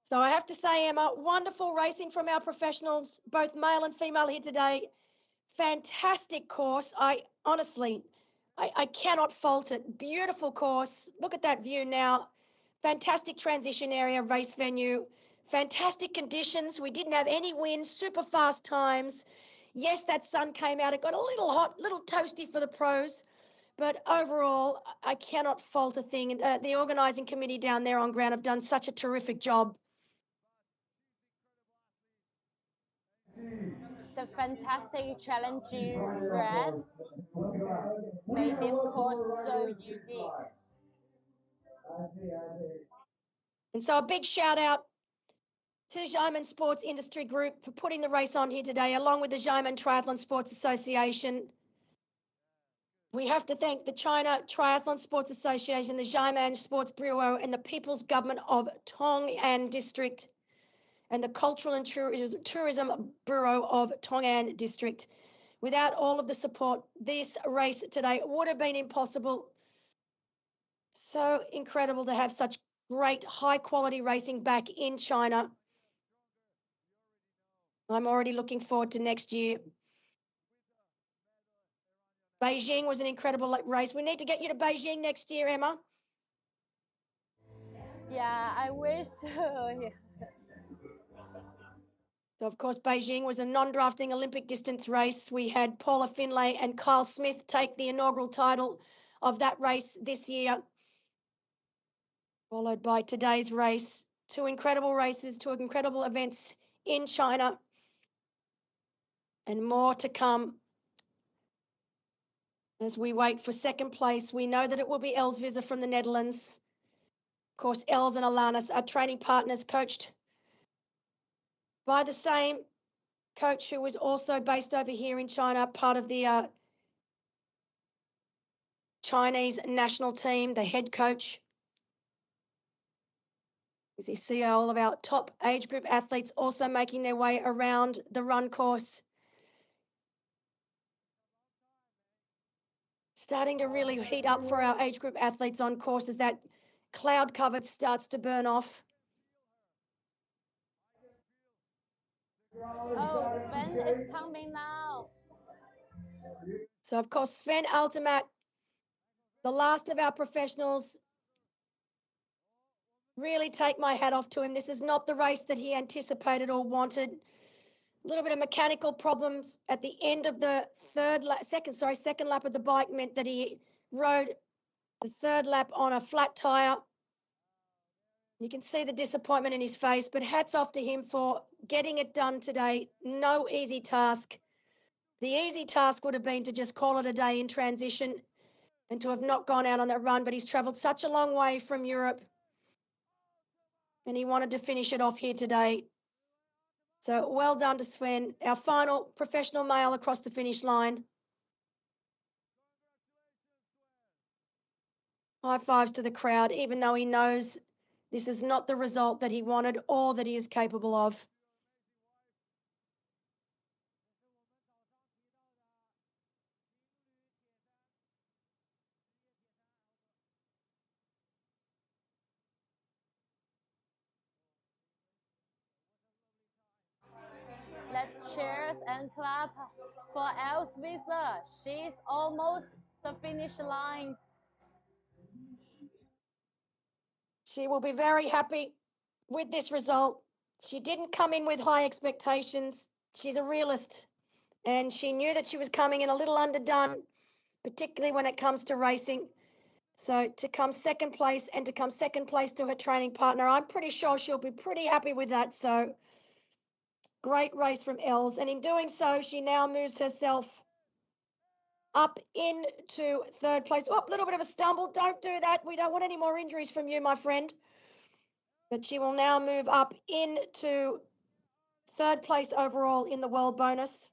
So I have to say, Emma, wonderful racing from our professionals, both male and female here today. Fantastic course. I cannot fault it. Beautiful course. Look at that view now. Fantastic transition area, race venue. Fantastic conditions. We didn't have any wind, super fast times. Yes, that sun came out. It got a little hot, little toasty for the pros. But overall, I cannot fault a thing. The organising committee down there on ground have done such a terrific job. The fantastic challenging breath made this course so unique. And so a big shout out to Xiamen Sports Industry Group for putting the race on here today, along with the Xiamen Triathlon Sports Association. We have to thank the China Triathlon Sports Association, the Xiamen Sports Bureau, and the People's Government of Tong'an District, and the Cultural and Tourism Bureau of Tong'an District. Without all of the support, this race today would have been impossible. So incredible to have such great high-quality racing back in China. I'm already looking forward to next year. Beijing was an incredible race. We need to get you to Beijing next year, Emma. Yeah, I wish to. So, of course, Beijing was a non-drafting Olympic distance race. We had Paula Finlay and Kyle Smith take the inaugural title of that race this year, followed by today's race. Two incredible races, two incredible events in China, and more to come. As we wait for second place, we know that it will be Els Visser from the Netherlands. Of course, Els and Alanis are training partners, coached by the same coach who was also based over here in China, part of the Chinese national team, the head coach. As you see all of our top age group athletes also making their way around the run course. Starting to really heat up for our age group athletes on course as that cloud cover starts to burn off. Oh, Sven is coming now. So, of course, Sven Altemat, the last of our professionals, really take my hat off to him. This is not the race that he anticipated or wanted. A little bit of mechanical problems at the end of the second lap of the bike meant that he rode the third lap on a flat tire. You can see the disappointment in his face, but hats off to him for getting it done today. No easy task. The easy task would have been to just call it a day in transition and to have not gone out on that run, but he's travelled such a long way from Europe and he wanted to finish it off here today. So well done to Sven, our final professional male across the finish line. High fives to the crowd, even though he knows this is not the result that he wanted or that he is capable of. Let's cheers and clap for Elsvisa. She's almost the finish line. She will be very happy with this result. She didn't come in with high expectations. She's a realist, and she knew that she was coming in a little underdone, particularly when it comes to racing. So to come second place and to come second place to her training partner, I'm pretty sure she'll be pretty happy with that. So great race from Els. And in doing so, she now moves herself up into third place. Oh, a little bit of a stumble. Don't do that. We don't want any more injuries from you, my friend. But she will now move up into third place overall in the world bonus.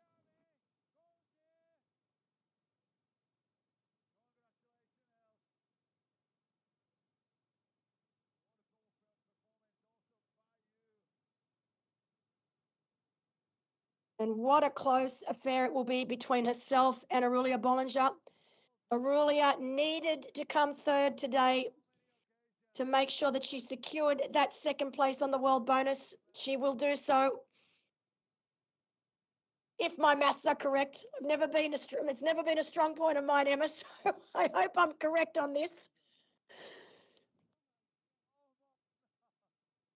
And what a close affair it will be between herself and Aurelia Bollinger. Aurelia needed to come third today to make sure that she secured that second place on the world bonus. She will do so. If my maths are correct, it's never been a strong point of mine, Emma, so I hope I'm correct on this.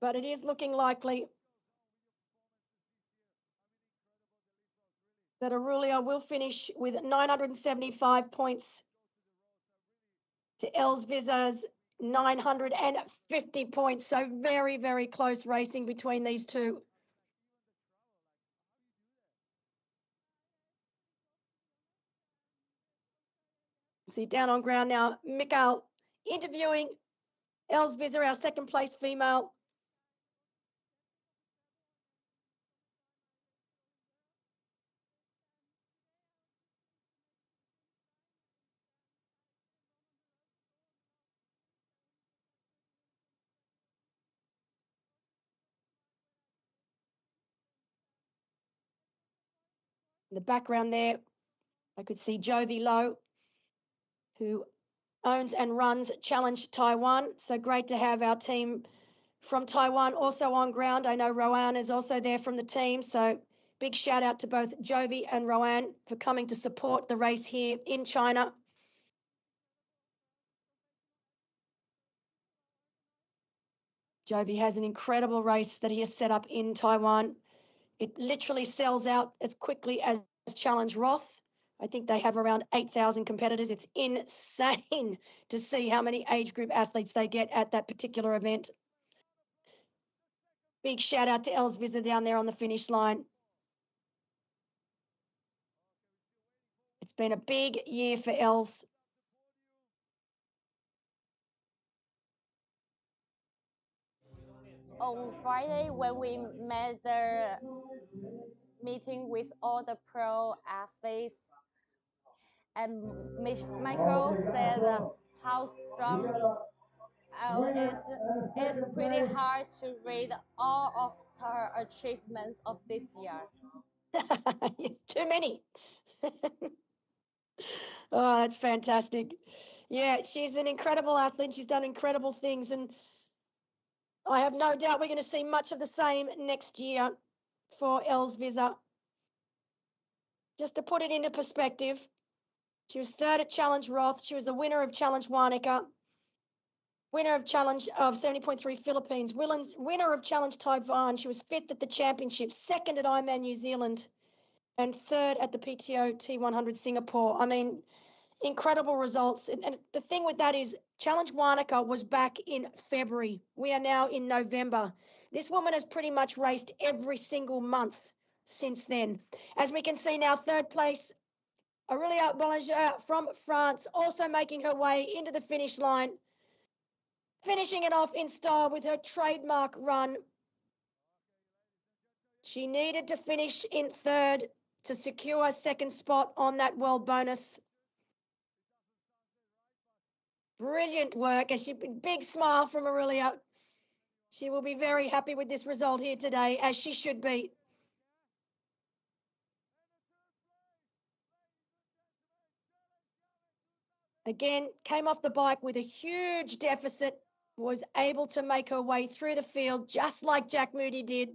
But it is looking likely that Aurelia will finish with 975 points to Elsvisa's 950 points. So very, very close racing between these two. See, down on ground now, Mikael interviewing Elsvisa, our second place female. In the background there, I could see Jovi Low, who owns and runs Challenge Taiwan. So great to have our team from Taiwan also on ground. I know Rowan is also there from the team. So big shout out to both Jovi and Rowan for coming to support the race here in China. Jovi has an incredible race that he has set up in Taiwan. It literally sells out as quickly as Challenge Roth. I think they have around 8,000 competitors. It's insane to see how many age group athletes they get at that particular event. Big shout out to Elsvisa down there on the finish line. It's been a big year for Els. On Friday, when we met the meeting with all the pro athletes, And Michael said how strong is pretty hard to read all of her achievements of this year. Yes, too many. Oh, that's fantastic. Yeah, she's an incredible athlete. She's done incredible things, and I have no doubt we're going to see much of the same next year for Elsviser. Just to put it into perspective, she was third at Challenge Roth. She was the winner of Challenge Wanaka, winner of Challenge of 70.3 Philippines, winner of Challenge Taiwan. She was fifth at the championship, second at Ironman New Zealand, and third at the PTO T100 Singapore. I mean, incredible results. And the thing with that is Challenge Wanaka was back in February. We are now in November. This woman has pretty much raced every single month since then. As we can see now, third place, Aurelia Bollinger from France, also making her way into the finish line, finishing it off in style with her trademark run. She needed to finish in third to secure a second spot on that world bonus. Brilliant work. Big smile from Aurelia. She will be very happy with this result here today, as she should be. Again, came off the bike with a huge deficit, was able to make her way through the field just like Jack Moody did.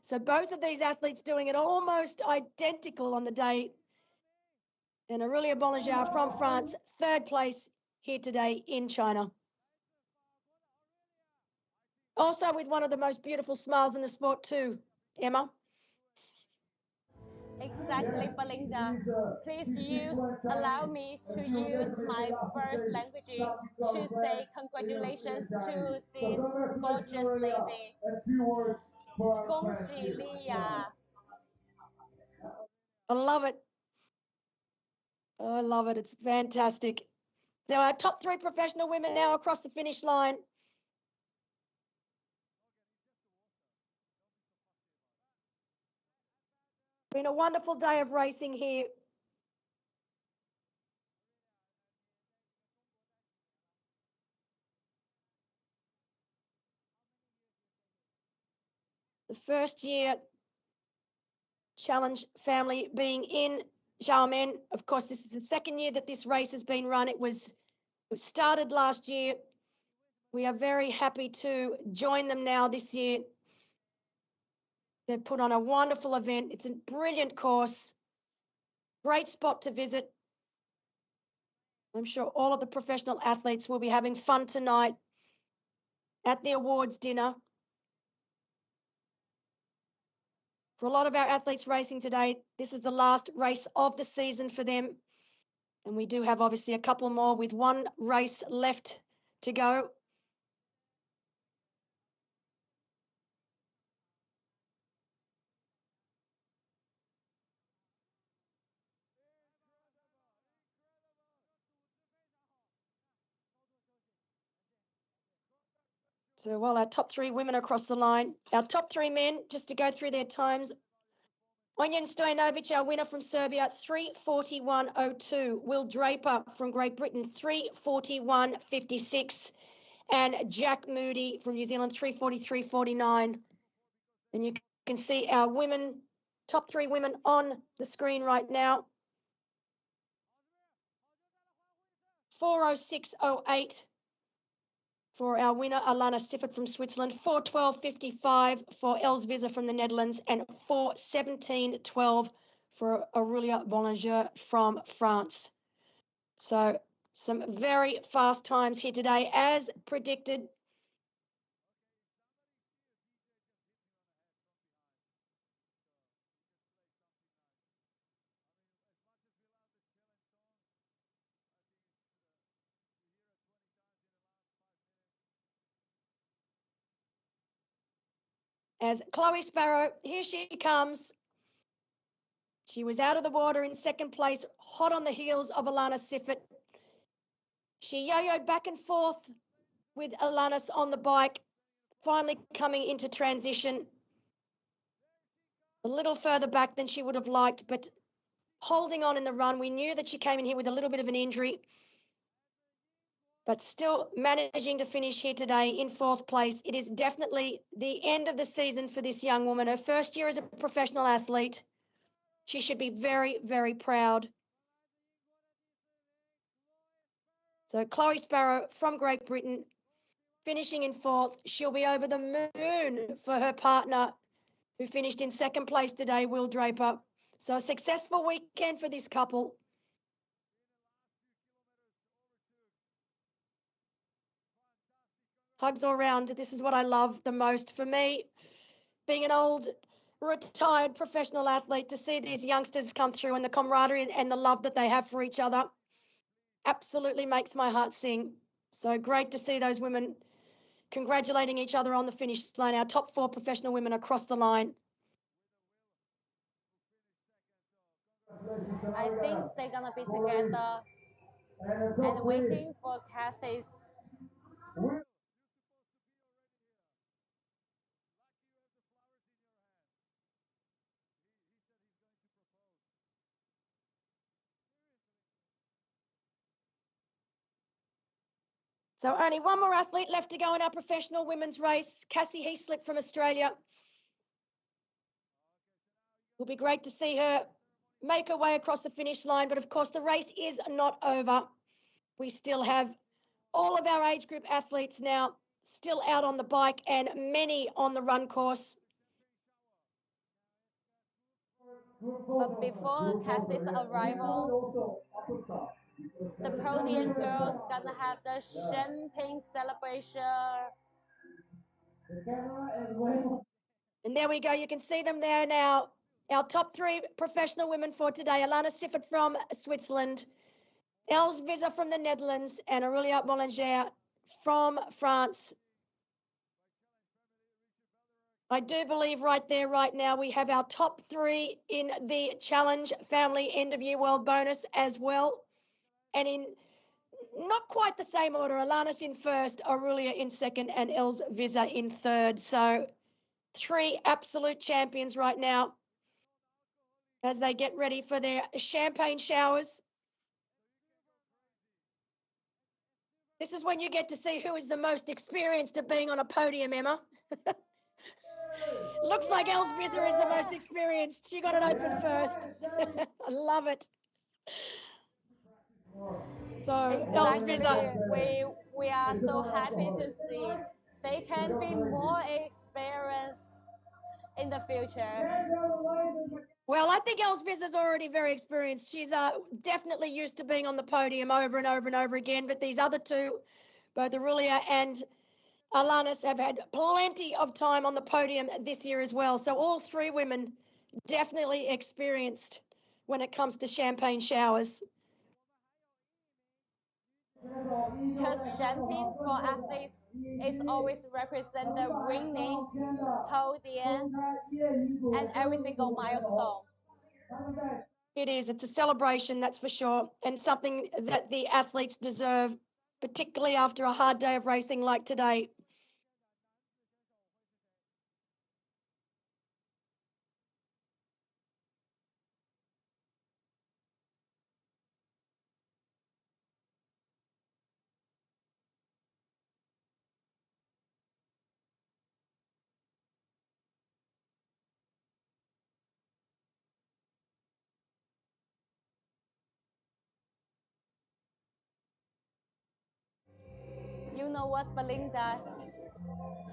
So both of these athletes doing it almost identical on the day. And Aurelia Bollinger from France, third place here today in China. Also with one of the most beautiful smiles in the sport too, Emma. Exactly, Belinda. Please allow me to use my first language to say congratulations to this gorgeous lady. 恭喜利亚! I love it. Oh, I love it. It's fantastic. There are top three professional women now across the finish line. Been a wonderful day of racing here. The first year challenge family being in Xiamen. Of course, this is the second year that this race has been run. It started last year. We are very happy to join them now this year. They've put on a wonderful event. It's a brilliant course. Great spot to visit. I'm sure all of the professional athletes will be having fun tonight at the awards dinner. For a lot of our athletes racing today, this is the last race of the season for them. And we do have obviously a couple more with one race left to go. So while our top three women across the line, our top three men, just to go through their times. Onyan Stojanovic, our winner from Serbia, 3:41.02. Will Draper from Great Britain, 3:41.56. And Jack Moody from New Zealand, 3:43.49. And you can see our women, top three women on the screen right now. 4:06.08 for our winner, Alana Siffert from Switzerland, 4:12.55 for Elsviser from the Netherlands, and 4:17.12 for Aurelia Bollinger from France. So some very fast times here today, as predicted. As Chloe Sparrow, here she comes. She was out of the water in second place, hot on the heels of Alana Siffert. She yo-yoed back and forth with Alanis on the bike, finally coming into transition. A little further back than she would have liked, but holding on in the run. We knew that she came in here with a little bit of an injury, but still managing to finish here today in 4th place. It is definitely the end of the season for this young woman. Her first year as a professional athlete. She should be very, very proud. So Chloe Sparrow from Great Britain, finishing in 4th. She'll be over the moon for her partner, who finished in 2nd place today, Will Draper. So a successful weekend for this couple. Hugs all round. This is what I love the most. For me, being an old, retired professional athlete, to see these youngsters come through and the camaraderie and the love that they have for each other absolutely makes my heart sing. So great to see those women congratulating each other on the finish line. Our top 4 professional women across the line. I think they're gonna be together and waiting for Kathy's. So only one more athlete left to go in our professional women's race. Cassie Heaslip from Australia. Will be great to see her make her way across the finish line, but of course the race is not over. We still have all of our age group athletes now still out on the bike and many on the run course. But before Cassie's arrival, the Podium girls gonna have the champagne celebration. And there we go. You can see them there now. Our top 3 professional women for today: Alana Siffert from Switzerland, Els Visser from the Netherlands, and Aurelia Mollinger from France. I do believe right there, right now, we have our top 3 in the Challenge Family End of Year World Bonus as well. And in not quite the same order, Alana's in 1st, Aurelia in 2nd, and Els Visser in 3rd. So 3 absolute champions right now as they get ready for their champagne showers. This is when you get to see who is the most experienced at being on a podium, Emma. Looks like Els Visser is the most experienced. She got it open first. I love it. So Els Visser. We are so happy to see they can be more experienced in the future. Well, I think Els Visser's already very experienced. She's definitely used to being on the podium over and over and over again. But these other 2, both Aurelia and Alanis, have had plenty of time on the podium this year as well. So all 3 women definitely experienced when it comes to champagne showers. Because champagne for athletes is always represent the winning, podium, and every single milestone. It is. It's a celebration, that's for sure, and something that the athletes deserve, particularly after a hard day of racing like today. You know what, Belinda?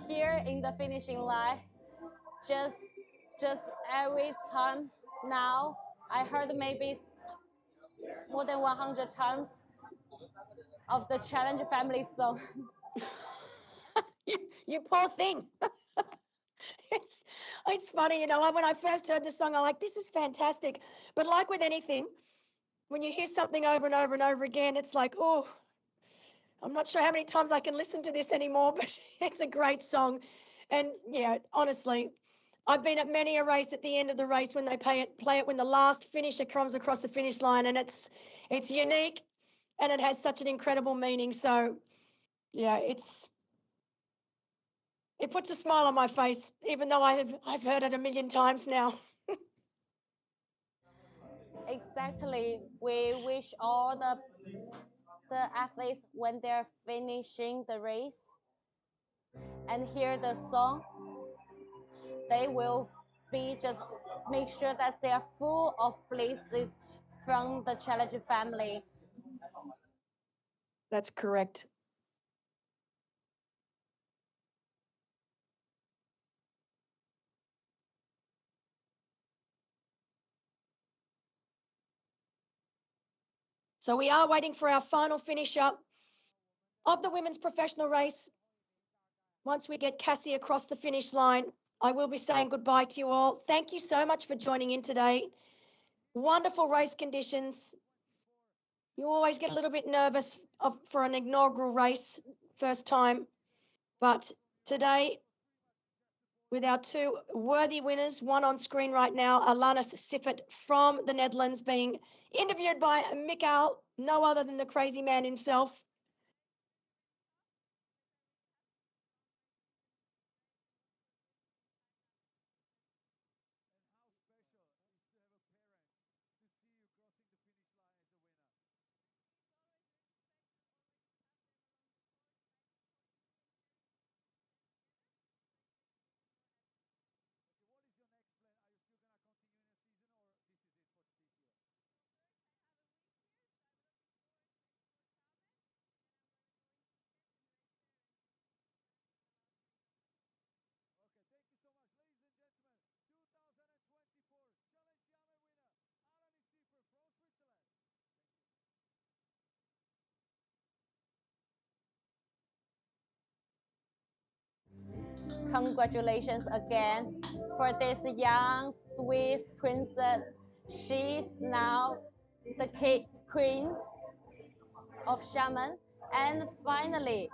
Here in the finishing line, just every time now, I heard maybe more than 100 times of the Challenge Family song. You poor thing. It's funny, you know, when I first heard the song, I'm like, this is fantastic. But like with anything, when you hear something over and over and over again, it's like, oh, I'm not sure how many times I can listen to this anymore, but it's a great song. And yeah, honestly, I've been at many a race at the end of the race when they play it when the last finisher comes across the finish line, and it's unique and it has such an incredible meaning. So yeah, it puts a smile on my face, even though I've heard it a million times now. Exactly. We wish all the athletes when they're finishing the race and hear the song, they will be just make sure that they are full of blessings from the Challenger family. That's correct. So we are waiting for our final finisher of the women's professional race. Once we get Cassie across the finish line, I will be saying goodbye to you all. Thank you so much for joining in today. Wonderful race conditions. You always get a little bit nervous for an inaugural race, first time. But today, with our two worthy winners, one on screen right now, Alanis Siffert from the Netherlands, being interviewed by Mikael, no other than the crazy man himself. Congratulations again for this young Swiss princess. She's now the queen of Xiamen and finally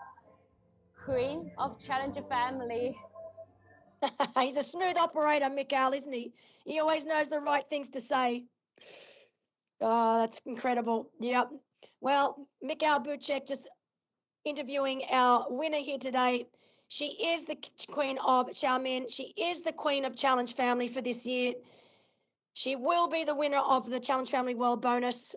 queen of Challenger family. He's a smooth operator, Mikael, isn't he? He always knows the right things to say. Oh, that's incredible. Yep. Well, Mikael Bucek just interviewing our winner here today. She is the queen of Xiamen. She is the queen of Challenge Family for this year. She will be the winner of the Challenge Family World Bonus.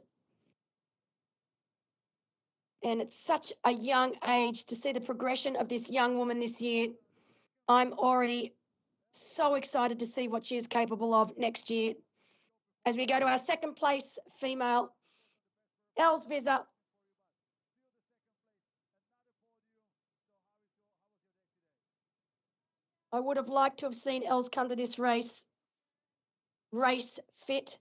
And it's such a young age to see the progression of this young woman this year. I'm already so excited to see what she is capable of next year. As we go to our second place female, Els Visser. I would have liked to have seen Els come to this race fit.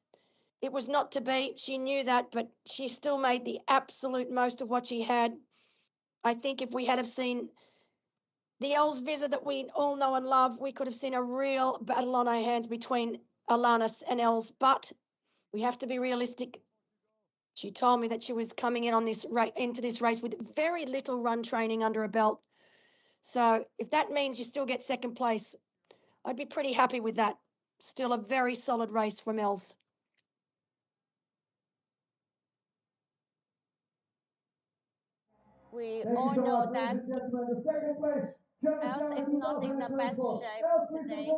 It was not to be. She knew that, but she still made the absolute most of what she had. I think if we had have seen the Els Visser that we all know and love, we could have seen a real battle on our hands between Alanis and Els. But we have to be realistic. She told me that she was coming in on into this race with very little run training under her belt. So if that means you still get second place, I'd be pretty happy with that. Still a very solid race from Els. We all know that Els is not in the best shape today.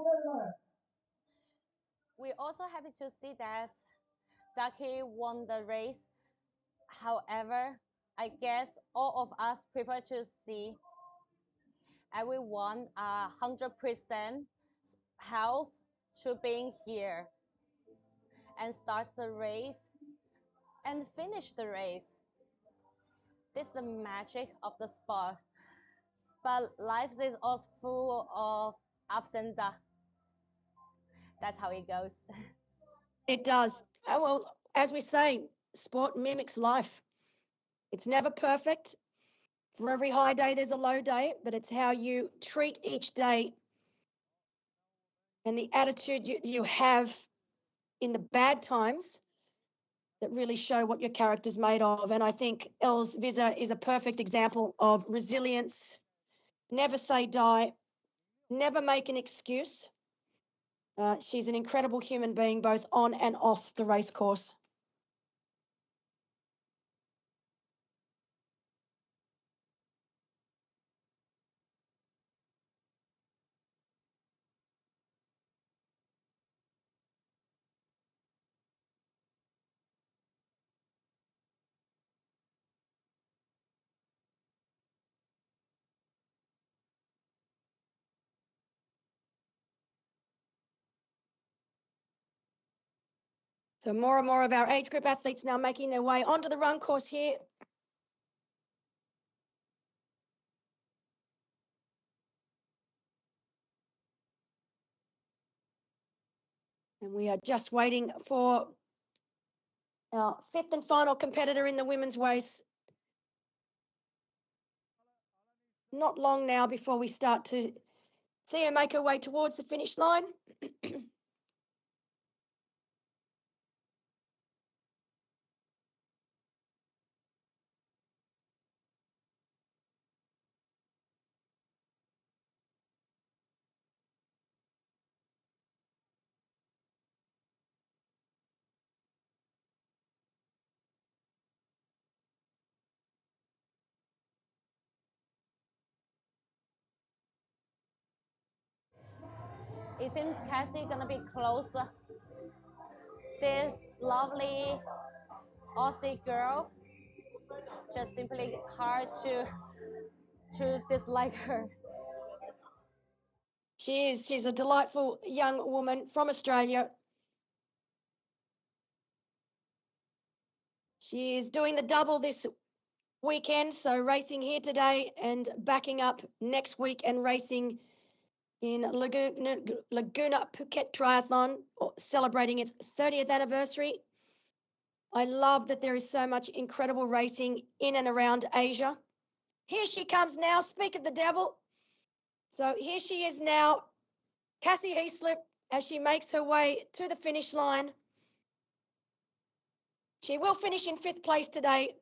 We're also happy to see that Ducky won the race. However, I guess all of us prefer to see everyone 100% health to being here and start the race and finish the race. This is the magic of the sport. But life is also full of ups and downs. That's how it goes. It does. Well, as we say, sport mimics life. It's never perfect. For every high day, there's a low day, but it's how you treat each day and the attitude you have in the bad times that really show what your character's made of. And I think Els Visser is a perfect example of resilience. Never say die. Never make an excuse. She's an incredible human being, both on and off the race course. So more and more of our age group athletes now making their way onto the run course here. And we are just waiting for our fifth and final competitor in the women's race. Not long now before we start to see her make her way towards the finish line. It seems Cassie gonna be closer. This lovely Aussie girl, just simply hard to dislike her. She is. She's a delightful young woman from Australia. She is doing the double this weekend, so racing here today and backing up next week and racing in Laguna Phuket Triathlon, celebrating its 30th anniversary. I love that there is so much incredible racing in and around Asia. Here she comes now, speak of the devil. So here she is now, Cassie Heaslip, as she makes her way to the finish line. She will finish in 5th place today.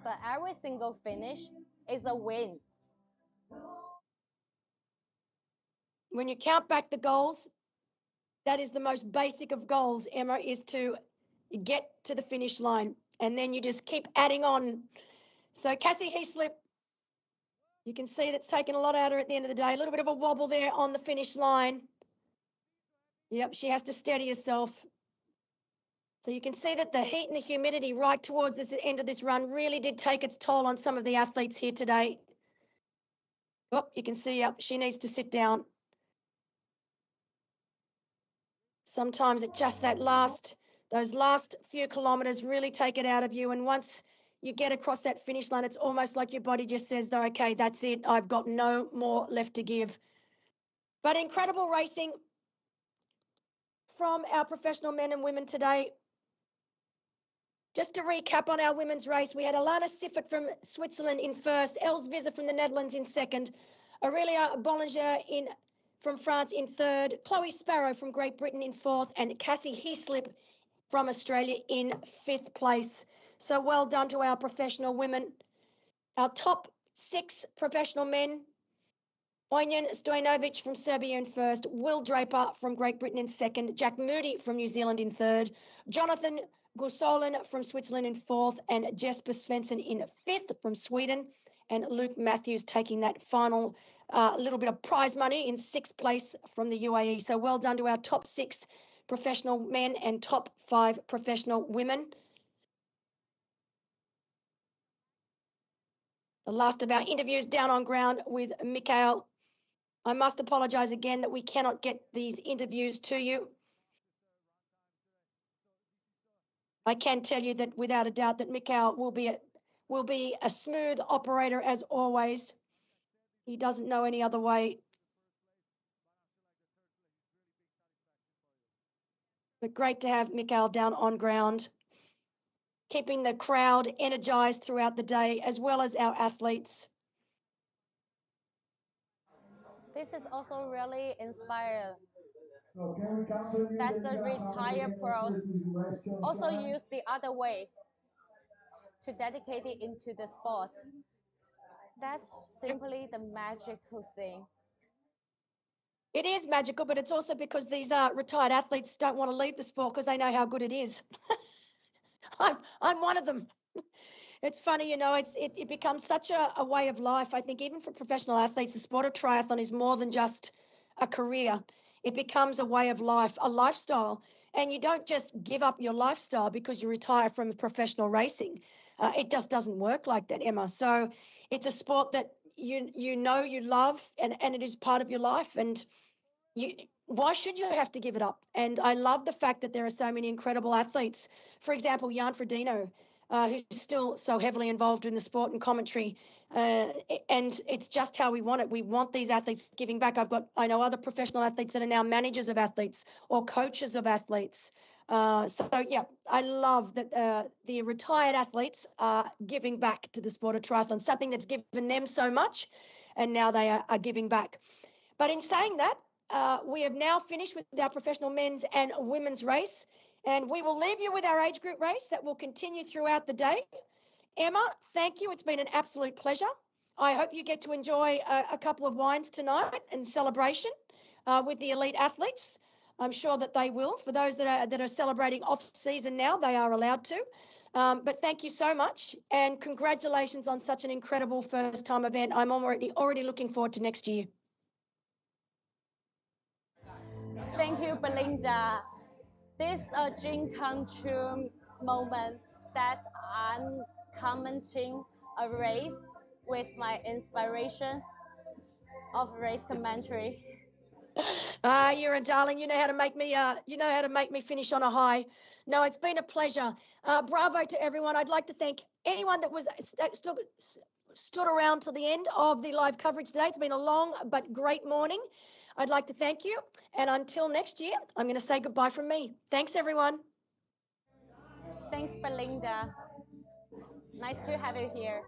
But every single finish is a win. When you count back the goals, that is the most basic of goals, Emma, is to get to the finish line. And then you just keep adding on. So Cassie Heaslip, you can see that's taken a lot out of her at the end of the day. A little bit of a wobble there on the finish line. Yep, she has to steady herself. So you can see that the heat and the humidity right towards this end of this run really did take its toll on some of the athletes here today. Oh, you can see, yep, she needs to sit down. Sometimes it just those last few kilometres really take it out of you. And once you get across that finish line, it's almost like your body just says, okay, that's it. I've got no more left to give. But incredible racing from our professional men and women today. Just to recap on our women's race, we had Alana Siffert from Switzerland in first, Els Visser from the Netherlands in second, Aurelia Bollinger from France in third, Chloe Sparrow from Great Britain in fourth, and Cassie Heaslip from Australia in 5th place. So well done to our professional women. Our top 6 professional men: Ojnjen Stojanovic from Serbia in first, Will Draper from Great Britain in second, Jack Moody from New Zealand in third, Jonathan Gursolin from Switzerland in fourth, and Jesper Svensson in 5th from Sweden, and Luke Matthews taking that final little bit of prize money in 6th place from the UAE. So well done to our top 6 professional men and top 5 professional women. The last of our interviews down on ground with Mikhail. I must apologise again that we cannot get these interviews to you. I can tell you that without a doubt that Mikhail will be a smooth operator as always. He doesn't know any other way. But great to have Mikhail down on ground, keeping the crowd energised throughout the day, as well as our athletes. This is also really inspired. That's the retired pros also use the other way to dedicate it into the sport. That's simply the magical thing. It is magical, but it's also because these retired athletes don't want to leave the sport because they know how good it is. I'm one of them. It's funny, you know, it becomes such a way of life. I think even for professional athletes, the sport of triathlon is more than just a career. It becomes a way of life, a lifestyle. And you don't just give up your lifestyle because you retire from professional racing. It just doesn't work like that, Emma. So it's a sport that you know you love, and it is part of your life, and why should you have to give it up? And I love the fact that there are so many incredible athletes. For example, Jan Frodeno, who's still so heavily involved in the sport and commentary. And it's just how we want it. We want these athletes giving back. I know other professional athletes that are now managers of athletes or coaches of athletes. So yeah, I love that the retired athletes are giving back to the sport of triathlon, something that's given them so much, and now they are giving back. But in saying that, we have now finished with our professional men's and women's race, and we will leave you with our age group race that will continue throughout the day. Emma, thank you. It's been an absolute pleasure. I hope you get to enjoy a couple of wines tonight in celebration with the elite athletes. I'm sure that they will. For those that are celebrating off season now, they are allowed to. But thank you so much, and congratulations on such an incredible first time event. I'm already looking forward to next year. Thank you, Belinda. This is a dream come true moment that I'm commenting a race with my inspiration of race commentary. You're a darling. You know how to make me finish on a high. No, it's been a pleasure. Bravo to everyone. I'd like to thank anyone that was stood around till the end of the live coverage today. It's been a long but great morning. I'd like to thank you. And until next year, I'm going to say goodbye from me. Thanks, everyone. Thanks, Belinda. Nice to have you here.